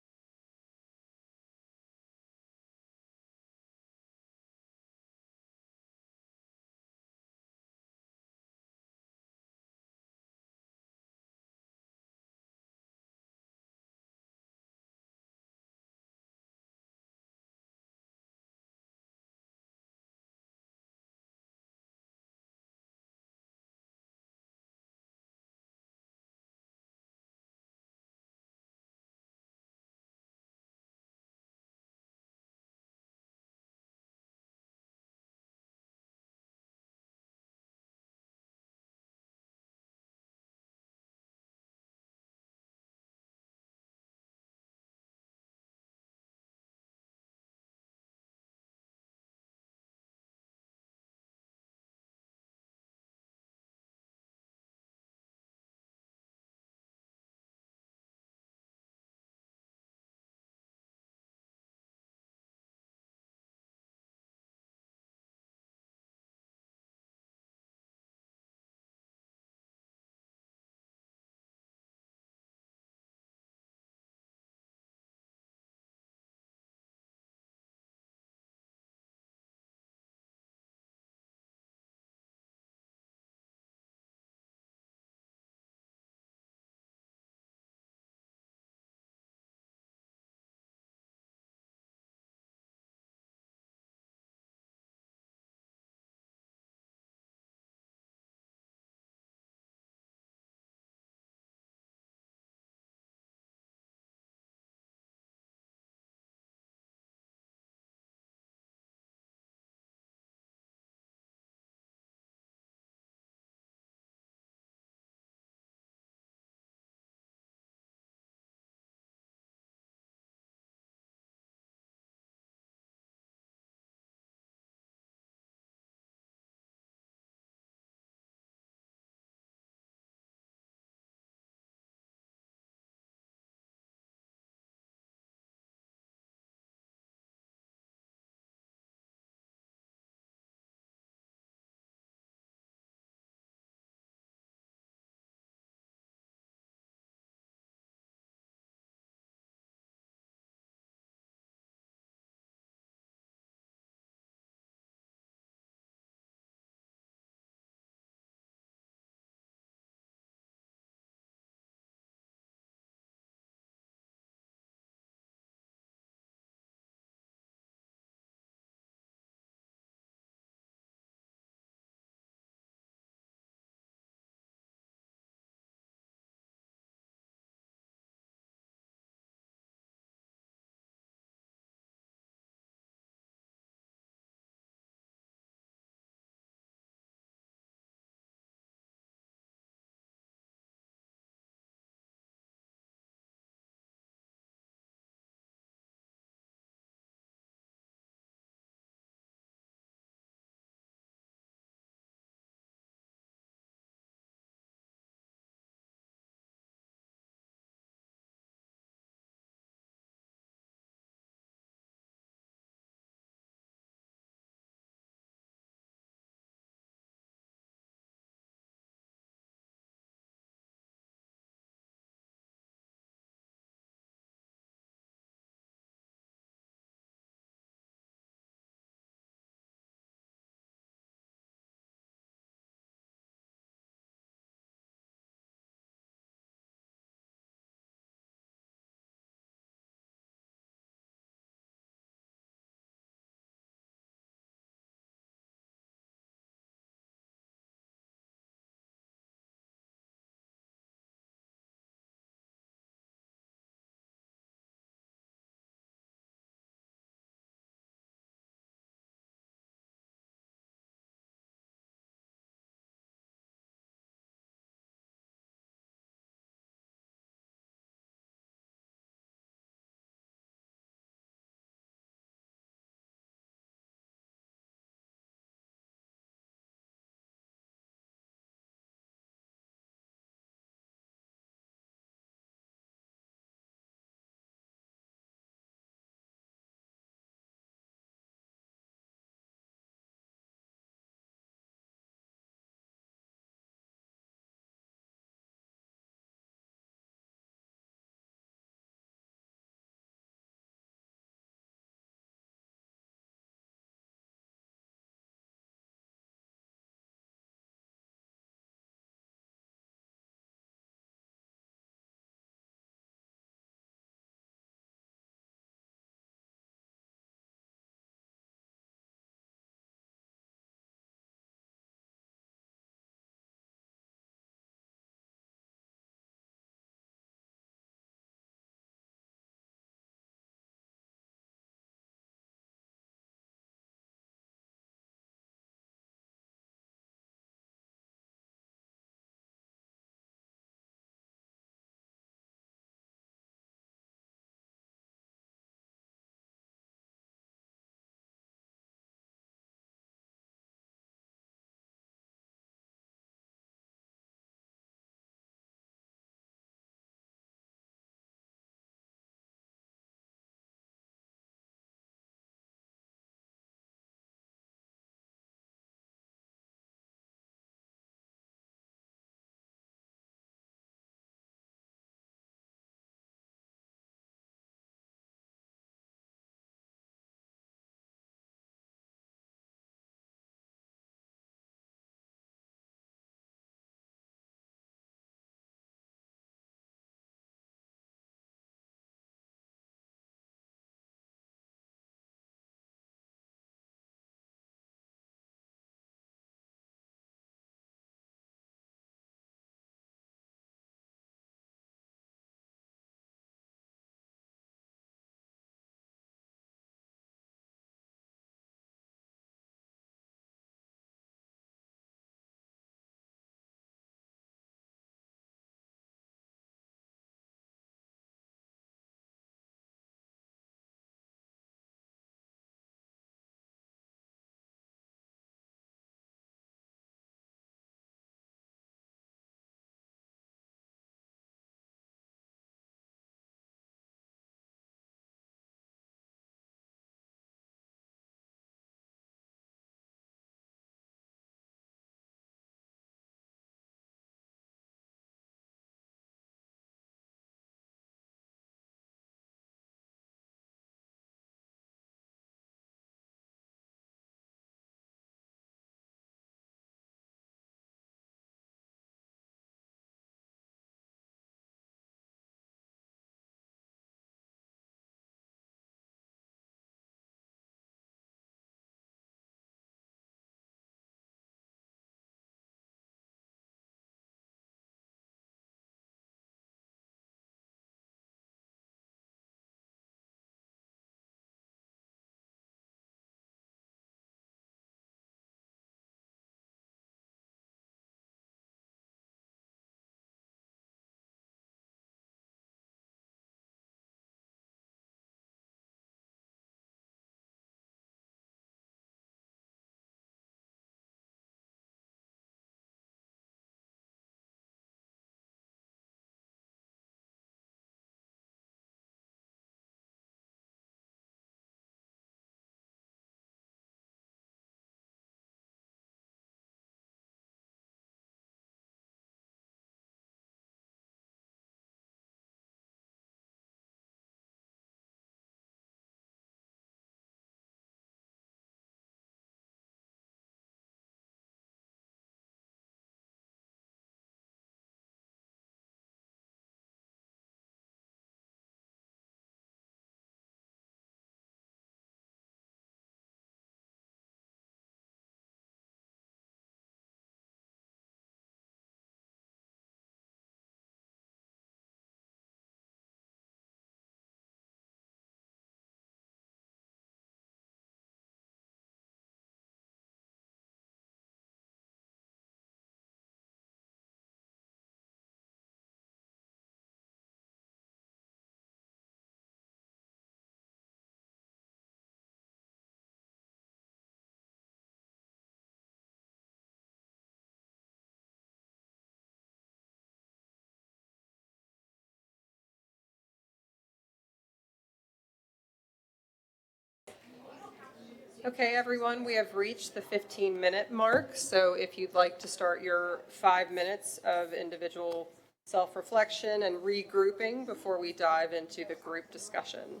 Okay, everyone, we have reached the 15-minute mark, so if you'd like to start your 5 minutes of individual self-reflection and regrouping before we dive into the group discussion.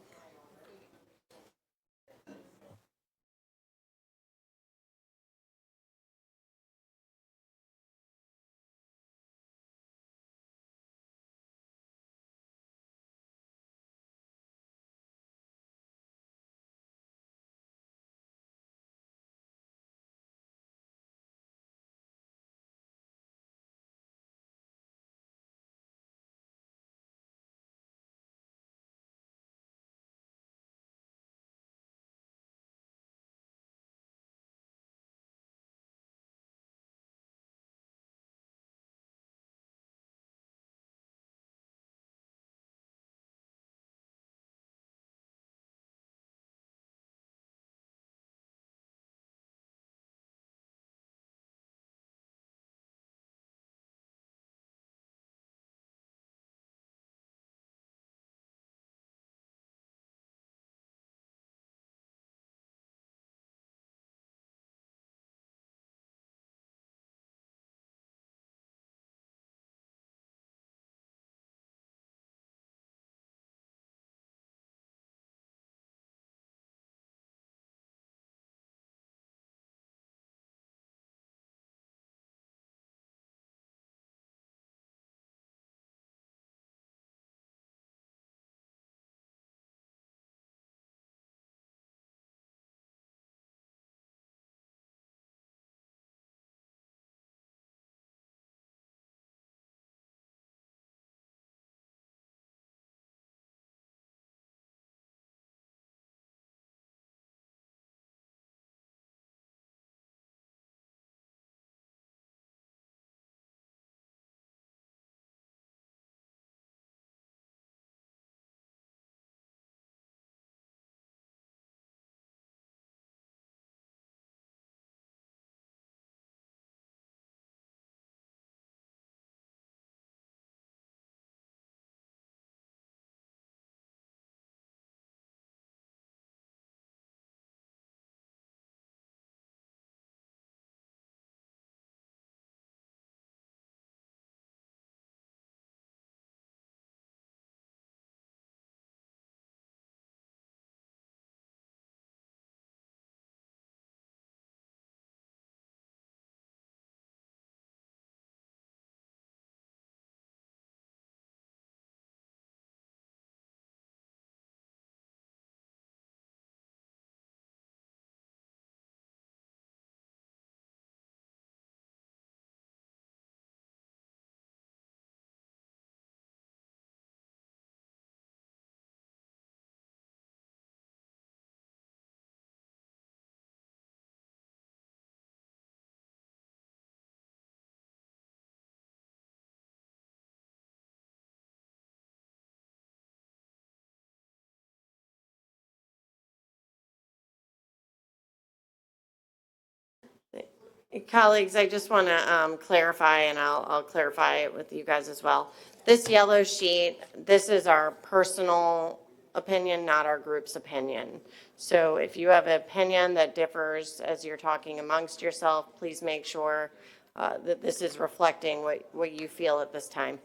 Colleagues, I just want to clarify, and I'll clarify it with you guys as well. This yellow sheet, this is our personal opinion, not our group's opinion. So if you have an opinion that differs as you're talking amongst yourself, please make sure that this is reflecting what you feel at this time.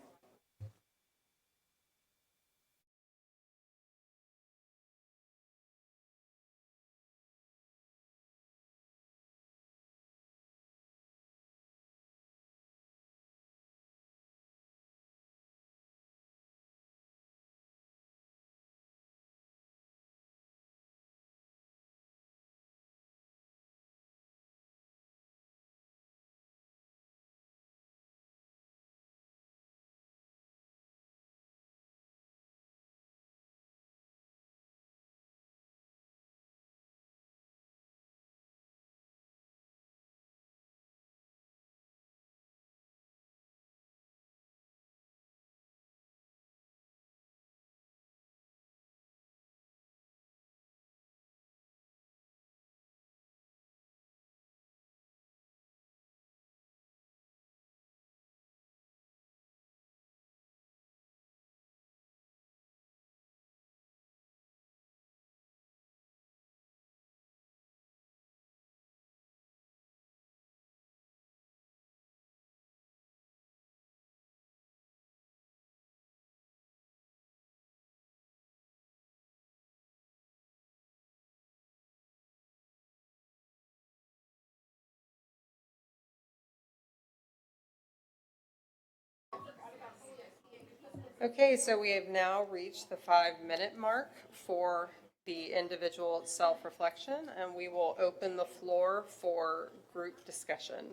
Okay, so we have now reached the 5-minute mark for the individual self-reflection, and we will open the floor for group discussion.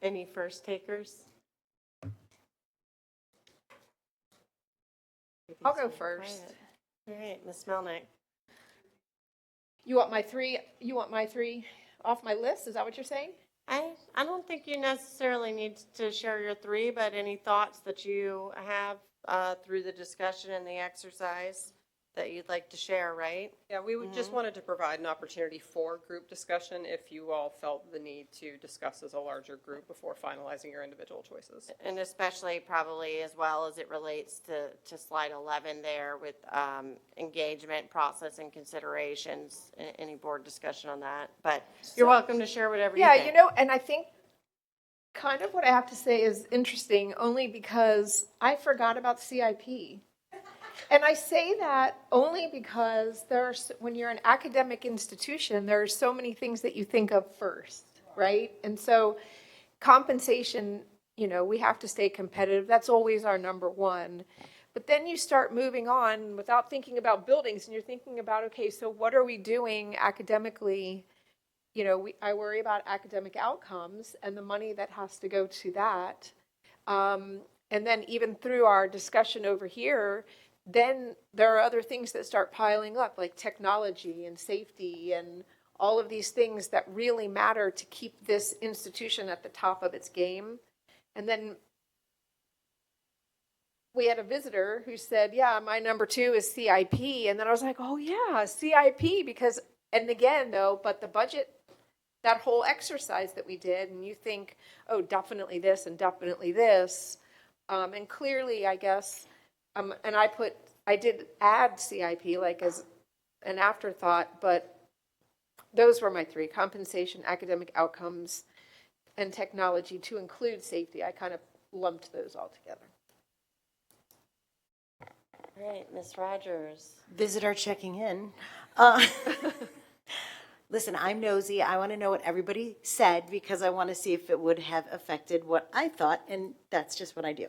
Any first takers? I'll go first. All right, Ms. Melnick. You want my three off my list? Is that what you're saying? I don't think you necessarily need to share your 3, but any thoughts that you have through the discussion and the exercise that you'd like to share, right? Yeah, we would just wanted to provide an opportunity for group discussion if you all felt the need to discuss as a larger group before finalizing your individual choices. And especially probably as well as it relates to slide 11 there with engagement, process, and considerations. Any board discussion on that? But you're welcome to share whatever you Yeah, think. you know, and I think kind of what I have to say is interesting only because I forgot about CIP. And I say that only because when you're an academic institution, there are so many things that you think of first, right? And so compensation, you know, we have to stay competitive. That's always our number one. But then you start moving on without thinking about buildings, and you're thinking about, okay, so what are we doing academically? You know, I worry about academic outcomes and the money that has to go to that. And then even through our discussion over here, then there are other things that start piling up, like technology and safety and all of these things that really matter to keep this institution at the top of its game. And then we had a visitor who said, yeah, my number 2 is CIP. And then I was like, oh yeah, CIP, because, and again though, but the budget, that whole exercise that we did, and you think, oh, definitely this and definitely this. And clearly, I guess, and I did add CIP like as an afterthought, but those were my 3: compensation, academic outcomes, and technology to include safety. I kind of lumped those all together. All right, Ms. Rogers. Visitor checking in. Listen, I'm nosy. I want to know what everybody said because I want to see if it would have affected what I thought, and that's just what I do.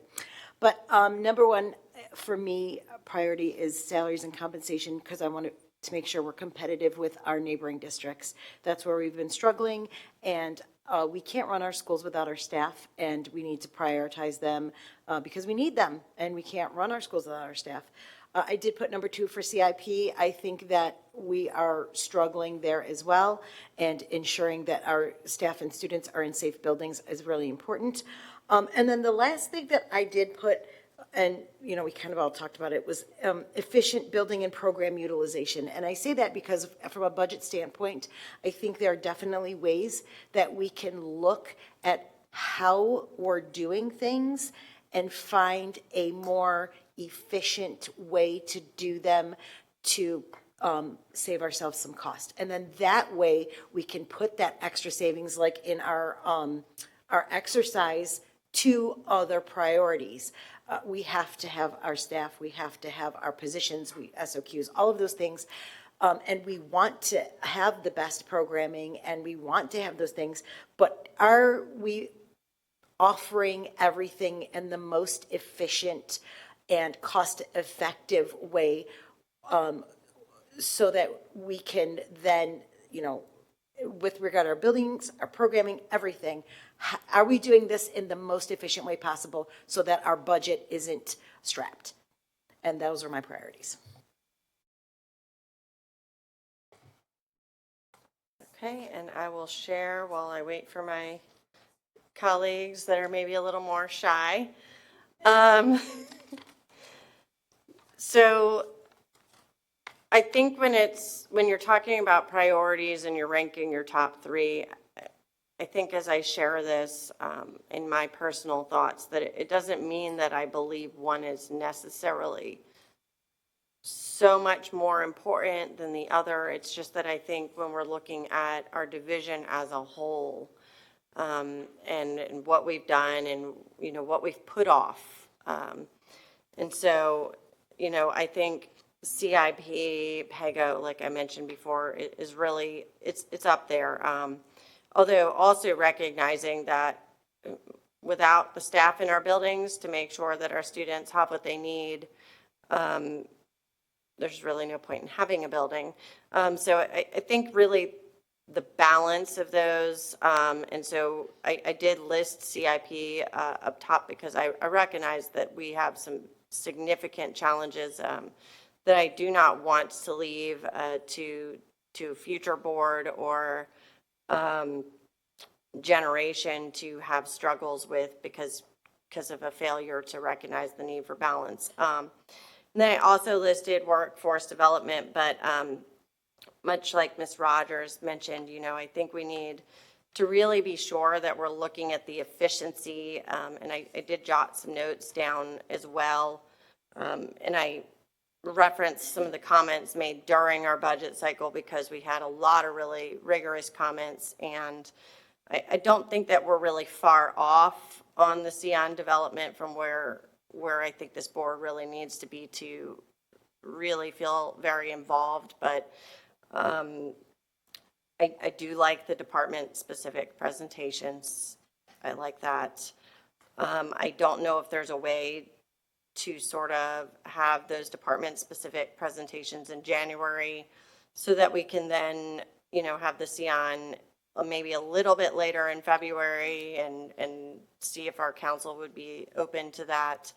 But number 1 for me, priority is salaries and compensation because I want to make sure we're competitive with our neighboring districts. That's where we've been struggling, and we can't run our schools without our staff, and we need to prioritize them because we need them, and we can't run our schools without our staff. I did put number 2 for CIP. I think that we are struggling there as well, and ensuring that our staff and students are in safe buildings is really important. And then the last thing that I did put, and you know, we kind of all talked about it, was efficient building and program utilization. And I say that because from a budget standpoint, I think there are definitely ways that we can look at how we're doing things and find a more efficient way to do them to save ourselves some cost. And then that way we can put that extra savings like in our exercise to other priorities. We have to have our staff, we have to have our positions, SOQs, all of those things. And we want to have the best programming and we want to have those things, but are we offering everything in the most efficient and cost-effective way so that we can then, you know, with regard to our buildings, our programming, everything, are we doing this in the most efficient way possible so that our budget isn't strapped? And those are my priorities. Okay, and I will share while I wait for my colleagues that are maybe a little more shy. So I think when you're talking about priorities and you're ranking your top 3, I think as I share this in my personal thoughts, that it doesn't mean that I believe one is necessarily so much more important than the other. It's just that I think when we're looking at our division as a whole, and what we've done and, you know, what we've put off. And so, you know, I think CIP, PEGO, like I mentioned before, is really, it's up there. Although also recognizing that without the staff in our buildings to make sure that our students have what they need, there's really no point in having a building. So I think really the balance of those, and so I did list CIP up top because I recognize that we have some significant challenges that I do not want to leave to future board or generation to have struggles with because of a failure to recognize the need for balance. And then I also listed workforce development, but much like Ms. Rogers mentioned, I think we need to really be sure that we're looking at the efficiency, and I did jot some notes down as well, and I referenced some of the comments made during our budget cycle because we had a lot of really rigorous comments, and I don't think that we're really far off on the CION development from where I think this board really needs to be to really feel very involved, but I do like the department-specific presentations. I like that. I don't know if there's a way to sort of have those department-specific presentations in January so that we can then, have the CION maybe a little bit later in February and see if our council would be open to that,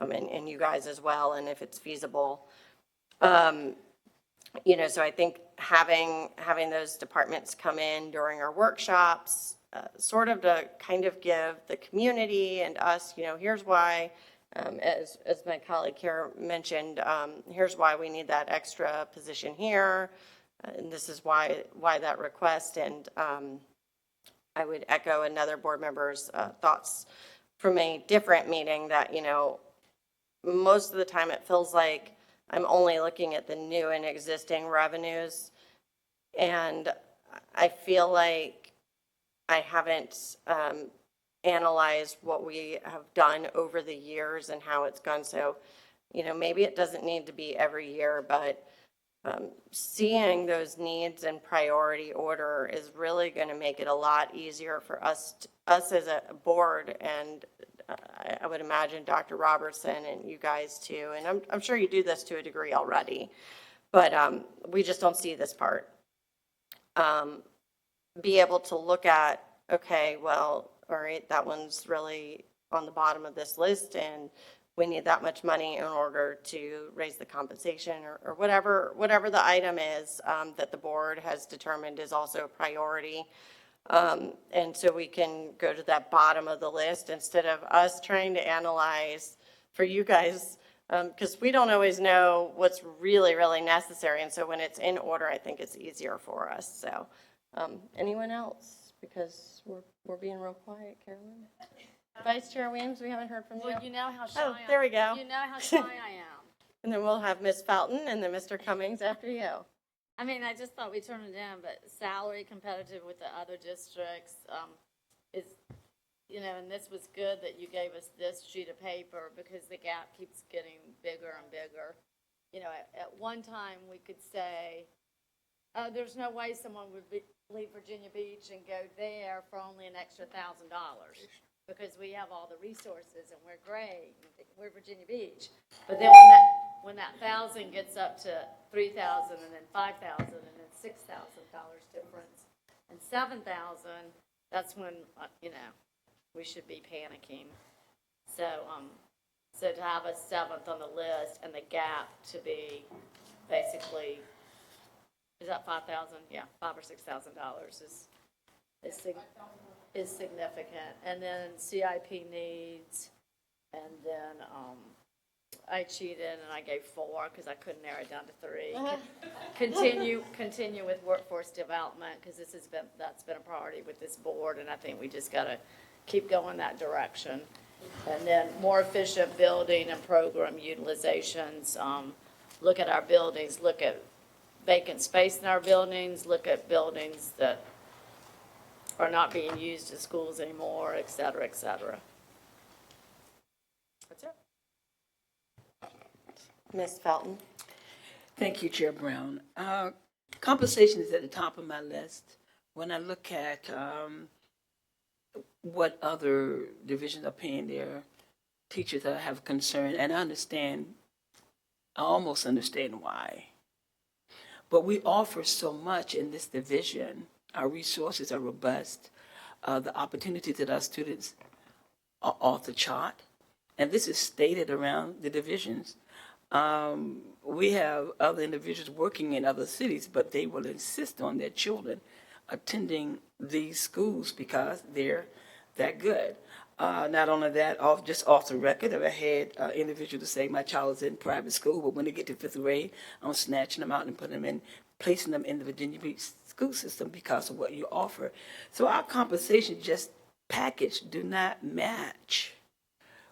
and you guys as well, and if it's feasible. So I think having those departments come in during our workshops, sort of to kind of give the community and us, here's why, as my colleague here mentioned, here's why we need that extra position here, and this is why that request. And I would echo another board member's thoughts from a different meeting that, most of the time it feels like I'm only looking at the new and existing revenues, and I feel like I haven't analyzed what we have done over the years and how it's gone. So, maybe it doesn't need to be every year, but seeing those needs in priority order is really going to make it a lot easier for us as a board, and I would imagine Dr. Robertson and you guys too, and I'm sure you do this to a degree already, but we just don't see this part. Be able to look at, okay, well, all right, that one's really on the bottom of this list, and we need that much money in order to raise the compensation or whatever the item is that the board has determined is also a priority. And so we can go to that bottom of the list instead of us trying to analyze for you guys, because we don't always know what's really, really necessary. And so when it's in order, I think it's easier for us. So anyone else? Because we're being real quiet, Carolyn. Vice Chair Williams, we haven't heard from you. Well, you know how shy there we go. You know how shy I am. And then we'll have Ms. Felton and then Mr. Cummings after you. I mean, I just thought we turned it down, but salary competitive with the other districts is, and this was good that you gave us this sheet of paper because the gap keeps getting bigger and bigger. At one time we could say, oh, there's no way someone would leave Virginia Beach and go there for only an extra $1,000 because we have all the resources and we're great, we're Virginia Beach. But then when that 1,000 gets up to 3,000 and then 5,000 and then $6,000 difference and 7,000, that's when, we should be panicking. So to have a 7th on the list and the gap to be basically, is that 5,000? Yeah, $5,000 or $6,000 is significant. And then CIP needs, and then I cheated and I gave 4 because I couldn't narrow it down to 3. Continue with workforce development because that's been a priority with this board, and I think we just got to keep going that direction. And then more efficient building and program utilizations. Look at our buildings. Look at vacant space in our buildings. Look at buildings that are not being used as schools anymore, et cetera, et cetera. That's it. Ms. Felton. Thank you, Chair Brown. Compensation is at the top of my list. when I look at what other divisions are paying their teachers, I have concern, and I almost understand why. But we offer so much in this division. Our resources are robust. The opportunities that our students are off the chart. And this is stated around the divisions. We have other individuals working in other cities, but they will insist on their children attending these schools because they're that good. Not only that, just off the record, I've had individuals say my child is in private school, but when they get to 5th grade, I'm snatching them out and placing them in the Virginia Beach school system because of what you offer. So our compensation just package do not match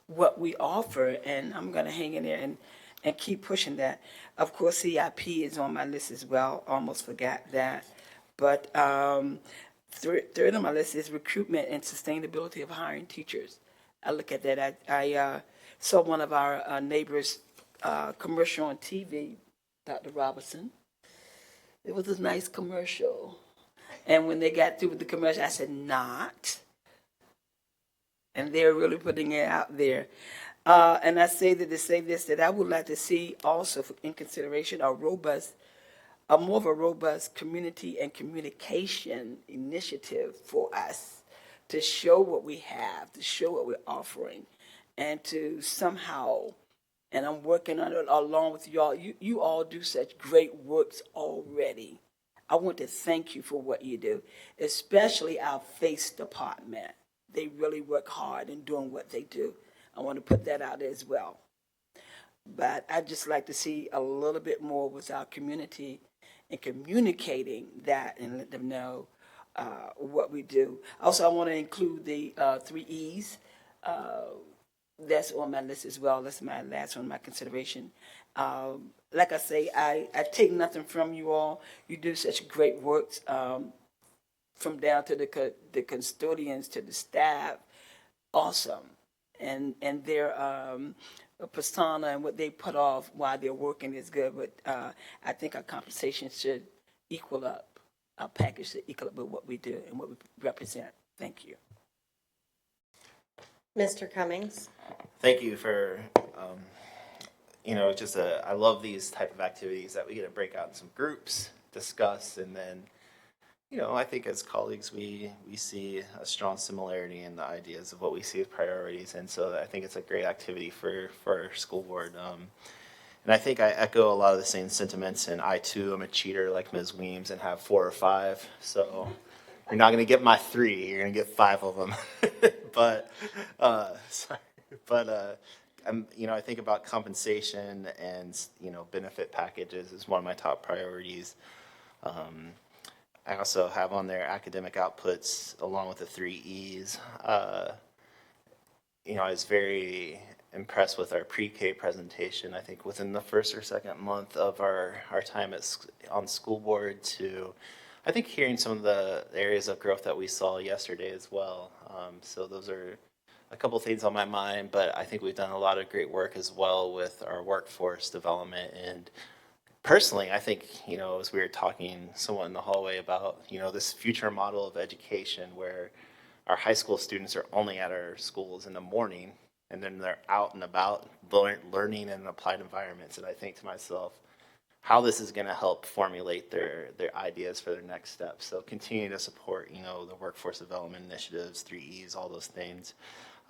what we offer, and I'm going to hang in there and keep pushing that. Of course, CIP is on my list as well. Almost forgot that. But third on my list is recruitment and sustainability of hiring teachers. I look at that. I saw one of our neighbors' commercial on TV, Dr. Robertson. It was a nice commercial. And when they got through with the commercial, I said, not. And they're really putting it out there. And I say that to say this, that I would like to see also in consideration more of a robust community and communication initiative for us to show what we have, to show what we're offering, and to somehow, and I'm working on it along with you all. You all do such great works already. I want to thank you for what you do, especially our FACE department. They really work hard in doing what they do. I want to put that out there as well. But I'd just like to see a little bit more with our community and communicating that and let them know what we do. Also, I want to include the 3 E's. That's on my list as well. That's my last one, my consideration. Like I say, I take nothing from you all. You do such great work from down to the custodians to the staff. Awesome. And their persona and what they put off while they're working is good. But I think our compensation should equal up, our package should equal up with what we do and what we represent. Thank you. Mr. Cummings? Thank you for, I love these type of activities that we get to break out in some groups, discuss, and then, I think as colleagues, we see a strong similarity in the ideas of what we see as priorities. And so I think it's a great activity for our school board. And I think I echo a lot of the same sentiments, and I too am a cheater like Ms. Weems and have 4 or 5. So you're not going to get my 3, you're going to get 5 of them. I think about compensation and, benefit packages is one of my top priorities. I also have on there academic outputs along with the 3 E's. I was very impressed with our pre-K presentation. I think within the first or second month of our time on school board to, I think, hearing some of the areas of growth that we saw yesterday as well. So those are a couple things on my mind, but I think we've done a lot of great work as well with our workforce development. And personally, I think, as we were talking somewhat in the hallway about, this future model of education where our high school students are only at our schools in the morning and then they're out and about learning in applied environments. And I think to myself, how this is going to help formulate their ideas for their next steps. So continue to support, the workforce development initiatives, 3 E's, all those things.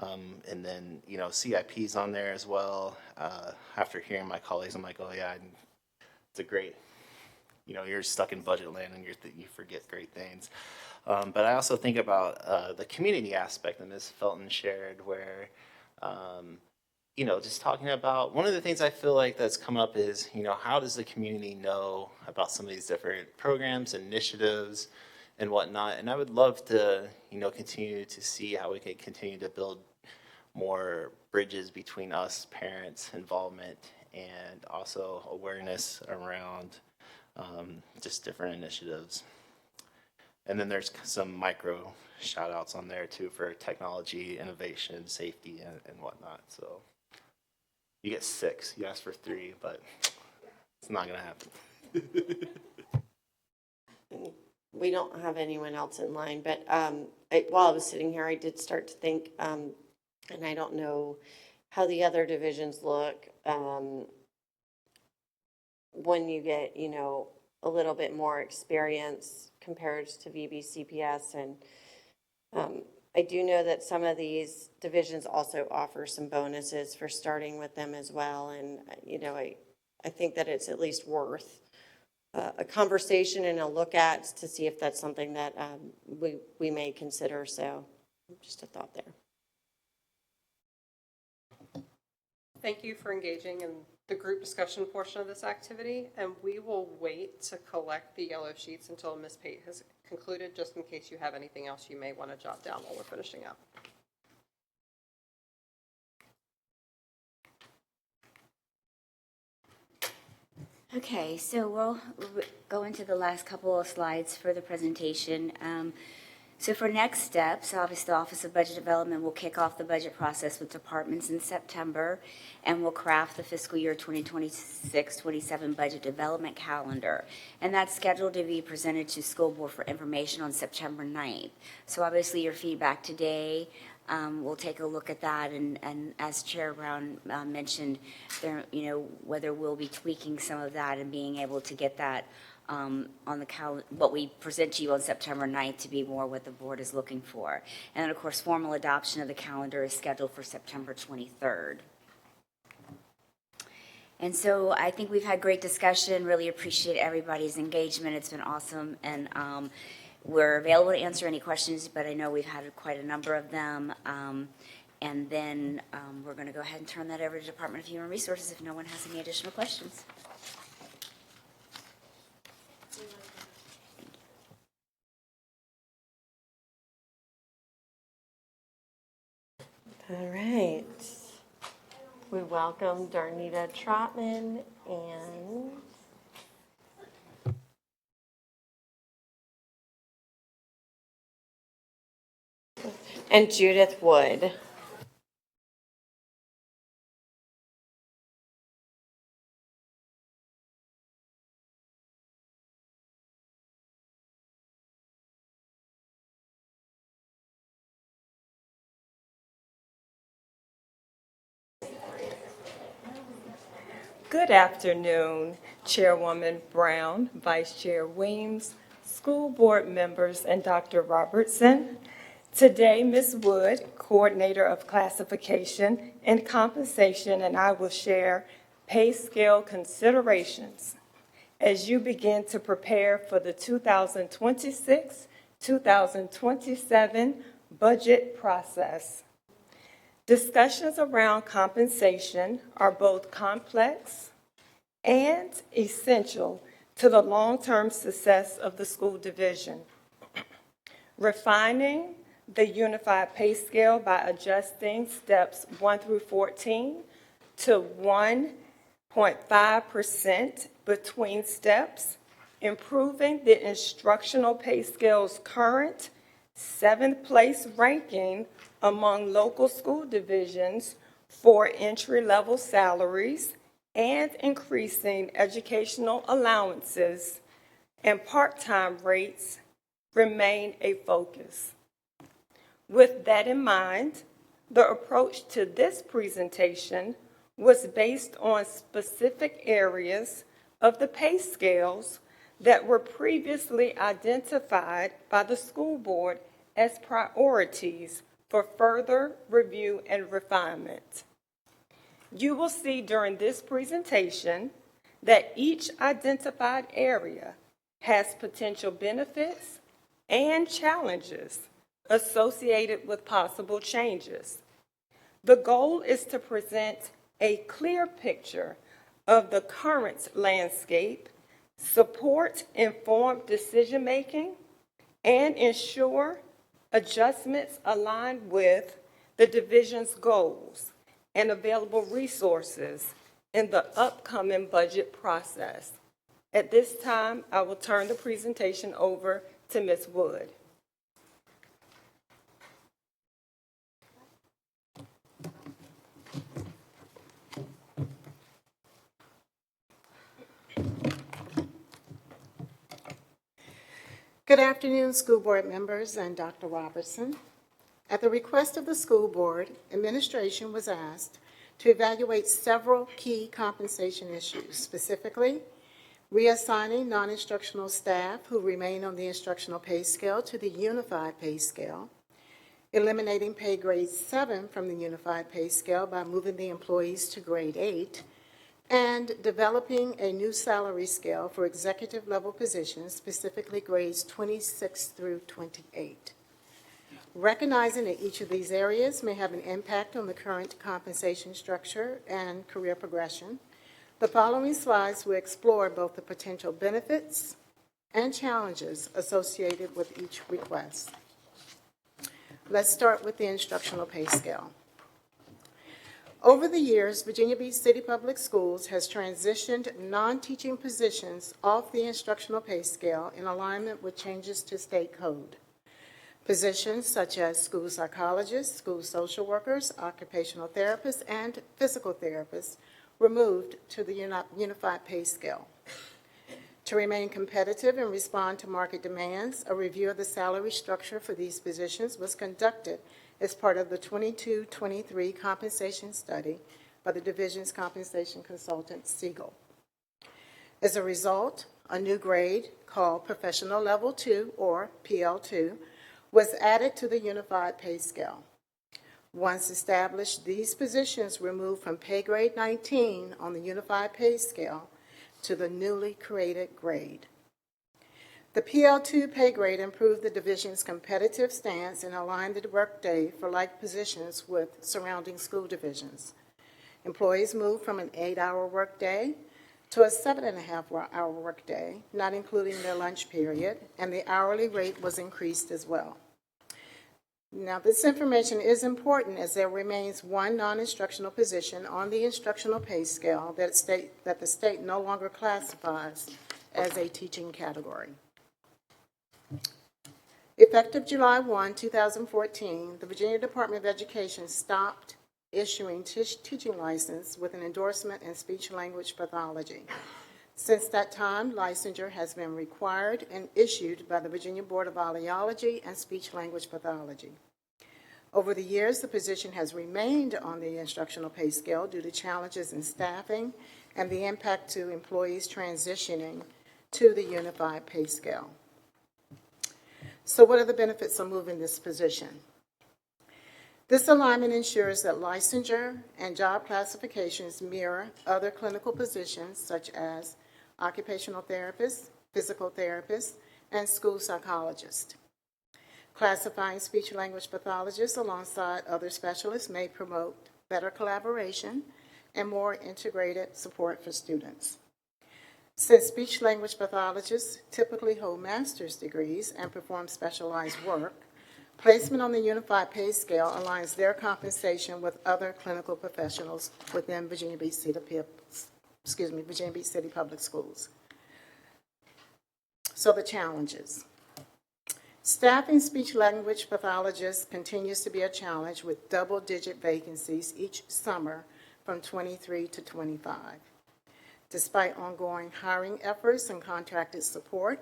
And then, CIP's on there as well. After hearing my colleagues, I'm like, oh yeah, it's a great, you're stuck in budget land and you forget great things. But I also think about the community aspect that Ms. Felton shared where, just talking about, one of the things I feel like that's come up is, how does the community know about some of these different programs, initiatives, and whatnot? And I would love to, continue to see how we can continue to build more bridges between us, parents, involvement, and also awareness around just different initiatives. And then there's some micro shout outs on there too for technology, innovation, safety, and whatnot. So you get 6. You asked for 3, but it's not going to happen. we don't have anyone else in line, but while I was sitting here, I did start to think, and I don't know how the other divisions look when you get, a little bit more experience compared to VBCPS. And I do know that some of these divisions also offer some bonuses for starting with them as well. And, I think that it's at least worth a conversation and a look at to see if that's something that we may consider. So just a thought there. Thank you for engaging in the group discussion portion of this activity, and we will wait to collect the yellow sheets until Ms. Pate has concluded, just in case you have anything else you may want to jot down while we're finishing up. Okay, so we'll go into the last couple of slides for the presentation. So for next steps, obviously the Office of Budget Development will kick off the budget process with departments in September, and will craft the fiscal year 2026-27 budget development calendar. And that's scheduled to be presented to school board for information on September 9th. So obviously your feedback today, we'll take a look at that, and as Chair Brown mentioned, there, whether we'll be tweaking some of that and being able to get that on the what we present to you on September 9th to be more what the board is looking for. And then, of course, formal adoption of the calendar is scheduled for September 23rd. And so I think we've had great discussion, really appreciate everybody's engagement. It's been awesome, and we're available to answer any questions, but I know we've had quite a number of them. And then we're going to go ahead and turn that over to Department of Human Resources if no one has any additional questions. All right. We welcome Darnita Trotman and Judith Wood. Good afternoon, Chairwoman Brown, Vice Chair Weems, school board members, and Dr. Robertson. Today, Ms. Wood, Coordinator of Classification and Compensation, and I will share pay scale considerations as you begin to prepare for the 2026-2027 budget process. Discussions around compensation are both complex and essential to the long-term success of the school division. Refining the unified pay scale by adjusting steps 1 through 14 to 1.5% between steps, improving the instructional pay scale's current 7th place ranking among local school divisions for entry-level salaries, and increasing educational allowances and part-time rates remain a focus. With that in mind, the approach to this presentation was based on specific areas of the pay scales that were previously identified by the school board as priorities for further review and refinement. You will see during this presentation that each identified area has potential benefits and challenges associated with possible changes. The goal is to present a clear picture of the current landscape, support informed decision-making, and ensure adjustments aligned with the division's goals and available resources in the upcoming budget process. At this time, I will turn the presentation over to Ms. Wood. Good afternoon, school board members and Dr. Robertson. At the request of the school board, administration was asked to evaluate several key compensation issues, specifically reassigning non-instructional staff who remain on the instructional pay scale to the unified pay scale, eliminating pay grade 7 from the unified pay scale by moving the employees to grade 8, and developing a new salary scale for executive level positions, specifically grades 26 through 28. Recognizing that each of these areas may have an impact on the current compensation structure and career progression, the following slides will explore both the potential benefits and challenges associated with each request. Let's start with the instructional pay scale. Over the years, Virginia Beach City Public Schools has transitioned non-teaching positions off the instructional pay scale in alignment with changes to state code. Positions such as school psychologists, school social workers, occupational therapists, and physical therapists were moved to the unified pay scale. To remain competitive and respond to market demands, a review of the salary structure for these positions was conducted as part of the 22-23 compensation study by the division's compensation consultant, Siegel. As a result, a new grade called Professional Level 2, or PL2, was added to the unified pay scale. Once established, these positions were moved from pay grade 19 on the unified pay scale to the newly created grade. The PL2 pay grade improved the division's competitive stance and aligned the workday for like positions with surrounding school divisions. Employees moved from an 8-hour workday to a 7.5-hour workday, not including their lunch period, and the hourly rate was increased as well. Now, this information is important as there remains one non-instructional position on the instructional pay scale that the state no longer classifies as a teaching category. Effective July 1, 2014, the Virginia Department of Education stopped issuing teaching license with an endorsement in speech-language pathology. Since that time, licensure has been required and issued by the Virginia Board of Audiology and Speech-Language Pathology. Over the years, the position has remained on the instructional pay scale due to challenges in staffing and the impact to employees transitioning to the unified pay scale. So what are the benefits of moving this position? This alignment ensures that licensure and job classifications mirror other clinical positions such as occupational therapists, physical therapists, and school psychologists. Classifying speech-language pathologists alongside other specialists may promote better collaboration and more integrated support for students. Since speech-language pathologists typically hold master's degrees and perform specialized work, placement on the unified pay scale aligns their compensation with other clinical professionals within Virginia Beach City Public Schools. So the challenges. Staffing speech-language pathologists continues to be a challenge with double-digit vacancies each summer from 23 to 25. Despite ongoing hiring efforts and contracted support,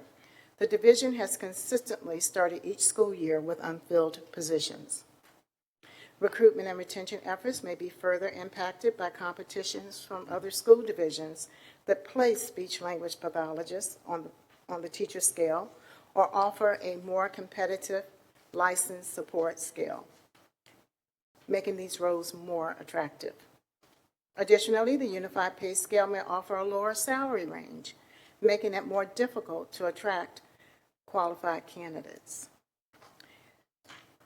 the division has consistently started each school year with unfilled positions. Recruitment and retention efforts may be further impacted by competitions from other school divisions that place speech-language pathologists on the teacher scale or offer a more competitive licensed support scale, making these roles more attractive. Additionally, the unified pay scale may offer a lower salary range, making it more difficult to attract qualified candidates.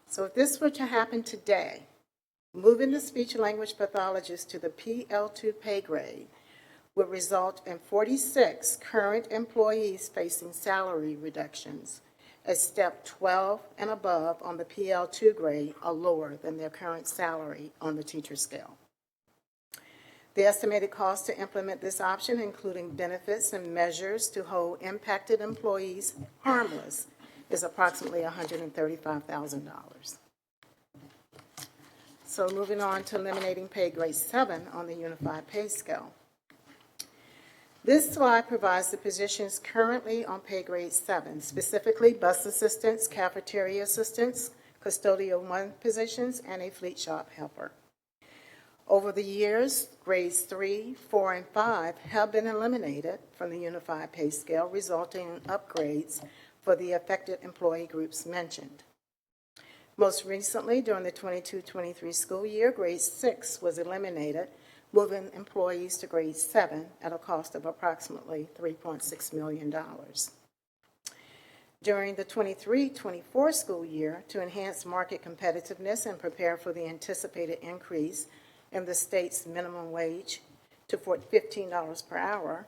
So if this were to happen today, moving the speech-language pathologist to the PL2 pay grade would result in 46 current employees facing salary reductions, as step 12 and above on the PL2 grade are lower than their current salary on the teacher scale. The estimated cost to implement this option, including benefits and measures to hold impacted employees harmless, is approximately $135,000. So moving on to eliminating pay grade 7 on the unified pay scale. This slide provides the positions currently on pay grade 7, specifically bus assistants, cafeteria assistants, custodial 1 positions, and a fleet shop helper. Over the years, grades 3, 4, and 5 have been eliminated from the unified pay scale, resulting in upgrades for the affected employee groups mentioned. Most recently, during the 22-23 school year, grade 6 was eliminated, moving employees to grade 7 at a cost of approximately $3.6 million. During the 23-24 school year, to enhance market competitiveness and prepare for the anticipated increase in the state's minimum wage to $15 per hour,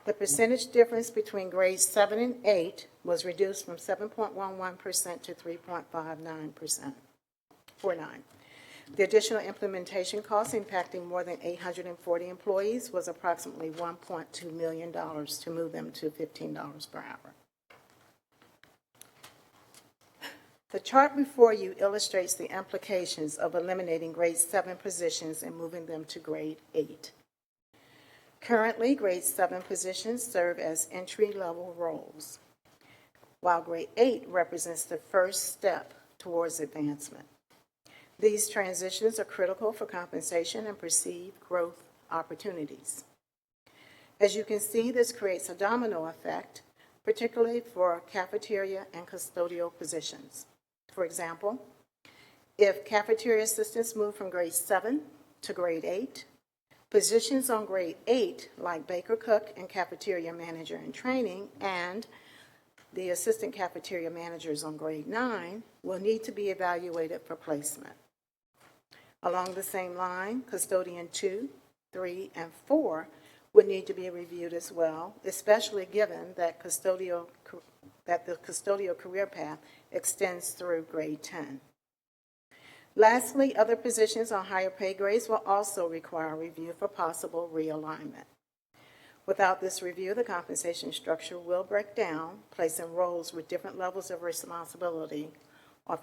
the percentage difference between grades 7 and 8 was reduced from 7.11% to 3.59%. The additional implementation costs impacting more than 840 employees was approximately $1.2 million to move them to $15 per hour. The chart before you illustrates the implications of eliminating grade 7 positions and moving them to grade 8. Currently, grade 7 positions serve as entry-level roles, while grade 8 represents the first step towards advancement. These transitions are critical for compensation and perceived growth opportunities. As you can see, this creates a domino effect, particularly for cafeteria and custodial positions. For example, if cafeteria assistants move from grade 7 to grade 8, positions on grade 8, like baker cook and cafeteria manager in training, and the assistant cafeteria managers on grade 9, will need to be evaluated for placement. Along the same line, custodian 2, 3, and 4 would need to be reviewed as well, especially given that the custodial career path extends through grade 10. Lastly, other positions on higher pay grades will also require review for possible realignment. Without this review, the compensation structure will break down, placing roles with different levels of responsibility on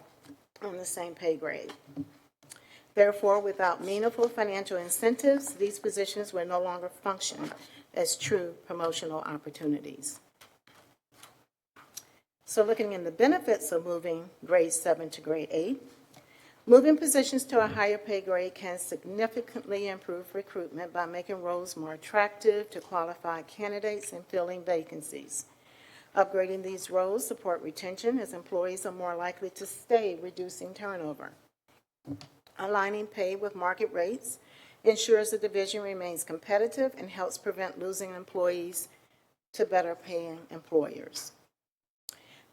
the same pay grade. Therefore, without meaningful financial incentives, these positions will no longer function as true promotional opportunities. So looking in the benefits of moving grade 7 to grade 8, moving positions to a higher pay grade can significantly improve recruitment by making roles more attractive to qualified candidates and filling vacancies. Upgrading these roles support retention as employees are more likely to stay, reducing turnover. Aligning pay with market rates ensures the division remains competitive and helps prevent losing employees to better paying employers.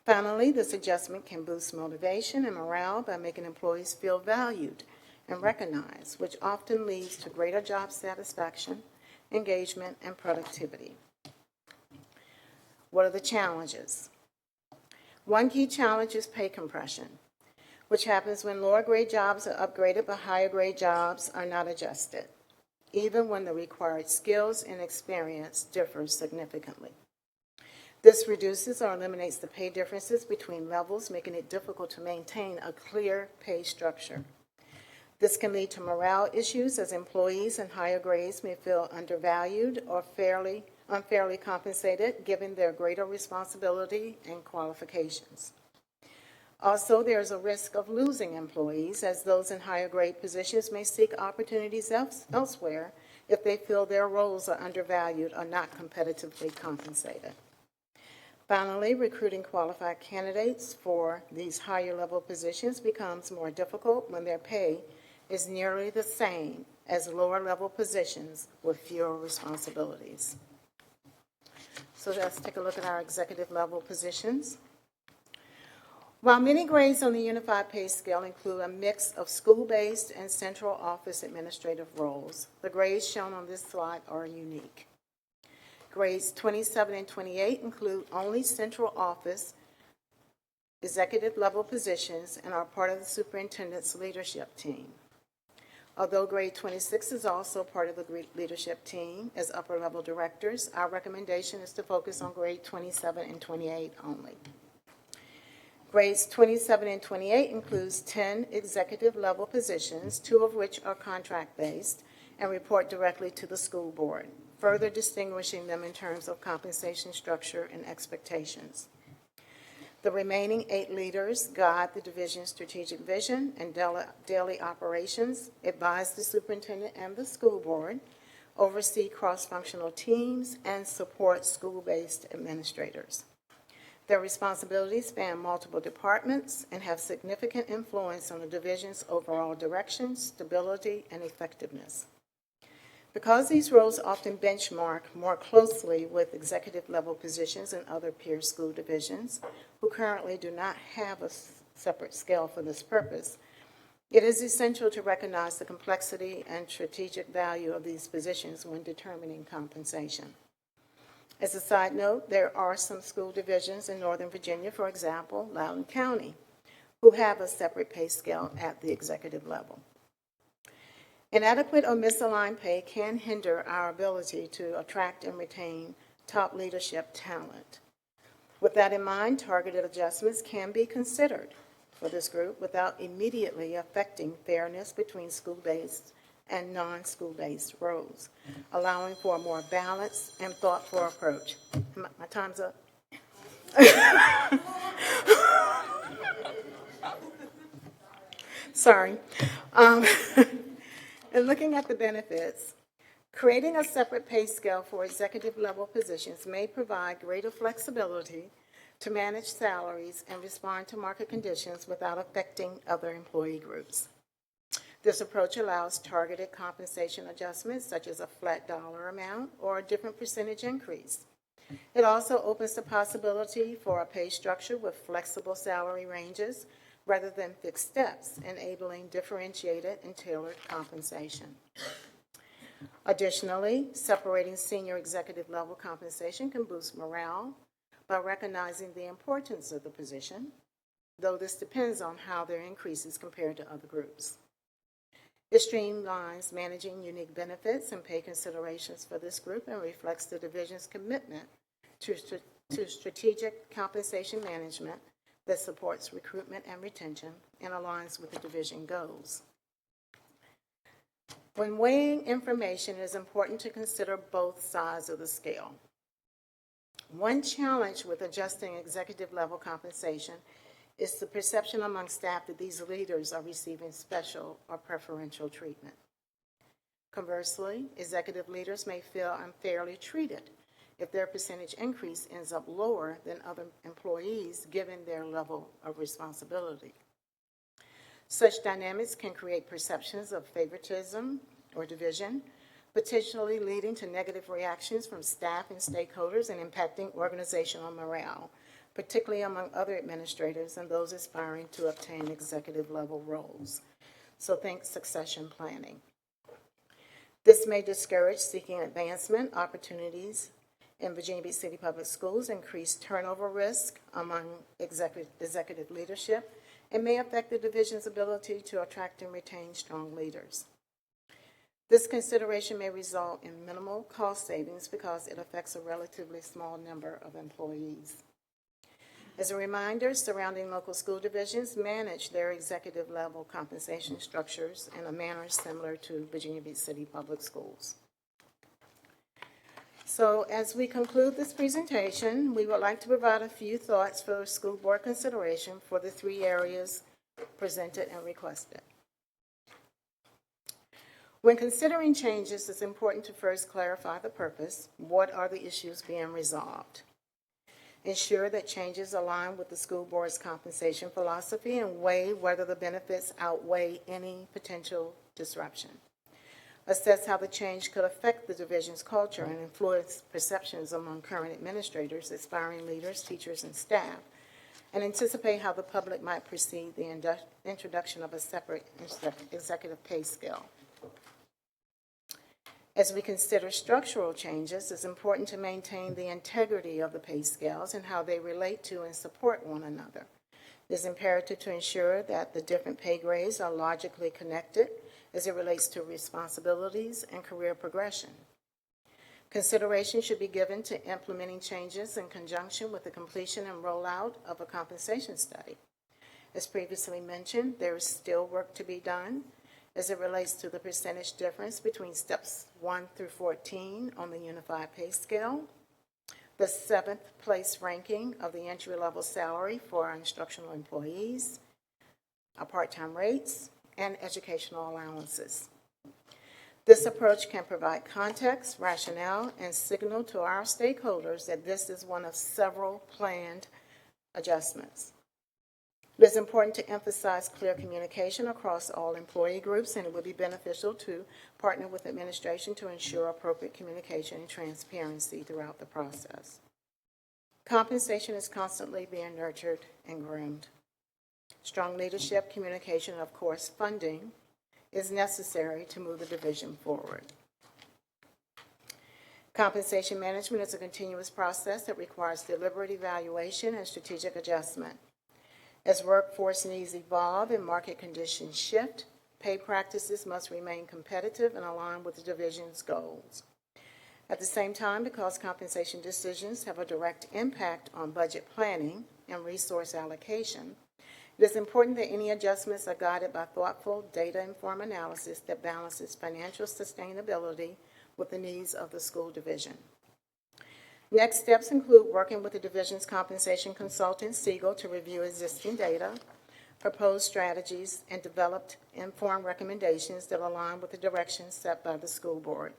Finally, this adjustment can boost motivation and morale by making employees feel valued and recognized, which often leads to greater job satisfaction, engagement, and productivity. What are the challenges? One key challenge is pay compression, which happens when lower grade jobs are upgraded but higher grade jobs are not adjusted, even when the required skills and experience differ significantly. This reduces or eliminates the pay differences between levels, making it difficult to maintain a clear pay structure. This can lead to morale issues as employees in higher grades may feel undervalued or unfairly compensated given their greater responsibility and qualifications. Also, there is a risk of losing employees as those in higher grade positions may seek opportunities elsewhere if they feel their roles are undervalued or not competitively compensated. Finally, recruiting qualified candidates for these higher level positions becomes more difficult when their pay is nearly the same as lower level positions with fewer responsibilities. So let's take a look at our executive level positions. While many grades on the Unified Pay Scale include a mix of school-based and central office administrative roles, the grades shown on this slide are unique. Grades 27 and 28 include only central office executive level positions and are part of the superintendent's leadership team. Although grade 26 is also part of the leadership team as upper level directors, our recommendation is to focus on grade 27 and 28 only. Grades 27 and 28 includes 10 executive level positions, 2 of which are contract based and report directly to the school board. further distinguishing them in terms of compensation structure and expectations. The remaining 8 leaders guide the division's strategic vision and daily operations, advise the superintendent and the school board, oversee cross-functional teams, and support school-based administrators. Their responsibilities span multiple departments and have significant influence on the division's overall direction, stability, and effectiveness. Because these roles often benchmark more closely with executive-level positions in other peer school divisions, who currently do not have a separate scale for this purpose, it is essential to recognize the complexity and strategic value of these positions when determining compensation. As a side note, there are some school divisions in Northern Virginia, for example, Loudoun County, who have a separate pay scale at the executive level. Inadequate or misaligned pay can hinder our ability to attract and retain top leadership talent. With that in mind, targeted adjustments can be considered for this group without immediately affecting fairness between school-based and non-school-based roles, allowing for a more balanced and thoughtful approach. My time's up. Sorry. And looking at the benefits, creating a separate pay scale for executive-level positions may provide greater flexibility to manage salaries and respond to market conditions without affecting other employee groups. This approach allows targeted compensation adjustments, such as a flat dollar amount or a different percentage increase. It also opens the possibility for a pay structure with flexible salary ranges rather than fixed steps, enabling differentiated and tailored compensation. Additionally, separating senior executive level compensation can boost morale by recognizing the importance of the position, though this depends on how their increase is compared to other groups. It streamlines managing unique benefits and pay considerations for this group and reflects the division's commitment to strategic compensation management that supports recruitment and retention and aligns with the division goals. When weighing information, it is important to consider both sides of the scale. One challenge with adjusting executive-level compensation is the perception among staff that these leaders are receiving special or preferential treatment. Conversely, executive leaders may feel unfairly treated if their percentage increase ends up lower than other employees given their level of responsibility. Such dynamics can create perceptions of favoritism or division, potentially leading to negative reactions from staff and stakeholders and impacting organizational morale, particularly among other administrators and those aspiring to obtain executive-level roles. So think succession planning. This may discourage seeking advancement opportunities in Virginia Beach City Public Schools, increase turnover risk among executive leadership, and may affect the division's ability to attract and retain strong leaders. This consideration may result in minimal cost savings because it affects a relatively small number of employees. As a reminder, surrounding local school divisions manage their executive level compensation structures in a manner similar to Virginia Beach City Public Schools. So as we conclude this presentation, we would like to provide a few thoughts for school board consideration for the 3 areas presented and requested. When considering changes, it's important to first clarify the purpose. What are the issues being resolved? Ensure that changes align with the school board's compensation philosophy and weigh whether the benefits outweigh any potential disruption. Assess how the change could affect the division's culture and influence perceptions among current administrators, aspiring leaders, teachers, and staff, and anticipate how the public might perceive the introduction of a separate executive pay scale. As we consider structural changes, it's important to maintain the integrity of the pay scales and how they relate to and support one another. It is imperative to ensure that the different pay grades are logically connected as it relates to responsibilities and career progression. Consideration should be given to implementing changes in conjunction with the completion and rollout of a compensation study. As previously mentioned, there is still work to be done, as it relates to the percentage difference between steps 1 through 14 on the unified pay scale, the 7th place ranking of the entry-level salary for our instructional employees, our part-time rates, and educational allowances. This approach can provide context, rationale, and signal to our stakeholders that this is one of several planned adjustments. It is important to emphasize clear communication across all employee groups, and it would be beneficial to partner with administration to ensure appropriate communication and transparency throughout the process. Compensation is constantly being nurtured and groomed. Strong leadership, communication, and of course, funding is necessary to move the division forward. Compensation management is a continuous process that requires deliberate evaluation and strategic adjustment. As workforce needs evolve and market conditions shift, pay practices must remain competitive and aligned with the division's goals. At the same time, because compensation decisions have a direct impact on budget planning and resource allocation, it is important that any adjustments are guided by thoughtful, data-informed analysis that balances financial sustainability with the needs of the school division. Next steps include working with the division's compensation consultant, Siegel, to review existing data, propose strategies, and develop informed recommendations that align with the direction set by the school board.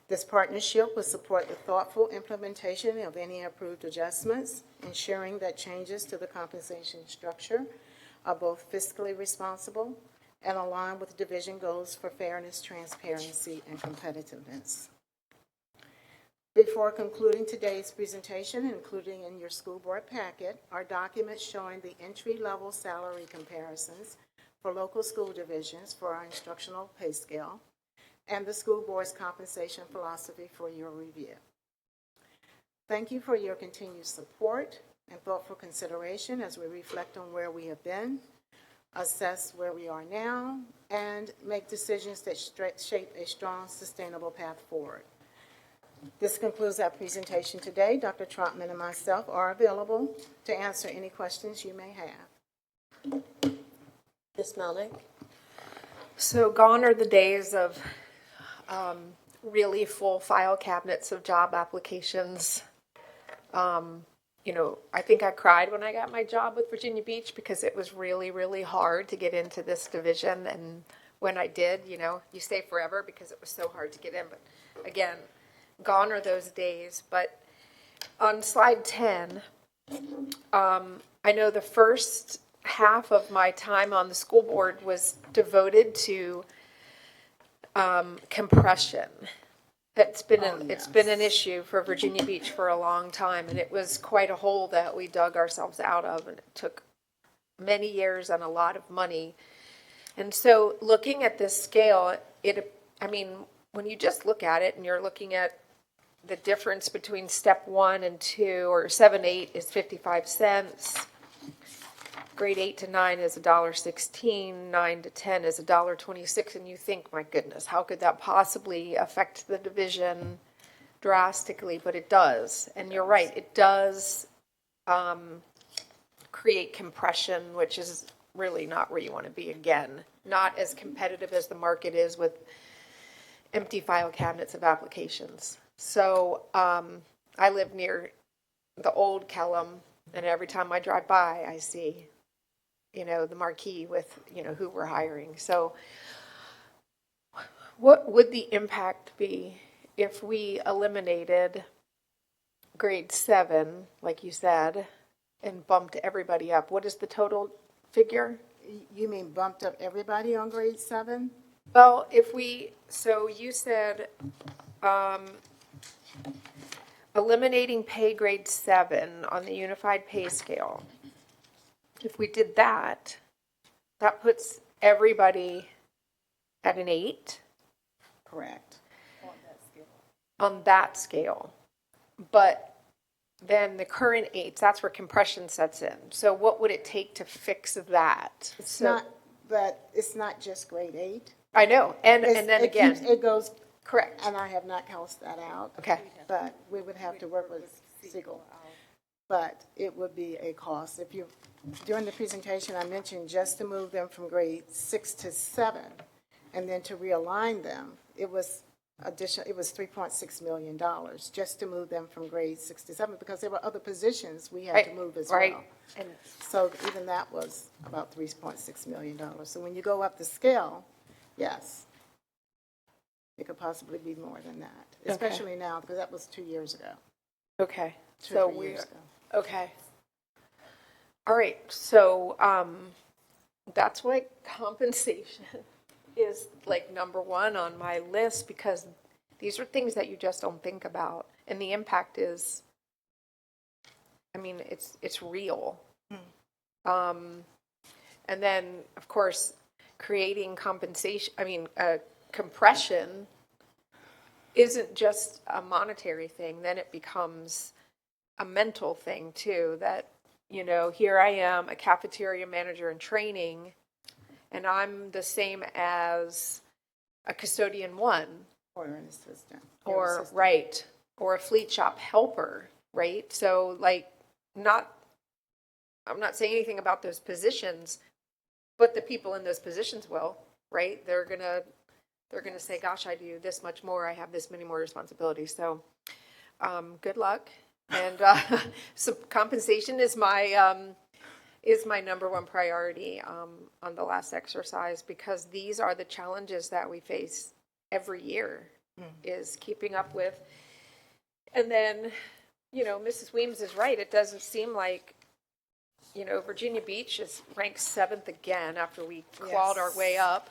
This partnership will support the thoughtful implementation of any approved adjustments, ensuring that changes to the compensation structure are both fiscally responsible and align with division goals for fairness, transparency, and competitiveness. Before concluding today's presentation, including in your school board packet, are documents showing the entry-level salary comparisons for local school divisions for our instructional pay scale and the school board's compensation philosophy for your review. Thank you for your continued support and thoughtful consideration as we reflect on where we have been, assess where we are now, and make decisions that shape a strong, sustainable path forward. This concludes our presentation today. Dr. Trotman and myself are available to answer any questions you may have. Ms. Melnick? So gone are the days of really full file cabinets of job applications. I think I cried when I got my job with Virginia Beach because it was really, really hard to get into this division. And when I did, you stay forever because it was so hard to get in. But again, gone are those days. But on slide 10, I know the first half of my time on the school board was devoted to compression. It's been an issue for Virginia Beach for a long time, and it was quite a hole that we dug ourselves out of, and it took many years and a lot of money. And so looking at this scale, when you just look at it and you're looking at the difference between step 1 and 2, or 7-8 is 55 cents. Grade 8 to 9 is $1.16, 9 to 10 is $1.26, and you think, my goodness, how could that possibly affect the division drastically? But it does, and you're right, it does create compression, which is really not where you want to be again. Not as competitive as the market is with empty file cabinets of applications. So I live near the old Kellum, and every time I drive by, I see the marquee with, who we're hiring. So what would the impact be if we eliminated grade 7, like you said, and bumped everybody up? What is the total figure? You mean bumped up everybody on grade 7? Well, so you said eliminating pay grade 7 on the unified pay scale. If we did that, that puts everybody at an 8. Correct. On that scale. But then the current 8s, that's where compression sets in. So what would it take to fix that? It's not just grade 8. I know, and then again. It goes. Correct. And I have not counted that out. Okay. But we would have to work with Siegel. But it would be a cost. During the presentation, I mentioned just to move them from grade 6 to 7, And then to realign them, it was $3.6 million just to move them from grade 6 to 7, because there were other positions we had to Right, move as right. well. And So even that was about $3.6 million. So when you go up the scale, yes, it could possibly be more than that, especially now, because that was 2 years ago. okay, 2 or so 3 we, years ago. okay. All right, so that's why compensation is like number one on my list, because these are things that you just don't think about. And the impact is, I mean, it's real. And then, of course, creating compensation, compression isn't just a monetary thing, then it becomes a mental thing too, that, here I am, a cafeteria manager in training, and I'm the same as a custodian one. Or an assistant. Or, right, or a fleet shop helper, right? So I'm not saying anything about those positions, but the people in those positions will, right? They're gonna say, gosh, I do this much more, I have this many more responsibilities, so, good luck. And, so compensation is my number one priority, on the last exercise, because these are the challenges that we face every year, is keeping up with. And then, Mrs. Weems is right, it doesn't seem like, Virginia Beach is ranked 7th again after we clawed our way up.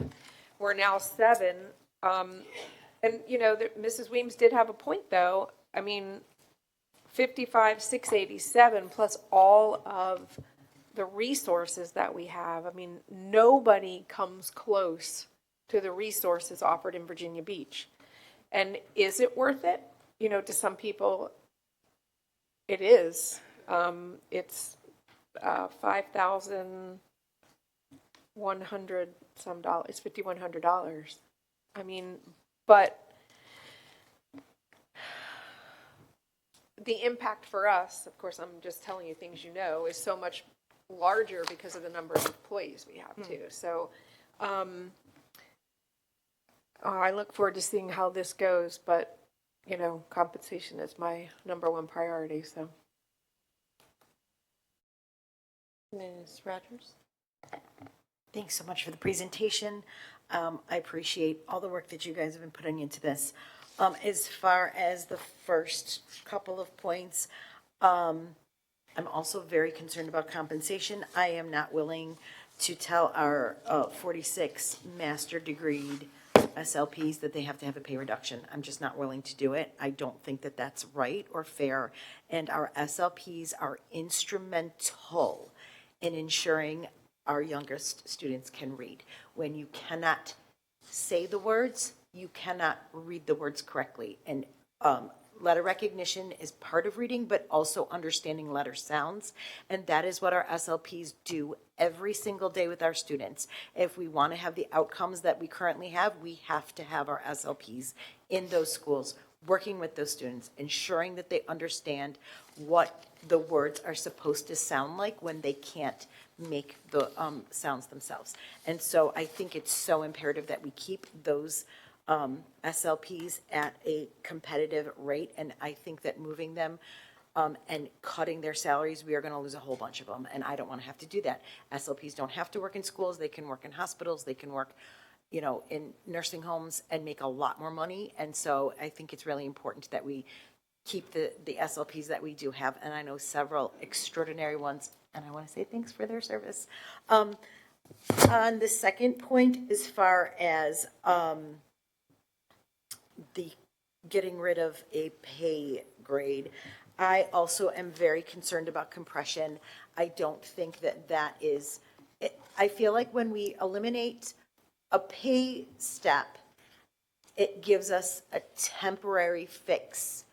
We're now 7. And, Mrs. Weems did have a point, though. 55,687 plus all of the resources that we have. Nobody comes close to the resources offered in Virginia Beach. And is it worth it? To some people, it is. It's $5,100 some dollars. It's $5,100. But the impact for us, of course, I'm just telling you things is so much larger because of the number of employees we have too. So I look forward to seeing how this goes, but compensation is my number one priority, so. Ms. Rogers? Thanks so much for the presentation. I appreciate all the work that you guys have been putting into this. As far as the first couple of points, I'm also very concerned about compensation. I am not willing to tell our 46 master degreed SLPs that they have to have a pay reduction. I'm just not willing to do it. I don't think that that's right or fair. And our SLPs are instrumental in ensuring our youngest students can read. When you cannot say the words, you cannot read the words correctly. And letter recognition is part of reading, but also understanding letter sounds. And that is what our SLPs do every single day with our students. If we want to have the outcomes that we currently have, we have to have our SLPs in those schools, working with those students, ensuring that they understand what the words are supposed to sound like when they can't make the sounds themselves. And so I think it's so imperative that we keep those SLPs at a competitive rate, and I think that moving them and cutting their salaries, we are going to lose a whole bunch of them, and I don't want to have to do that. SLPs don't have to work in schools. They can work in hospitals. They can work, in nursing homes and make a lot more money, and so I think it's really important that we keep the SLPs that we do have, and I know several extraordinary ones, and I want to say thanks for their service. On the second point, as far as the getting rid of a pay grade, I also am very concerned about compression. I don't think that is, I feel like when we eliminate a pay step, it gives us a temporary fix.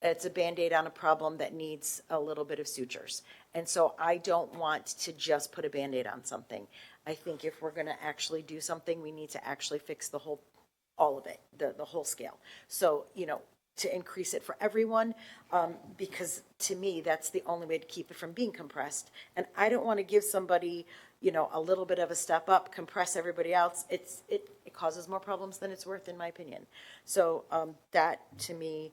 It's a Band-Aid on a problem that needs a little bit of sutures. And so I don't want to just put a Band-Aid on something. I think if we're going to actually do something, we need to actually fix all of it, the whole scale. So, to increase it for everyone, because to me, that's the only way to keep it from being compressed. And I don't want to give somebody, a little bit of a step up, compress everybody else, it causes more problems than it's worth, in my opinion. So that, to me,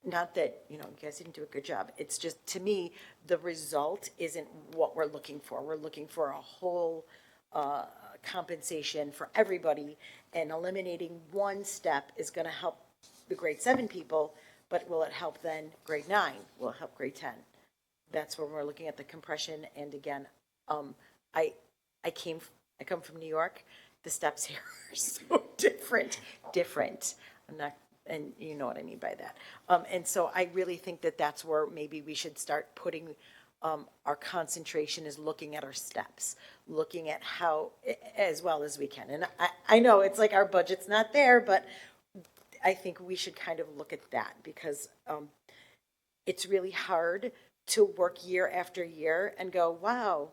not that, you guys didn't do a good job. It's just, to me, the result isn't what we're looking for. We're looking for a whole compensation for everybody, and eliminating one step is going to help the grade 7 people, but will it help then grade 9? Will it help grade 10? That's where we're looking at the compression. And again, I come from New York. The steps here are so different. I'm not, and you know what I mean by that. And so I really think that that's where maybe we should start putting our concentration, is looking at our steps, looking at how, as well as we can. And I know it's like our budget's not there, but I think we should kind of look at that, because it's really hard to work year after year and go, wow,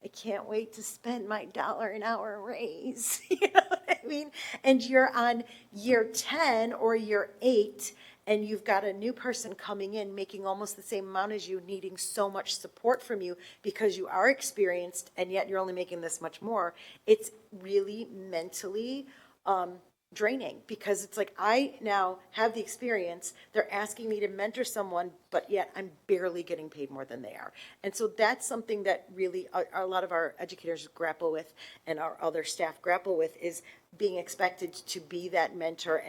I can't wait to spend my $1 an hour raise. You know what I mean? And you're on year 10 or year 8, and you've got a new person coming in making almost the same amount as you, needing so much support from you because you are experienced, and yet you're only making this much more. It's really mentally draining, because it's like, I now have the experience, they're asking me to mentor someone, but yet I'm barely getting paid more than they are. And so that's something that really a lot of our educators grapple with, and our other staff grapple with, is being expected to be that mentor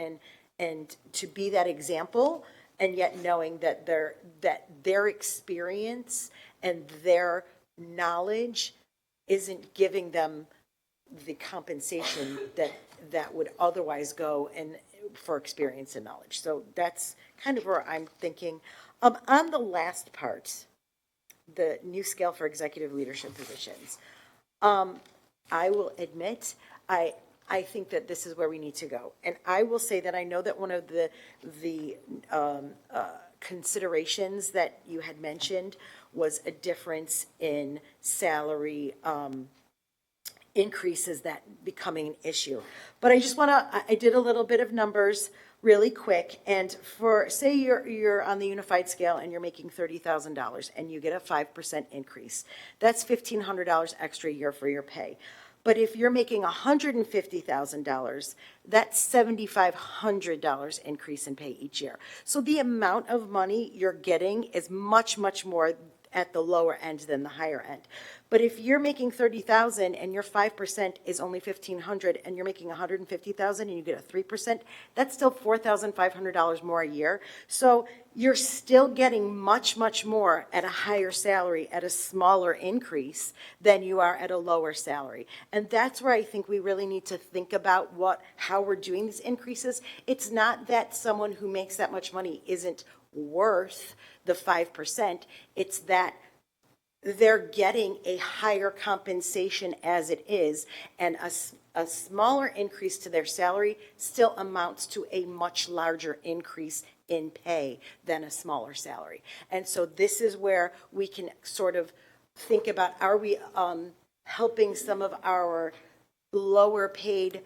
and to be that example, and yet knowing that their experience and their knowledge isn't giving them the compensation that would otherwise go and for experience and knowledge. So that's kind of where I'm thinking. On the last part, the new scale for executive leadership positions, I will admit, I think that this is where we need to go. And I will say that I know that one of the considerations that you had mentioned was a difference in salary increases, that becoming an issue. But I just I did a little bit of numbers really quick. And for, say you're on the unified scale and you're making $30,000 and you get a 5% increase, that's $1,500 extra a year for your pay. But if you're making $150,000, that's $7,500 increase in pay each year. So the amount of money you're getting is much, much more at the lower end than the higher end. But if you're making $30,000 and your 5% is only $1,500, and you're making $150,000 and you get a 3%, that's still $4,500 more a year. So you're still getting much, much more at a higher salary, at a smaller increase, than you are at a lower salary. And that's where I think we really need to think about how we're doing these increases. It's not that someone who makes that much money isn't worth the 5%. It's that they're getting a higher compensation as it is, and a smaller increase to their salary still amounts to a much larger increase in pay than a smaller salary. And so this is where we can sort of think about, are we helping some of our lower paid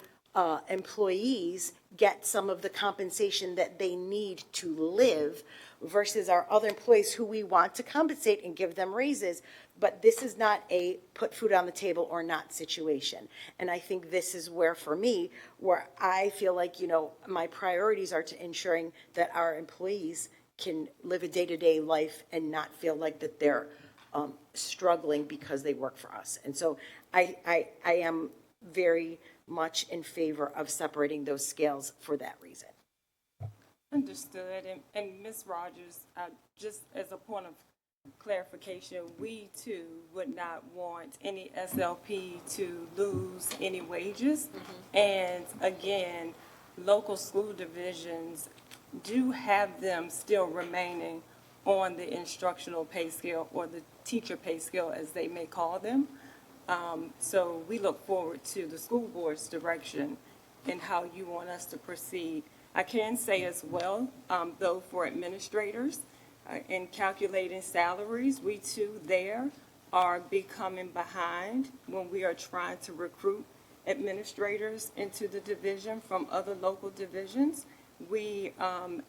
employees get some of the compensation that they need to live, versus our other employees who we want to compensate and give them raises. But this is not a put food on the table or not situation. And I think this is where, for me, where I feel like, my priorities are to ensuring that our employees can live a day-to-day life and not feel like that they're struggling because they work for us. And so I am very much in favor of separating those scales for that reason. Understood. And Ms. Rogers, just as a point of clarification, we too would not want any SLP to lose any wages. And again, local school divisions do have them still remaining on the instructional pay scale, or the teacher pay scale as they may call them. So we look forward to the school board's direction and how you want us to proceed. I can say as well, though, for administrators, in calculating salaries, we too there are becoming behind when we are trying to recruit administrators into the division from other local divisions. I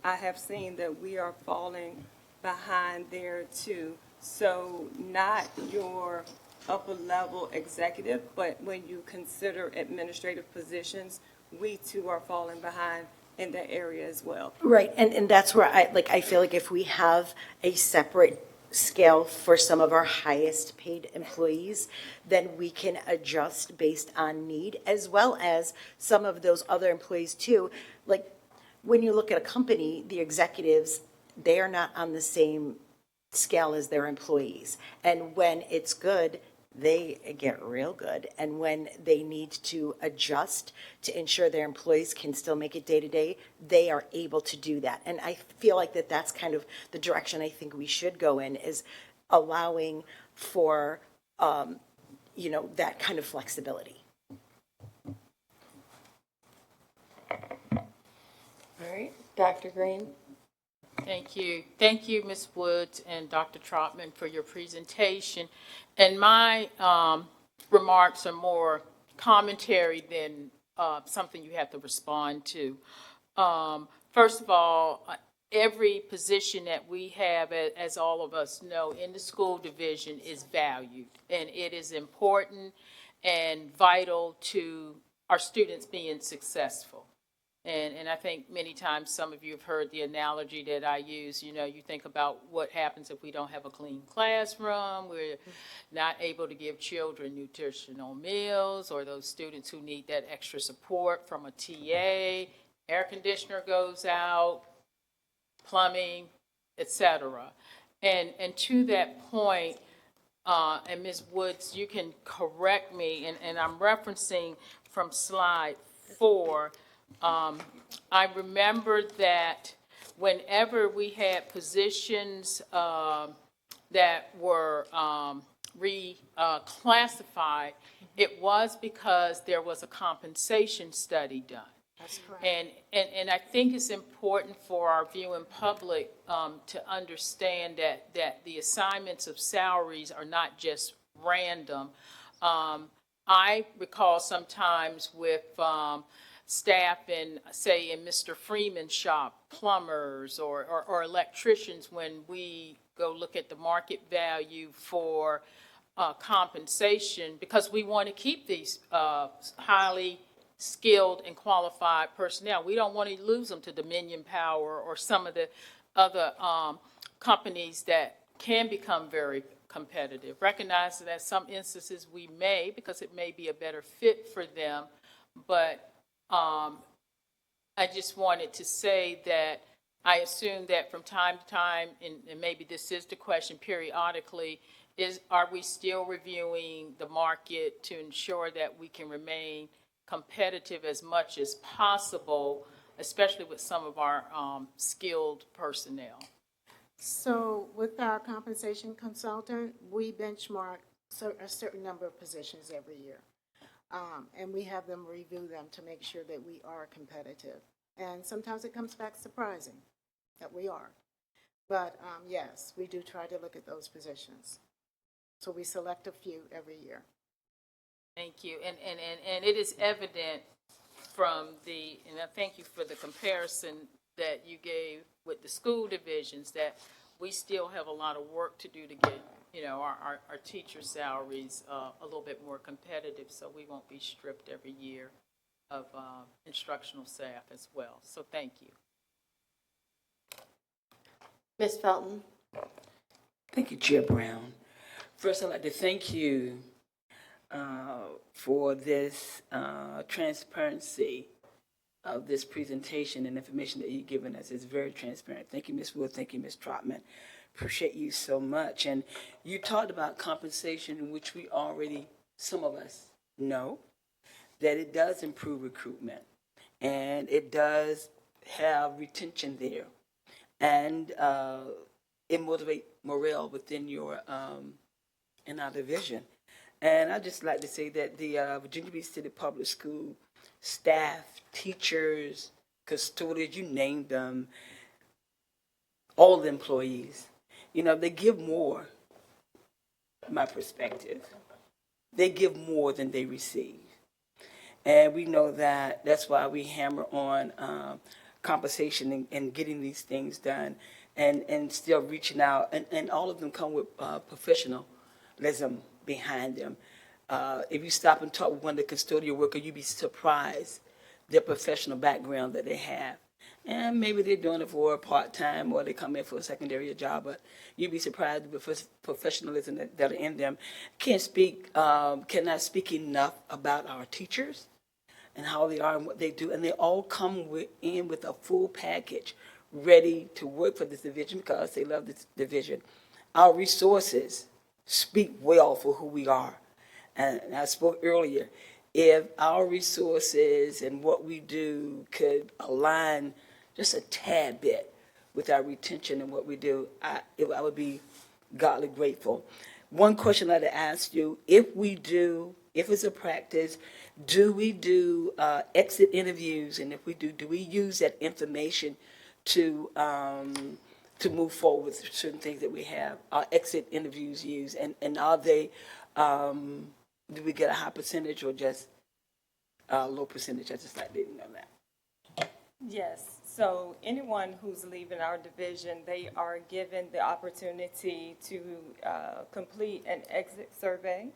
have seen that we are falling behind there too. So not your upper level executive, but when you consider administrative positions, we too are falling behind in that area as well. Right, and that's where I feel like if we have a separate scale for some of our highest paid employees, then we can adjust based on need, as well as some of those other employees too. Like, when you look at a company, the executives, they are not on the same scale as their employees. And when it's good, they get real good. And when they need to adjust to ensure their employees can still make it day to day, they are able to do that. And I feel like that's kind of the direction I think we should go in, is allowing for, that kind of flexibility. All right, Dr. Green? Thank you. Thank you, Ms. Woods and Dr. Trotman, for your presentation. And my remarks are more commentary than something you have to respond to. First of all, every position that we have, as all of us know, in the school division is valued, and it is important and vital to our students being successful. And I think many times some of you have heard the analogy that I use. You think about what happens if we don't have a clean classroom, we're not able to give children nutritional meals, or those students who need that extra support from a TA, air conditioner goes out, plumbing, etc. And to that point, and Ms. Woods, you can correct me, and I'm referencing from slide 4, I remember that whenever we had positions that were reclassified, it was because there was a compensation study done. That's correct. And I think it's important for our viewing public to understand that the assignments of salaries are not just random. I recall sometimes with staff in, say, in Mr. Freeman's shop, plumbers or electricians, when we go look at the market value for compensation, because we want to keep these highly skilled and qualified personnel. We don't want to lose them to Dominion Power or some of the other companies that can become very competitive. Recognizing that some instances we may, because it may be a better fit for them, but I just wanted to say that I assume that from time to time, and maybe this is the question periodically, are we still reviewing the market to ensure that we can remain competitive as much as possible, especially with some of our skilled personnel? So with our compensation consultant, we benchmark a certain number of positions every year. And we have them review them to make sure that we are competitive. And sometimes it comes back surprising that we are. But yes, we do try to look at those positions. So we select a few every year. Thank you. And it is evident from and I thank you for the comparison that you gave with the school divisions, that we still have a lot of work to do to get our teacher salaries a little bit more competitive, so we won't be stripped every year of instructional staff as well. So thank you. Ms. Felton? Thank you, Chair Brown. First, I'd like to thank you for this transparency of this presentation and information that you've given us. It's very transparent. Thank you, Ms. Wood. Thank you, Ms. Trotman. Appreciate you so much. And you talked about compensation, in which we already, some of us know, that it does improve recruitment and it does have retention there, and it motivates morale within your in our division. And I'd just like to say that the Virginia Beach City Public School staff, teachers, custodians, you named them, all the employees, they give more, my perspective. They give more than they receive. And we know that. That's why we hammer on compensation and getting these things done and still reaching out. And all of them come with professionalism behind them. If you stop and talk with one of the custodial workers, you'd be surprised their professional background that they have. And maybe they're doing it for a part-time or they come in for a secondary job, but you'd be surprised with the professionalism that are in them. Cannot speak enough about our teachers and how they are and what they do, and they all come in with a full package ready to work for this division because they love this division. Our resources speak well for who we are. And I spoke earlier, if our resources and what we do could align just a tad bit with our retention and what we do, I would be godly grateful. One question I'd ask you, if it's a practice, do we do exit interviews? And if we do we use that information to move forward with certain things that we have? Are exit interviews used? And are they, do we get a high percentage or just a low percentage? I just like to know that. Yes, so anyone who's leaving our division, they are given the opportunity to complete an exit survey,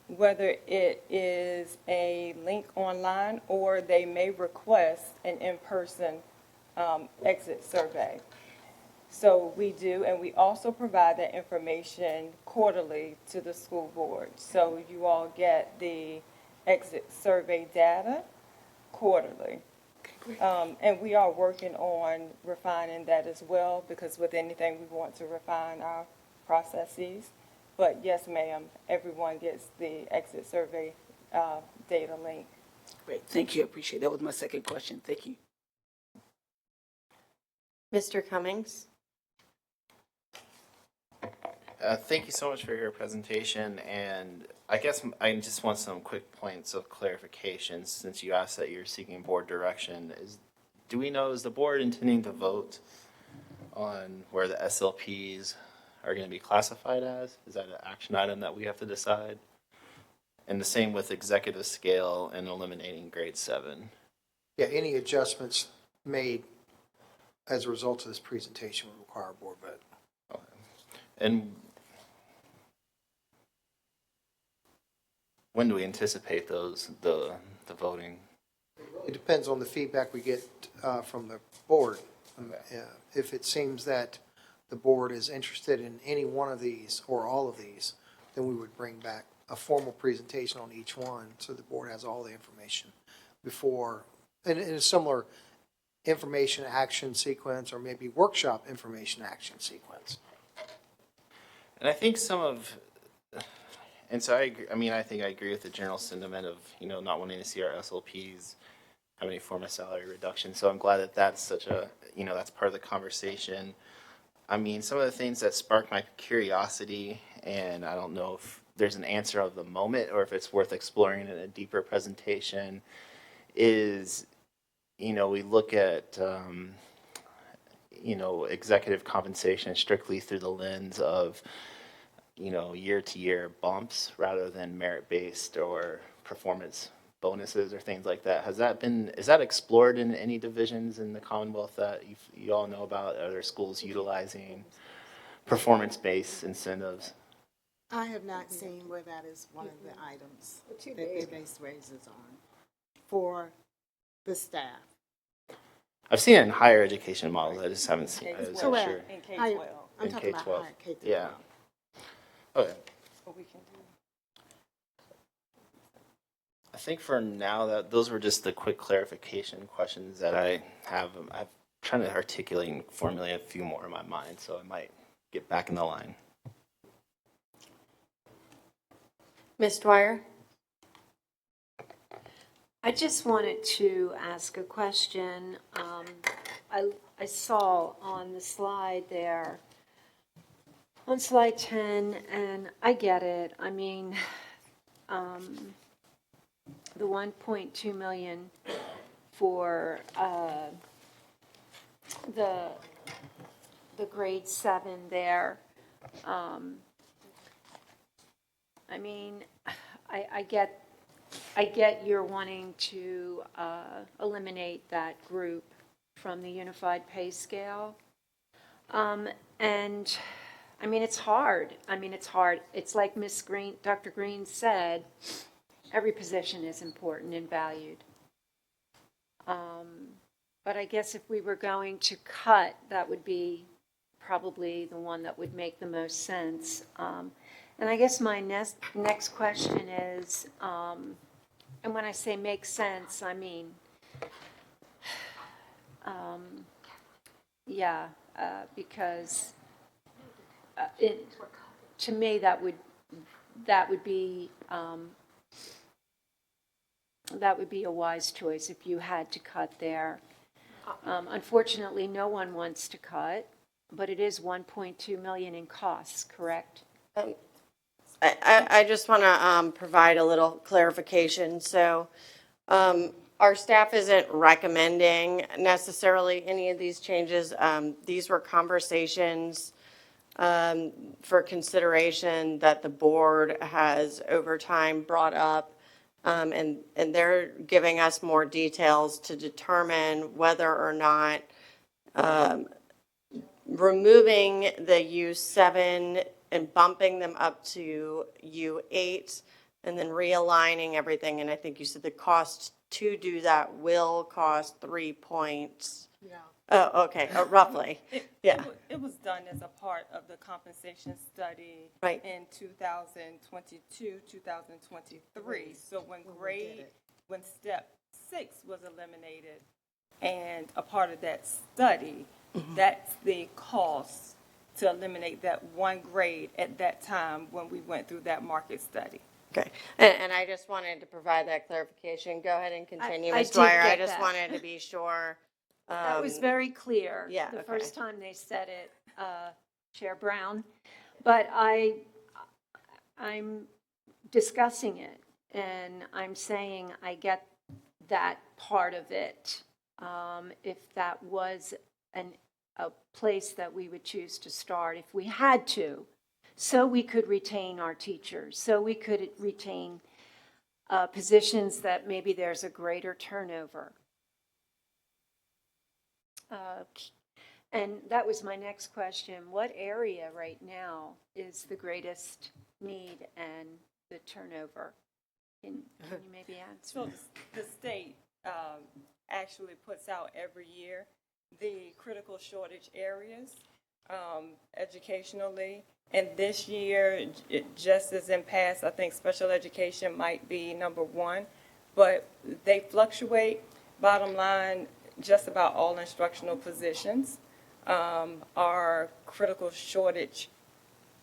whether it is a link online or they may request an in-person exit survey. So we do, and we also provide that information quarterly to the school board. So you all get the exit survey data quarterly. And we are working on refining that as well, because with anything, we want to refine our processes. But yes, ma'am, everyone gets the exit survey data link. Great, thank you, I appreciate it. That was my second question, thank you. Mr. Cummings? Thank you so much for your presentation, and I guess I just want some quick points of clarification since you asked that you're seeking board direction. Do we know, is the board intending to vote on where the SLPs are going to be classified as? Is that an action item that we have to decide? And the same with executive scale and eliminating grade 7. Yeah, any adjustments made as a result of this presentation would require a board vote. Okay. And when do we anticipate the voting? It depends on the feedback we get from the board. If it seems that the board is interested in any one of these or all of these, then we would bring back a formal presentation on each one so the board has all the information before, in a similar information action sequence or maybe workshop information action sequence. And I think and so I agree, I think I agree with the general sentiment of, not wanting to see our SLPs have any form of salary reduction. So I'm glad that that's such a, that's part of the conversation. Some of the things that sparked my curiosity, and I don't know if there's an answer of the moment or if it's worth exploring in a deeper presentation, is, we look at, executive compensation strictly through the lens of, year-to-year bumps rather than merit-based or performance bonuses or things like that. Is that explored in any divisions in the Commonwealth that you all know about? Are there schools utilizing performance-based incentives? I have not seen where that is one of the items that they base raises on for the staff. I've seen it in higher education models. I just haven't seen it. Correct. In K-12. I'm talking about higher K-12. Yeah. Okay. What we can do. I think for now those were just the quick clarification questions that I have. I'm trying to articulate and formulate a few more in my mind, so I might get back in the line. Ms. Dwyer? I just wanted to ask a question. I saw on the slide there, on slide 10, and I get it. The 1.2 million for the grade 7 there. I get you're wanting to eliminate that group from the unified pay scale. And I mean, it's hard. It's hard. It's like Dr. Green said, every position is important and valued. But I guess if we were going to cut, that would be probably the one that would make the most sense. And I guess my next question is, and when I say make sense, I mean, because to me, that would be a wise choice if you had to cut there. Unfortunately, no one wants to cut, but it is 1.2 million in costs, correct? I just want to provide a little clarification. So our staff isn't recommending necessarily any of these changes. These were conversations for consideration that the board has over time brought up. And they're giving us more details to determine whether or not removing the U7 and bumping them up to U8 and then realigning everything. And I think you said the cost to do that will cost 3 points. Yeah. Oh, okay, roughly. Yeah. It was done as a part of the compensation study Right. in 2022, 2023. So when step 6 was eliminated and a part of that study, that's the cost to eliminate that one grade at that time when we went through that market study. Okay, and I just wanted to provide that clarification. Go ahead and continue, I Ms. did Dwyer. I get just that. wanted to be sure. That was very clear. Yeah, The okay. first time they said it, Chair Brown. But I'm discussing it, and I'm saying I get that part of it. If that was a place that we would choose to start, if we had to, so we could retain our teachers, so we could retain positions that maybe there's a greater turnover. And that was my next question. What area right now is the greatest need and the turnover? Can you maybe answer? So the state actually puts out every year the critical shortage areas educationally. And this year, just as in past, I think special education might be number 1, but they fluctuate. Bottom line, just about all instructional positions are critical shortage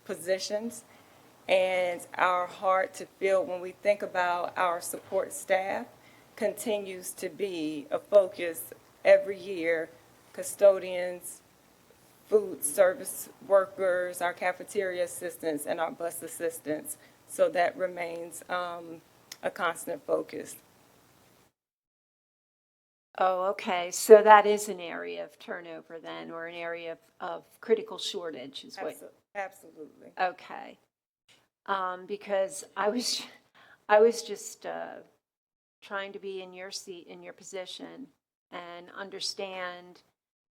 positions. And our heart to fill, when we think about our support staff, continues to be a focus every year. Custodians, food service workers, our cafeteria assistants, and our bus assistants. So that remains a constant focus. Oh, okay. So that is an area of turnover then, or an area of critical shortage is what? Absolutely. Okay. Because I was just trying to be in your seat, in your position, and understand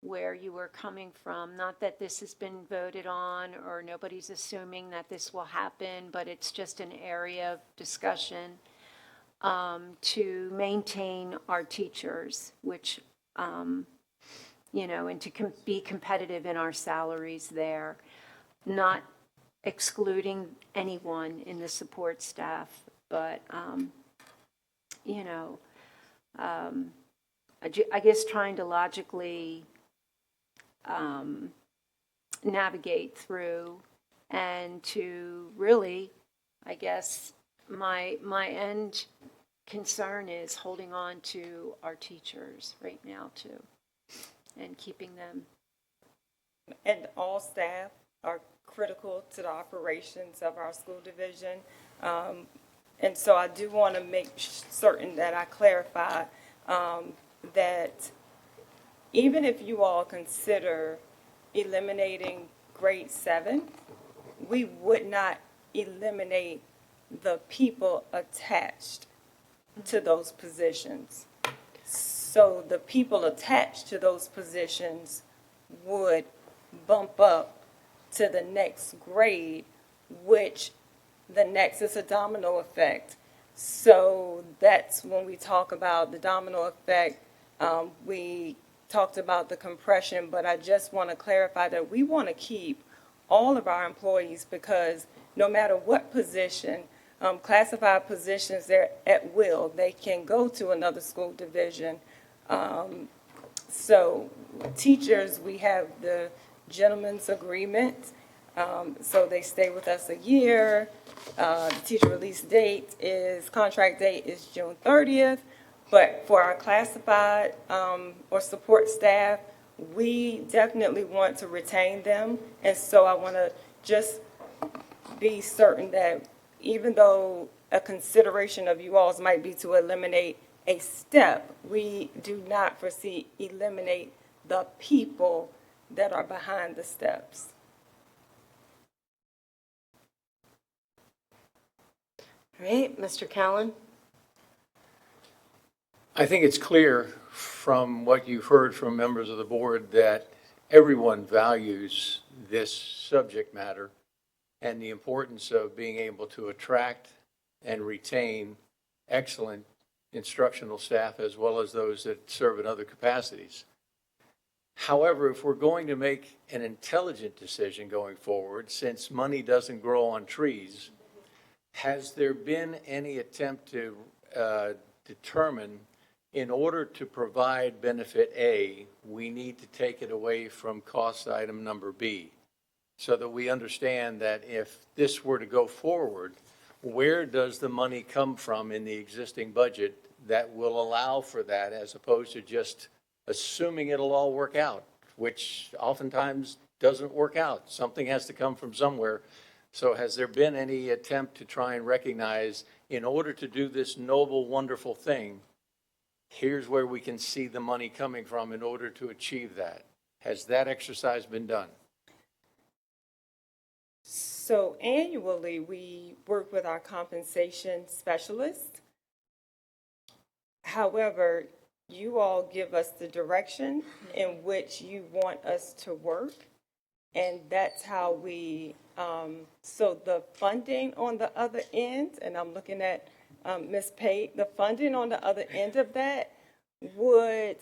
where you were coming from. Not that this has been voted on or nobody's assuming that this will happen, but it's just an area of discussion to maintain our teachers, which, and to be competitive in our salaries there, not excluding anyone in the support staff, but, I guess trying to logically navigate through and to really, I guess, my end concern is holding on to our teachers right now too and keeping them. And all staff are critical to the operations of our school division. And so I do want to make certain that I clarify that even if you all consider eliminating grade 7, we would not eliminate the people attached to those positions. So the people attached to those positions would bump up to the next grade, which the next is a domino effect. So that's when we talk about the domino effect. We talked about the compression, but I just want to clarify that we want to keep all of our employees because no matter what position, classified positions, they're at will. They can go to another school division. So teachers, we have the gentleman's agreement. So they stay with us a year. The teacher release date contract date is June 30th. But for our classified or support staff, we definitely want to retain them. And so I want to just be certain that even though a consideration of you all's might be to eliminate a step, we do not foresee eliminate the people that are behind the steps. All right, Mr. Callen? I think it's clear from what you've heard from members of the board that everyone values this subject matter and the importance of being able to attract and retain excellent instructional staff as well as those that serve in other capacities. However, if we're going to make an intelligent decision going forward, since money doesn't grow on trees, has there been any attempt to determine in order to provide benefit A, we need to take it away from cost item number B, so that we understand that if this were to go forward, where does the money come from in the existing budget that will allow for that, as opposed to just assuming it'll all work out, which oftentimes doesn't work out. Something has to come from somewhere. So has there been any attempt to try and recognize, in order to do this noble, wonderful thing, here's where we can see the money coming from in order to achieve that? Has that exercise been done? So annually, we work with our compensation specialist. However, you all give us the direction in which you want us to work, and that's how we, so the funding on the other end, and I'm looking at Ms. Pate, the funding on the other end of that would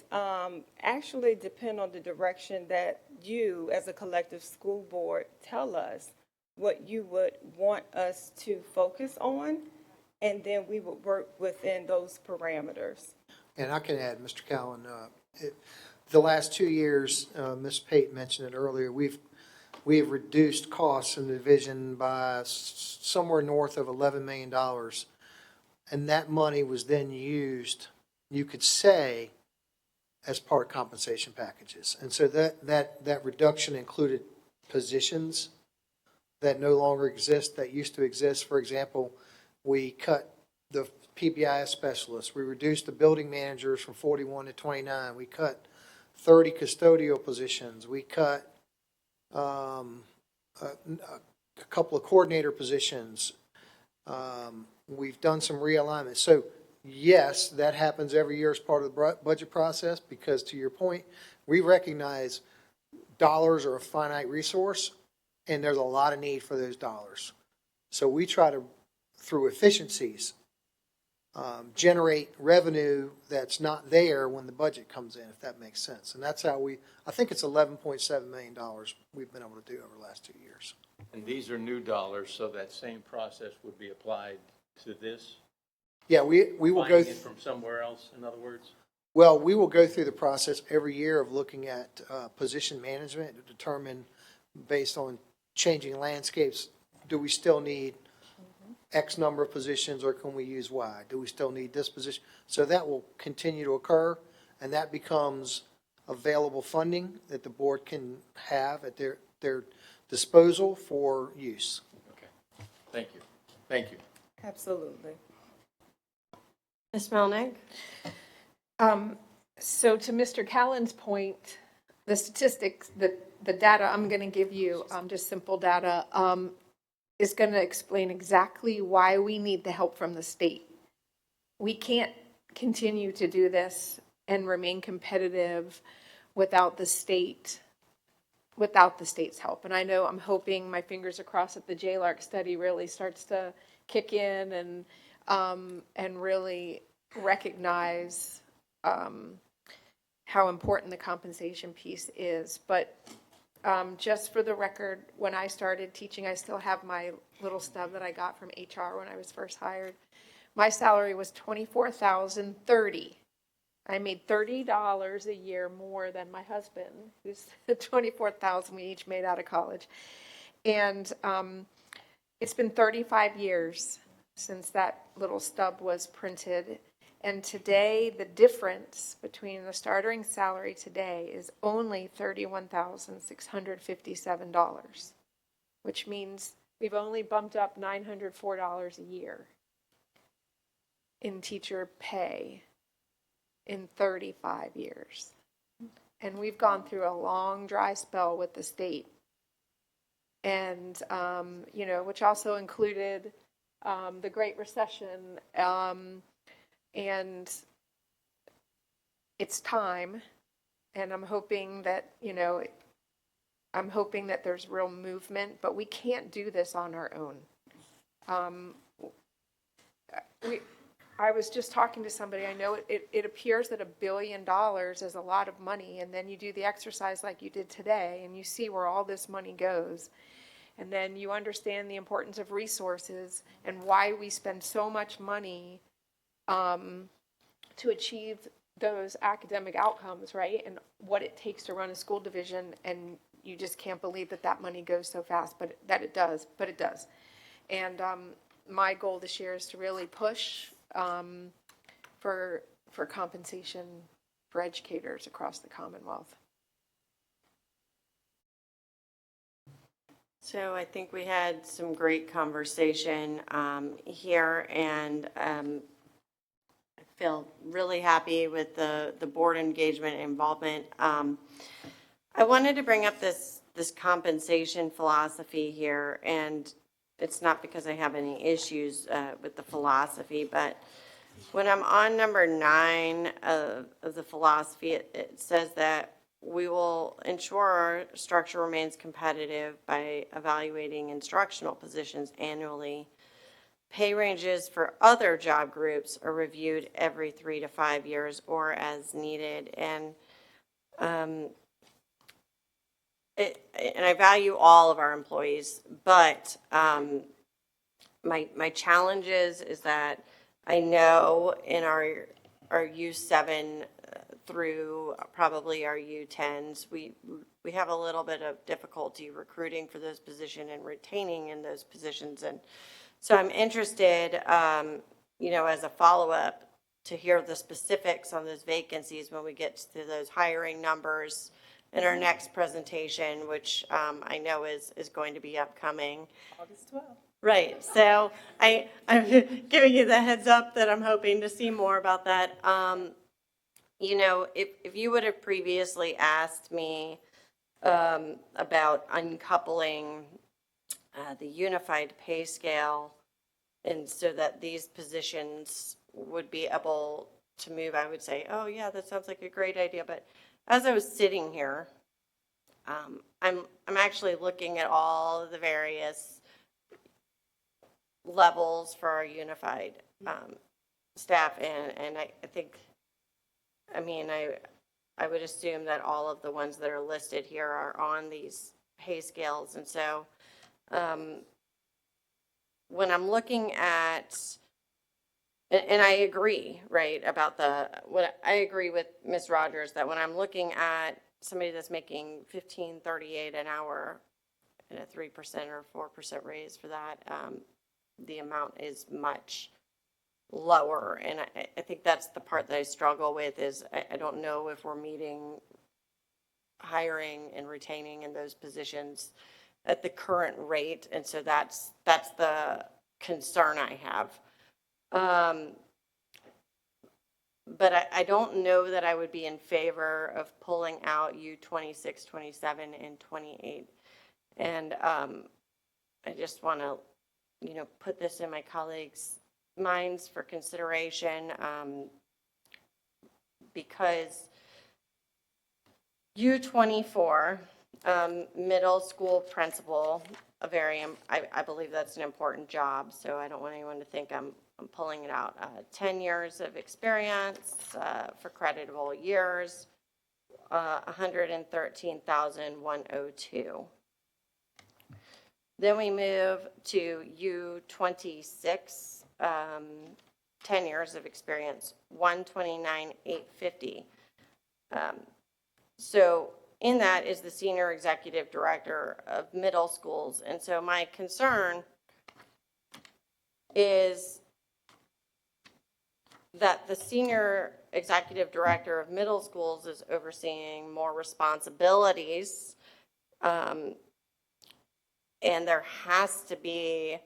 actually depend on the direction that you, as a collective school board, tell us what you would want us to focus on, and then we would work within those parameters. And I can add, Mr. Cowan, the last 2 years, Ms. Pate mentioned it earlier, we have reduced costs in the division by somewhere north of $11 million. And that money was then used, you could say, as part of compensation packages. And so that reduction included positions that no longer exist, that used to exist. For example, we cut the PBIS specialists. We reduced the building managers from 41 to 29. We cut 30 custodial positions. We cut a couple of coordinator positions. We've done some realignment. So yes, that happens every year as part of the budget process because, to your point, we recognize dollars are a finite resource and there's a lot of need for those dollars. So we try to, through efficiencies, generate revenue that's not there when the budget comes in, if that makes sense. And that's how I think it's $11.7 million we've been able to do over the last 2 years. And these are new dollars, so that same process would be applied to this? Yeah, we will go. Finding it from somewhere else, in other words? Well, we will go through the process every year of looking at position management to determine, based on changing landscapes, do we still need X number of positions or can we use Y? Do we still need this position? So that will continue to occur, and that becomes available funding that the board can have at their disposal for use. Okay. Thank you. Thank you. Absolutely. Ms. Melnick? So to Mr. Callen's point, the statistics, the data I'm going to give you, just simple data, is going to explain exactly why we need the help from the state. We can't continue to do this and remain competitive without the state without the state's help. And I know, I'm hoping, my fingers are crossed, that the JLARC study really starts to kick in and really recognize how important the compensation piece is. But just for the record, when I started teaching, I still have my little stub that I got from HR when I was first hired. My salary was $24,030. I made $30 a year more than my husband, who's $24,000 we each made out of college. And it's been 35 years since that little stub was printed. And today, the difference between the starting salary today is only $31,657, which means we've only bumped up $904 a year in teacher pay in 35 years. And we've gone through a long dry spell with the state. And, which also included the Great Recession. And it's time. And I'm hoping that, there's real movement, but we can't do this on our own. I was just talking to somebody, I know it appears that $1 billion is a lot of money, and then you do the exercise like you did today, and you see where all this money goes. And then you understand the importance of resources and why we spend so much money to achieve those academic outcomes, right? And what it takes to run a school division, and you just can't believe that money goes so fast, but it does. And my goal this year is to really push for compensation for educators across the Commonwealth. So I think we had some great conversation here, and I feel really happy with the board engagement and involvement. I wanted to bring up this compensation philosophy here, and it's not because I have any issues with the philosophy, but when I'm on number 9 of the philosophy, it says that we will ensure our structure remains competitive by evaluating instructional positions annually. Pay ranges for other job groups are reviewed every 3 to 5 years or as needed. And I value all of our employees, but my challenge is that I know in our U7 through probably our U10s, we have a little bit of difficulty recruiting for those positions and retaining in those positions. And so I'm interested, as a follow-up, to hear the specifics on those vacancies when we get to those hiring numbers in our next presentation, which I know is going to be upcoming. August 12th. Right. So I'm giving you the heads up that I'm hoping to see more about that. If you would have previously asked me about uncoupling the unified pay scale, and so that these positions would be able to move, I would say, oh yeah, that sounds like a great idea. But as I was sitting here, I'm actually looking at all of the various levels for our unified staff, and I think, I would assume that all of the ones that are listed here are on these pay scales. And so when I'm looking at, and I agree, right, about I agree with Ms. Rogers that when I'm looking at somebody that's making $15.38 an hour and a 3% or 4% raise for that, the amount is much lower. And I think that's the part that I struggle with is I don't know if we're meeting hiring and retaining in those positions at the current rate. And so that's the concern I have. But I don't know that I would be in favor of pulling out U26, 27, and 28. And I just want to, put this in my colleagues' minds for consideration, because U24 Middle school principal, I believe that's an important job, so I don't want anyone to think I'm pulling it out. 10 years of experience for creditable years, 113,102. Then we move to U26, 10 years of experience, 129,850. So in that is the Senior Executive Director of Middle Schools. And so my concern is that the Senior Executive Director of Middle Schools is overseeing more responsibilities, and there has to be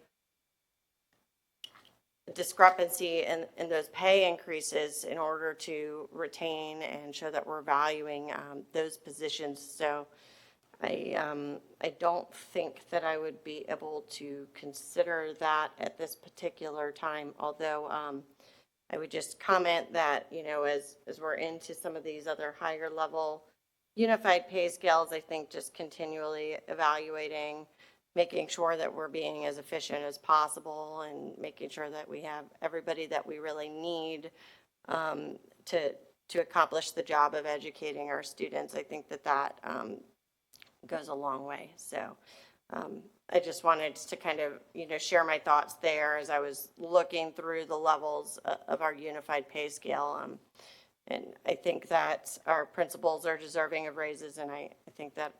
a discrepancy in those pay increases in order to retain and show that we're valuing those positions. So I don't think that I would be able to consider that at this particular time, although I would just comment that, you know, as we're into some of these other higher level unified pay scales, I think just continually evaluating, making sure that we're being as efficient as possible and making sure that we have everybody that we really need to accomplish the job of educating our students. I think that goes a long way. So I just wanted to kind of, you know, share my thoughts there as I was looking through the levels of our unified pay scale. And I think that our principals are deserving of raises, and I think that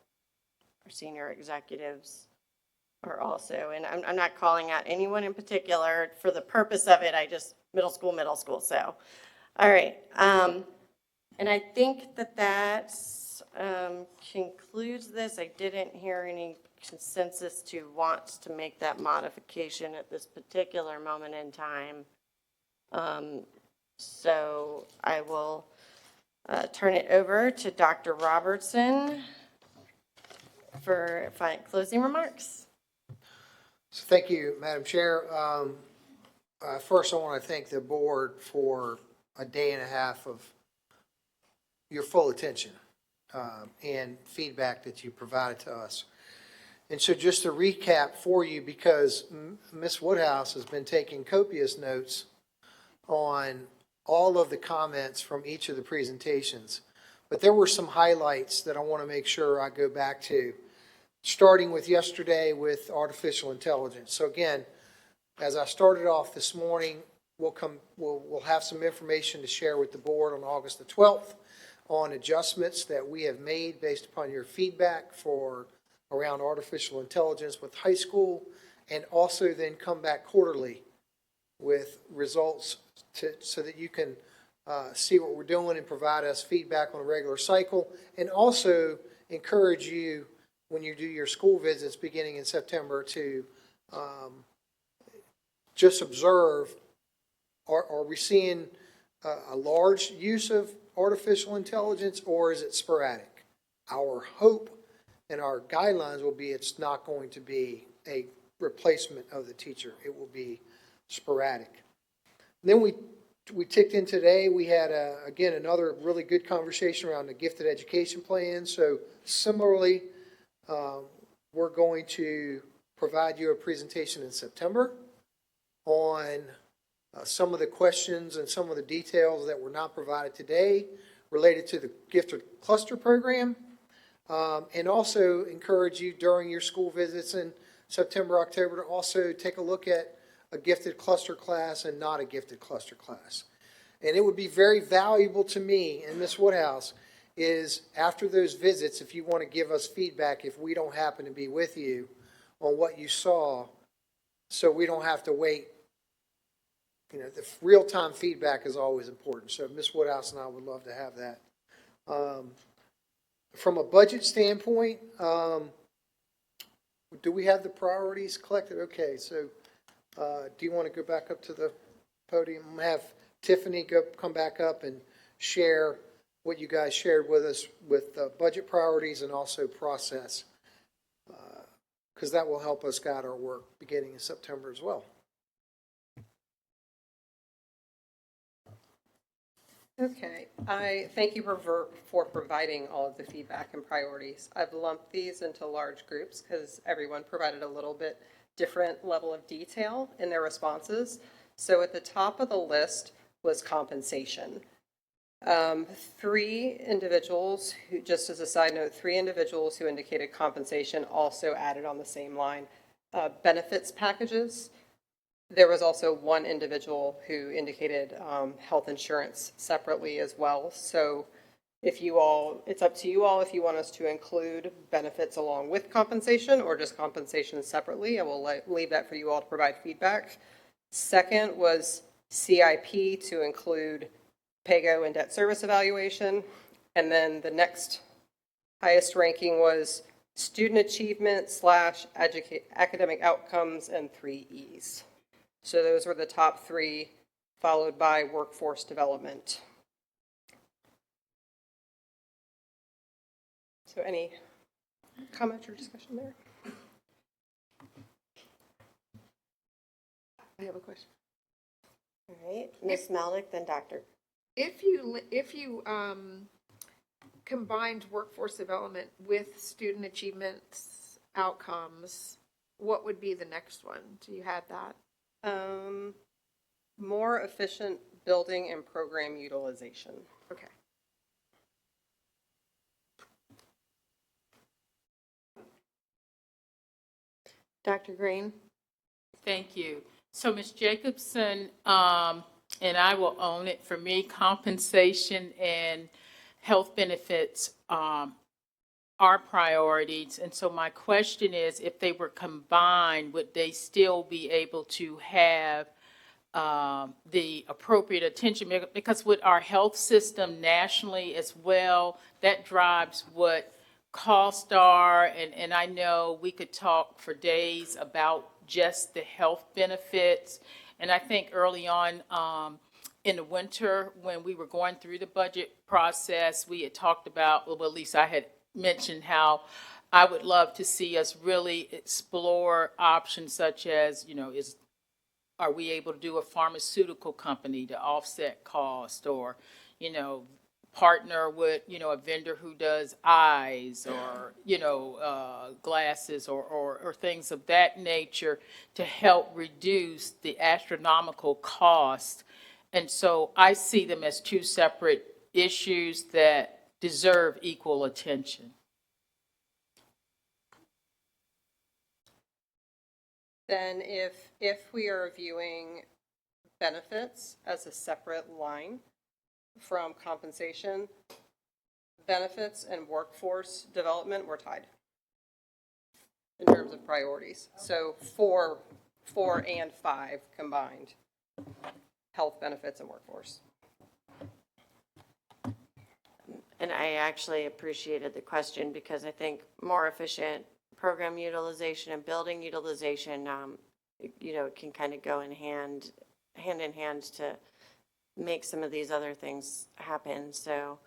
our senior executives are also. And I'm not calling out anyone in particular for the purpose of it. I just, middle school. So, all right. And I think that concludes this. I didn't hear any consensus to want to make that modification at this particular moment in time. So I will turn it over to Dr. Robertson for closing remarks. So thank you, Madam Chair. First, I want to thank the board for a day and a half of your full attention and feedback that you provided to us. And so just to recap for you, because Ms. Woodhouse has been taking copious notes on all of the comments from each of the presentations, but there were some highlights that I want to make sure I go back to, starting with yesterday with artificial intelligence. So again, as I started off this morning, we'll have some information to share with the board on August the 12th on adjustments that we have made based upon your feedback for around artificial intelligence with high school, and also then come back quarterly with results so that you can see what we're doing and provide us feedback on a regular cycle, and also encourage you when you do your school visits beginning in September to just observe, are we seeing a large use of artificial intelligence, or is it sporadic? Our hope and our guidelines will be it's not going to be a replacement of the teacher. It will be sporadic. Then we ticked in today. We had, again, another really good conversation around the gifted education plan. So similarly, we're going to provide you a presentation in September on some of the questions and some of the details that were not provided today related to the gifted cluster program. And also encourage you during your school visits in September, October to also take a look at a gifted cluster class and not a gifted cluster class. And it would be very valuable to me and Ms. Woodhouse is after those visits, if you want to give us feedback, if we don't happen to be with you on what you saw, so we don't have to wait. You know, the real-time feedback is always important. So Ms. Woodhouse and I would love to have that. From a budget standpoint, do we have the priorities collected? Okay, so do you want to go back up to the podium and have Tiffany come back up and share what you guys shared with us with budget priorities and also process, because that will help us guide our work beginning in September as well. Okay, I thank you for providing all of the feedback and priorities. I've lumped these into large groups because everyone provided a little bit different level of detail in their responses. So at the top of the list was compensation. Three individuals who, just as a side note, three individuals who indicated compensation also added on the same line. Benefits packages. There was also one individual who indicated health insurance separately as well. So if you all, it's up to you all if you want us to include benefits along with compensation or just compensation separately. I will leave that for you all to provide feedback. Second was CIP to include PAYGO and debt service evaluation. And then the next highest ranking was student achievement / academic outcomes and 3 E's. So those were the top three, followed by workforce development. So any comment or discussion there? I have a question. All right, Ms. Melnick, then Dr. If you combined workforce development with student achievements outcomes, what would be the next one? Do you have that? More efficient building and program utilization. Okay. Dr. Green? Thank you. So Ms. Jacobson, and I will own it, for me, compensation and health benefits are priorities. And so my question is, if they were combined, would they still be able to have the appropriate attention? Because with our health system nationally as well, that drives what costs are. And I know we could talk for days about just the health benefits. And I think early on in the winter, when we were going through the budget process, we had talked about, well, at least I had mentioned how I would love to see us really explore options such as, are we able to do a pharmaceutical company to offset cost, or, partner with, a vendor who does eyes or, glasses or things of that nature to help reduce the astronomical cost. And so I see them as two separate issues that deserve equal attention. Then if we are viewing benefits as a separate line from compensation, benefits and workforce development were tied in terms of priorities. So 4 and 5 combined, health benefits and workforce. And I actually appreciated the question because I think more efficient program utilization and building utilization, can kind of go hand in hand to make some of these other things happen. So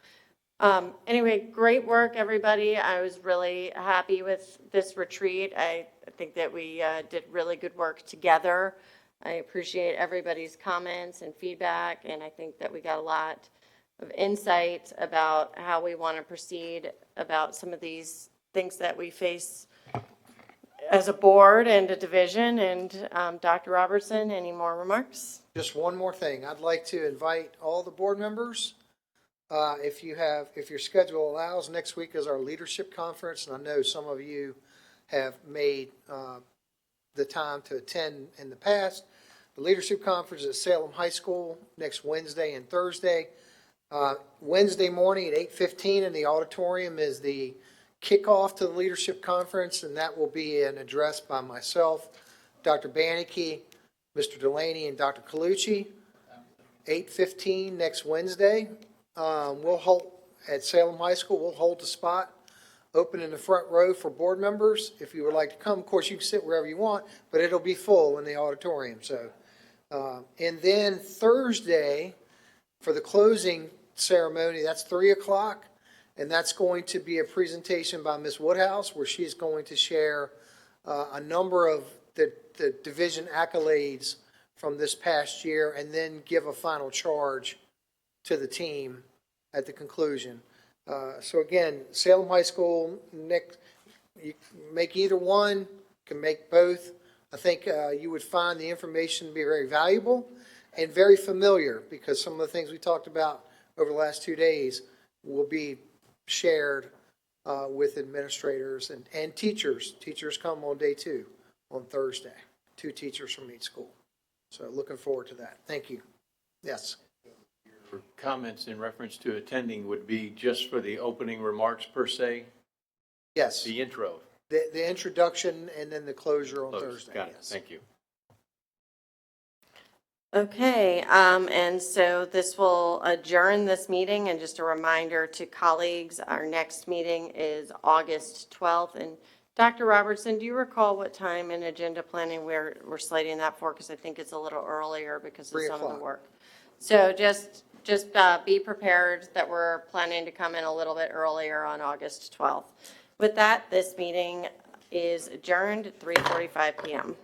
anyway, great work, everybody. I was really happy with this retreat. I think that we did really good work together. I appreciate everybody's comments and feedback, and I think that we got a lot of insight about how we want to proceed about some of these things that we face as a board and a division. And Dr. Robertson, any more remarks? Just one more thing. I'd like to invite all the board members, if your schedule allows, next week is our leadership conference, and I know some of you have made the time to attend in the past. The leadership conference is at Salem High School next Wednesday and Thursday. Wednesday morning at 8:15 in the auditorium is the kickoff to the leadership conference, and that will be an address by myself, Dr. Bannicky, Mr. Delaney, and Dr. Colucci. 8:15 next Wednesday. We'll hold at Salem High School. We'll hold the spot open in the front row for board members. If you would like to come, of course, you can sit wherever you want, but it'll be full in the auditorium. So, and then Thursday for the closing ceremony, that's 3 o'clock, and that's going to be a presentation by Ms. Woodhouse, where she's going to share a number of the division accolades from this past year, and then give a final charge to the team at the conclusion. So again, Salem High School, Nick, you can make either one, can make both. I think you would find the information to be very valuable and very familiar, because some of the things we talked about over the last 2 days will be shared with administrators and teachers. Teachers come on day 2, on Thursday. 2 teachers from each school. So looking forward to that. Thank you. Yes. Your comments in reference to attending would be just for the opening remarks per se? Yes. The intro? The introduction and then the closure on Close. Thursday. Got it. Yes. Thank you. Okay, and so this will adjourn this meeting, and just a reminder to colleagues, our next meeting is August 12th. And Dr. Robertson, do you recall what time in agenda planning we're slating that for? Because I think it's a little earlier because of 3 some of the o'clock. work. So just be prepared that we're planning to come in a little bit earlier on August 12th. With that, this meeting is adjourned at 3:45 PM.